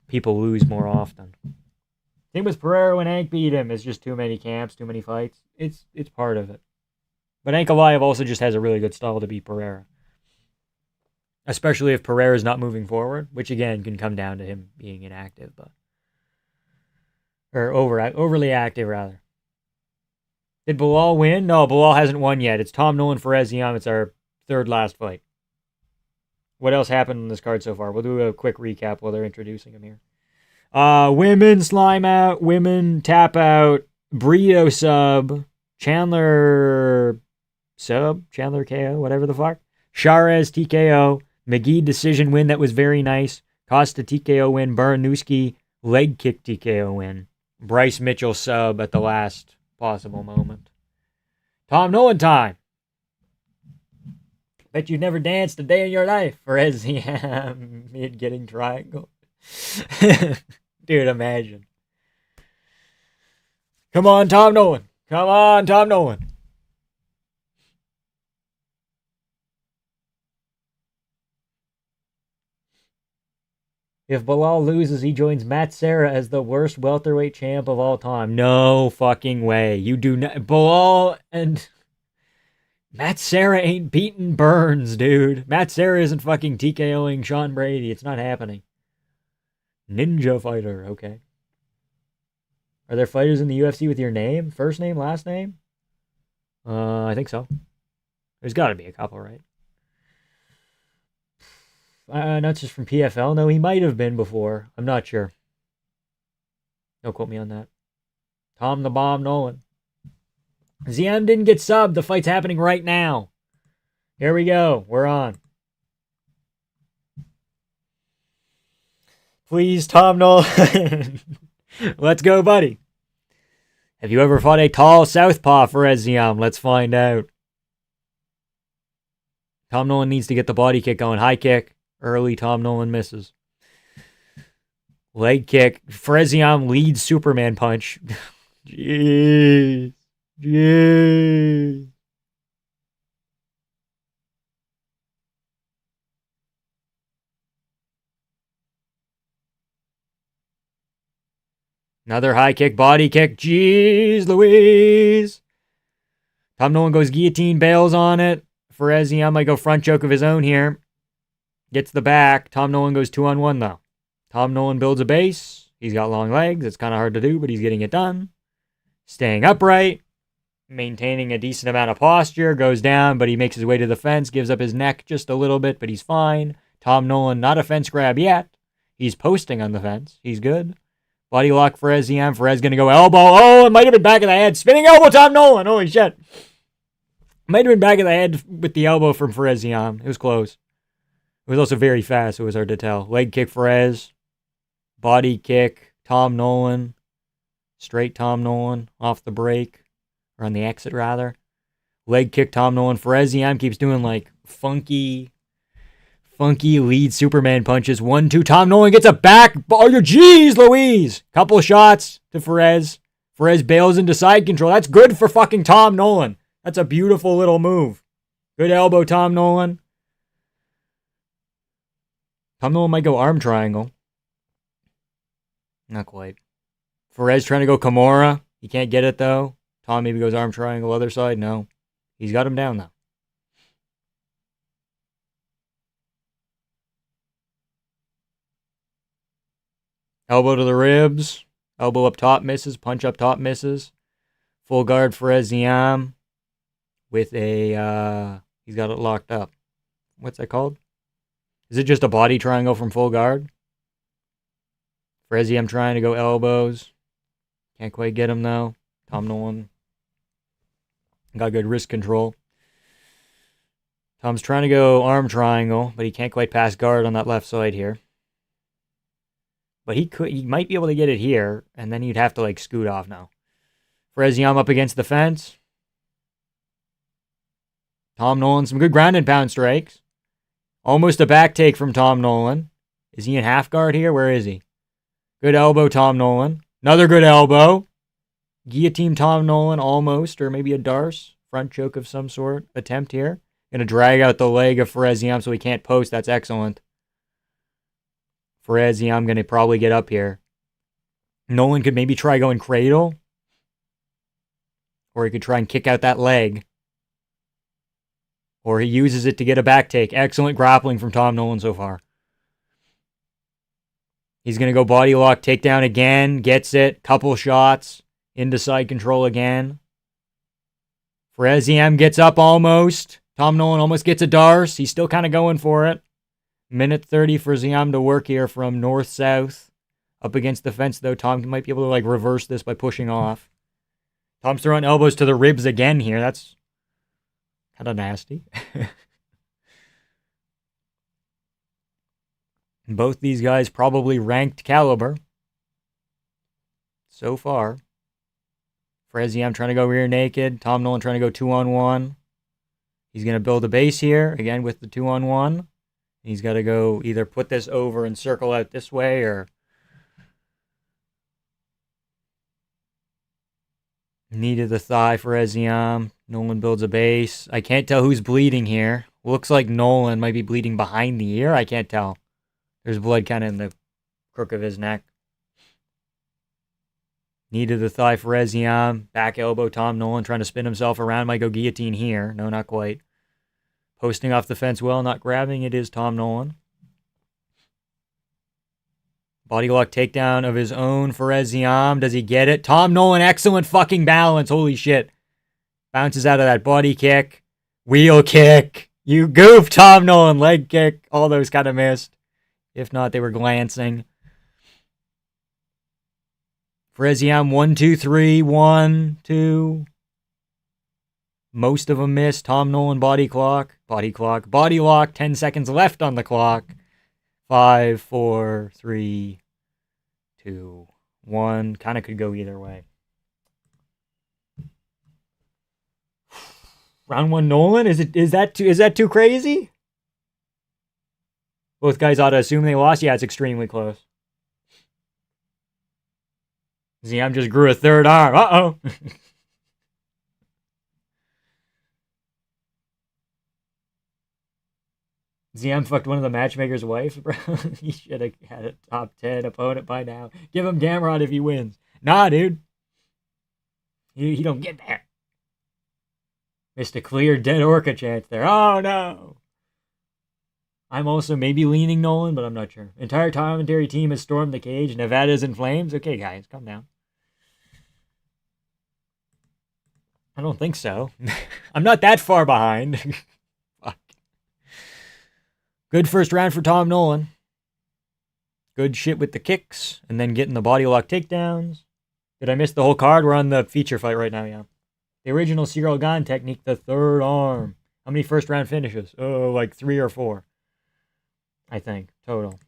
people lose more often. Same with Pereira when Hank beat him. It's just too many camps, too many fights. It's part of it. But Ankalaev also just has a really good style to beat Pereira. Especially if Pereira's not moving forward, which again can come down to him being inactive, but or overly active rather. Did Bilal win? No, Bilal hasn't won yet. It's Tom Nolan for Eziam. It's our third last fight. What else happened on this card so far? We'll do a quick recap while they're introducing him here. Women slime out, women tap out, Burrito sub, Chandler KO, whatever the fuck. Charez TKO, McGee decision win that was very nice. Costa TKO win, Baranowski leg kick TKO win. Bryce Mitchell sub at the last possible moment. Tom Nolan time. Bet you've never danced a day in your life for Eziam mid getting triangle. Dude, imagine. Come on, Tom Nolan. Come on, Tom Nolan. If Bilal loses, he joins Matt Serra as the worst welterweight champ of all time. No fucking way. You do not. Bilal and Matt Serra ain't beating Burns, dude. Matt Serra isn't fucking TKOing Sean Brady. It's not happening. Ninja fighter. Okay. Are there fighters in the UFC with your name? First name, last name? I think so. There's got to be a couple, right? Not just from PFL. No, he might have been before. I'm not sure. Don't quote me on that. Tom the Bomb Nolan. ZM didn't get subbed. The fight's happening right now. Here we go. We're on. Please, Tom Nolan. Let's go, buddy. Have you ever fought a tall southpaw for Eziam? Let's find out. Tom Nolan needs to get the body kick going. High kick. Early Tom Nolan misses. Leg kick. Freziam leads Superman punch. Jeez. Jeez. Another high kick, body kick. Jeez Louise. Tom Nolan goes guillotine, bails on it. Ferezian might go front choke of his own here. Gets the back. Tom Nolan goes 2-on-1 though. Tom Nolan builds a base. He's got long legs. It's kind of hard to do, but he's getting it done. Staying upright. Maintaining a decent amount of posture. Goes down, but he makes his way to the fence. Gives up his neck just a little bit, but he's fine. Tom Nolan, not a fence grab yet. He's posting on the fence. He's good. Body lock for Eziam. Ferez going to go elbow. Oh, it might have been back of the head. Spinning elbow, Tom Nolan. Holy shit. Might have been back of the head with the elbow from Fereziam. It was close. It was also very fast. It was hard to tell. Leg kick Ferez. Body kick. Tom Nolan. Straight Tom Nolan. Off the break. Or on the exit, rather. Leg kick Tom Nolan. Fereziam keeps doing like funky lead Superman punches. 1-2. Tom Nolan gets a back. Oh, your Jeez Louise. Couple shots to Ferez. Ferez bails into side control. That's good for fucking Tom Nolan. That's a beautiful little move. Good elbow, Tom Nolan. Tom Nolan might go arm triangle. Not quite. Ferez trying to go Kimura. He can't get it, though. Tom maybe goes arm triangle, other side. No. He's got him down, though. Elbow to the ribs. Elbow up top misses. Punch up top misses. Full guard for Eziam. With a, he's got it locked up. What's that called? Is it just a body triangle from full guard? For Eziam trying to go elbows. Can't quite get him though. Tom Nolan got good wrist control. Tom's trying to go arm triangle, but he can't quite pass guard on that left side here. But he might be able to get it here, and then you'd have to, like, scoot off now. Freziam up against the fence. Tom Nolan, some good ground and pound strikes. Almost a back take from Tom Nolan. Is he in half guard here? Where is he? Good elbow, Tom Nolan. Another good elbow. Guillotine Tom Nolan, almost, or maybe a Darce. Front choke of some sort. Attempt here. Gonna drag out the leg of Freziam so he can't post. That's excellent. Freziam gonna probably get up here. Nolan could maybe try going cradle. Or he could try and kick out that leg. Or he uses it to get a back take. Excellent grappling from Tom Nolan so far. He's going to go body lock, takedown again. Gets it. Couple shots. Into side control again. Freziam gets up almost. Tom Nolan almost gets a Darce. He's still kind of going for it. Minute 30 for Ziam to work here from north-south. Up against the fence, though. Tom might be able to, like, reverse this by pushing off. Tom's throwing elbows to the ribs again here. That's kind of nasty. Both these guys probably ranked caliber. So far. Freziam trying to go rear naked. Tom Nolan trying to go 2-on-1. He's going to build a base here. Again with the 2-on-1. He's got to go either put this over and circle out this way or... knee to the thigh for Freziam. Nolan builds a base. I can't tell who's bleeding here. Looks like Nolan might be bleeding behind the ear. I can't tell. There's blood kind of in the crook of his neck. Knee to the thigh for Freziam. Back elbow Tom Nolan trying to spin himself around. Might go guillotine here. No, not quite. Posting off the fence well, not grabbing. It is Tom Nolan. Body lock takedown of his own for Freziam. Does he get it? Tom Nolan, excellent fucking balance. Holy shit. Bounces out of that body kick. Wheel kick. You goof, Tom Nolan. Leg kick. All those kind of missed. If not, they were glancing. Freziam, 1, 2, 3. 1, 2. Most of them missed. Tom Nolan, body clock. Body clock. Body lock. 10 seconds left on the clock. 5, 4, 3, 2, 1. Kind of could go either way. Round 1 Nolan? Is that too crazy? Both guys ought to assume they lost. Yeah, it's extremely close. Ziam just grew a third arm. Uh-oh. Ziam fucked one of the matchmaker's wives, bro. He should have had a top 10 opponent by now. Give him Gamrot if he wins. Nah, dude. He don't get that. Missed a clear dead orca chance there. Oh, no. I'm also maybe leaning Nolan, but I'm not sure. Entire commentary team has stormed the cage. Nevada's in flames. Okay, guys, calm down. I don't think so. I'm not that far behind. Fuck. Good first round for Tom Nolan. Good shit with the kicks, and then getting the body lock takedowns. Did I miss the whole card? We're on the feature fight right now, yeah. The original Cyril Gane technique, the third arm. How many first round finishes? Oh, like 3 or 4. I think, total.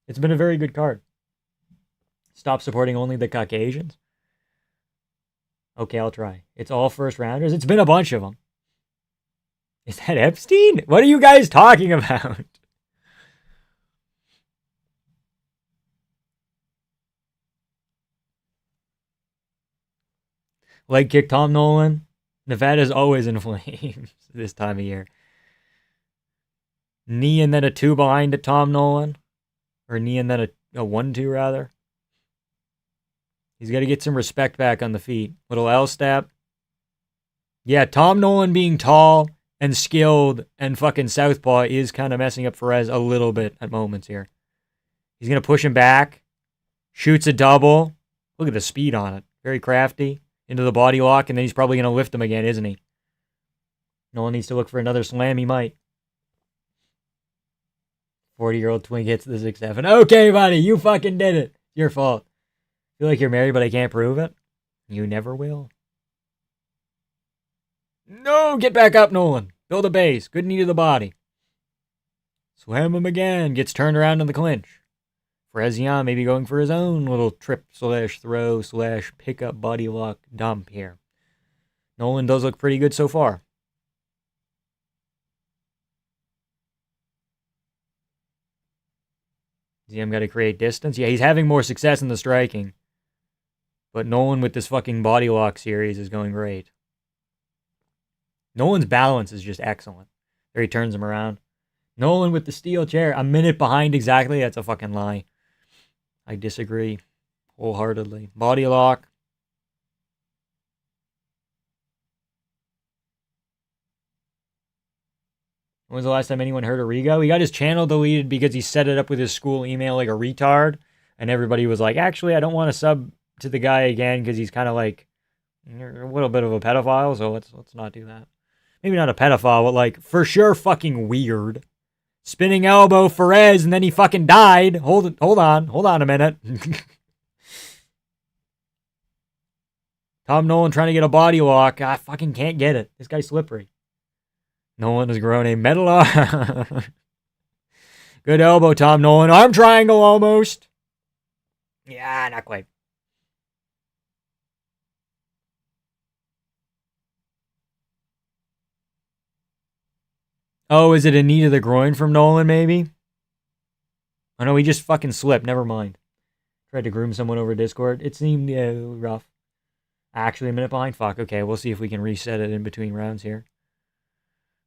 It's been a very good card. Stop supporting only the Caucasians. Okay, I'll try. It's all first rounders. It's been a bunch of them. Is that Epstein? What are you guys talking about? Leg kick Tom Nolan. Nevada's always in flames this time of year. Knee and then a 2 behind it, Tom Nolan. Or knee and then a 1-2 rather. He's got to get some respect back on the feet. Little L step. Yeah, Tom Nolan being tall and skilled and fucking southpaw is kind of messing up Perez a little bit at moments here. He's going to push him back. Shoots a double. Look at the speed on it. Very crafty. Into the body lock, and then he's probably going to lift him again, isn't he? Nolan needs to look for another slam. He might. 40-year-old twink hits the 6-7. Okay, buddy, you fucking did it. Your fault. Feel like you're married, but I can't prove it. You never will. No, get back up, Nolan. Build a base. Good knee to the body. Slam him again. Gets turned around in the clinch. Frezion maybe going for his own little trip slash throw slash pickup body lock dump here. Nolan does look pretty good so far. ZM got to create distance. Yeah, he's having more success in the striking. But Nolan with this fucking body lock series is going great. Nolan's balance is just excellent. There he turns him around. Nolan with the steel chair. A minute behind exactly. That's a fucking lie. I disagree wholeheartedly. Body lock. When was the last time anyone heard of Rigo? He got his channel deleted because he set it up with his school email like a retard. And everybody was like, actually, I don't want to sub to the guy again because he's kind of like a little bit of a pedophile. So let's not do that. Maybe not a pedophile, but like for sure fucking weird. Spinning elbow, Ferez, and then he fucking died. Hold on a minute. Tom Nolan trying to get a body lock. I fucking can't get it. This guy's slippery. Nolan has grown a metal arm. Good elbow, Tom Nolan. Arm triangle almost. Yeah, not quite. Oh, is it a knee to the groin from Nolan, maybe? Oh, no, he just fucking slipped. Never mind. Tried to groom someone over Discord. It seemed rough. Actually, a minute behind. Fuck. Okay, we'll see if we can reset it in between rounds here.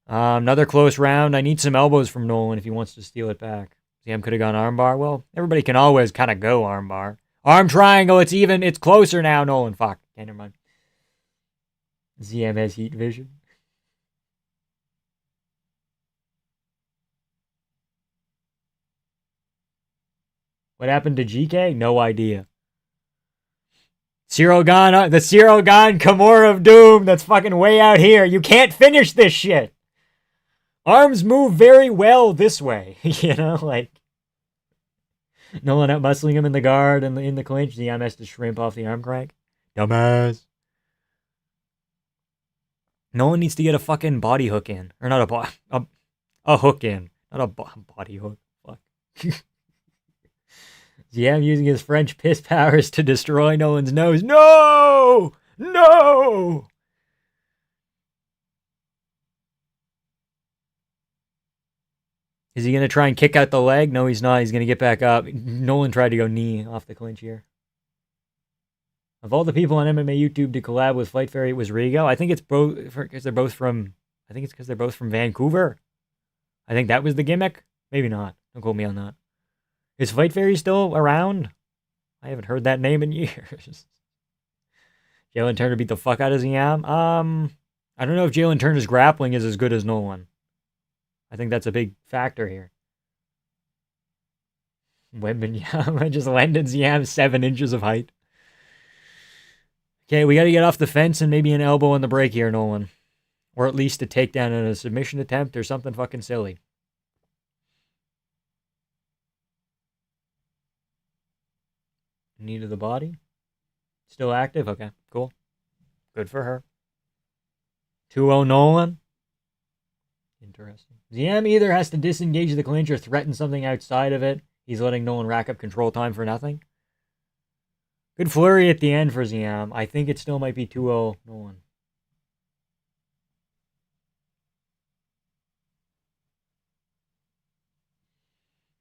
Another close round. I need some elbows from Nolan if he wants to steal it back. ZM could have gone armbar. Well, everybody can always kind of go armbar. Arm triangle. It's even. It's closer now, Nolan. Fuck. Okay, never mind. ZM has heat vision. What happened to GK? No idea. Cyril Gane, the Cyril Gane Kimura of Doom that's fucking way out here. You can't finish this shit. Arms move very well this way. You know, like Nolan out muscling him in the guard and in the clinch. ZM has to shrimp off the arm crank. Dumbass. Nolan needs to get a fucking body hook in. Or not a hook in. Not a body hook. Fuck. ZM using his French piss powers to destroy Nolan's nose. No! No! Is he going to try and kick out the leg? No, he's not. He's going to get back up. Nolan tried to go knee off the clinch here. Of all the people on MMA YouTube to collab with Fight Fairy, it was Rigo. I think it's both because they're both from. I think it's because they're both from Vancouver. I think that was the gimmick. Maybe not. Don't quote me on that. Is Fight Fairy still around? I haven't heard that name in years. Jalen Turner beat the fuck out of ZM. I don't know if Jalen Turner's grappling is as good as Nolan. I think that's a big factor here. Wembenyama just landed ZM 7 inches of height. Okay, we got to get off the fence and maybe an elbow on the break here, Nolan. Or at least a takedown and a submission attempt or something fucking silly. Knee to the body. Still active? Okay, cool. Good for her. 2-0 Nolan. Interesting. ZM either has to disengage the clinch or threaten something outside of it. He's letting Nolan rack up control time for nothing. Good flurry at the end for ZM. I think it still might be 2-0 Nolan.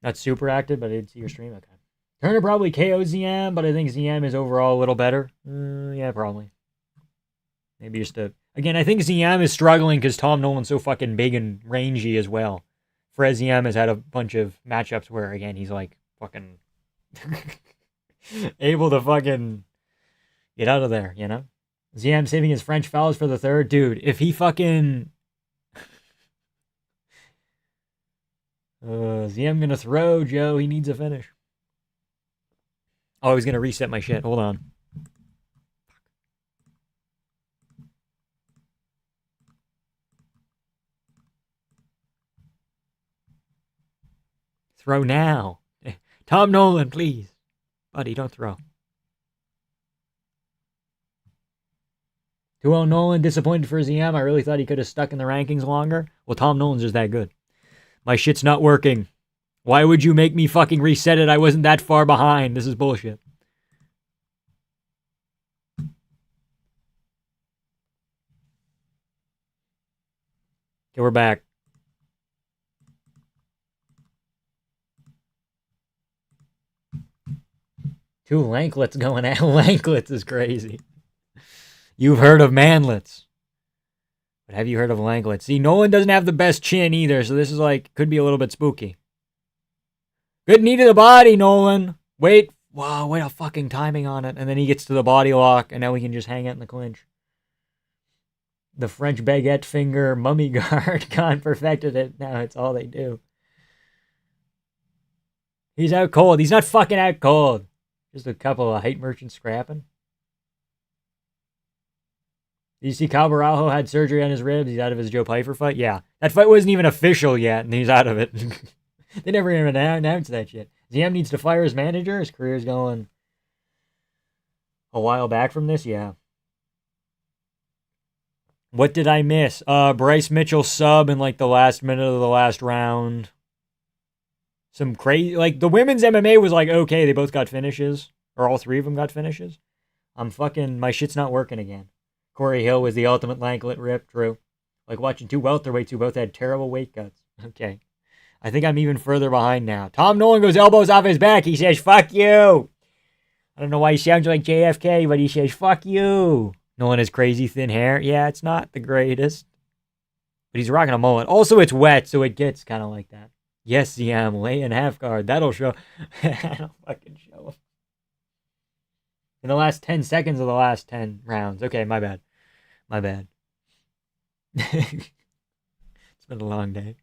Not super active, but I did see your stream. Okay. Turner probably KO'd ZM, but I think ZM is overall a little better. Yeah, probably. Maybe just a... Again, I think ZM is struggling because Tom Nolan's so fucking big and rangy as well. Fred ZM has had a bunch of matchups where, again, he's like fucking able to fucking get out of there, you know? ZM saving his French fouls for the third. Dude, if he fucking... ZM gonna throw, Joe. He needs a finish. Oh, I was gonna reset my shit. Hold on. Throw now. Tom Nolan, please. Buddy, don't throw. 2-0 Nolan, disappointed for ZM. I really thought he could have stuck in the rankings longer. Well, Tom Nolan's just that good. My shit's not working. Why would you make me fucking reset it? I wasn't that far behind. This is bullshit. Okay, we're back. Two lanklets going at lanklets is crazy. You've heard of manlets. But have you heard of lanklets? See, Nolan doesn't have the best chin either, so this is like, could be a little bit spooky. Good knee to the body, Nolan. Wait. Wow, wait a fucking timing on it. And then he gets to the body lock, and now we can just hang it in the clinch. The French baguette finger mummy guard. Khan perfected it. Now it's all they do. He's out cold. He's not fucking out cold. Just a couple of hate merchants scrapping. Did you see Cabarajo had surgery on his ribs? He's out of his Joe Pyfer fight? Yeah. That fight wasn't even official yet, and he's out of it. They never even announced that shit. ZM needs to fire his manager? His career's going a while back from this? Yeah. What did I miss? Bryce Mitchell sub in like the last minute of the last round. Some crazy, like the women's MMA was like, okay, they both got finishes. Or all three of them got finishes. My shit's not working again. Corey Hill was the ultimate lanklet rip, true. Like watching two welterweights who both had terrible weight cuts. Okay. I think I'm even further behind now. Tom Nolan goes elbows off his back. He says, fuck you. I don't know why he sounds like JFK, but he says, fuck you. Nolan has crazy thin hair. Yeah, it's not the greatest. But he's rocking a mullet. Also, it's wet, so it gets kind of like that. Yes, ZM, lay in half guard. That'll show. That'll fucking show him. In the last 10 seconds of the last 10 rounds. Okay, my bad. My bad. It's been a long day.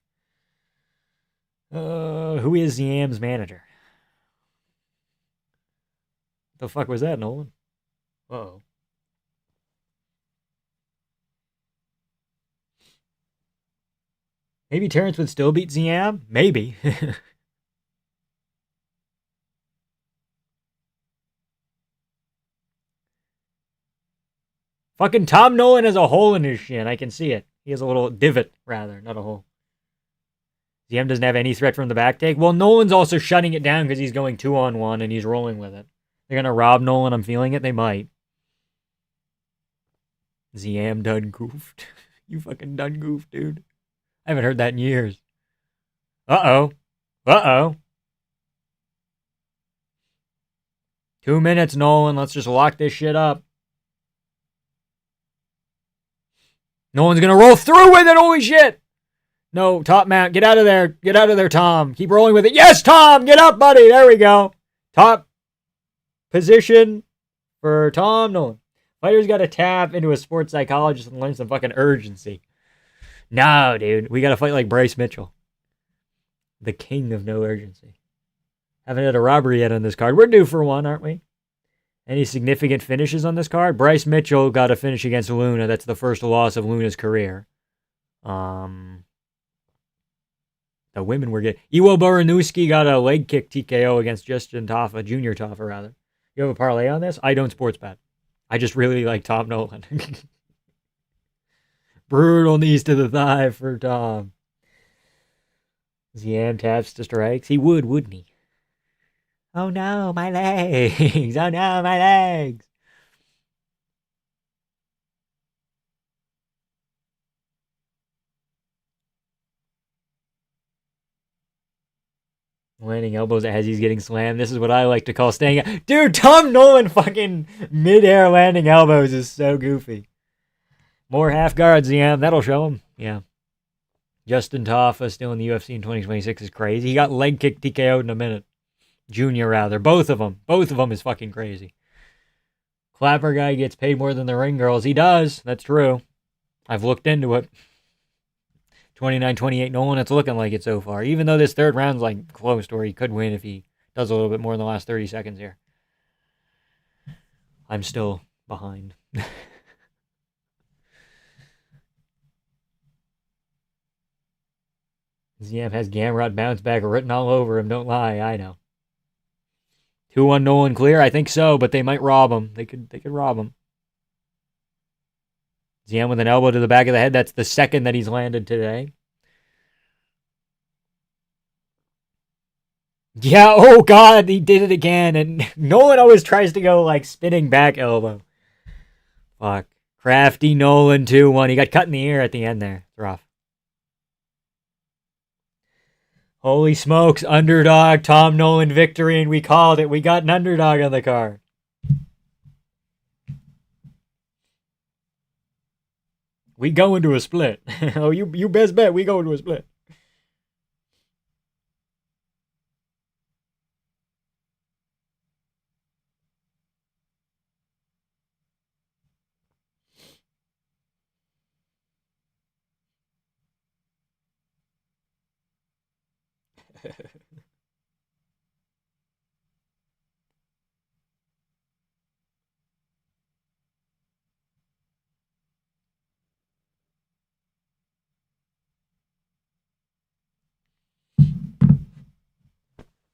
Who is ZM's manager? The fuck was that, Nolan? Uh-oh. Maybe Terrence would still beat ZM? Maybe. Fucking Tom Nolan has a hole in his shin. I can see it. He has a little divot, rather, not a hole. ZM doesn't have any threat from the back take. Well, Nolan's also shutting it down because he's going 2-on-1 and he's rolling with it. They're going to rob Nolan. I'm feeling it. They might. ZM done goofed. You fucking done goofed, dude. I haven't heard that in years. Uh-oh. Uh-oh. 2 minutes, Nolan. Let's just lock this shit up. Nolan's going to roll through with it. Holy shit. No, top mount. Get out of there. Get out of there, Tom. Keep rolling with it. Yes, Tom. Get up, buddy. There we go. Top position for Tom Nolan. Fighters got to tap into a sports psychologist and learn some fucking urgency. No, dude. We got to fight like Bryce Mitchell. The king of no urgency. Haven't had a robbery yet on this card. We're due for one, aren't we? Any significant finishes on this card? Bryce Mitchell got a finish against Luna. That's the first loss of Luna's career. The women were good. Iwo Baranowski got a leg kick TKO against Justin Taffa, Junior Taffa, rather. You have a parlay on this? I don't sports bet. I just really like Tom Nolan. Brutal knees to the thigh for Tom. ZM taps to strikes. He would, wouldn't he? Oh no, my legs. Oh no, my legs. Landing elbows as he's getting slammed. This is what I like to call staying out. Dude, Tom Nolan fucking mid-air landing elbows is so goofy. More half guards, yeah. That'll show him. Yeah. Justin Taffa still in the UFC in 2026 is crazy. He got leg kick TKO'd in a minute. Junior, rather. Both of them. Both of them is fucking crazy. Clapper guy gets paid more than the ring girls. He does. That's true. I've looked into it. 29-28 Nolan, it's looking like it so far. Even though this third round's like close to where he could win if he does a little bit more in the last 30 seconds here. I'm still behind. ZM has Gamrot bounce back written all over him. Don't lie, I know. 2-1 Nolan clear? I think so, but they might rob him. They could rob him. ZM with an elbow to the back of the head. That's the second that he's landed today. Yeah, oh god, he did it again, and Nolan always tries to go, like, spinning back elbow. Fuck. Crafty Nolan 2-1. He got cut in the ear at the end there. It's rough. Holy smokes, underdog, Tom Nolan victory, and we called it. We got an underdog on the card. We go into a split. Oh, you best bet we go into a split.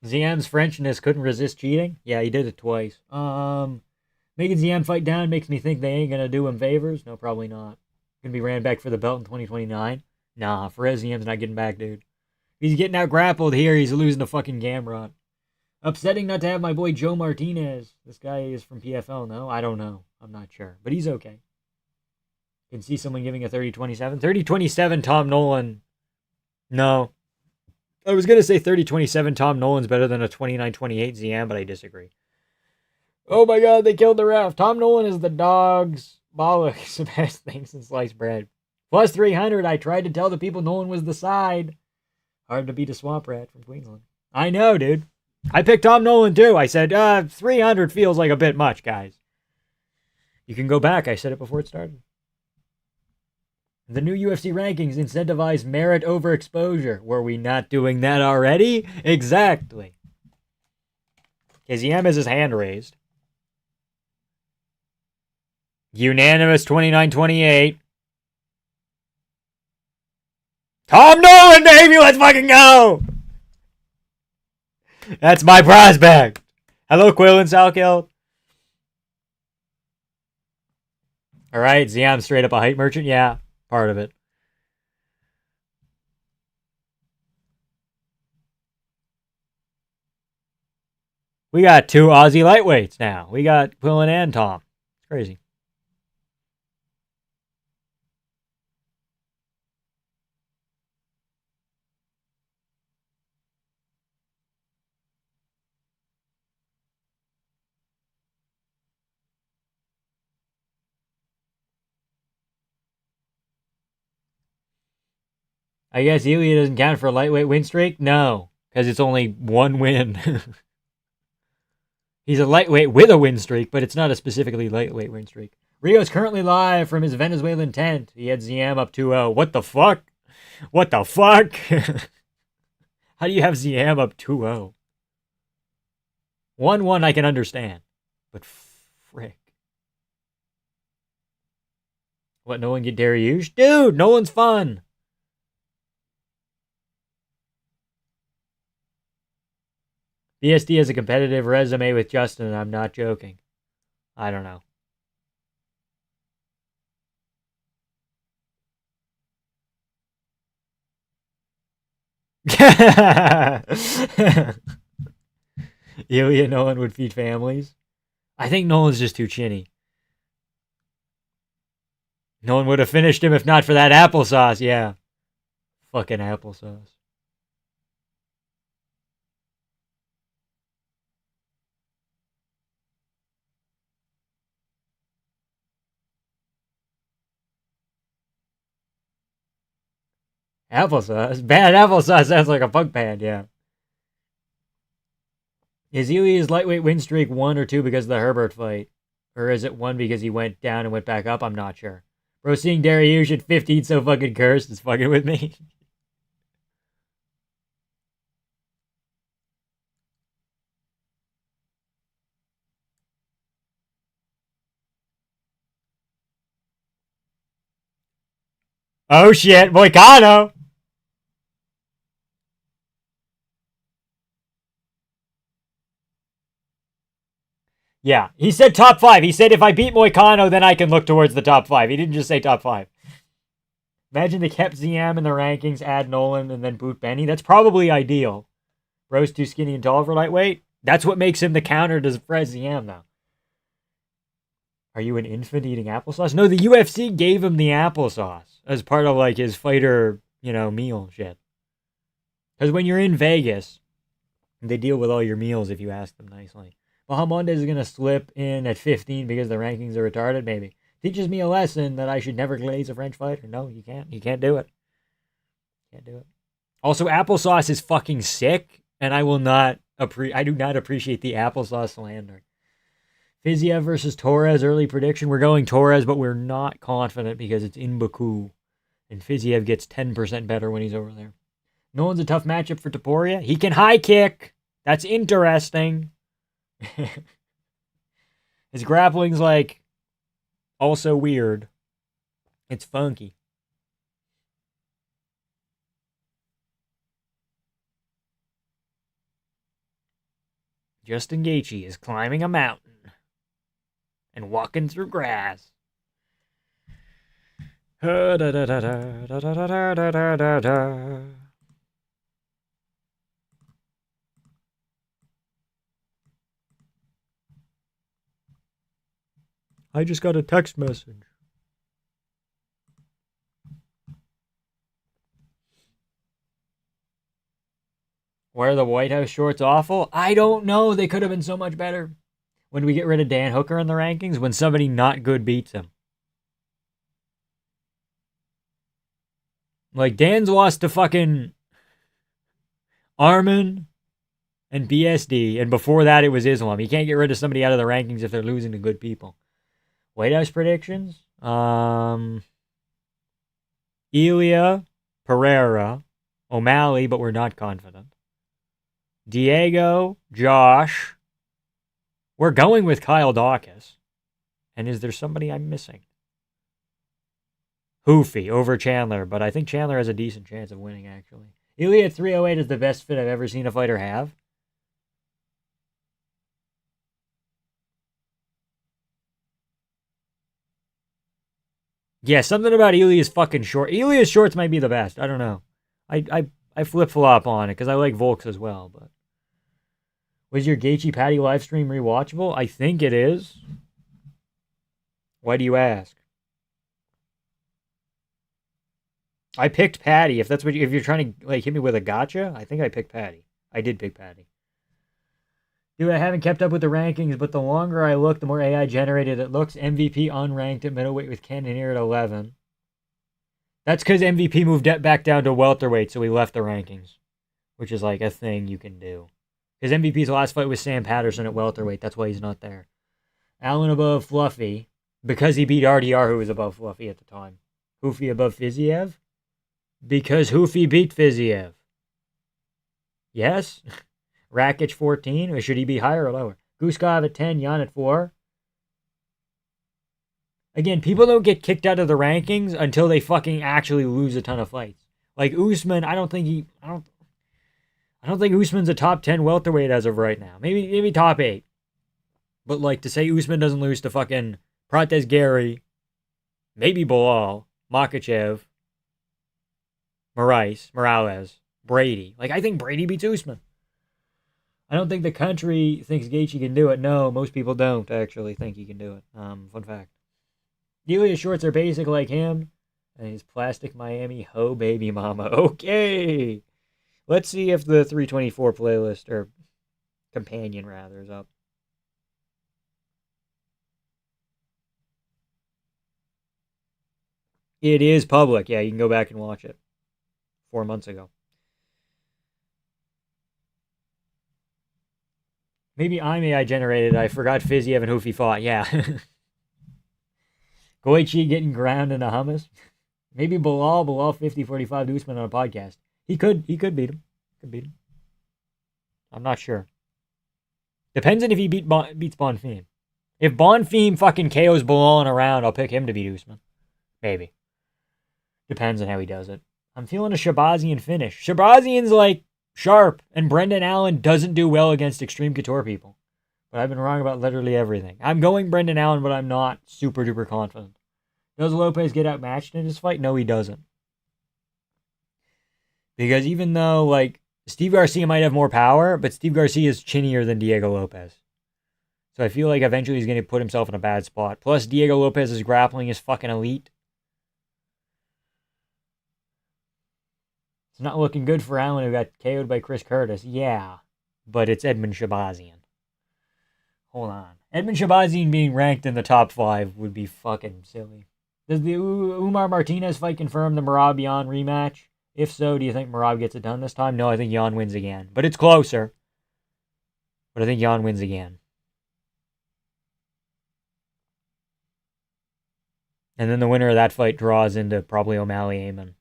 ZM's Frenchness couldn't resist cheating. Yeah, he did it twice. Making ZM fight down makes me think they ain't gonna do him favors. No, probably not. Gonna be ran back for the belt in 2029. Nah, Perez ZM's not getting back, dude. He's getting out grappled here. He's losing to fucking Gamrot. Upsetting not to have my boy Joe Martinez. This guy is from PFL, no? I don't know. I'm not sure. But he's okay. Can see someone giving a 30-27. 30-27 Tom Nolan. No. I was going to say 30-27 Tom Nolan's better than a 29-28 ZM, but I disagree. Oh my god, they killed the ref. Tom Nolan is the dog's bollocks. The best thing since sliced bread. Plus 300, I tried to tell the people Nolan was the side. Hard to beat a swamp rat from Queensland. I know, dude. I picked Tom Nolan too. I said, 300 feels like a bit much, guys. You can go back. I said it before it started. The new UFC rankings incentivize merit over exposure. Were we not doing that already? Exactly. KZM has his hand raised. Unanimous 29-28. Tom Nolan, baby! Let's fucking go! That's my prospect. Hello, Quill and Salkill. Alright, ZM straight up a hype merchant? Yeah, part of it. We got 2 Aussie lightweights now. We got Quillen and Tom. It's crazy. I guess Ilya doesn't count for a lightweight win streak? No, because it's only 1 win. He's a lightweight with a win streak, but it's not a specifically lightweight win streak. Rio's currently live from his Venezuelan tent. He had ZM up 2-0. What the fuck? What the fuck? How do you have ZM up 2-0? 1-1 I can understand. But frick. What, no one get Dariush? Dude, no one's fun. BSD has a competitive resume with Justin, and I'm not joking. I don't know. Ilya Nolan would feed families. I think Nolan's just too chinny. Nolan would have finished him if not for that applesauce, yeah. Fucking applesauce. Applesauce? Bad applesauce sounds like a punk band, yeah. Is Ilya's lightweight win streak 1 or 2 because of the Herbert fight? Or is it 1 because he went down and went back up? I'm not sure. Bro, seeing Dariush at 15 so fucking cursed is fucking with me. Oh shit, Moicano! Yeah, he said top 5. He said if I beat Moicano, then I can look towards the top 5. He didn't just say top 5. Imagine they kept ZM in the rankings, add Nolan, and then boot Benny. That's probably ideal. Bro's too skinny and tall for lightweight. That's what makes him the counter to Fraziam, though. Are you an infant eating applesauce? No, the UFC gave him the applesauce as part of like his fighter, meal shit. Because when you're in Vegas, they deal with all your meals if you ask them nicely. Bahamondes is going to slip in at 15 because the rankings are retarded, maybe. Teaches me a lesson that I should never glaze a French fighter. No, you can't. You can't do it. Can't do it. Also, applesauce is fucking sick, and I will not I do not appreciate the applesauce slander. Fiziev versus Torres, early prediction. We're going Torres, but we're not confident because it's in Baku. And Fiziev gets 10% better when he's over there. Nolan's a tough matchup for Topuria. He can high kick. That's interesting. His grappling's like also weird. It's funky. Justin Gaethje is climbing a mountain and walking through grass. I just got a text message. Were the White House shorts awful? I don't know. They could have been so much better. When we get rid of Dan Hooker in the rankings, when somebody not good beats him. Like, Dan's lost to fucking Armin and BSD, and before that it was Islam. You can't get rid of somebody out of the rankings if they're losing to good people. White House predictions? Ilya, Pereira, O'Malley, but we're not confident. Diego, Josh. We're going with Kyle Dawkins. And is there somebody I'm missing? Hoofy over Chandler, but I think Chandler has a decent chance of winning, actually. Ilya at 308 is the best fit I've ever seen a fighter have. Yeah, something about Ilya's fucking short. Ilya's shorts might be the best. I don't know. I flip-flop on it because I like Volks as well, but... Was your Gaethje Patty live stream rewatchable? I think it is. Why do you ask? I picked Patty. If that's what if you're trying to like hit me with a gotcha, I think I picked Patty. I did pick Patty. Dude, I haven't kept up with the rankings, but the longer I look, the more AI generated it looks. MVP unranked at middleweight with Cannonier at 11. That's because MVP moved back down to welterweight, so he left the rankings, which is like a thing you can do. Because MVP's last fight was Sam Patterson at welterweight. That's why he's not there. Allen above Fluffy because he beat RDR, who was above Fluffy at the time. Hoofy above Fiziev because Hoofy beat Fiziev. Yes. Rakic 14, or should he be higher or lower? Guskov at 10, Jan at 4. Again, people don't get kicked out of the rankings until they fucking actually lose a ton of fights. Like Usman, I don't think Usman's a top 10 welterweight as of right now. Maybe top 8. But like to say Usman doesn't lose to fucking Protez Gary, maybe Bilal, Makachev, Morales, Brady. Like I think Brady beats Usman. I don't think the country thinks Gaethje can do it. No, most people don't actually think he can do it. Fun fact. Ilya's shorts are basic like him. And his plastic Miami ho baby mama. Okay. Let's see if the 324 playlist, or companion rather, is up. It is public. Yeah, you can go back and watch it. 4 months ago. Maybe I'm AI generated. I forgot Fiziev and Hoofy fought. Yeah. Goichi getting ground in a hummus. Maybe Bilal 50-45 to Usman on a podcast. He could beat him. Could beat him. I'm not sure. Depends on if he beats Bonfim. If Bonfim fucking KOs Bilal in a round, I'll pick him to beat Usman. Maybe. Depends on how he does it. I'm feeling a Shabazian finish. Shabazian's like sharp, and Brendan Allen doesn't do well against extreme couture people. But I've been wrong about literally everything. I'm going Brendan Allen, but I'm not super duper confident. Does Lopez get outmatched in this fight? No, he doesn't. Because even though, like, Steve Garcia might have more power, but Steve Garcia is chinnier than Diego Lopez. So I feel like eventually he's going to put himself in a bad spot. Plus, Diego Lopez's grappling is fucking elite. It's not looking good for Allen, who got KO'd by Chris Curtis. Yeah, but it's Edmund Shabazian. Hold on. Edmund Shabazian being ranked in the top 5 would be fucking silly. Does the Umar Martinez fight confirm the Merab Yan rematch? If so, do you think Merab gets it done this time? No, I think Yan wins again. But it's closer. But I think Yan wins again. And then the winner of that fight draws into probably O'Malley-Amon.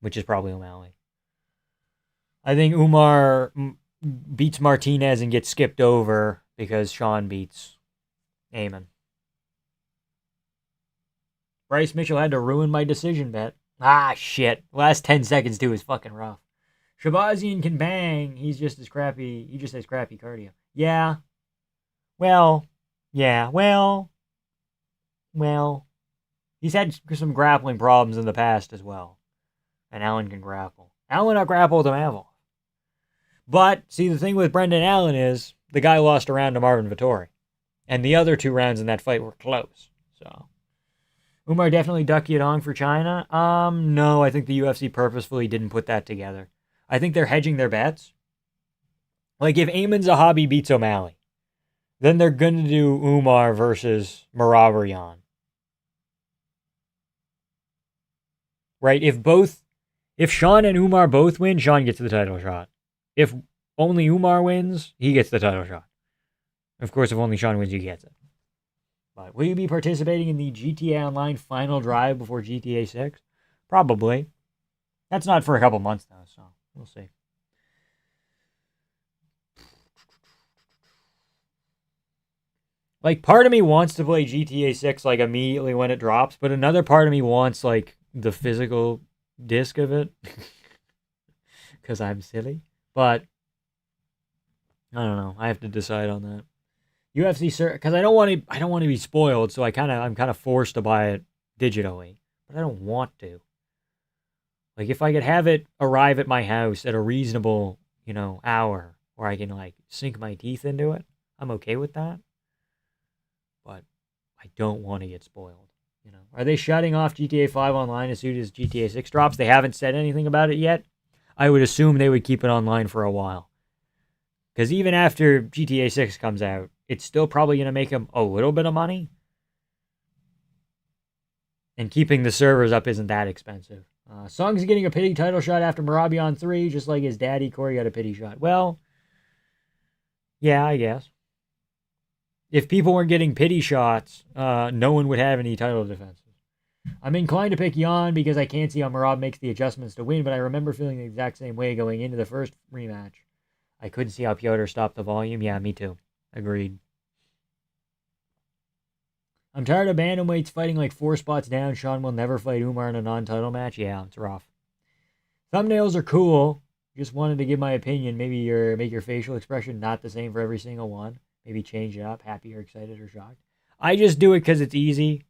Which is probably O'Malley. I think Umar beats Martinez and gets skipped over because Sean beats Amon. Bryce Mitchell had to ruin my decision bet. Ah, shit. Last 10 seconds, too, is fucking rough. Shabazian can bang. He just has crappy cardio. Yeah. Well. He's had some grappling problems in the past as well. And Allen can grapple. Allen out-grappled Amavov. But, see, the thing with Brendan Allen is the guy lost a round to Marvin Vettori. And the other 2 rounds in that fight were close. So, Umar definitely duck Yadong for China? No, I think the UFC purposefully didn't put that together. I think they're hedging their bets. Like, if Amon Zahabi beats O'Malley, then they're going to do Umar versus Merab or Yan. Right? If Sean and Umar both win, Sean gets the title shot. If only Umar wins, he gets the title shot. Of course, if only Sean wins, he gets it. But will you be participating in the GTA Online final drive before GTA 6? Probably. That's not for a couple months now, so we'll see. Like, part of me wants to play GTA 6, like, immediately when it drops, but another part of me wants, like, the physical disc of it. Because I'm silly. But, I don't know. I have to decide on that. UFC, because I don't want to be spoiled, so I'm kind of forced to buy it digitally. But I don't want to. Like, if I could have it arrive at my house at a reasonable, hour, where I can, like, sink my teeth into it, I'm okay with that. But I don't want to get spoiled. Are they shutting off GTA 5 online as soon as GTA 6 drops? They haven't said anything about it yet. I would assume they would keep it online for a while. Because even after GTA 6 comes out, it's still probably going to make them a little bit of money. And keeping the servers up isn't that expensive. Sung's getting a pity title shot after Merab Yan 3, just like his daddy, Corey, got a pity shot. Well, yeah, I guess. If people weren't getting pity shots, no one would have any title defenses. I'm inclined to pick Yan because I can't see how Merab makes the adjustments to win, but I remember feeling the exact same way going into the first rematch. I couldn't see how Piotr stopped the volume. Yeah, me too. Agreed. I'm tired of bantamweights fighting like 4 spots down. Sean will never fight Umar in a non-title match. Yeah, it's rough. Thumbnails are cool. Just wanted to give my opinion. Maybe make your facial expression not the same for every single one. Maybe change it up. Happy or excited or shocked. I just do it because it's easy.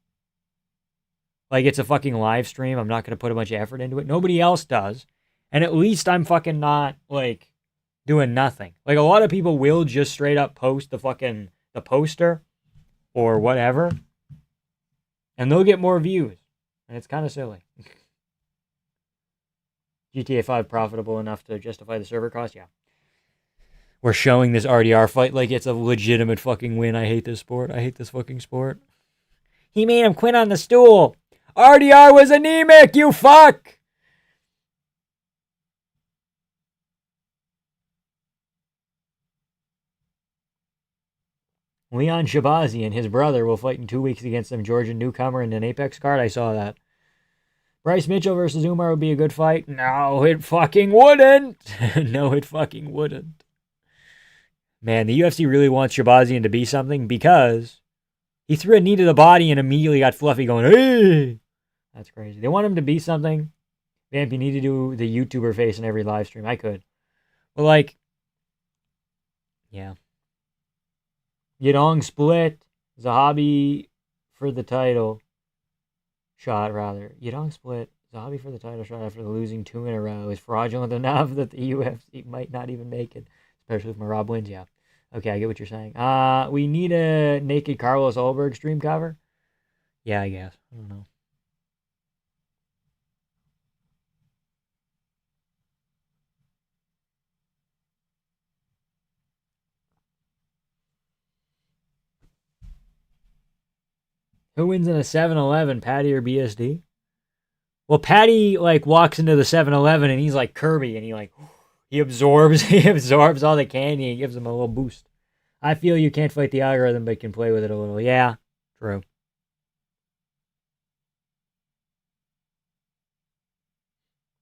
Like, it's a fucking live stream. I'm not going to put a bunch of effort into it. Nobody else does. And at least I'm fucking not, like, doing nothing. Like, a lot of people will just straight up post the poster or whatever. And they'll get more views. And it's kind of silly. GTA 5 profitable enough to justify the server cost? Yeah. We're showing this RDR fight like it's a legitimate fucking win. I hate this sport. I hate this fucking sport. He made him quit on the stool. RDR was anemic, you fuck! Leon Shabazian, his brother, will fight in 2 weeks against some Georgian newcomer in an Apex card. I saw that. Bryce Mitchell versus Umar would be a good fight. No, it fucking wouldn't. No, it fucking wouldn't. Man, the UFC really wants Shabazian to be something because he threw a knee to the body and immediately got fluffy going, hey! That's crazy. They want him to be something. Vamp, you need to do the YouTuber face in every live stream. I could. But, like, yeah. Yadong split. Zahabi for the title shot, rather. Yadong split. Zahabi for the title shot after losing 2 in a row is fraudulent enough that the UFC might not even make it, especially if Marab wins. Yeah. Okay, I get what you're saying. We need a naked Carlos Ulberg stream cover. Yeah, I guess. I don't know. Who wins in a 7-Eleven, Patty or BSD? Well, Patty like walks into the 7-Eleven and he's like Kirby and he absorbs he absorbs all the candy and gives him a little boost. I feel you can't fight the algorithm, but can play with it a little. Yeah, true.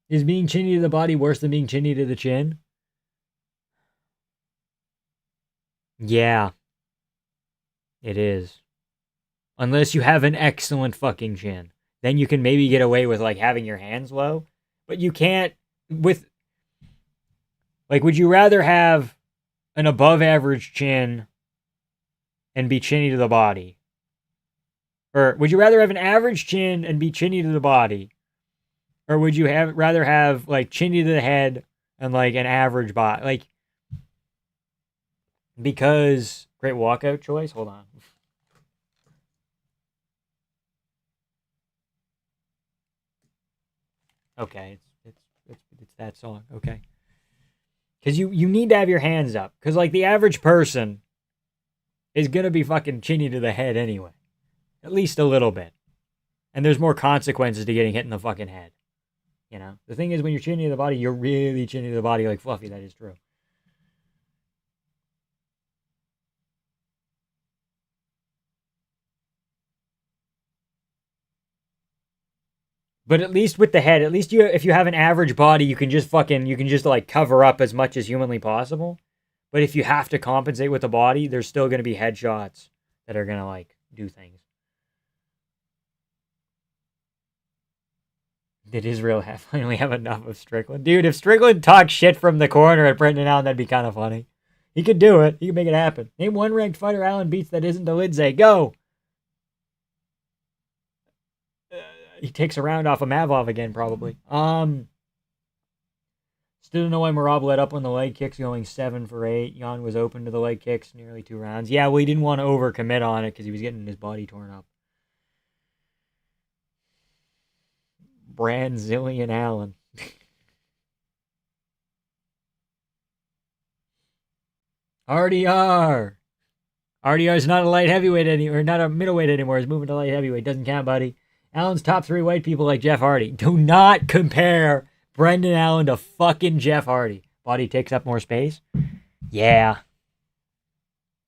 Is being chinny to the body worse than being chinny to the chin? Yeah, it is. Unless you have an excellent fucking chin. Then you can maybe get away with like having your hands low. But you can't with like would you rather have an above average chin and be chinny to the body? Or would you rather have an average chin and be chinny to the body? Or would you rather have like chinny to the head and like an average body? Like because great walkout choice. Hold on. Okay, it's that song. Okay, because you need to have your hands up. Because like the average person is gonna be fucking chinny to the head anyway, at least a little bit. And there's more consequences to getting hit in the fucking head. You know, the thing is when you're chinny to the body, you're really chinny to the body like Fluffy. That is true. But at least with the head, at least if you have an average body, you can just like cover up as much as humanly possible. But if you have to compensate with the body, there's still going to be headshots that are going to like do things. Did Israel finally have enough of Strickland? Dude, if Strickland talked shit from the corner at Brendan Allen, that'd be kind of funny. He could do it. He could make it happen. Name one ranked fighter Allen beats that isn't Dolidze. Go! He takes a round off of Mavov again, probably. Still don't know why Marab let up on the leg kicks, going 7 for 8. Jan was open to the leg kicks, nearly 2 rounds. Yeah, well, he didn't want to overcommit on it because he was getting his body torn up. Branzillion Allen. RDR. RDR is not a light heavyweight anymore, not a middleweight anymore. He's moving to light heavyweight. Doesn't count, buddy. Allen's top 3 white people like Jeff Hardy. Do not compare Brendan Allen to fucking Jeff Hardy. Body takes up more space. Yeah.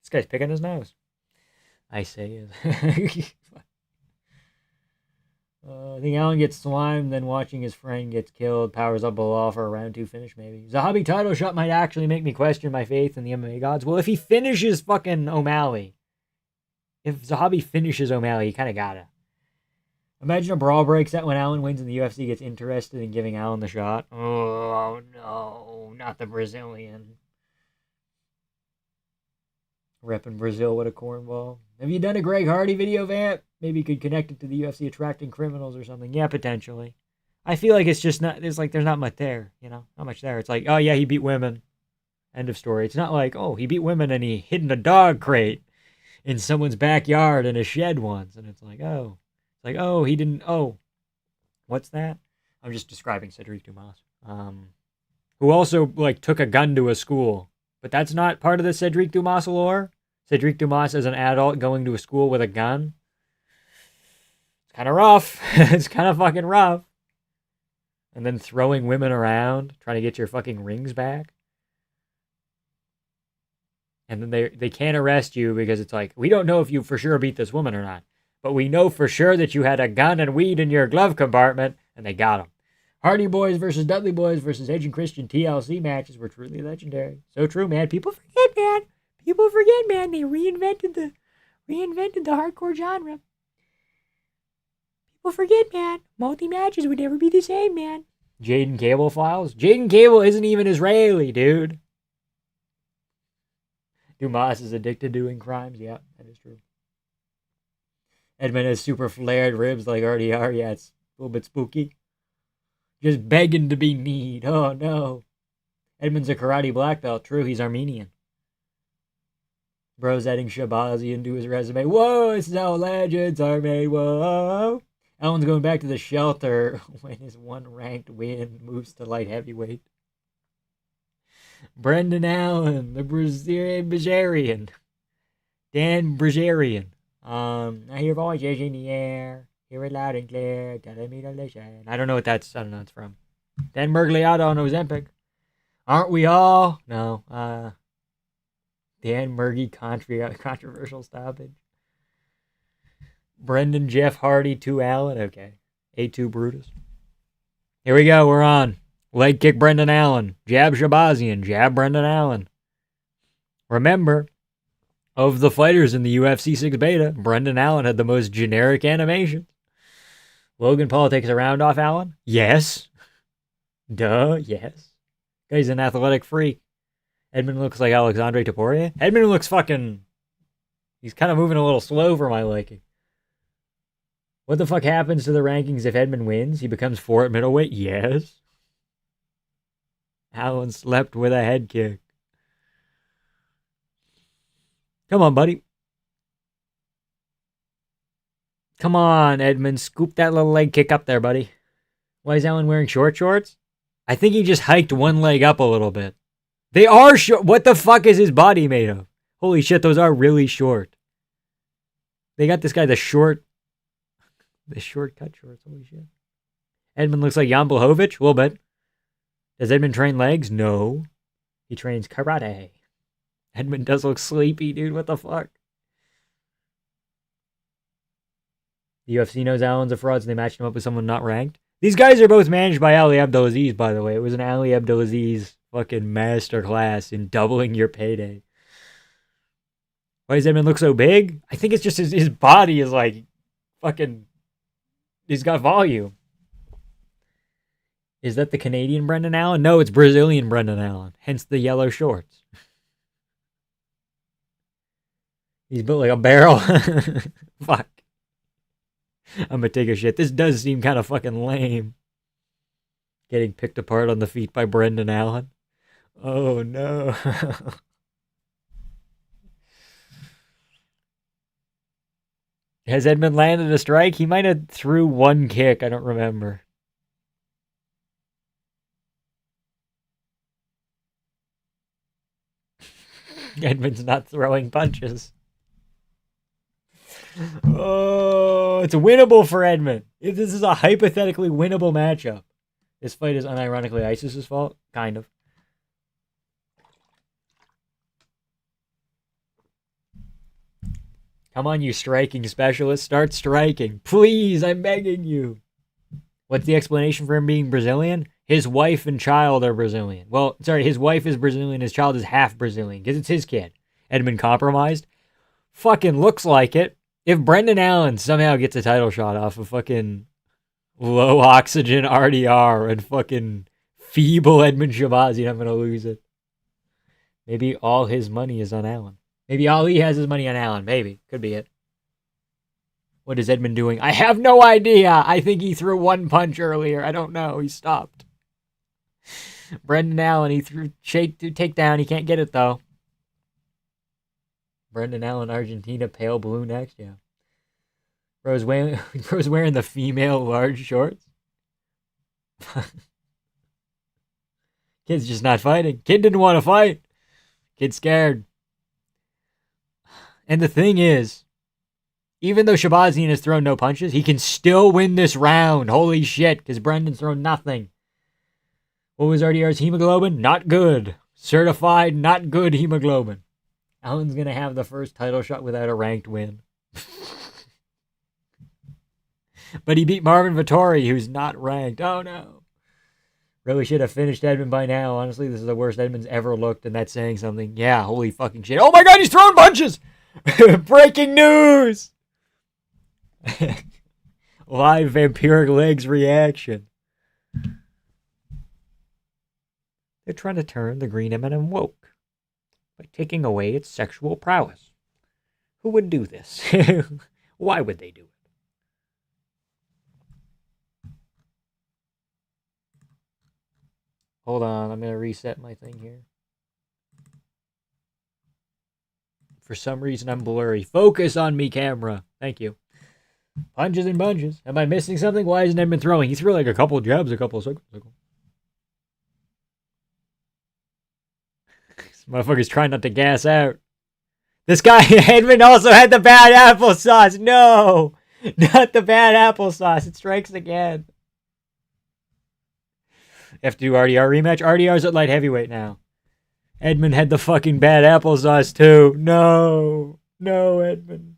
This guy's picking his nose. I say it. I think Allen gets slimed, then watching his friend gets killed, powers up Bilal for a round 2 finish, maybe. Zahabi title shot might actually make me question my faith in the MMA gods. Well, if he finishes fucking O'Malley, if Zahabi finishes O'Malley, you kind of gotta. Imagine a brawl breaks out when Allen wins and the UFC gets interested in giving Allen the shot. Oh, no, not the Brazilian. Repping Brazil, what a cornball. Have you done a Greg Hardy video, Vamp? Maybe you could connect it to the UFC attracting criminals or something. Yeah, potentially. I feel like it's just not, there's not much there, you know? Not much there. It's like, oh yeah, he beat women. End of story. It's not like, oh, he beat women and he hid in a dog crate in someone's backyard in a shed once. And it's like, oh. It's like, oh, he didn't, oh. What's that? I'm just describing Cedric Dumas. Who also, like, took a gun to a school. But that's not part of the Cedric Dumas lore. Cedric Dumas as an adult going to a school with a gun. It's kind of rough. It's kind of fucking rough. And then throwing women around, trying to get your fucking rings back. And then they can't arrest you because it's like, we don't know if you for sure beat this woman or not. But we know for sure that you had a gun and weed in your glove compartment. And they got him. Hardy Boys versus Dudley Boys versus Edge and Christian TLC matches were truly legendary. So true, man. People forget, man. People forget, man. They reinvented the hardcore genre. People forget, man. Multi-matches would never be the same, man. Jaden Cable files? Jaden Cable isn't even Israeli, dude. Dumas is addicted to doing crimes. Yeah, that is true. Edmund has super flared ribs like RDR. Yeah, it's a little bit spooky. Just begging to be kneed. Oh, no. Edmund's a karate black belt. True, he's Armenian. Bro's adding Shabazi into his resume. Whoa, it's how legends are made. Whoa. Alan's going back to the shelter when his one ranked win moves to light heavyweight. Brendan Allen, the Brazilian. Dan Brazilian. I hear voices in the air. Hear it loud and clear. Telling me to listen. I don't know what that's. I don't know what it's from. Dan Mergliato on Ozempic. Aren't we all? No. Dan Murgy controversial stoppage. Brendan Jeff Hardy 2 Allen. Okay. A2 Brutus. Here we go. We're on. Leg kick Brendan Allen. Jab Shabazian. Jab Brendan Allen. Remember, of the fighters in the UFC 6 beta, Brendan Allen had the most generic animation. Logan Paul takes a round off Allen? Yes. Duh, yes. Guy's an athletic freak. Edmund looks like Alexandre Taporia. Edmund looks fucking... He's kind of moving a little slow for my liking. What the fuck happens to the rankings if Edmund wins? He becomes 4 at middleweight? Yes. Allen slept with a head kick. Come on, buddy. Come on, Edmund. Scoop that little leg kick up there, buddy. Why is Allen wearing short shorts? I think he just hiked one leg up a little bit. They are short. What the fuck is his body made of? Holy shit, those are really short. They got this guy the short cut shorts. Holy shit. Edmund looks like Jan Blachowicz, a little bit. Does Edmund train legs? No. He trains karate. Edmund does look sleepy, dude. What the fuck? The UFC knows Allen's a fraud, so they matched him up with someone not ranked. These guys are both managed by Ali Abdelaziz, by the way. It was an Ali Abdelaziz fucking masterclass in doubling your payday. Why does Edmund look so big? I think it's just his body is like fucking... He's got volume. Is that the Canadian Brendan Allen? No, it's Brazilian Brendan Allen. Hence the yellow shorts. He's built like a barrel. Fuck. I'm gonna take a shit. This does seem kind of fucking lame. Getting picked apart on the feet by Brendan Allen. Oh no. Has Edmund landed a strike? He might have threw one kick. I don't remember. Edmund's not throwing punches. Oh, it's winnable for Edmund. If this is a hypothetically winnable matchup. This fight is unironically ISIS's fault. Kind of. Come on, you striking specialist. Start striking. Please, I'm begging you. What's the explanation for him being Brazilian? His wife and child are Brazilian. Well, sorry, his wife is Brazilian. His child is half Brazilian because it's his kid. Edmund compromised. Fucking looks like it. If Brendan Allen somehow gets a title shot off of fucking low oxygen RDR and fucking feeble Edmund Shabazi, I'm going to lose it. Maybe all his money is on Allen. Maybe Ali has his money on Allen. Maybe. Could be it. What is Edmund doing? I have no idea. I think he threw one punch earlier. I don't know. He stopped. Brendan Allen, he threw takedown. He can't get it, though. Brendan Allen, Argentina, pale blue next. Yeah. Bro's wearing the female large shorts. Kid's just not fighting. Kid didn't want to fight. Kid's scared. And the thing is, even though Shabazian has thrown no punches, he can still win this round. Holy shit, because Brendan's thrown nothing. What was RDR's hemoglobin? Not good. Certified not good hemoglobin. Allen's going to have the first title shot without a ranked win. But he beat Marvin Vettori, who's not ranked. Oh, no. Really should have finished Edmund by now. Honestly, this is the worst Edmund's ever looked, and that's saying something. Yeah, holy fucking shit. Oh, my God, he's throwing punches! Breaking news! Live vampiric legs reaction. They're trying to turn the green M&M woke by taking away its sexual prowess. Who would do this? Why would they do it? Hold on, I'm going to reset my thing here. For some reason, I'm blurry. Focus on me, camera. Thank you. Punches and bunches. Am I missing something? Why isn't Edmund throwing? He threw like a couple of jabs, a couple of circles. This motherfucker's trying not to gas out. This guy, Edmund, also had the bad applesauce. No! Not the bad applesauce. It strikes again. Have to do RDR rematch. RDR's at light heavyweight now. Edmund had the fucking bad applesauce too. No. No, Edmund.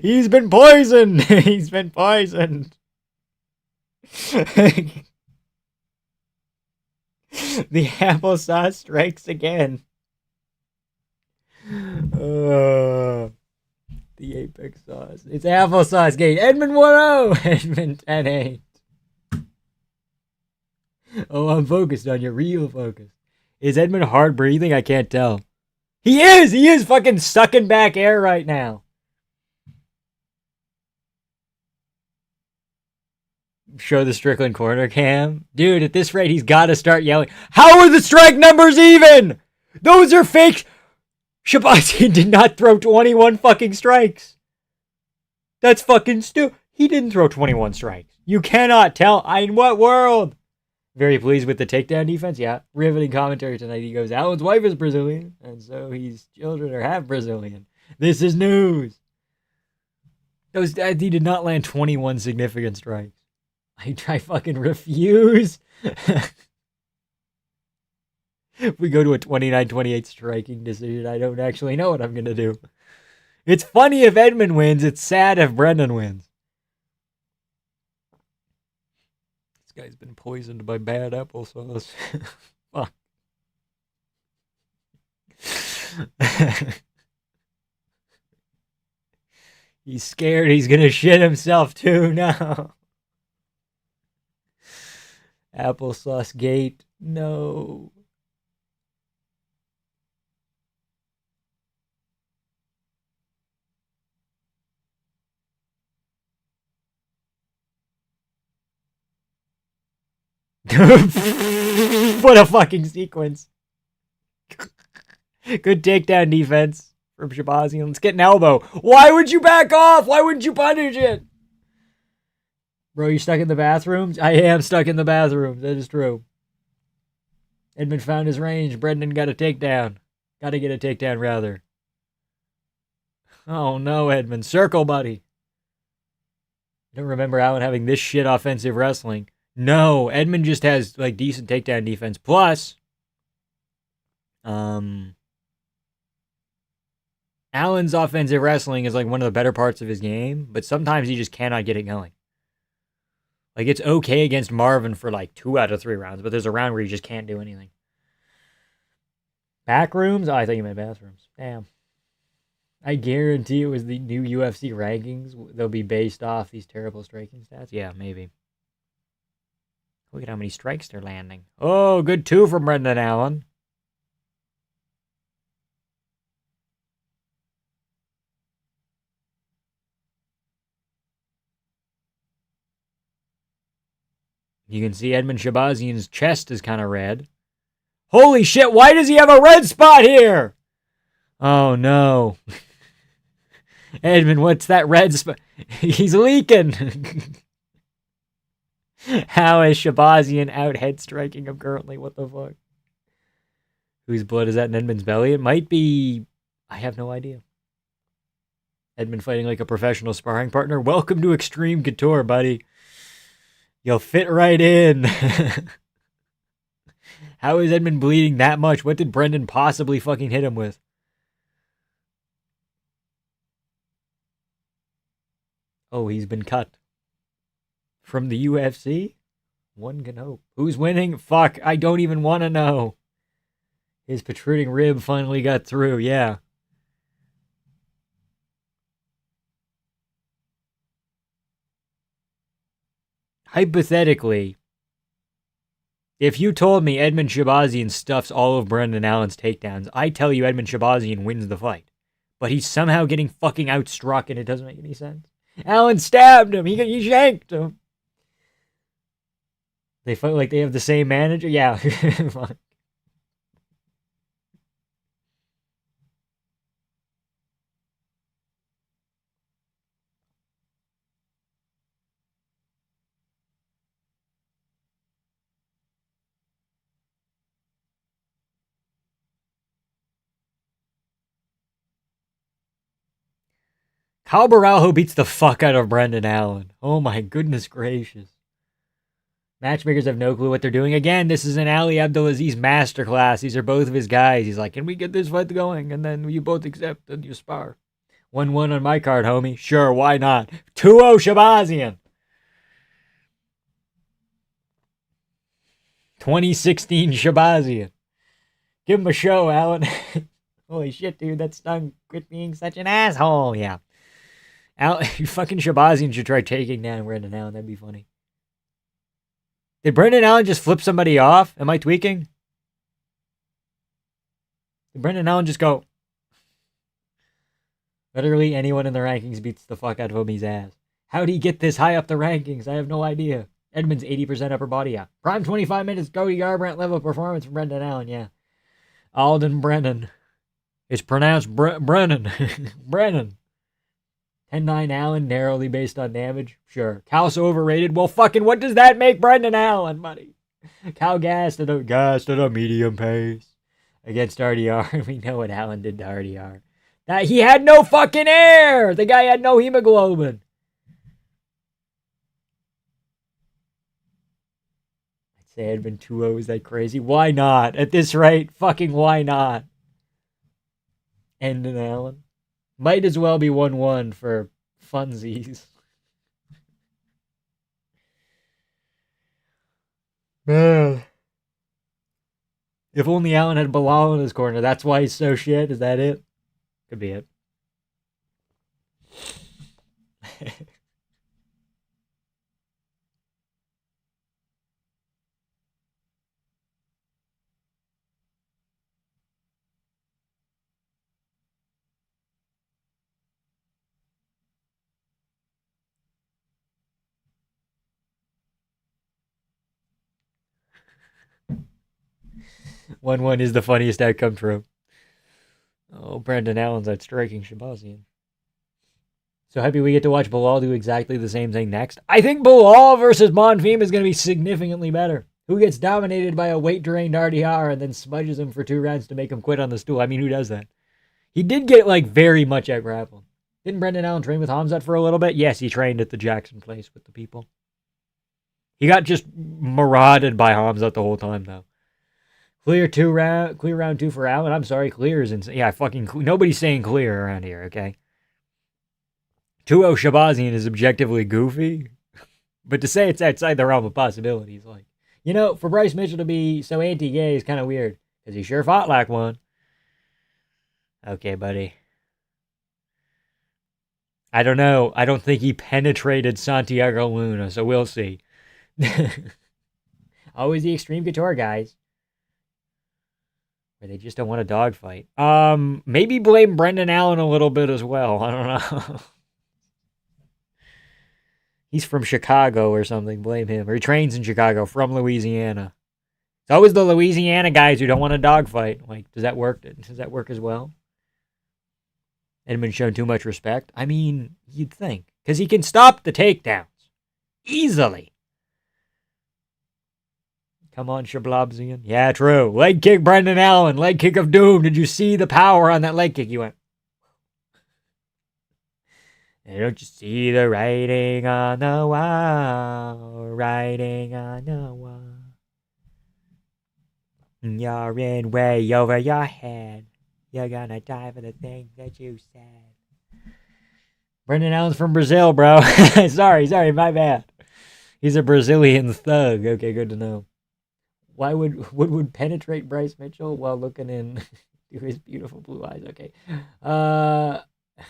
He's been poisoned. He's been poisoned. The applesauce strikes again. The Apex sauce. It's applesauce gate. Edmund 1-0. Edmund 10-8. Oh, I'm focused on you. Real focus. Is Edmund hard breathing? I can't tell. He is! He is fucking sucking back air right now. Show the Strickland corner cam. Dude, at this rate, he's got to start yelling. How are the strike numbers even? Those are fake. Shabazian did not throw 21 fucking strikes. That's fucking stupid. He didn't throw 21 strikes. You cannot tell. In what world? Very pleased with the takedown defense. Yeah. Riveting commentary tonight. He goes, Alan's wife is Brazilian, and so his children are half Brazilian. This is news. He did not land 21 significant strikes. I fucking refuse. If we go to a 29-28 striking decision, I don't actually know what I'm going to do. It's funny if Edmund wins. It's sad if Brendan wins. This guy's been poisoned by bad applesauce. Fuck. He's scared he's going to shit himself too now. Applesauce gate. No. What a fucking sequence. Good takedown defense from Shabazian. Let's get an elbow. Why would you back off? Why wouldn't you punish it? Bro, you stuck in the bathrooms? I am stuck in the bathrooms. That is true. Edmund found his range. Brendan got a takedown. Got to get a takedown, rather. Oh, no, Edmund. Circle, buddy. I don't remember Allen having this shit offensive wrestling. No, Edmund just has, like, decent takedown defense. Plus, Allen's offensive wrestling is, like, one of the better parts of his game, but sometimes he just cannot get it going. Like, it's okay against Marvin for, like, 2 out of 3 rounds, but there's a round where you just can't do anything. Back rooms? Oh, I thought you meant bathrooms. Damn. I guarantee it was the new UFC rankings. They'll be based off these terrible striking stats. Yeah, maybe. Look at how many strikes they're landing. Oh, good 2 from Brendan Allen. You can see Edmund Shabazian's chest is kind of red. Holy shit, why does he have a red spot here? Oh, no. Edmund, what's that red spot? He's leaking. How is Shabazian out head striking him currently? What the fuck? Whose blood is that in Edmund's belly? It might be... I have no idea. Edmund fighting like a professional sparring partner. Welcome to Extreme Couture, buddy. You'll fit right in. How is Edmund bleeding that much? What did Brendan possibly fucking hit him with? Oh, he's been cut. From the UFC? One can hope. Who's winning? Fuck, I don't even want to know. His protruding rib finally got through, yeah. Hypothetically, if you told me Edmund Shabazian stuffs all of Brendan Allen's takedowns, I tell you Edmund Shabazian wins the fight. But he's somehow getting fucking outstruck and it doesn't make any sense. Allen stabbed him. He shanked him. They fight like they have the same manager? Yeah. Kyle Baralho beats the fuck out of Brendan Allen. Oh my goodness gracious. Matchmakers have no clue what they're doing. Again, this is an Ali Abdulaziz masterclass. These are both of his guys. He's like, can we get this fight going? And then you both accept and you spar. 1-1 on my card, homie. Sure, why not? 2-0 Shabazian. 2016 Shabazian. Give him a show, Alan. Holy shit, dude. That stung. Quit being such an asshole. Yeah. You fucking Shabazian should try taking down Brendan Allen. That'd be funny. Did Brendan Allen just flip somebody off? Am I tweaking? Did Brendan Allen just go... Literally anyone in the rankings beats the fuck out of him, his ass. How'd he get this high up the rankings? I have no idea. Edmund's 80% upper body, yeah. Prime 25 minutes, Cody Garbrandt level performance from Brendan Allen, yeah. Alden Brennan. It's pronounced Brennan. Brennan. 10-9 Allen, narrowly based on damage. Sure. Cal's overrated. Well, fucking what does that make Brendan Allen, buddy? Cal gassed at a medium pace against RDR. We know what Allen did to RDR. He had no fucking air. The guy had no hemoglobin. I'd say Edmund 2-0. Is that crazy? Why not? At this rate, fucking why not? Endon Allen. Might as well be 1-1 for funsies. Man. If only Allen had Bilal in his corner. That's why he's so shit. Is that it? Could be it. 1-1 is the funniest outcome true. Oh, Brendan Allen's outstriking Shabazian. So happy we get to watch Bilal do exactly the same thing next. I think Bilal versus Bonfim is going to be significantly better. Who gets dominated by a weight-drained RDR and then smudges him for 2 rounds to make him quit on the stool? I mean, who does that? He did get, like, very much out-grappled. Didn't Brendan Allen train with Hamzat for a little bit? Yes, he trained at the Jackson place with the people. He got just marauded by Hamzat the whole time, though. Clear round 2 for Allen. I'm sorry, clear is insane. Yeah, nobody's saying clear around here, okay? 2-0 Shabazian is objectively goofy, but to say it's outside the realm of possibilities, like, you know, for Bryce Mitchell to be so anti-gay is kind of weird, because he sure fought like one. Okay, buddy. I don't know. I don't think he penetrated Santiago Luna, so we'll see. Always the Extreme Couture guys. Or they just don't want a dogfight. Maybe blame Brendan Allen a little bit as well. I don't know. He's from Chicago or something. Blame him. Or he trains in Chicago from Louisiana. It's always the Louisiana guys who don't want a dogfight. Like, does that work? Does that work as well? Edmund shown too much respect? I mean, you'd think. Because he can stop the takedowns. Easily. Come on, Shablobzian. Yeah, true. Leg kick, Brendan Allen. Leg kick of doom. Did you see the power on that leg kick? You went. And don't you see the writing on the wall? Writing on the wall. You're in way over your head. You're gonna die for the things that you said. Brendan Allen's from Brazil, bro. sorry, my bad. He's a Brazilian thug. Okay, good to know. Why would penetrate Bryce Mitchell while looking into his beautiful blue eyes? Okay.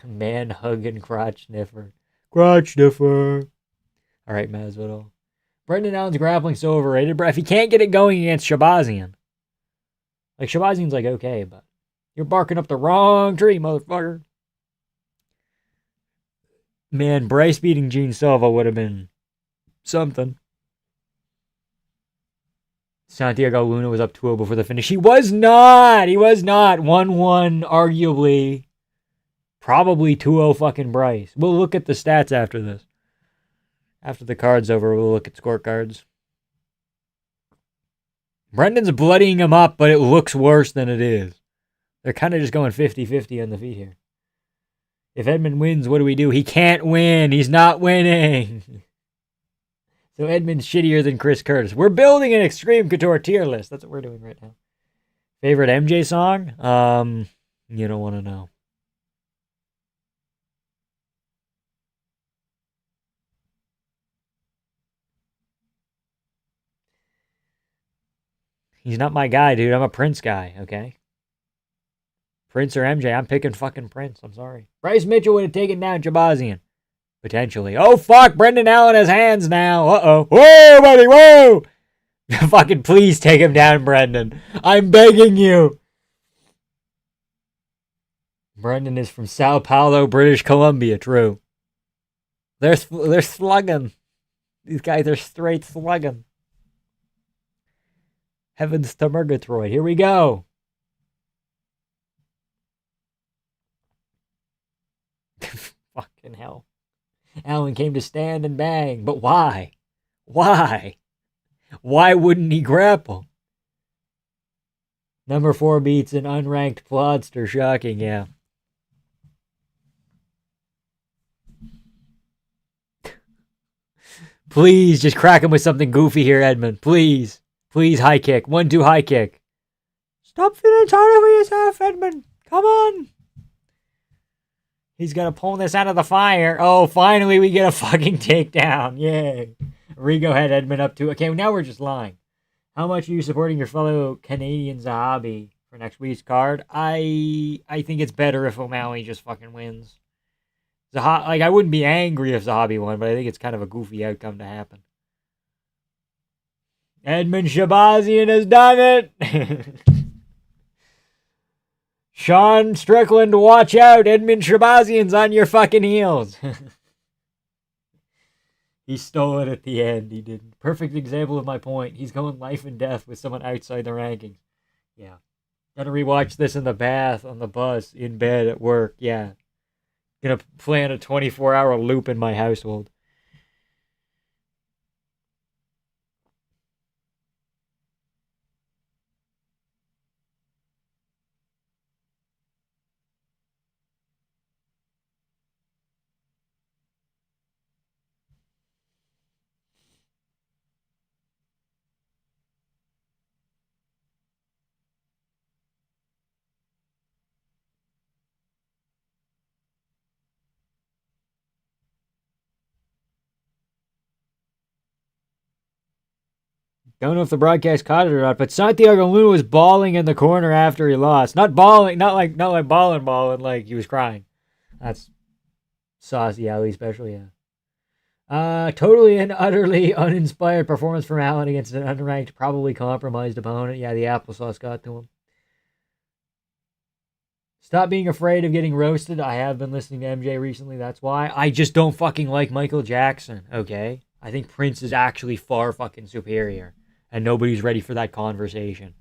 Man hugging crotch sniffer. Crotch sniffer. All right, Masvidal. Brendan Allen's grappling so overrated, bro. If he can't get it going against Shabazian. Like, Shabazian's like, okay, but you're barking up the wrong tree, motherfucker. Man, Bryce beating Gene Silva would have been something. Santiago Luna was up 2-0 before the finish. He was not. 1-1, arguably. Probably 2-0 fucking Bryce. We'll look at the stats after this. After the card's over, we'll look at scorecards. Brendan's bloodying him up, but it looks worse than it is. They're kind of just going 50-50 on the feet here. If Edmund wins, what do we do? He can't win. He's not winning. So Edmund's shittier than Chris Curtis. We're building an Extreme Couture tier list. That's what we're doing right now. Favorite MJ song? You don't want to know. He's not my guy, dude. I'm a Prince guy, okay? Prince or MJ, I'm picking fucking Prince. I'm sorry. Bryce Mitchell would have taken down Jabazian. Potentially. Oh, fuck. Brendan Allen has hands now. Uh-oh. Whoa, buddy. Whoa. Fucking please take him down, Brendan. I'm begging you. Brendan is from Sao Paulo, British Columbia. True. They're slugging. These guys are straight slugging. Heavens to Murgatroyd. Here we go. Fucking hell. Allen came to stand and bang. But why? Why? Why wouldn't he grapple? Number 4 beats an unranked plodster. Shocking, yeah. Please, just crack him with something goofy here, Edmund. Please. Please, high kick. 1-2 high kick. Stop feeling sorry for yourself, Edmund. Come on. He's going to pull this out of the fire. Oh, finally we get a fucking takedown. Yay. Rigo had Edmund up to... Okay, now we're just lying. How much are you supporting your fellow Canadian Zahabi for next week's card? I think it's better if O'Malley just fucking wins. I wouldn't be angry if Zahabi won, but I think it's kind of a goofy outcome to happen. Edmund Shabazian has done it! Sean Strickland, watch out! Edmund Shabazian's on your fucking heels! He stole it at the end. He did. Perfect example of my point. He's going life and death with someone outside the rankings. Yeah. Gotta rewatch this in the bath, on the bus, in bed, at work. Yeah. Gonna plan a 24-hour loop in my household. Don't know if the broadcast caught it or not, but Santiago Luna was bawling in the corner after he lost. Not bawling, not like bawling, like he was crying. That's saucy alley special, yeah. Totally and utterly uninspired performance from Allen against an unranked, probably compromised opponent. Yeah, the applesauce got to him. Stop being afraid of getting roasted. I have been listening to MJ recently, that's why. I just don't fucking like Michael Jackson, okay? I think Prince is actually far fucking superior. And nobody's ready for that conversation.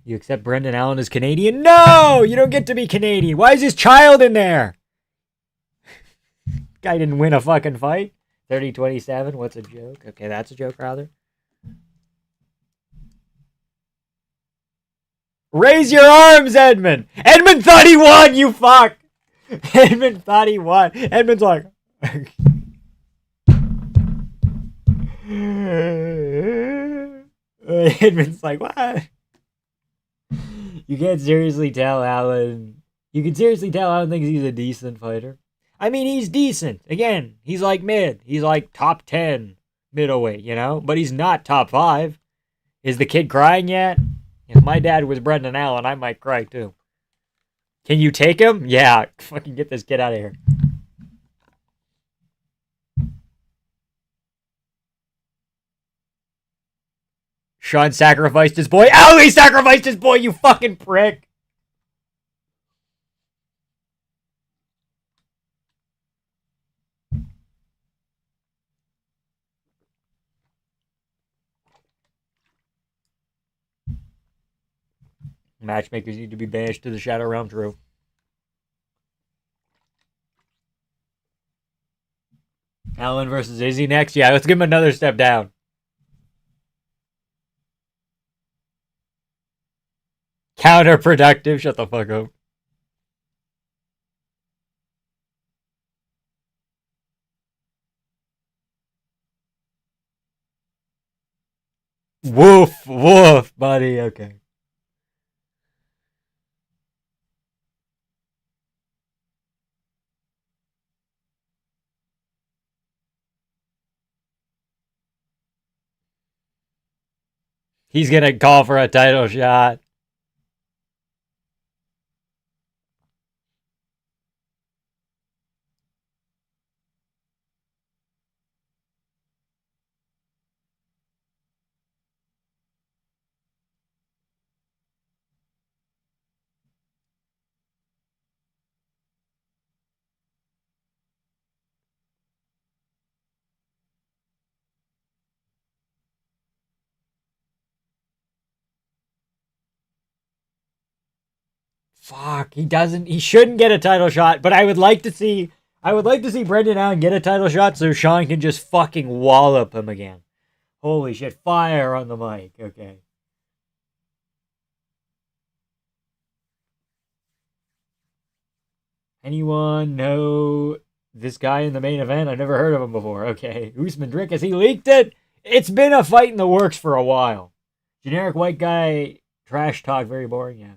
You accept Brendan Allen as Canadian? No! You don't get to be Canadian. Why is his child in there? Guy didn't win a fucking fight. 30-27. What's a joke? Okay, that's a joke, rather. Raise your arms, Edmund! Edmund thought he won, you fuck! Edmund thought he won. Edmund's like... Edmund's like, what? You can't seriously tell Allen... You can seriously tell Allen thinks he's a decent fighter. I mean, he's decent. Again, he's like mid. He's like top 10 middleweight, you know? But he's not top 5. Is the kid crying yet? If my dad was Brendan Allen, I might cry too. Can you take him? Yeah, fucking get this kid out of here. Sean sacrificed his boy. Ali sacrificed his boy, you fucking prick. Matchmakers need to be banished to the Shadow Realm, true. Allen versus Izzy next? Yeah, let's give him another step down. Counterproductive. Shut the fuck up. Woof, woof, buddy. Okay. He's gonna call for a title shot. Fuck, he shouldn't get a title shot, but I would like to see Brendan Allen get a title shot so Sean can just fucking wallop him again. Holy shit, fire on the mic. Okay. Anyone know this guy in the main event? I've never heard of him before. Okay. Usman Drickus, he leaked it. It's been a fight in the works for a while. Generic white guy, trash talk, very boring, yeah.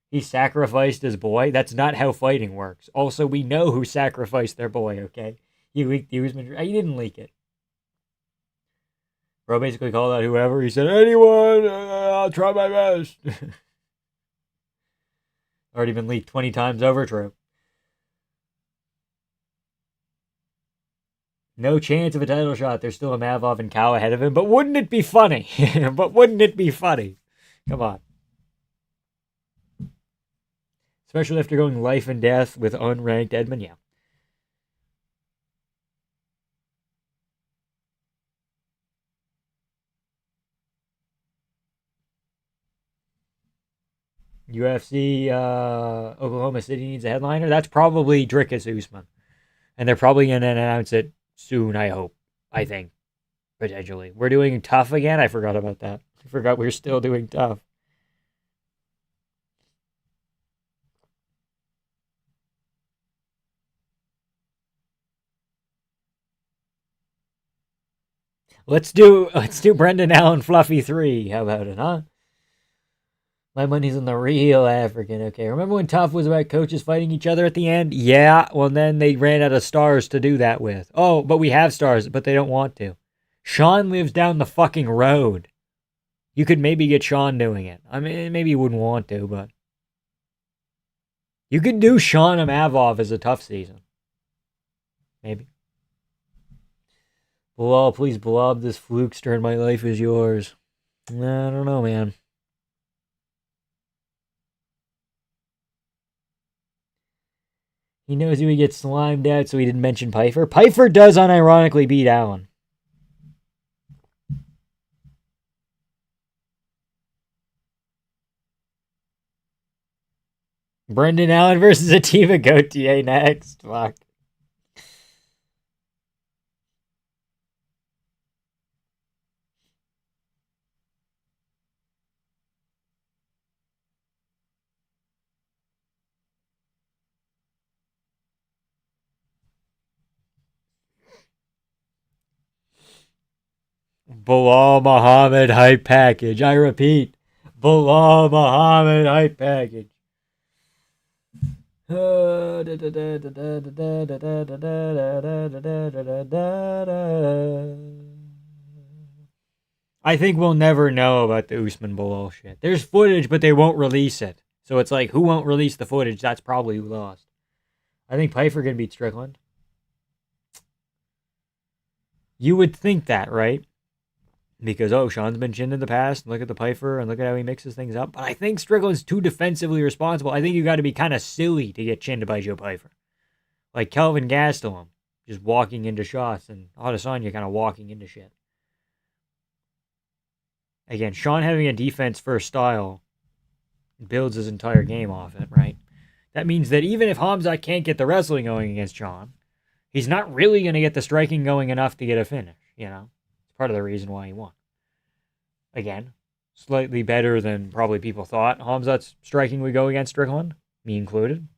He sacrificed his boy. That's not how fighting works. Also, we know who sacrificed their boy, okay? He leaked the Usman. He didn't leak it. Bro basically called out whoever. He said, anyone, I'll try my best. Already been leaked 20 times over, true. No chance of a title shot. There's still a Mavov and Cow ahead of him. But wouldn't it be funny? Come on. Especially after going life and death with unranked Edmund, yeah. UFC Oklahoma City needs a headliner. That's probably Drickus Usman. And they're probably going to announce it soon, I hope. I think. Potentially. We're doing tough again? I forgot about that. I forgot we were still doing tough. Let's do Brendan Allen Fluffy 3. How about it, huh? My money's on the real African. Okay, remember when Tough was about coaches fighting each other at the end? Yeah, well then they ran out of stars to do that with. Oh, but we have stars, but they don't want to. Sean lives down the fucking road. You could maybe get Sean doing it. I mean, maybe you wouldn't want to, but... You could do Sean Amavov as a Tough season. Maybe. Bilal, please blob this flukester and my life is yours. I don't know, man. He knows he would get slimed out, so he didn't mention Pfeiffer. Pfeiffer does unironically beat Allen. Brendan Allen versus Ativa Gautier next. Fuck. Bilal Muhammad hype package. I repeat, Bilal Muhammad hype package. I think we'll never know about the Usman Bilal shit. There's footage, but they won't release it. So it's like, who won't release the footage? That's probably who lost. I think Pfeiffer can beat Strickland. You would think that, right? Because, Sean's been chinned in the past. Look at the Pfeiffer and look at how he mixes things up. But I think Strickland's too defensively responsible. I think you got to be kind of silly to get chinned by Joe Pfeiffer. Like Kelvin Gastelum, just walking into shots, and Adesanya kind of walking into shit. Again, Sean having a defense-first style builds his entire game off it, right? That means that even if Hamzat can't get the wrestling going against Sean, he's not really going to get the striking going enough to get a finish, you know? It's part of the reason why he won. Again, slightly better than probably people thought Hamzat's striking would go against Strickland, me included.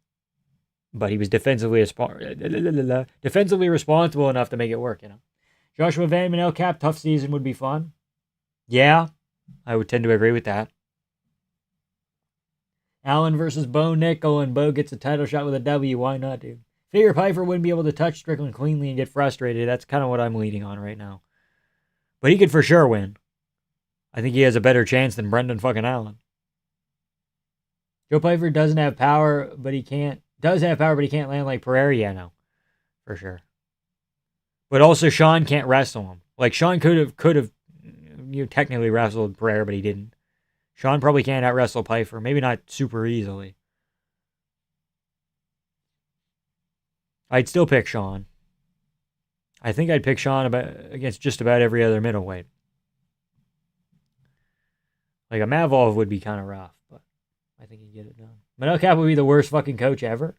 But he was defensively responsible enough to make it work, you know? Joshua Van Manel cap, tough season would be fun. Yeah, I would tend to agree with that. Allen versus Bo Nickel, and Bo gets a title shot with a W. Why not, dude? Figure Pfeiffer wouldn't be able to touch Strickland cleanly and get frustrated. That's kind of what I'm leading on right now. But he could for sure win. I think he has a better chance than Brendan fucking Allen. Joe Pfeiffer doesn't have power, but he can't. Does have power, but he can't land like Pereira. Yeah, no, for sure. But also, Sean can't wrestle him. Like Sean could have, technically wrestled Pereira, but he didn't. Sean probably can't out wrestle Pfeiffer. Maybe not super easily. I'd still pick Sean. I think I'd pick Sean against just about every other middleweight. Like a Mavov would be kind of rough, but I think he'd get it done. Manel Cap would be the worst fucking coach ever.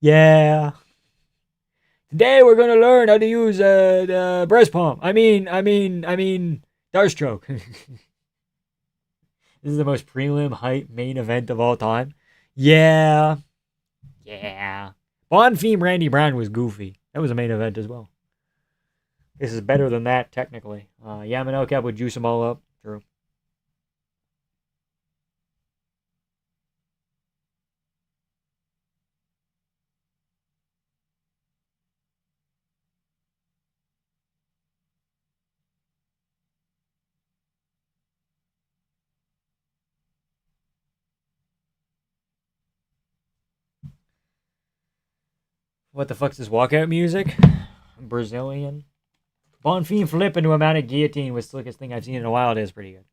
Yeah. Today we're gonna learn how to use the breast pump. I mean, Darstroke. This is the most prelim hype main event of all time. Yeah. Bonfim Randy Brown was goofy. That was a main event as well. This is better than that, technically. Manel Cap would juice them all up. True. What the fuck's this walkout music? Brazilian. Bonfim flip into a mounted guillotine was the slickest thing I've seen in a while. It is pretty good.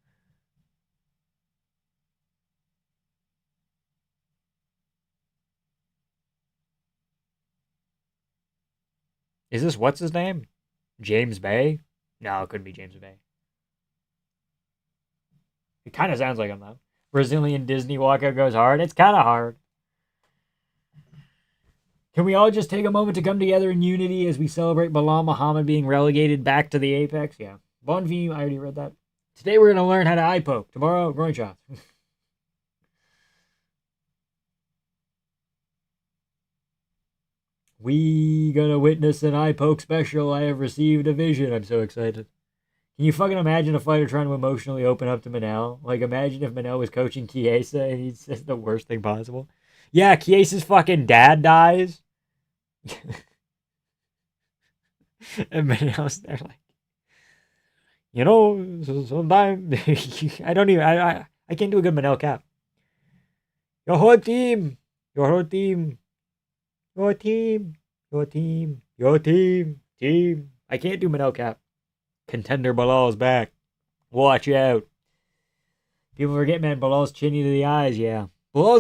Is this what's his name? James Bay? No, it couldn't be James Bay. It kind of sounds like him though. Brazilian Disney walkout goes hard. It's kind of hard. Can we all just take a moment to come together in unity as we celebrate Bilal Muhammad being relegated back to the Apex? Yeah. Bonfim, I already read that. Today we're going to learn how to eye poke. Tomorrow, groin shots. We gonna witness an eye poke special. I have received a vision. I'm so excited. Can you fucking imagine a fighter trying to emotionally open up to Manel? Like, imagine if Manel was coaching Chiesa and he says the worst thing possible. Yeah, Chiesa's fucking dad dies. And Manel's there like, sometimes I don't even, I can't do a good Manel cap. Your whole team. I can't do Manel cap. Contender Bilal's back. Watch out. People forget, man, Bilal's chinny to the eyes, yeah. Bilal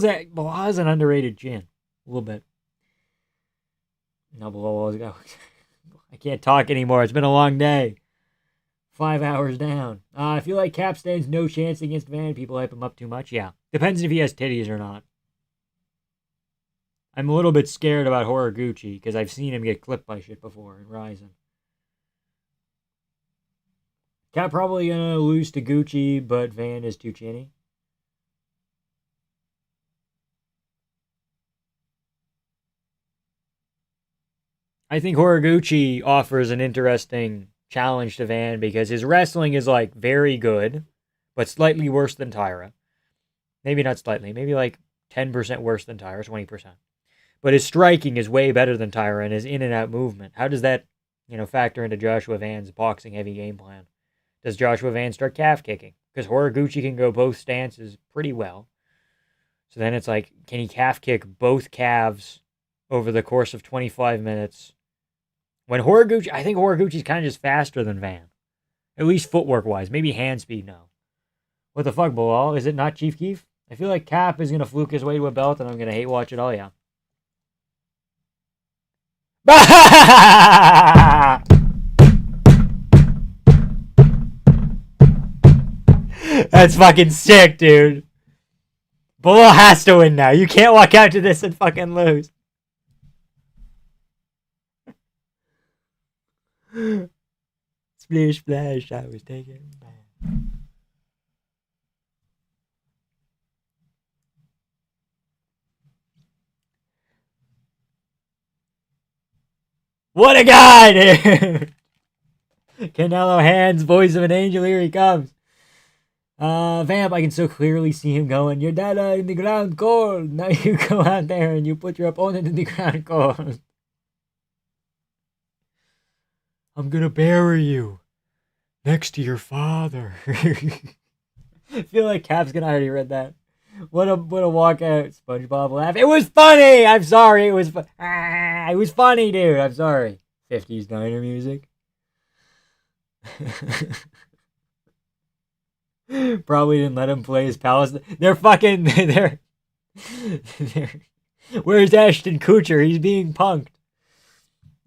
has an underrated chin. A little bit. No, Bilal's got... I can't talk anymore. It's been a long day. 5 hours down. I feel like Cap stands no chance against Van. People hype him up too much. Yeah. Depends if he has titties or not. I'm a little bit scared about Horiguchi because I've seen him get clipped by shit before in Ryzen. Cat probably gonna lose to Gucci, but Van is too chinny. I think Horiguchi offers an interesting challenge to Van because his wrestling is like very good, but slightly worse than Tyra. Maybe not slightly, maybe like 10% worse than Tyra, 20%. But his striking is way better than Tyra and his in and out movement. How does that, factor into Joshua Van's boxing heavy game plan? Does Joshua Van start calf kicking? Because Horiguchi can go both stances pretty well. So then it's like, can he calf kick both calves over the course of 25 minutes? When I think Horiguchi's kind of just faster than Van. At least footwork wise. Maybe hand speed, no. What the fuck, Bilal? Is it not Chief Keef? I feel like Cap is going to fluke his way to a belt and I'm going to hate watch it all, yeah. That's fucking sick, dude. Bilal has to win now. You can't walk out to this and fucking lose. Splish splash, I was taken back. What a guy, dude! Canelo hands, voice of an angel, here he comes. Vamp, I can so clearly see him going, your dada in the ground cold. Now you go out there and you put your opponent in the ground cold. I'm gonna bury you next to your father. I feel like Cap's gonna already read that. What a walkout, SpongeBob laugh. It was funny. I'm sorry. It was it was funny, dude. I'm sorry. 50s diner music. Probably didn't let him play his palace. They're fucking. They're Where's Ashton Kutcher? He's being punked.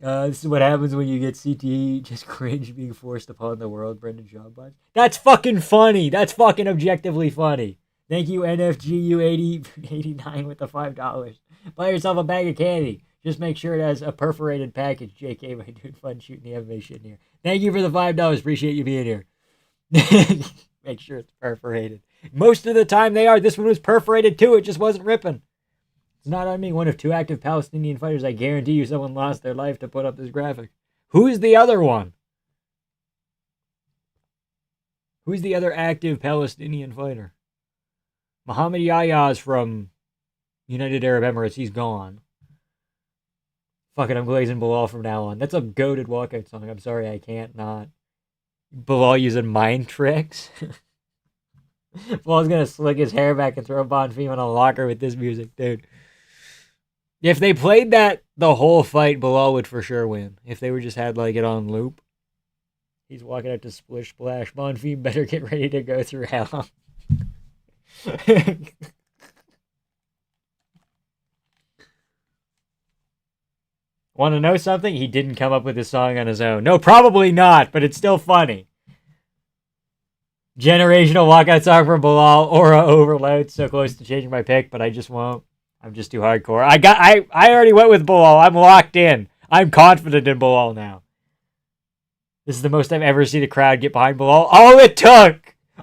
This is what happens when you get CTE just cringe being forced upon the world, Brendan Schaubach. That's fucking funny. That's fucking objectively funny. Thank you, NFGU8089 with the $5. Buy yourself a bag of candy. Just make sure it has a perforated package. JK, my dude, fun shooting the MMA shit in here. Thank you for the $5. Appreciate you being here. Make sure it's perforated. Most of the time they are. This one was perforated too. It just wasn't ripping. It's not on me. One of two active Palestinian fighters. I guarantee you someone lost their life to put up this graphic. Who's the other one? Who's the other active Palestinian fighter? Muhammad Yahya's from United Arab Emirates. He's gone. Fuck it, I'm glazing Bilal from now on. That's a goated walkout song. I'm sorry, I can't not. Bilal using mind tricks. Bilal's gonna slick his hair back and throw Bonfim in a locker with this music, dude. If they played that the whole fight, Bilal would for sure win. If they were just had like it on loop. He's walking out to Splish Splash. Bonfim better get ready to go through hell. Want to know something? He didn't come up with this song on his own. No, probably not, but it's still funny. Generational walkout song from Bilal. Aura Overload. So close to changing my pick, but I just won't. I'm just too hardcore. I already went with Bilal. I'm locked in. I'm confident in Bilal now. This is the most I've ever seen a crowd get behind Bilal.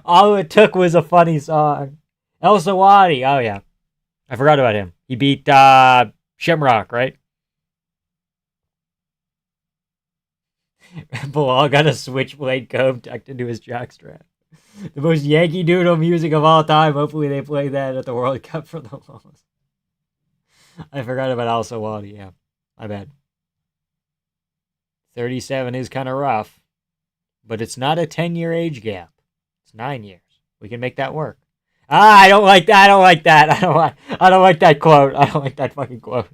All it took was a funny song. El Sawadi. Oh, yeah. I forgot about him. He beat Shamrock, right? Bilal got a switchblade comb tucked into his jockstrap. The most Yankee Doodle music of all time. Hopefully they play that at the World Cup for the Wolves. I forgot about Al Sawadi, yeah. My bad. 37 is kind of rough. But it's not a 10-year age gap. It's 9 years. We can make that work. I don't like that. I don't like that. I don't like that quote. I don't like that fucking quote.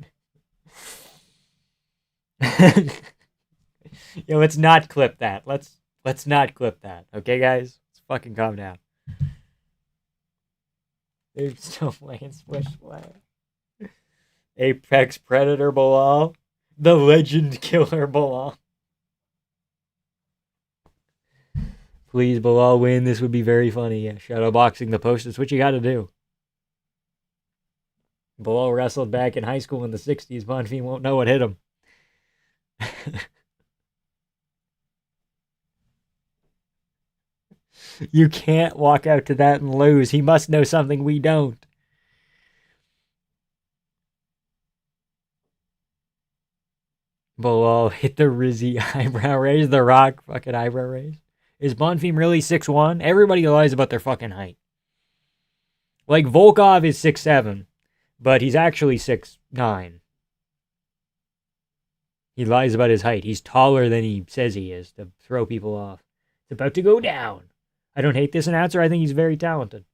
Yo, let's not clip that. Let's not clip that. Okay, guys? Let's fucking calm down. They're still playing Swish Splash. Apex Predator Bilal. The Legend Killer Bilal. Please, Bilal, win. This would be very funny. Yeah, shadowboxing the post is what you gotta do. Bilal wrestled back in high school in the 60s. Bonfim won't know what hit him. You can't walk out to that and lose. He must know something we don't. Bilal hit the Rizzy eyebrow raise, the Rock fucking eyebrow raise. Is Bonfim really 6'1"? Everybody lies about their fucking height. Like, Volkov is 6'7", but he's actually 6'9". He lies about his height. He's taller than he says he is to throw people off. It's about to go down. I don't hate this announcer. I think he's very talented.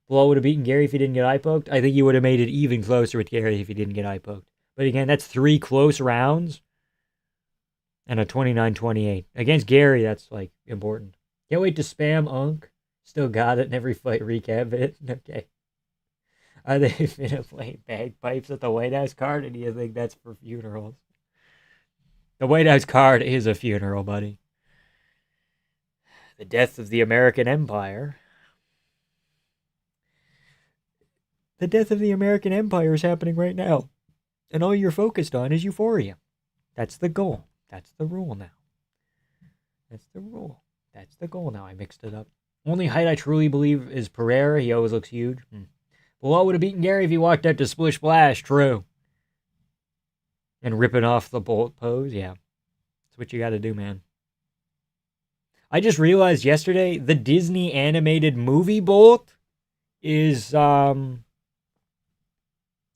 Bilal would have beaten Gary if he didn't get eye poked. I think he would have made it even closer with Gary if he didn't get eye poked. But again, that's 3 close rounds and a 29-28. Against Gary, that's like important. Can't wait to spam Unk. Still got it in every fight recap bit. Okay. Are they gonna play bagpipes at the White House card? Or do you think that's for funerals? The White House card is a funeral, buddy. The death of the American Empire. The death of the American Empire is happening right now. And all you're focused on is euphoria. That's the goal. That's the rule now. That's the rule. That's the goal now. I mixed it up. Only height I truly believe is Pereira. He always looks huge. Bilal would have beaten Gary if he walked out to Splish Splash. True. And ripping off the Bolt pose. Yeah. That's what you got to do, man. I just realized yesterday the Disney animated movie Bolt is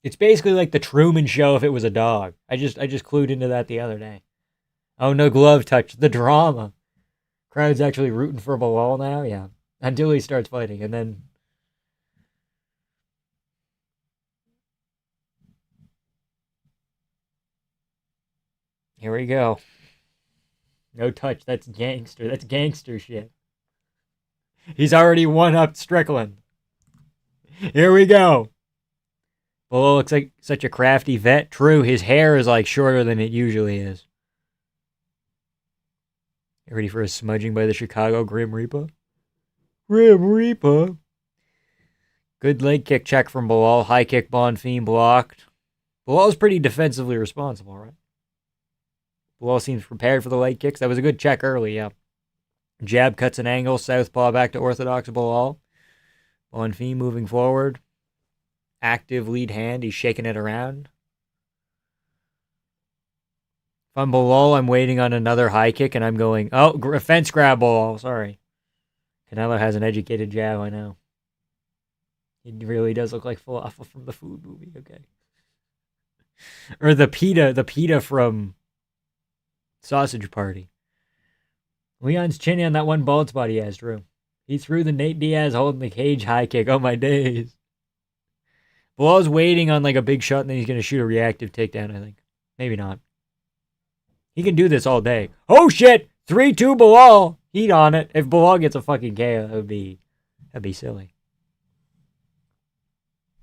it's basically like the Truman Show if it was a dog. I just clued into that the other day. Oh, no glove touch. The drama. Crowd's actually rooting for Bilal now? Yeah. Until he starts fighting, and then... Here we go. No touch. That's gangster. That's gangster shit. He's already one-upped Strickland. Here we go. Bilal looks like such a crafty vet. True, his hair is like shorter than it usually is. You ready for a smudging by the Chicago Grim Reaper? Grim Reaper. Good leg kick check from Bilal. High kick Bonfim blocked. Bilal's pretty defensively responsible, right? Bilal seems prepared for the leg kicks. That was a good check early, yeah. Jab cuts an angle. Southpaw back to orthodox Bilal. Bonfim moving forward. Active lead hand. He's shaking it around. If I'm Bilal, I'm waiting on another high kick, and I'm going, oh, fence grab Bilal. Sorry. Canelo has an educated jab, I know. He really does look like Falafel from the food movie, okay. Or the pita from Sausage Party. Leon's chinny on that one bald spot he has, Drew. He threw the Nate Diaz holding the cage high kick. Oh, my days. Bilal's waiting on like a big shot, and then he's going to shoot a reactive takedown, I think. Maybe not. He can do this all day. Oh, shit! 3-2 Bilal. Heat on it. If Bilal gets a fucking KO, that'd be silly.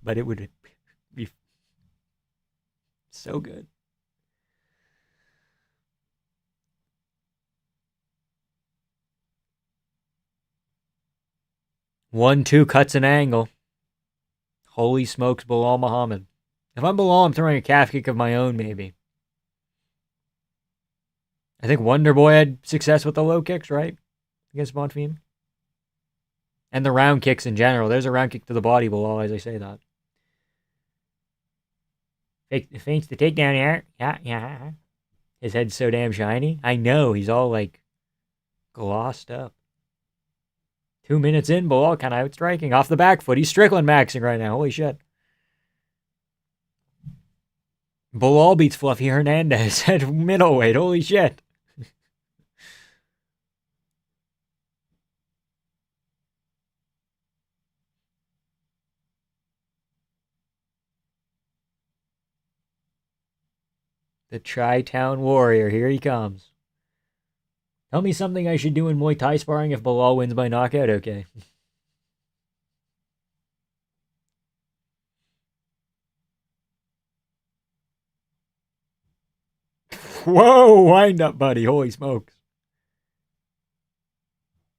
But it would be so good. One, two cuts an angle. Holy smokes, Bilal Muhammad. If I'm Bilal, I'm throwing a calf kick of my own, maybe. I think Wonder Boy had success with the low kicks, right? Against Bonfim. And the round kicks in general. There's a round kick to the body, Bilal, as I say that. Feints the takedown here. Yeah. His head's so damn shiny. I know, he's all like glossed up. 2 minutes in, Bilal kind of outstriking. Off the back foot. He's Strickland maxing right now. Holy shit. Bilal beats Fluffy Hernandez at middleweight. Holy shit. The Tri-Town Warrior. Here he comes. Tell me something I should do in Muay Thai sparring if Bilal wins by knockout. Okay. Whoa, wind up, buddy. Holy smokes.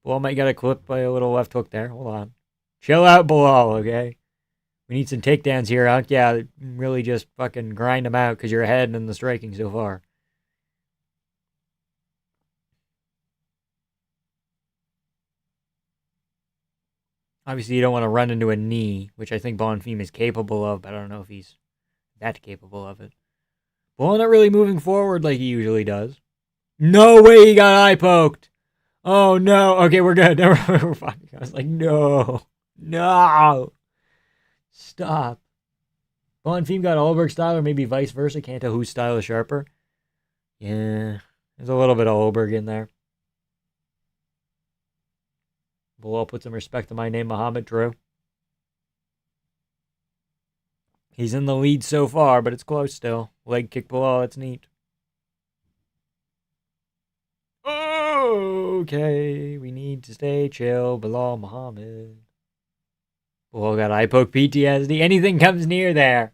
Bilal might get a clip by a little left hook there. Hold on. Chill out, Bilal, okay? We need some takedowns here, huh? Yeah, really just fucking grind them out because you're ahead in the striking so far. Obviously, you don't want to run into a knee, which I think Bonfim is capable of, but I don't know if he's that capable of it. Well, not really moving forward like he usually does. No way he got eye poked. Oh no. Okay, we're good. We're fine. I was like, no. No. Stop. Bonfim got Olberg style, or maybe vice versa. Can't tell whose style is sharper. Yeah. There's a little bit of Olberg in there. Bilal put some respect to my name, Muhammad. Drew. He's in the lead so far, but it's close still. Leg kick Bilal. That's neat. Okay, we need to stay chill. Bilal Muhammad. Bilal got eye poke PTSD. Anything comes near there,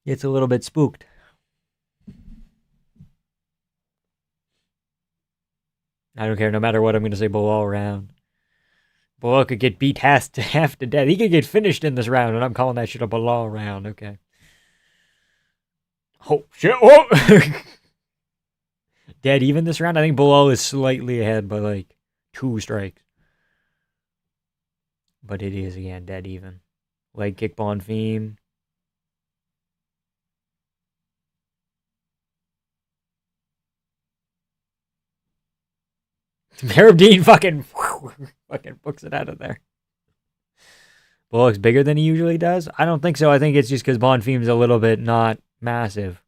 gets a little bit spooked. I don't care. No matter what, I'm going to say Bilal round. Bilal could get beat half to death. He could get finished in this round, and I'm calling that shit a Bilal round. Okay. Oh, shit. Oh! Dead even this round? I think Bilal is slightly ahead by like 2 strikes. But it is, again, dead even. Leg kick Bonfim. Arab Dean fucking books it out of there. Bull looks bigger than he usually does? I don't think so. I think it's just because Bonfim's a little bit not massive.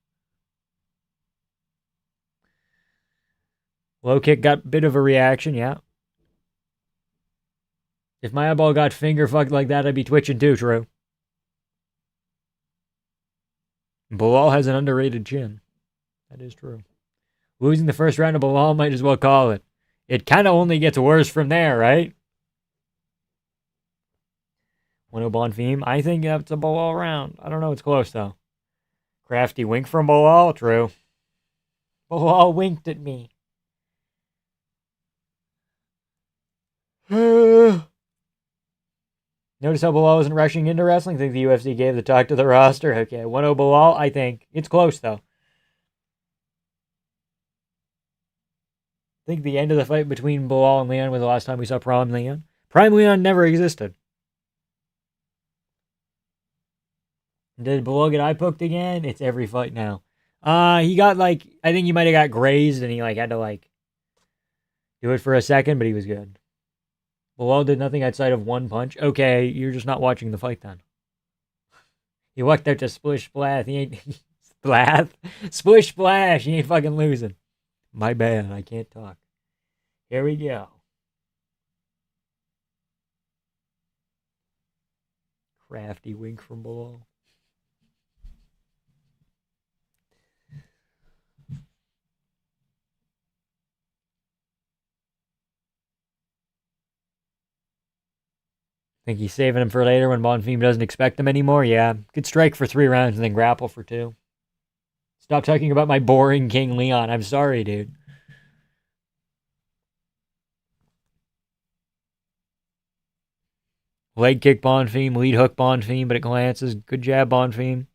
Low kick got a bit of a reaction, yeah. If my eyeball got finger fucked like that, I'd be twitching too, true. Bilal has an underrated chin. That is true. Losing the first round of Bilal might as well call it. It kind of only gets worse from there, right? 1-0 Bonfim. I think that's a Bilal round. I don't know. It's close, though. Crafty wink from Bilal. True. Bilal winked at me. Notice how Bilal wasn't rushing into wrestling? I think the UFC gave the talk to the roster. Okay, 1-0 Bilal. I think. It's close, though. I think the end of the fight between Bilal and Leon was the last time we saw Prime Leon. Prime Leon never existed. Did Bilal get eye poked again? It's every fight now. He got like, I think he might have got grazed and he like had to like do it for a second, but he was good. Bilal did nothing outside of one punch. Okay, you're just not watching the fight then. He walked out to splish splash. He ain't splash. Splish splash. He ain't fucking losing. My bad. I can't talk. Here we go. Crafty wink from Bilal. Think he's saving him for later when Bonfim doesn't expect him anymore? Yeah. Could strike for 3 rounds and then grapple for 2. Stop talking about my boring King Leon. I'm sorry, dude. Leg kick Bonfim, lead hook Bonfim, but it glances. Good jab, Bonfim.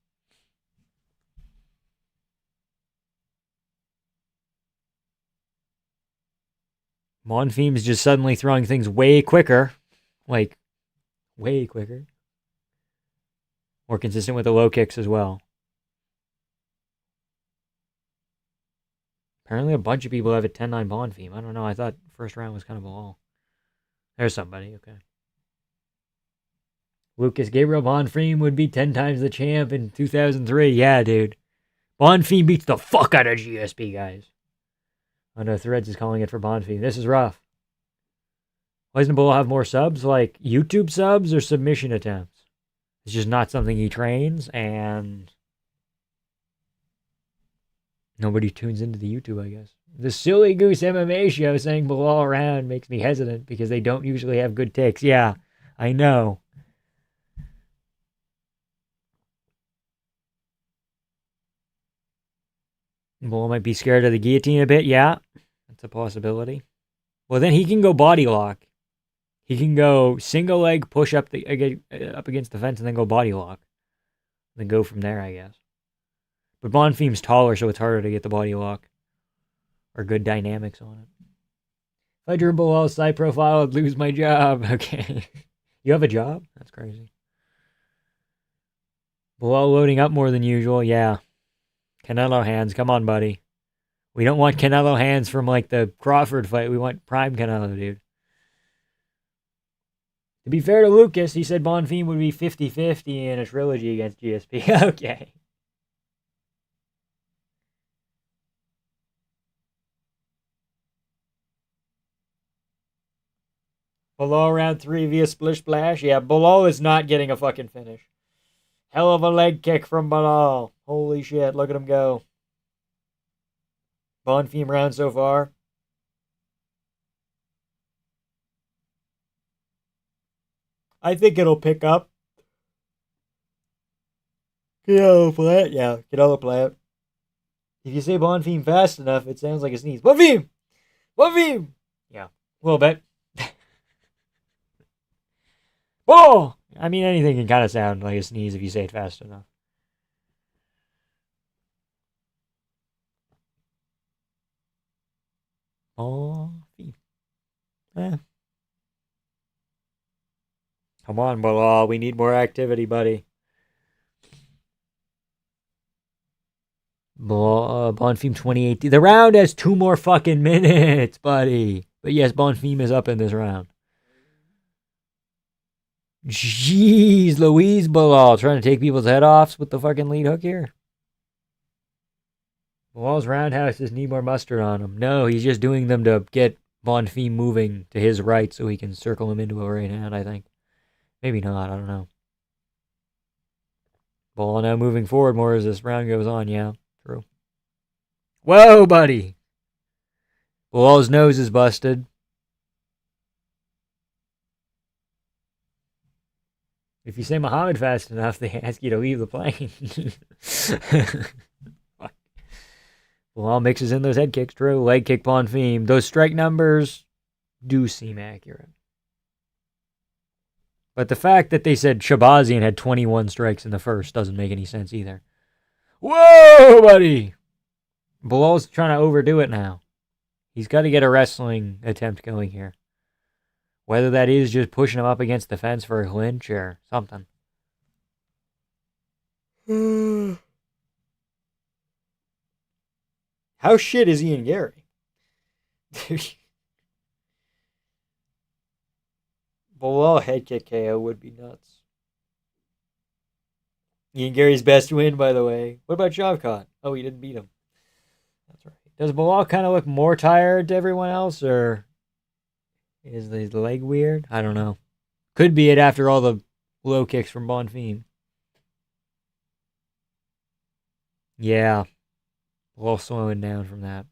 Bonfim's just suddenly throwing things way quicker. Like, way quicker. More consistent with the low kicks as well. Apparently a bunch of people have a 10-9 Bonfim. I don't know. I thought first round was kind of a lull. There's somebody. Okay. Lucas Gabriel Bonfim would be 10 times the champ in 2003. Yeah, dude. Bonfim beats the fuck out of GSP, guys. Oh no, Threads is calling it for Bonfim. This is rough. Why doesn't Bull have more subs? Like YouTube subs or submission attempts? It's just not something he trains, and nobody tunes into the YouTube, I guess. The Silly Goose MMA show saying Bilal around makes me hesitant because they don't usually have good takes. Yeah, I know. Bull might be scared of the guillotine a bit. Yeah, that's a possibility. Well, then he can go body lock. He can go single leg, push up up against the fence, and then go body lock. Then go from there, I guess. But Bonfim's taller, so it's harder to get the body lock. Or good dynamics on it. If I drew Bilal's side profile, I'd lose my job. Okay. You have a job? That's crazy. Bilal loading up more than usual. Yeah. Canelo hands. Come on, buddy. We don't want Canelo hands from like the Crawford fight. We want prime Canelo, dude. To be fair to Lucas, he said Bonfim would be 50-50 in a trilogy against GSP. Okay. Bilal round 3 via splish splash. Yeah, Bilal is not getting a fucking finish. Hell of a leg kick from Bilal. Holy shit, look at him go. Bonfim round so far. I think it'll pick up. Canelo play it? Yeah, Canelo play it. If you say Bonfim fast enough, it sounds like a sneeze. Bonfim! Bonfim! Yeah, a little bit. Oh! I mean, anything can kind of sound like a sneeze if you say it fast enough. Bonfim. Come on, Bilal. We need more activity, buddy. Bonfim 2018. The round has 2 more fucking minutes, buddy. But yes, Bonfim is up in this round. Jeez, Louise Bilal trying to take people's head offs with the fucking lead hook here. Bilal's roundhouse just need more mustard on him. No, he's just doing them to get Bonfim moving to his right so he can circle him into a right hand, I think. Maybe not, I don't know. Bilal now moving forward more as this round goes on, yeah, true. Whoa, buddy! Bilal's nose is busted. If you say Muhammad fast enough, they ask you to leave the plane. Bilal mixes in those head kicks, true. Leg kick Bonfim. Those strike numbers do seem accurate. But the fact that they said Shabazian had 21 strikes in the first doesn't make any sense either. Whoa, buddy! Bilal's trying to overdo it now. He's got to get a wrestling attempt going here. Whether that is just pushing him up against the fence for a clinch or something. How shit is Ian Gary? Bilal head kick KO would be nuts. Ian Gary's best win, by the way. What about Shavkat? Oh, he didn't beat him. That's right. Does Bilal kind of look more tired to everyone else, or is his leg weird? I don't know. Could be it after all the low kicks from Bonfim. Yeah. Bilal slowing down from that.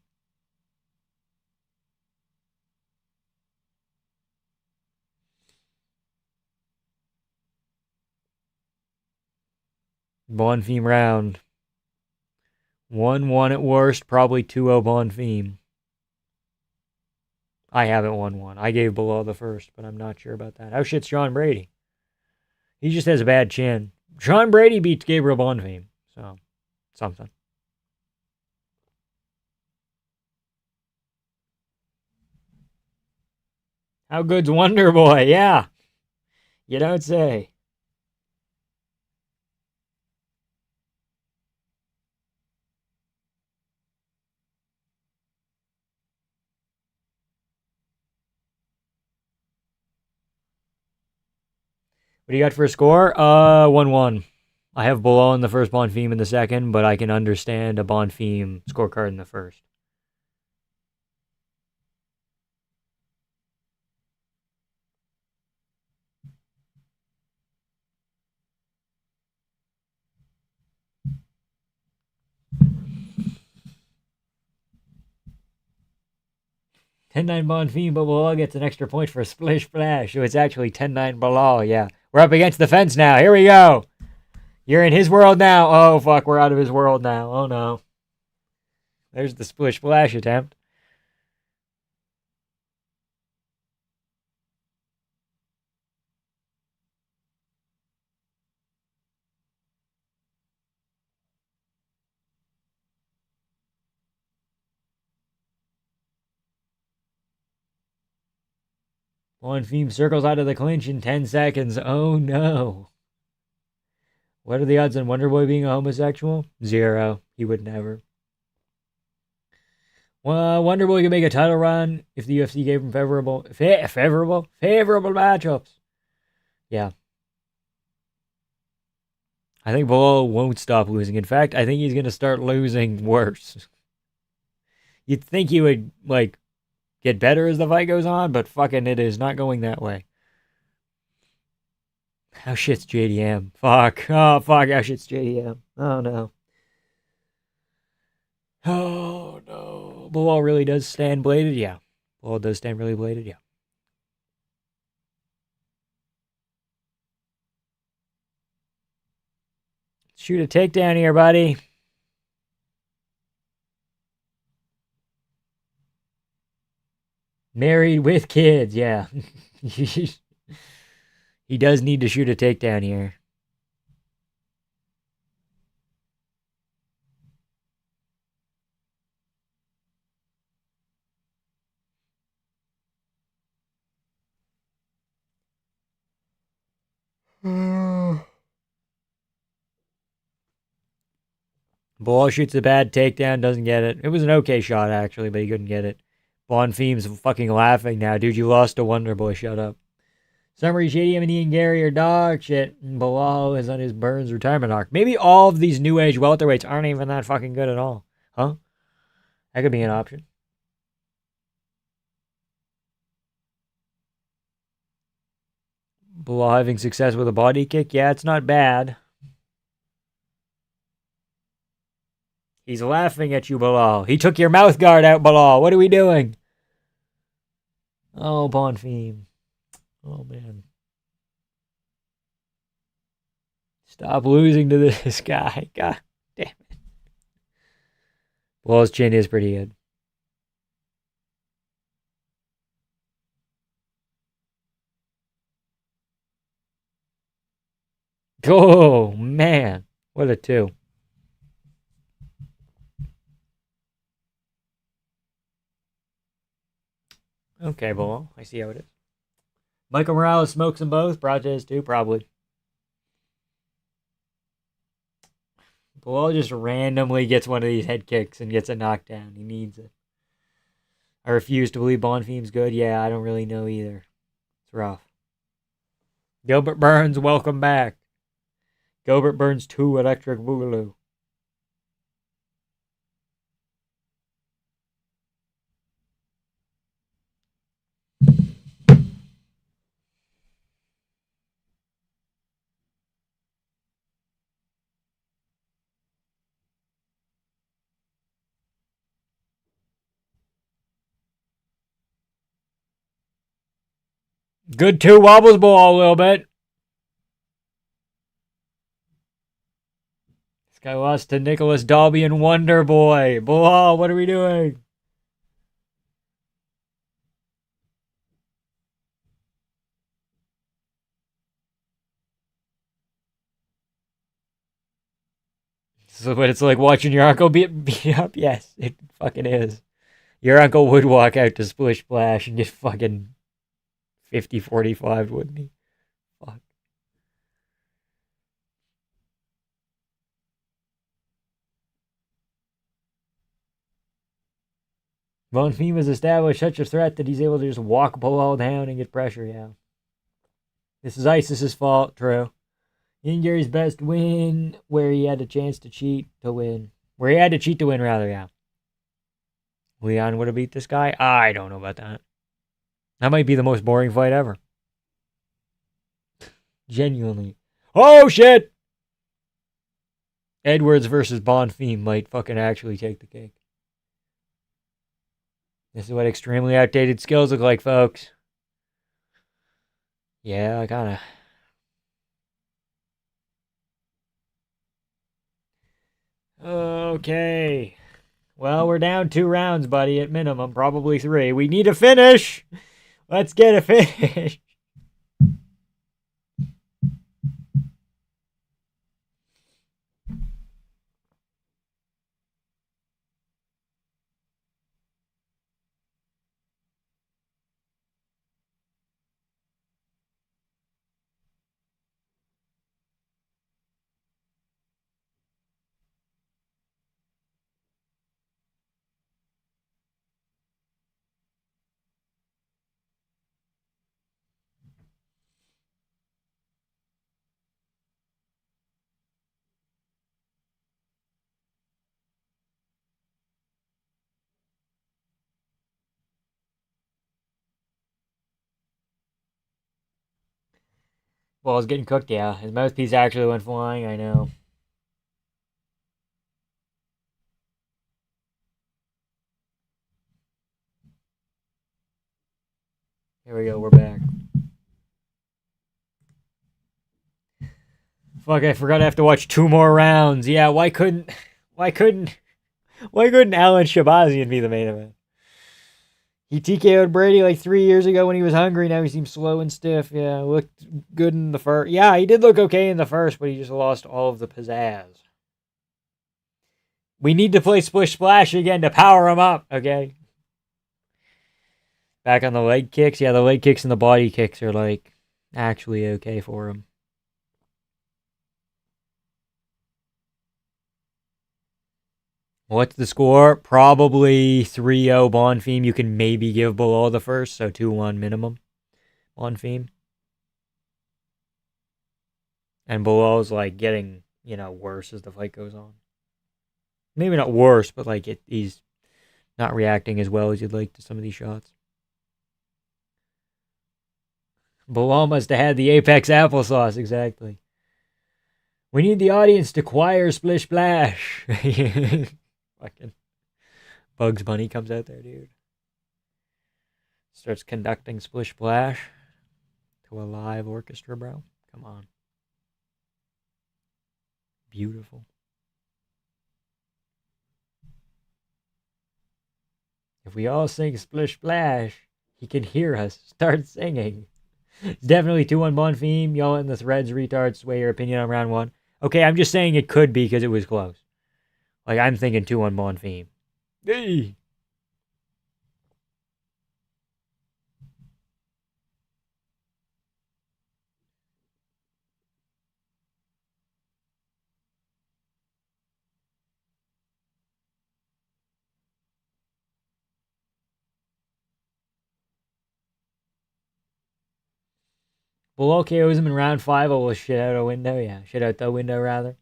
Bonfim round. 1-1 at worst, probably 2-0 Bonfim. I haven't 1-1. I gave Bilal the first, but I'm not sure about that. How shit's Sean Brady? He just has a bad chin. Sean Brady beats Gabriel Bonfim, so something. How good's Wonder Boy? Yeah. You don't say. What do you got for a score? 1-1. I have Bilal in the first, Bonfim in the second, but I can understand a Bonfim scorecard in the first. $10-9 Bonfim, but Bilal gets an extra point for a splish splash. So it's actually 10-9 Bilal, yeah. We're up against the fence now. Here we go. You're in his world now. Oh, fuck, we're out of his world now. Oh, no. There's the splish splash attempt. Bonfim circles out of the clinch in 10 seconds. Oh no. What are the odds on Wonderboy being a homosexual? 0. He would never. Well, Wonderboy could make a title run if the UFC gave him favorable matchups. Yeah. I think Bilal won't stop losing. In fact, I think he's going to start losing worse. You'd think he would, like, get better as the fight goes on, but fucking it is not going that way. How shit's JDM? Fuck. Oh, fuck. How shit's JDM? Oh, no. Oh, no. Bilal really does stand bladed? Yeah. Bilal does stand really bladed? Yeah. Shoot a takedown here, buddy. Married with kids, yeah. He does need to shoot a takedown here. Ball shoots a bad takedown, doesn't get it. It was an okay shot, actually, but he couldn't get it. Bonfim's fucking laughing now. Dude, you lost to Wonderboy. Shut up. Summary, JDM and Ian Gary are dog shit. Bilal is on his Burns retirement arc. Maybe all of these new age welterweights aren't even that fucking good at all. Huh? That could be an option. Bilal having success with a body kick? Yeah, it's not bad. He's laughing at you, Bilal. He took your mouth guard out, Bilal. What are we doing? Oh, Bonfim. Oh, man. Stop losing to this guy. God damn it. Well, his chin is pretty good. Oh, man. What a 2. Okay, Bilal. I see how it is. Michael Morales smokes them both. Broadcast too, probably. Bilal just randomly gets one of these head kicks and gets a knockdown. He needs it. I refuse to believe Bonfim's good. Yeah, I don't really know either. It's rough. Gilbert Burns, welcome back. Gilbert Burns 2 Electric Boogaloo. Good 2 wobbles Bilal a little bit. This guy lost to Nicholas Dalby and Wonder Boy. Bilal, what are we doing? This is what it's like watching your uncle beat up. Yes, it fucking is. Your uncle would walk out to Splish Splash and get fucking 50-45, wouldn't he? Fuck. Bonfim has established such a threat that he's able to just walk Bilal down and get pressure, yeah. This is ISIS's fault, true. Gary's best win where he had a chance to cheat to win. Where he had to cheat to win, rather, yeah. Leon would have beat this guy? I don't know about that. That might be the most boring fight ever. Genuinely. Oh, shit! Edwards versus Bonfim might fucking actually take the cake. This is what extremely outdated skills look like, folks. Yeah, I kinda... Okay. Well, we're down 2 rounds, buddy, at minimum. Probably 3. We need a finish! Let's get a finish! Well, it's getting cooked, yeah. His mouthpiece actually went flying, I know. Here we go, we're back. Fuck, I forgot I have to watch 2 more rounds. Yeah, why couldn't Alan Shabazian be the main event? He TKO'd Brady like 3 years ago when he was hungry. Now he seems slow and stiff. Yeah, looked good in the first. Yeah, he did look okay in the first, but he just lost all of the pizzazz. We need to play Splish Splash again to power him up, okay? Back on the leg kicks. Yeah, the leg kicks and the body kicks are like actually okay for him. What's the score? Probably 3-0 Bonfim. You can maybe give below the first, so 2-1 minimum. Bonfim. And Bilal's like getting, worse as the fight goes on. Maybe not worse, but like he's not reacting as well as you'd like to some of these shots. Bilal must have had the Apex applesauce, exactly. We need the audience to choir Splish Splash. Fucking Bugs Bunny comes out there, dude. Starts conducting Splish Splash to a live orchestra, bro. Come on. Beautiful. If we all sing Splish Splash, he can hear us. Start singing. It's definitely 2-1 Bonfim. Y'all in the threads, retards, sway your opinion on round 1. Okay, I'm just saying it could be because it was close. Like, I'm thinking 2-1 Bonfim. Hey! Below KOs him in round 5. Oh, well, shit out a window. Yeah, shit out the window, rather.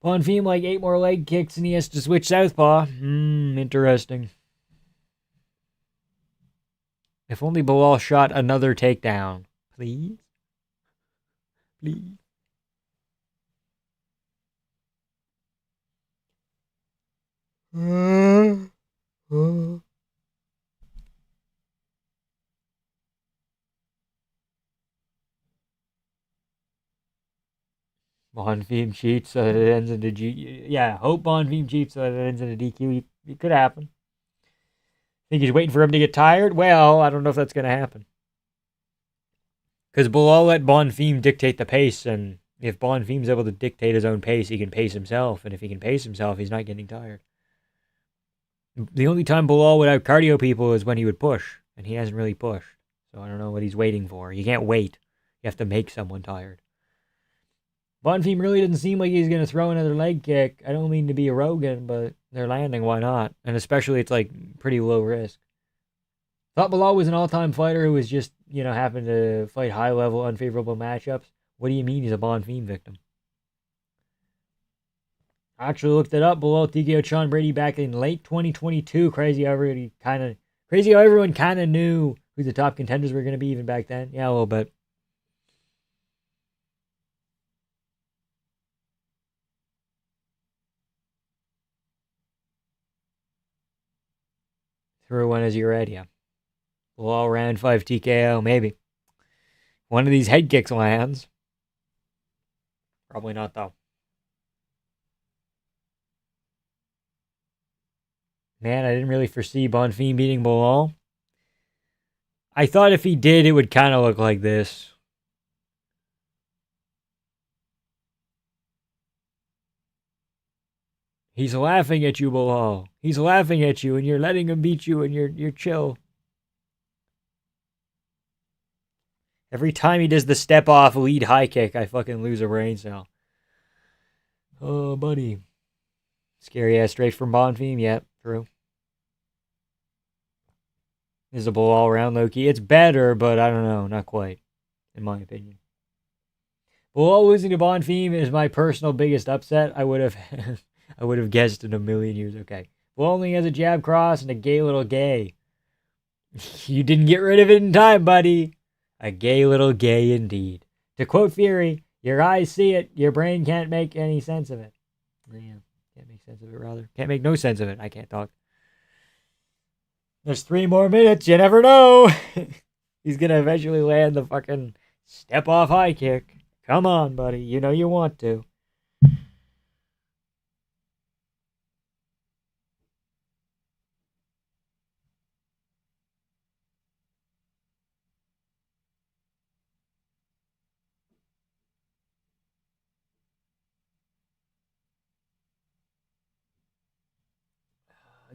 Bonfim, like 8 more leg kicks, and he has to switch southpaw. Interesting. If only Bilal shot another takedown. Please? Please? Bonfim cheats so that it ends in a G. Yeah, hope Bonfim cheats so that it ends in a DQ. It could happen. Think he's waiting for him to get tired? Well, I don't know if that's going to happen. Because Bilal let Bonfim dictate the pace, and if Bonfim's able to dictate his own pace, he can pace himself. And if he can pace himself, he's not getting tired. The only time Bilal would out cardio people is when he would push, and he hasn't really pushed. So I don't know what he's waiting for. You can't wait. You have to make someone tired. Bonfim really doesn't seem like he's going to throw another leg kick. I don't mean to be arrogant, but they're landing. Why not? And especially it's like pretty low risk. Thought Bilal was an all-time fighter who was just, happened to fight high-level, unfavorable matchups. What do you mean he's a Bonfim victim? I actually looked it up. Bilal TKO'd Sean Brady back in late 2022. Crazy how everyone kind of knew who the top contenders were going to be even back then. Yeah, a little bit. Through one as you're ready, yeah. Bilal round 5 TKO, maybe. One of these head kicks lands. Probably not, though. Man, I didn't really foresee Bonfim beating Bilal. I thought if he did, it would kind of look like this. He's laughing at you, Bilal. He's laughing at you, and you're letting him beat you, and you're chill. Every time he does the step off lead high kick, I fucking lose a brain cell. Oh, buddy. Scary ass straight from Bonfim. Yep, true. This is a Bilal round, low-key. It's better, but I don't know. Not quite, in my opinion. Bilal losing to Bonfim is my personal biggest upset. I would have guessed in a million years. Okay. Bilal only has a jab cross and a gay little gay. You didn't get rid of it in time, buddy. A gay little gay indeed. To quote Fury, your eyes see it, your brain can't make any sense of it. Yeah, can't make sense of it, rather. Can't make no sense of it. I can't talk. There's 3 more minutes, you never know. He's gonna eventually land the fucking step off high kick. Come on, buddy. You know you want to.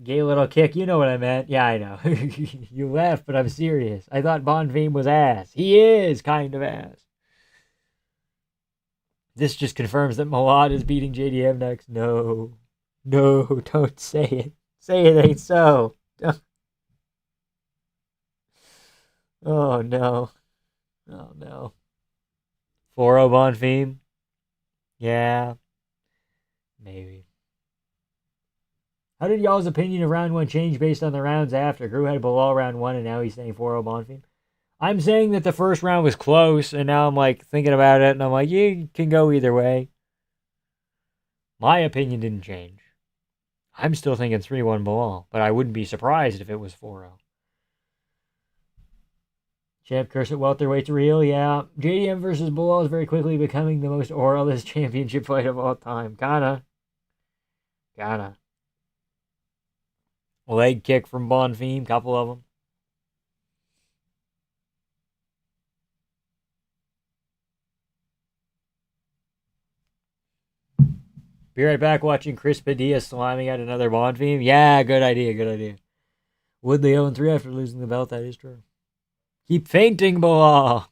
Gay little kick, you know what I meant. Yeah, I know. You laugh, but I'm serious. I thought Bonfim was ass. He is kind of ass. This just confirms that Malad is beating JDM next. No. No, don't say it. Say it ain't so. Oh, no. Oh, no. 4-0 Bonfim? Yeah. Maybe. How did y'all's opinion of round 1 change based on the rounds after? Gru had Bilal round 1 and now he's saying 4-0 Bonfim. I'm saying that the first round was close and now I'm like thinking about it and I'm like, you can go either way. My opinion didn't change. I'm still thinking 3-1 Bilal, but I wouldn't be surprised if it was 4-0. Champ curse at welterweight's real, yeah. JDM versus Bilal is very quickly becoming the most oralist championship fight of all time. Kinda. Leg kick from Bonfim, couple of them. Be right back watching Chris Padilla slamming at another Bonfim. Yeah, good idea. Woodley 0-3 after losing the belt, that is true. Keep fainting, Bilal.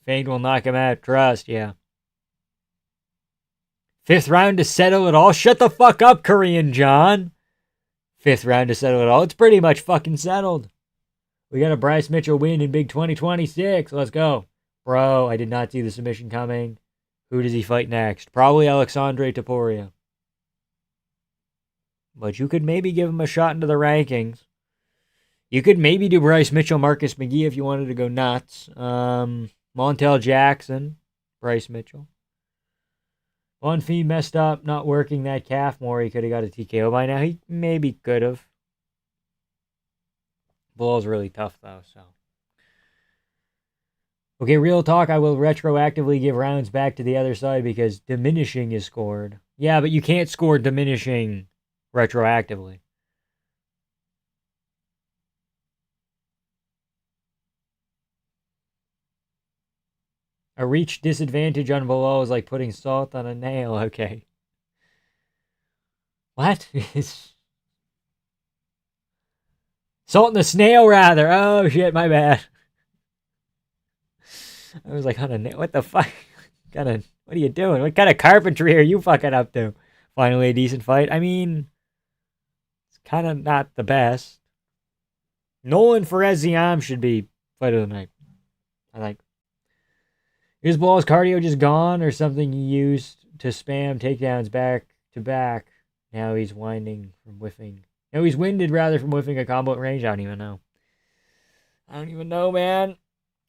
Feint will knock him out. Trust, yeah. 5th round to settle it all. Shut the fuck up, Korean John. 5th round to settle it all. It's pretty much fucking settled. We got a Bryce Mitchell win in Big 2026. Let's go. Bro, I did not see the submission coming. Who does he fight next? Probably Alexandre Topuria. But you could maybe give him a shot into the rankings. You could maybe do Bryce Mitchell, Marcus McGee if you wanted to go nuts. Montel Jackson, Bryce Mitchell. Bonfim messed up, not working that calf more. He could have got a TKO by now. He maybe could have. Bilal's really tough, though, so. Okay, real talk, I will retroactively give rounds back to the other side because diminishing is scored. Yeah, but you can't score diminishing retroactively. A reach disadvantage on Bilal is like putting salt on a nail. Okay. What? Salt in a snail, rather. Oh, shit, my bad. I was like, on a nail. What the fuck? What are you doing? What kind of carpentry are you fucking up to? Finally, a decent fight. I mean, it's kind of not the best. Nolan Ferez-Ziam should be fight of the night. I like. Is Bilal's cardio just gone or something he used to spam takedowns back to back? Now he's winding from whiffing. No, he's winded rather from whiffing a combo at range. I don't even know. Man.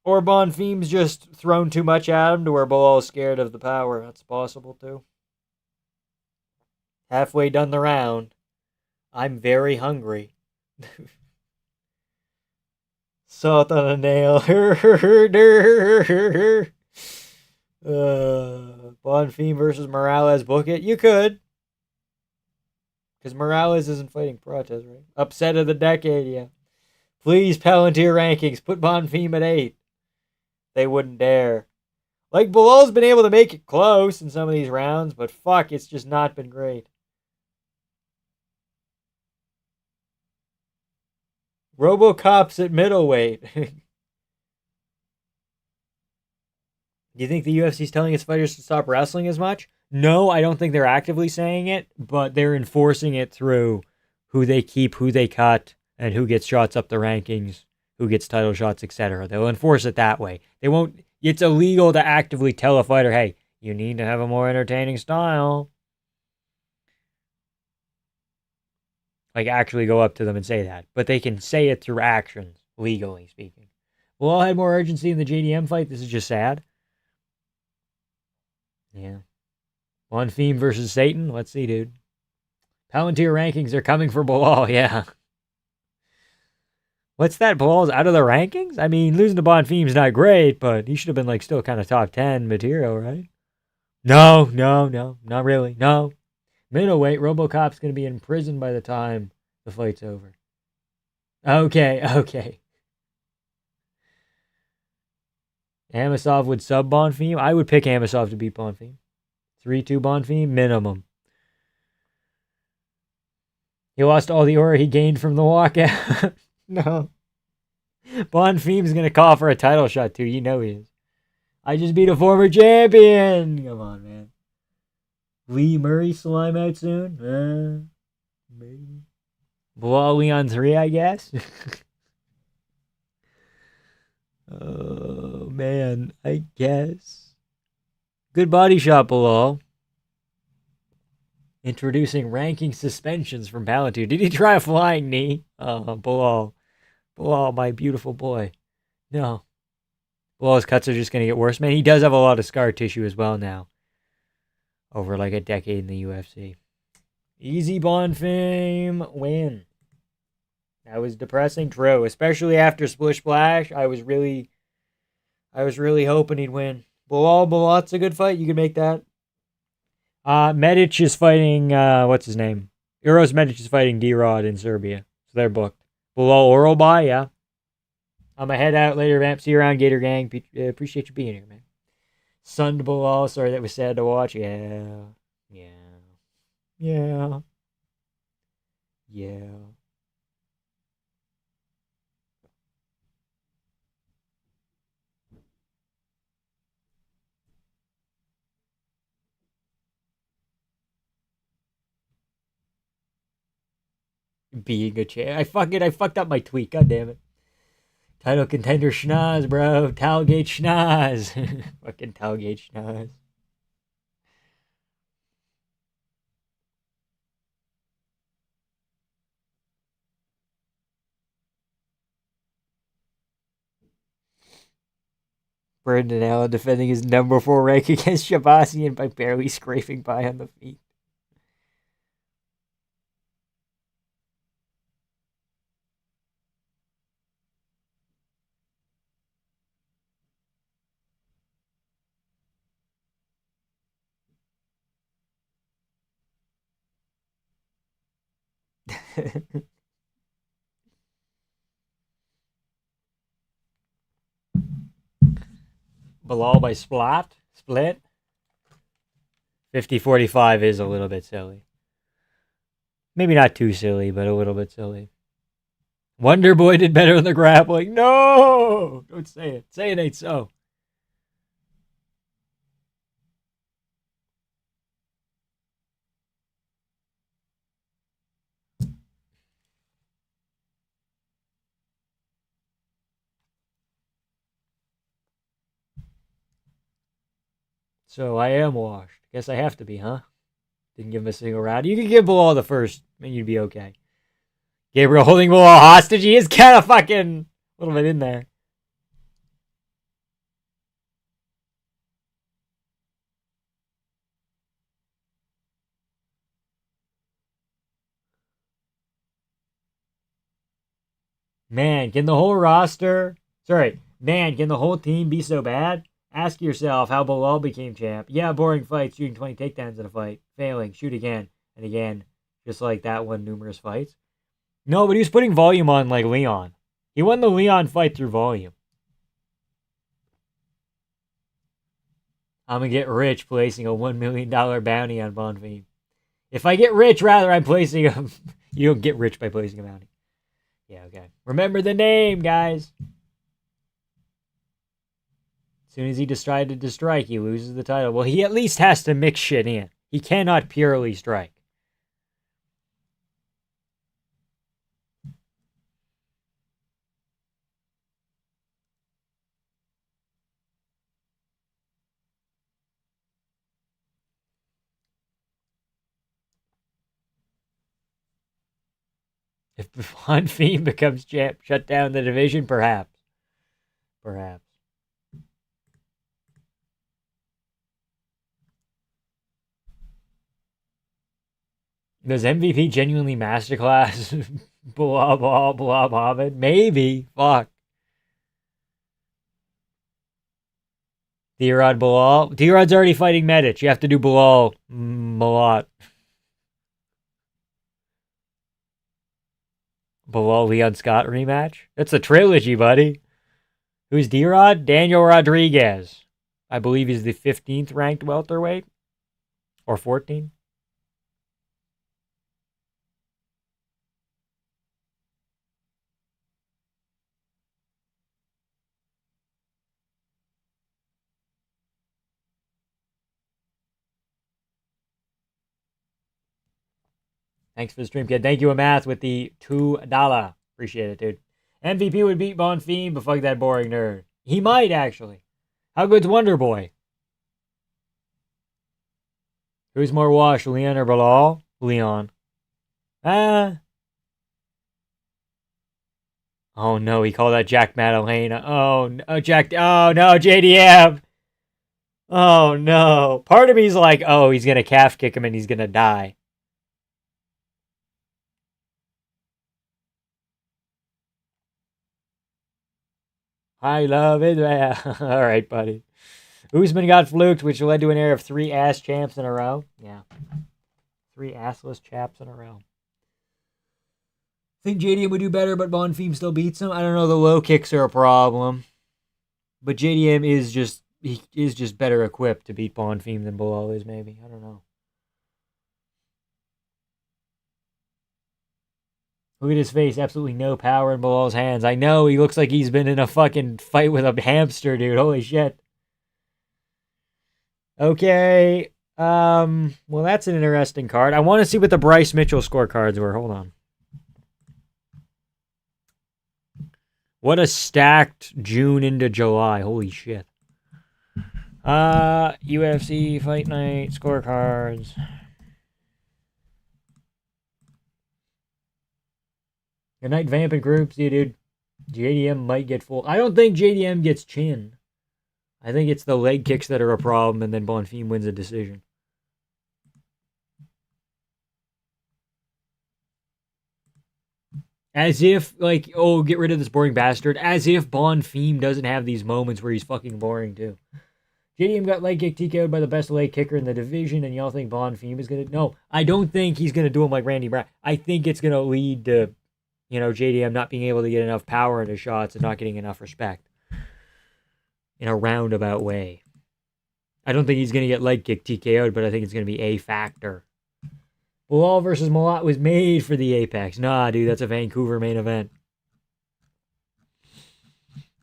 Or Bonfim's just thrown too much at him to where Bilal's scared of the power. That's possible too. Halfway done the round. I'm very hungry. Salt on a nail. Bonfim versus Morales. Book it. You could. Because Morales isn't fighting Protez, right? Upset of the decade, yeah. Please, Palantir rankings. Put Bonfim at 8. They wouldn't dare. Like, Bilal's been able to make it close in some of these rounds, but fuck, it's just not been great. Robocop's at middleweight. Do you think the UFC's telling its fighters to stop wrestling as much? No, I don't think they're actively saying it, but they're enforcing it through who they keep, who they cut, and who gets shots up the rankings, who gets title shots, etc. They'll enforce it that way. They won't It's illegal to actively tell a fighter, hey, you need to have a more entertaining style. Like, actually go up to them and say that. But they can say it through actions, legally speaking. Bilal had more urgency in the JDM fight. This is just sad. Yeah. Bonfim versus Satan. Let's see, dude. Palantir rankings are coming for Bilal. Yeah. What's that? Bilal's out of the rankings? I mean, losing to Bonfim's not great, but he should have been like still kind of top 10 material, right? No, not really. No. Middleweight, Robocop's going to be in prison by the time the fight's over. Okay. Amasov would sub Bonfim. I would pick Amasov to beat Bonfim. 3-2 Bonfim, minimum. He lost all the aura he gained from the walkout. No. Bonfim's going to call for a title shot, too. You know he is. I just beat a former champion. Come on, man. Lee Murray slime out soon? Maybe. Bilal Leon 3, I guess. Oh, man. I guess. Good body shot, Bilal. Introducing ranking suspensions from Palantir. Did he try a flying knee? Oh, Bilal. Bilal, my beautiful boy. No. Bilal's cuts are just going to get worse. Man, he does have a lot of scar tissue as well now. Over like a decade in the UFC. Easy Bonfim win. That was depressing, true. Especially after Splish Splash. I was really hoping he'd win. Bilal's a good fight. You can make that. Medic is fighting, what's his name? Uros Medic is fighting D-Rod in Serbia. So they're booked. Bilal Orolbai, yeah. I'm going to head out later, man. See you around, Gator Gang. Appreciate you being here, man. Sun to Bilal. Sorry that was sad to watch. Yeah. Being a champ. I fucked up my tweet. God damn it. Title contender schnoz, bro. Talgate schnoz. Fucking Talgate schnoz. Brendan Allen defending his number 4 rank against Shabasian by barely scraping by on the feet. Bilal by split. 50-45 is a little bit silly. Maybe not too silly, but a little bit silly. Wonder Boy did better in the grappling. No! Don't say it. Say it ain't so. So I am washed. Guess I have to be, huh? Didn't give him a single round. You could give Bilal the first, and you'd be okay. Gabriel holding Bilal hostage. He is kind of fucking a little bit in there. Man, can the whole roster... Sorry. Man, can the whole team be so bad? Ask yourself how Bilal became champ. Yeah, boring fight, shooting 20 takedowns in a fight. Failing, shoot again and again. Just like that one, numerous fights. No, but he was putting volume on like Leon. He won the Leon fight through volume. I'm going to get rich placing a $1 million bounty on Bonfim. If I get rich, rather, I'm placing a... You don't get rich by placing a bounty. Yeah, okay. Remember the name, guys. As soon as he decided to strike, he loses the title. Well, he at least has to mix shit in. He cannot purely strike. If Bonfim becomes champ, shut down the division, perhaps. Perhaps. Does MVP genuinely masterclass blah blah blah Mohammed? Maybe. Fuck. D-Rod Bilal. D-Rod's already fighting Medic. You have to do Bilal a lot. Bilal Leon Scott rematch? That's a trilogy, buddy. Who's D-Rod? Daniel Rodriguez. I believe he's the 15th ranked welterweight. Or 14th. Thanks for the stream, kid. Thank you, Amath, with the $2. Appreciate it, dude. MVP would beat Bonfim, but fuck that boring nerd. He might, actually. How good's Wonder Boy? Who's more washed, Leon or Bilal? Leon. Ah. Oh no, he called that Jack Madalena. Oh no, Jack. Oh no, JDM. Oh no. Part of me's like, oh, he's gonna calf kick him and he's gonna die. I love it. All right, buddy. Usman got fluked, which led to an era of 3 ass champs in a row. Yeah. 3 assless chaps in a row. Think JDM would do better, but Bonfim still beats him. I don't know. The low kicks are a problem, but JDM is just better equipped to beat Bonfim than Bilal is. Maybe, I don't know. Look at his face. Absolutely no power in Bilal's hands. I know he looks like he's been in a fucking fight with a hamster, dude. Holy shit. Okay. Well, that's an interesting card. I want to see what the Bryce Mitchell scorecards were. Hold on. What a stacked June into July. Holy shit. UFC Fight Night scorecards. Good night, vamping groups. Yeah, dude. JDM might get full. I don't think JDM gets chin. I think it's the leg kicks that are a problem, and then Bonfim wins a decision. As if, like, oh, get rid of this boring bastard. As if Bonfim doesn't have these moments where he's fucking boring, too. JDM got leg kick TKO'd by the best leg kicker in the division, and y'all think Bonfim is going to... No, I don't think he's going to do him like Randy Brown. I think it's going to lead to, JDM not being able to get enough power into shots and not getting enough respect. In a roundabout way. I don't think he's going to get leg kick TKO'd, but I think it's going to be a factor. Bilal versus Malat was made for the Apex. Nah, dude, that's a Vancouver main event.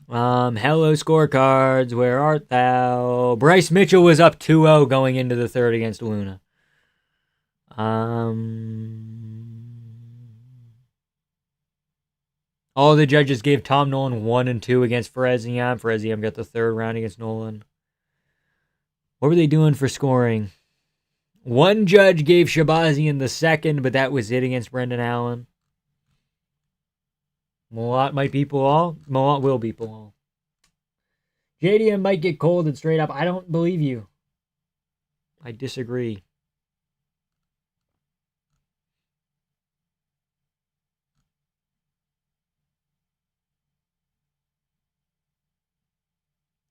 Hello scorecards, where art thou? Bryce Mitchell was up 2-0 going into the third against Luna. All the judges gave Tom Nolan 1 and 2 against Ferezian. Ferezian got the third round against Nolan. What were they doing for scoring? One judge gave Shabazian the second, but that was it against Brendan Allen. Malat might beat Bilal. Malat will beat Bilal. JDM might get cold and straight up. I don't believe you. I disagree.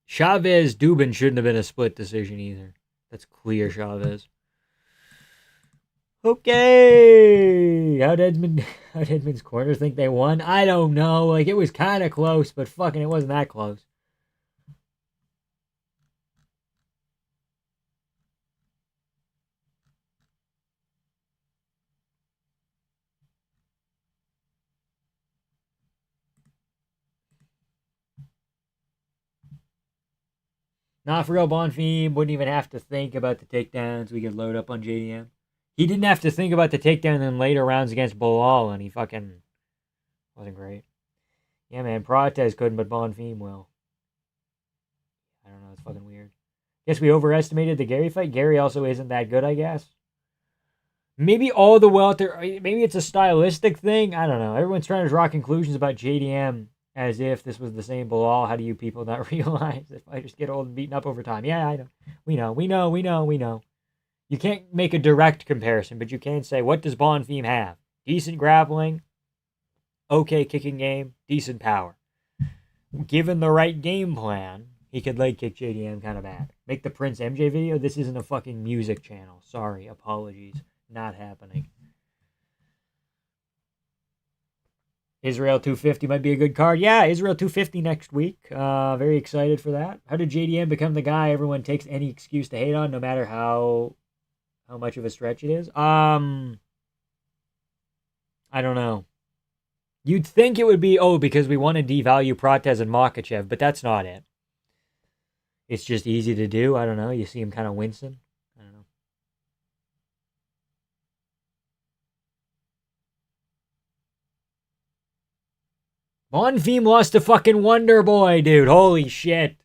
Chavez Dubin shouldn't have been a split decision either. That's clear, Chavez. Okay. How'd Edmund's corner think they won? I don't know. Like, it was kind of close, but fucking it wasn't that close. Not for real, Bonfim wouldn't even have to think about the takedowns. We could load up on JDM. He didn't have to think about the takedown in later rounds against Bilal, and he fucking wasn't great. Yeah, man, Protez couldn't, but Bonfim will. I don't know, it's fucking weird. Guess we overestimated the Gary fight. Gary also isn't that good, I guess. Maybe all the welter, maybe it's a stylistic thing. I don't know. Everyone's trying to draw conclusions about JDM as if this was the same Bilal. How do you people not realize that fighters get old and beaten up over time? Yeah, I know. We know. You can't make a direct comparison, but you can say, what does Bonfim have? Decent grappling, okay kicking game, decent power. Given the right game plan, he could leg kick JDM kind of bad. Make the Prince MJ video. This isn't a fucking music channel. Sorry, apologies. Not happening. Israel 250 might be a good card. Yeah, Israel 250 next week. Very excited for that. How did JDM become the guy everyone takes any excuse to hate on, no matter how much of a stretch it is? I don't know. You'd think it would be, because we want to devalue Protez and Makachev, but that's not it. It's just easy to do. I don't know. You see him kind of wincing. I don't know. Bonfim lost to fucking Wonder Boy, dude. Holy shit.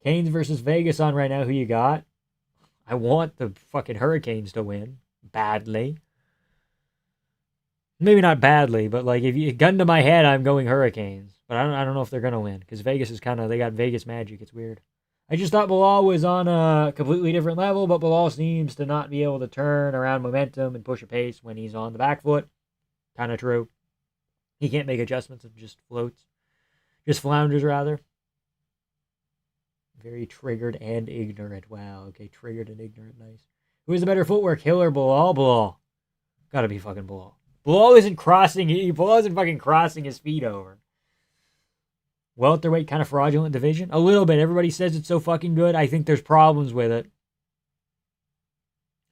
Canes versus Vegas on right now. Who you got? I want the fucking Hurricanes to win. Badly. Maybe not badly, but like if you gun to my head, I'm going Hurricanes. But I don't know if they're gonna win because Vegas is they got Vegas magic. It's weird. I just thought Bilal was on a completely different level, but Bilal seems to not be able to turn around momentum and push a pace when he's on the back foot. Kind of true. He can't make adjustments and just floats. Just flounders, rather. Very triggered and ignorant. Wow, okay, triggered and ignorant, nice. Who has the better footwork, Hill or Bilal? Bilal. Gotta be fucking Bilal. Bilal isn't fucking crossing his feet over. Welterweight, kind of fraudulent division? A little bit. Everybody says it's so fucking good. I think there's problems with it.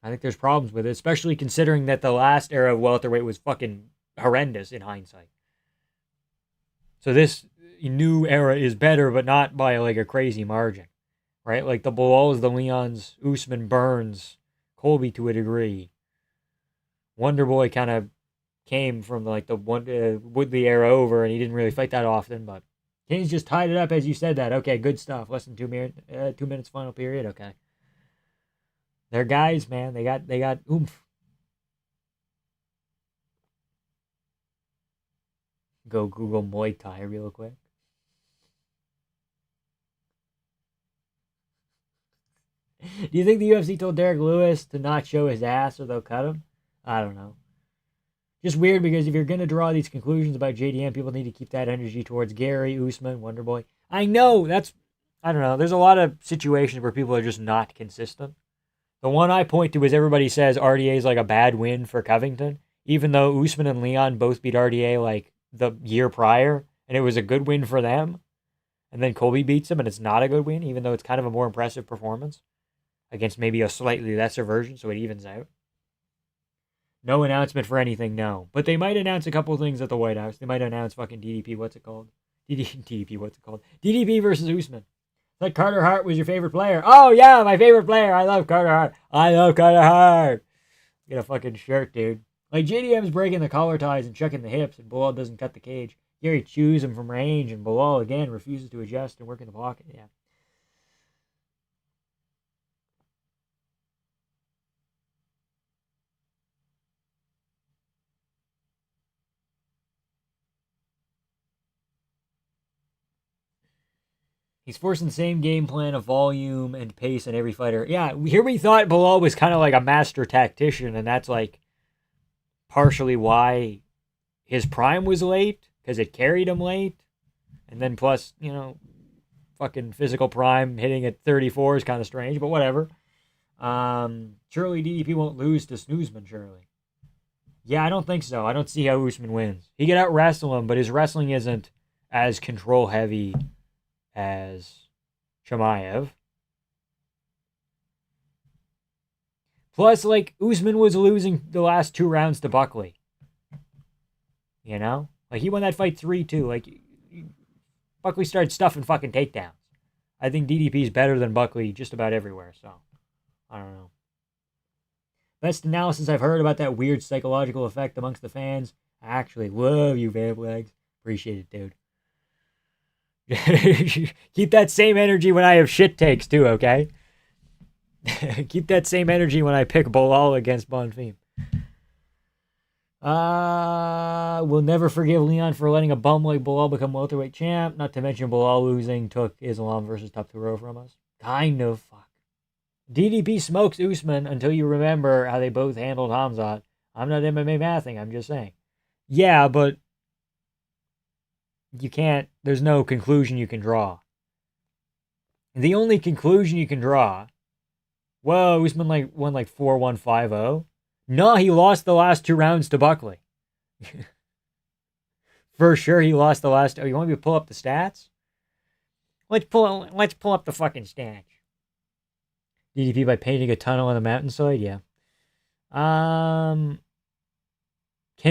Especially considering that the last era of welterweight was fucking horrendous in hindsight. So this new era is better, but not by like a crazy margin, right? Like the Bilals, the Leons, Usman, Burns, Colby to a degree. Wonder Boy kind of came from like the Woodley era over, and he didn't really fight that often. But Kings just tied it up as you said that. Okay, good stuff. Less than 2 minutes final period. Okay, they're guys, man. They got oomph. Go Google Muay Thai real quick. Do you think the UFC told Derek Lewis to not show his ass or they'll cut him? I don't know. Just weird because if you're going to draw these conclusions about JDM, people need to keep that energy towards Gary, Usman, Wonderboy. I know, I don't know. There's a lot of situations where people are just not consistent. The one I point to is everybody says RDA is like a bad win for Covington, even though Usman and Leon both beat RDA like the year prior, and it was a good win for them. And then Colby beats him, and it's not a good win, even though it's kind of a more impressive performance against maybe a slightly lesser version, so it evens out. No announcement for anything, no. But they might announce a couple things at the White House. They might announce fucking DDP, what's it called? DDP versus Usman. Like Carter Hart was your favorite player. Oh, yeah, my favorite player. I love Carter Hart. Get a fucking shirt, dude. Like, JDM's breaking the collar ties and chucking the hips, and Bilal doesn't cut the cage. Gary chews him from range, and Bilal, again, refuses to adjust and work in the pocket. Yeah. He's forcing the same game plan of volume and pace in every fighter. Yeah, here we thought Bilal was kind of like a master tactician, and that's like partially why his prime was late, because it carried him late. And then plus, fucking physical prime hitting at 34 is kind of strange, but whatever. Surely DDP won't lose to Snoozman, surely. Yeah, I don't think so. I don't see how Usman wins. He could out wrestle him, but his wrestling isn't as control heavy as Chimaev. Plus, like, Usman was losing the last 2 rounds to Buckley. Like, he won that fight 3-2. Like, Buckley started stuffing fucking takedowns. I think DDP's better than Buckley just about everywhere, so I don't know. Best analysis I've heard about that weird psychological effect amongst the fans. I actually love you, Vamp Legs. Appreciate it, dude. Keep that same energy when I have shit takes, too, okay? Keep that same energy when I pick Bilal against Bonfim. We'll never forgive Leon for letting a bum like Bilal become welterweight champ. Not to mention Bilal losing took Islam versus Tapturo from us. Kind of. Fuck. DDP smokes Usman until you remember how they both handled Hamzat. I'm not MMA mathing, I'm just saying. Yeah, but you can't, there's no conclusion you can draw. The only conclusion you can draw, whoa, Usman won 4-1, 5-0. No, he lost the last 2 rounds to Buckley. For sure, he lost the last. Oh, you want me to pull up the stats? Let's pull up the fucking stats. DDP by painting a tunnel on the mountainside. Yeah. Can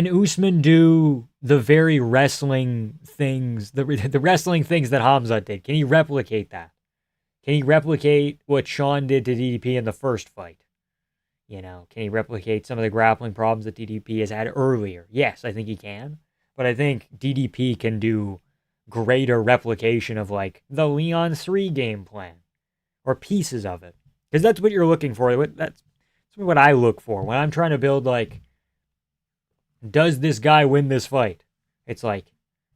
Usman do the very wrestling things, the wrestling things that Hamzat did? Can he replicate that? Can he replicate what Sean did to DDP in the first fight? You know, can he replicate some of the grappling problems that DDP has had earlier? Yes, I think he can. But I think DDP can do greater replication of the Leon 3 game plan or pieces of it. Because that's what you're looking for. That's what I look for when I'm trying to build does this guy win this fight? It's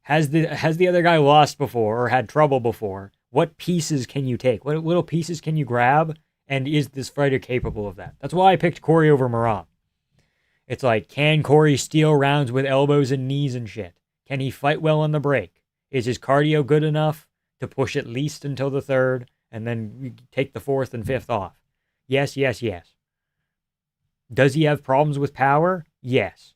has the other guy lost before or had trouble before? What pieces can you take? What little pieces can you grab? And is this fighter capable of that? That's why I picked Corey over Merab. It's can Corey steal rounds with elbows and knees and shit? Can he fight well on the break? Is his cardio good enough to push at least until the 3rd and then take the 4th and 5th off? Yes, yes, yes. Does he have problems with power? Yes.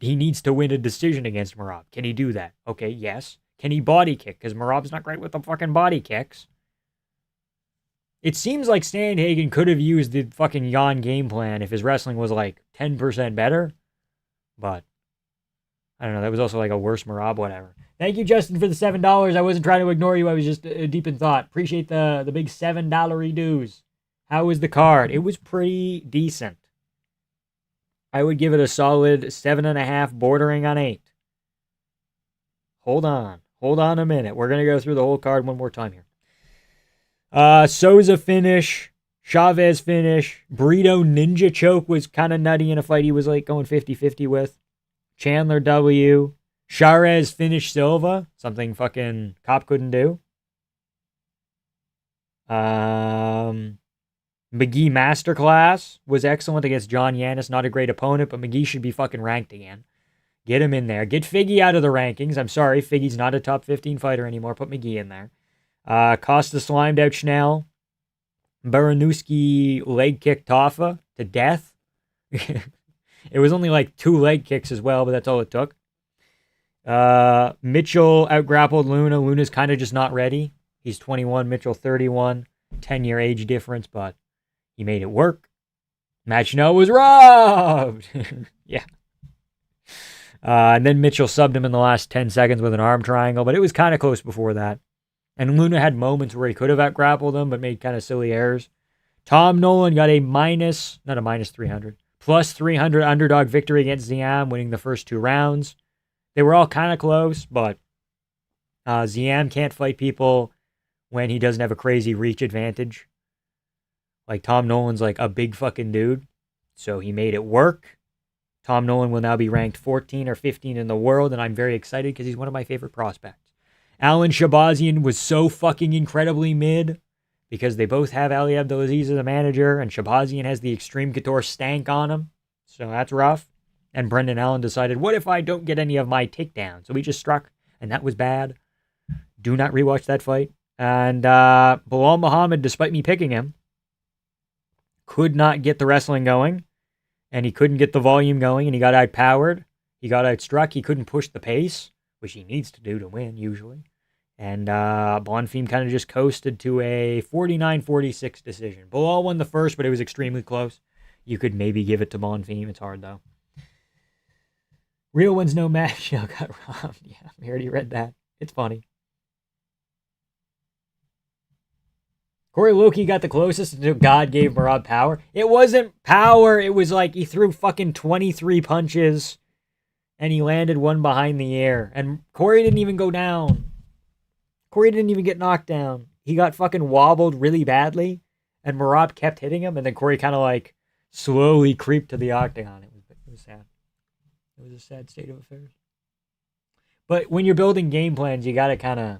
He needs to win a decision against Merab. Can he do that? Okay, yes. Can he body kick? Because Merab's not great with the fucking body kicks. It seems like Sandhagen could have used the fucking Jan game plan if his wrestling was 10% better. But, I don't know, that was also a worse Merab, whatever. Thank you, Justin, for the $7. I wasn't trying to ignore you. I was just deep in thought. Appreciate the big $7 dues. How was the card? It was pretty decent. I would give it a solid 7.5, bordering on 8. Hold on a minute. We're going to go through the whole card one more time here. Souza finish, Chavez finish, Burrito Ninja choke was kind of nutty in a fight he was going 50-50 with. Chandler W. Charez finish Silva, something fucking Cop couldn't do. McGee Masterclass was excellent against John Yanis, not a great opponent, but McGee should be fucking ranked again. Get him in there. Get Figgy out of the rankings. I'm sorry, Figgy's not a top 15 fighter anymore. Put McGee in there. Costa slimed out Schnell. Baranowski leg kicked Taffa to death. It was only 2 leg kicks as well, but that's all it took. Mitchell outgrappled Luna. Luna's kind of just not ready. He's 21, Mitchell 31. 10-year age difference, but he made it work. Matt Schnell was robbed. Yeah. And then Mitchell subbed him in the last 10 seconds with an arm triangle, but it was kind of close before that. And Luna had moments where he could have outgrappled him, but made kind of silly errors. Tom Nolan got a plus 300 underdog victory against Ziam, winning the first 2 rounds. They were all kind of close, but Ziam can't fight people when he doesn't have a crazy reach advantage. Tom Nolan's a big fucking dude, so he made it work. Tom Nolan will now be ranked 14 or 15 in the world, and I'm very excited because he's one of my favorite prospects. Alan Shabazian was so fucking incredibly mid because they both have Ali Abdelaziz as a manager, and Shabazian has the Extreme Couture stank on him, so that's rough. And Brendan Allen decided, what if I don't get any of my takedowns? So he just struck, and that was bad. Do not rewatch that fight. And Bilal Muhammad, despite me picking him, could not get the wrestling going, and he couldn't get the volume going, and he got outpowered. He got outstruck. He couldn't push the pace, which he needs to do to win, usually. And Bonfim kind of just coasted to a 49-46 decision. Bilal won the first, but it was extremely close. You could maybe give it to Bonfim. It's hard, though. Real ones no match. Got robbed. Yeah, we already read that. It's funny. Corey Loki got the closest until God gave Merab power. It wasn't power. It was he threw fucking 23 punches and he landed one behind the ear. And Corey didn't even go down. Corey didn't even get knocked down. He got fucking wobbled really badly And Marab kept hitting him, and then Corey kind of like slowly creeped to the octagon. It was sad. It was a sad state of affairs. But when you're building game plans, you gotta kind of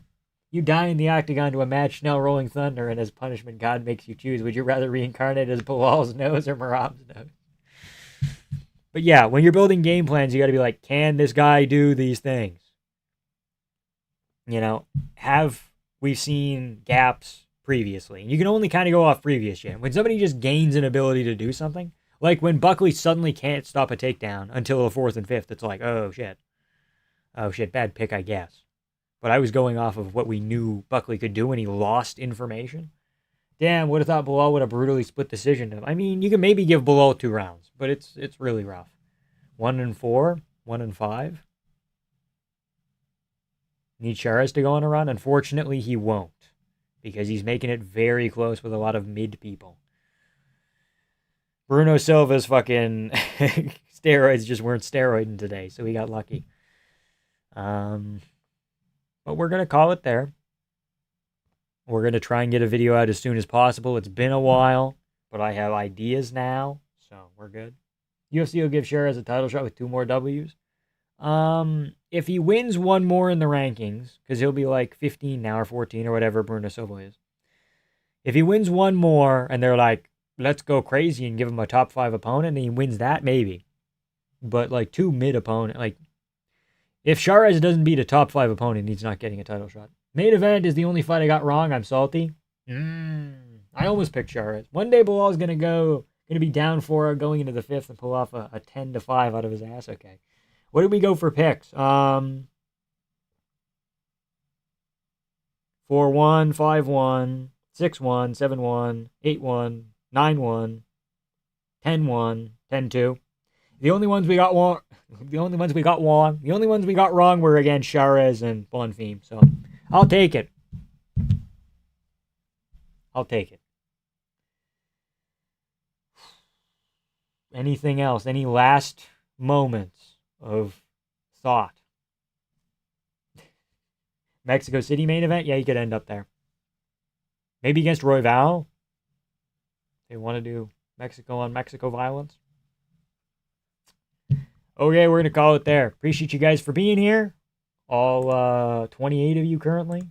you die in the octagon to a match now Rolling Thunder, and as punishment, God makes you choose. Would you rather reincarnate as Bilal's nose or Marab's nose? But yeah, when you're building game plans, you got to be like, can this guy do these things? You know, have we seen gaps previously? And you can only kind of go off previous shit. When somebody just gains an ability to do something, like when Buckley suddenly can't stop a takedown until the fourth and fifth, it's like, oh shit. Oh shit, bad pick, I guess. But I was going off of what we knew Buckley could do, and he lost information. Damn, would have thought Bilal would have brutally split decision him. I mean, you can maybe give Bilal 2 rounds, but it's really rough. 1-4, 1-5. Need Charas to go on a run? Unfortunately, he won't, because he's making it very close with a lot of mid people. Bruno Silva's fucking steroids just weren't steroiding today, so he got lucky. But we're going to call it there. We're going to try and get a video out as soon as possible. It's been a while, but I have ideas now, so we're good. UFC will give Charas a title shot with 2 more Ws. If he wins 1 more in the rankings, because he'll be like 15 now or 14 or whatever Bruno Silva is. If he wins 1 more and they're like, let's go crazy and give him a top 5 opponent, and he wins that, maybe. But like 2 mid opponent, like if Charas doesn't beat a top 5 opponent, he's not getting a title shot. Main event is the only fight I got wrong. I'm salty. I almost picked Charas. One day Bilal's gonna be down 4 going into the 5th and pull off a 10-5 out of his ass. Okay. What did we go for picks? 4-1, 5-1, 6-1, 7-1, 8-1, 9-1, 10-1, 10-2. The only ones we got wrong were against Charas and Bonfim. So I'll take it. Anything else? Any last moments of thought? Mexico City main event? Yeah, you could end up there. Maybe against Roy Val. They want to do Mexico on Mexico violence. Okay, we're going to call it there. Appreciate you guys for being here. All 28 of you currently.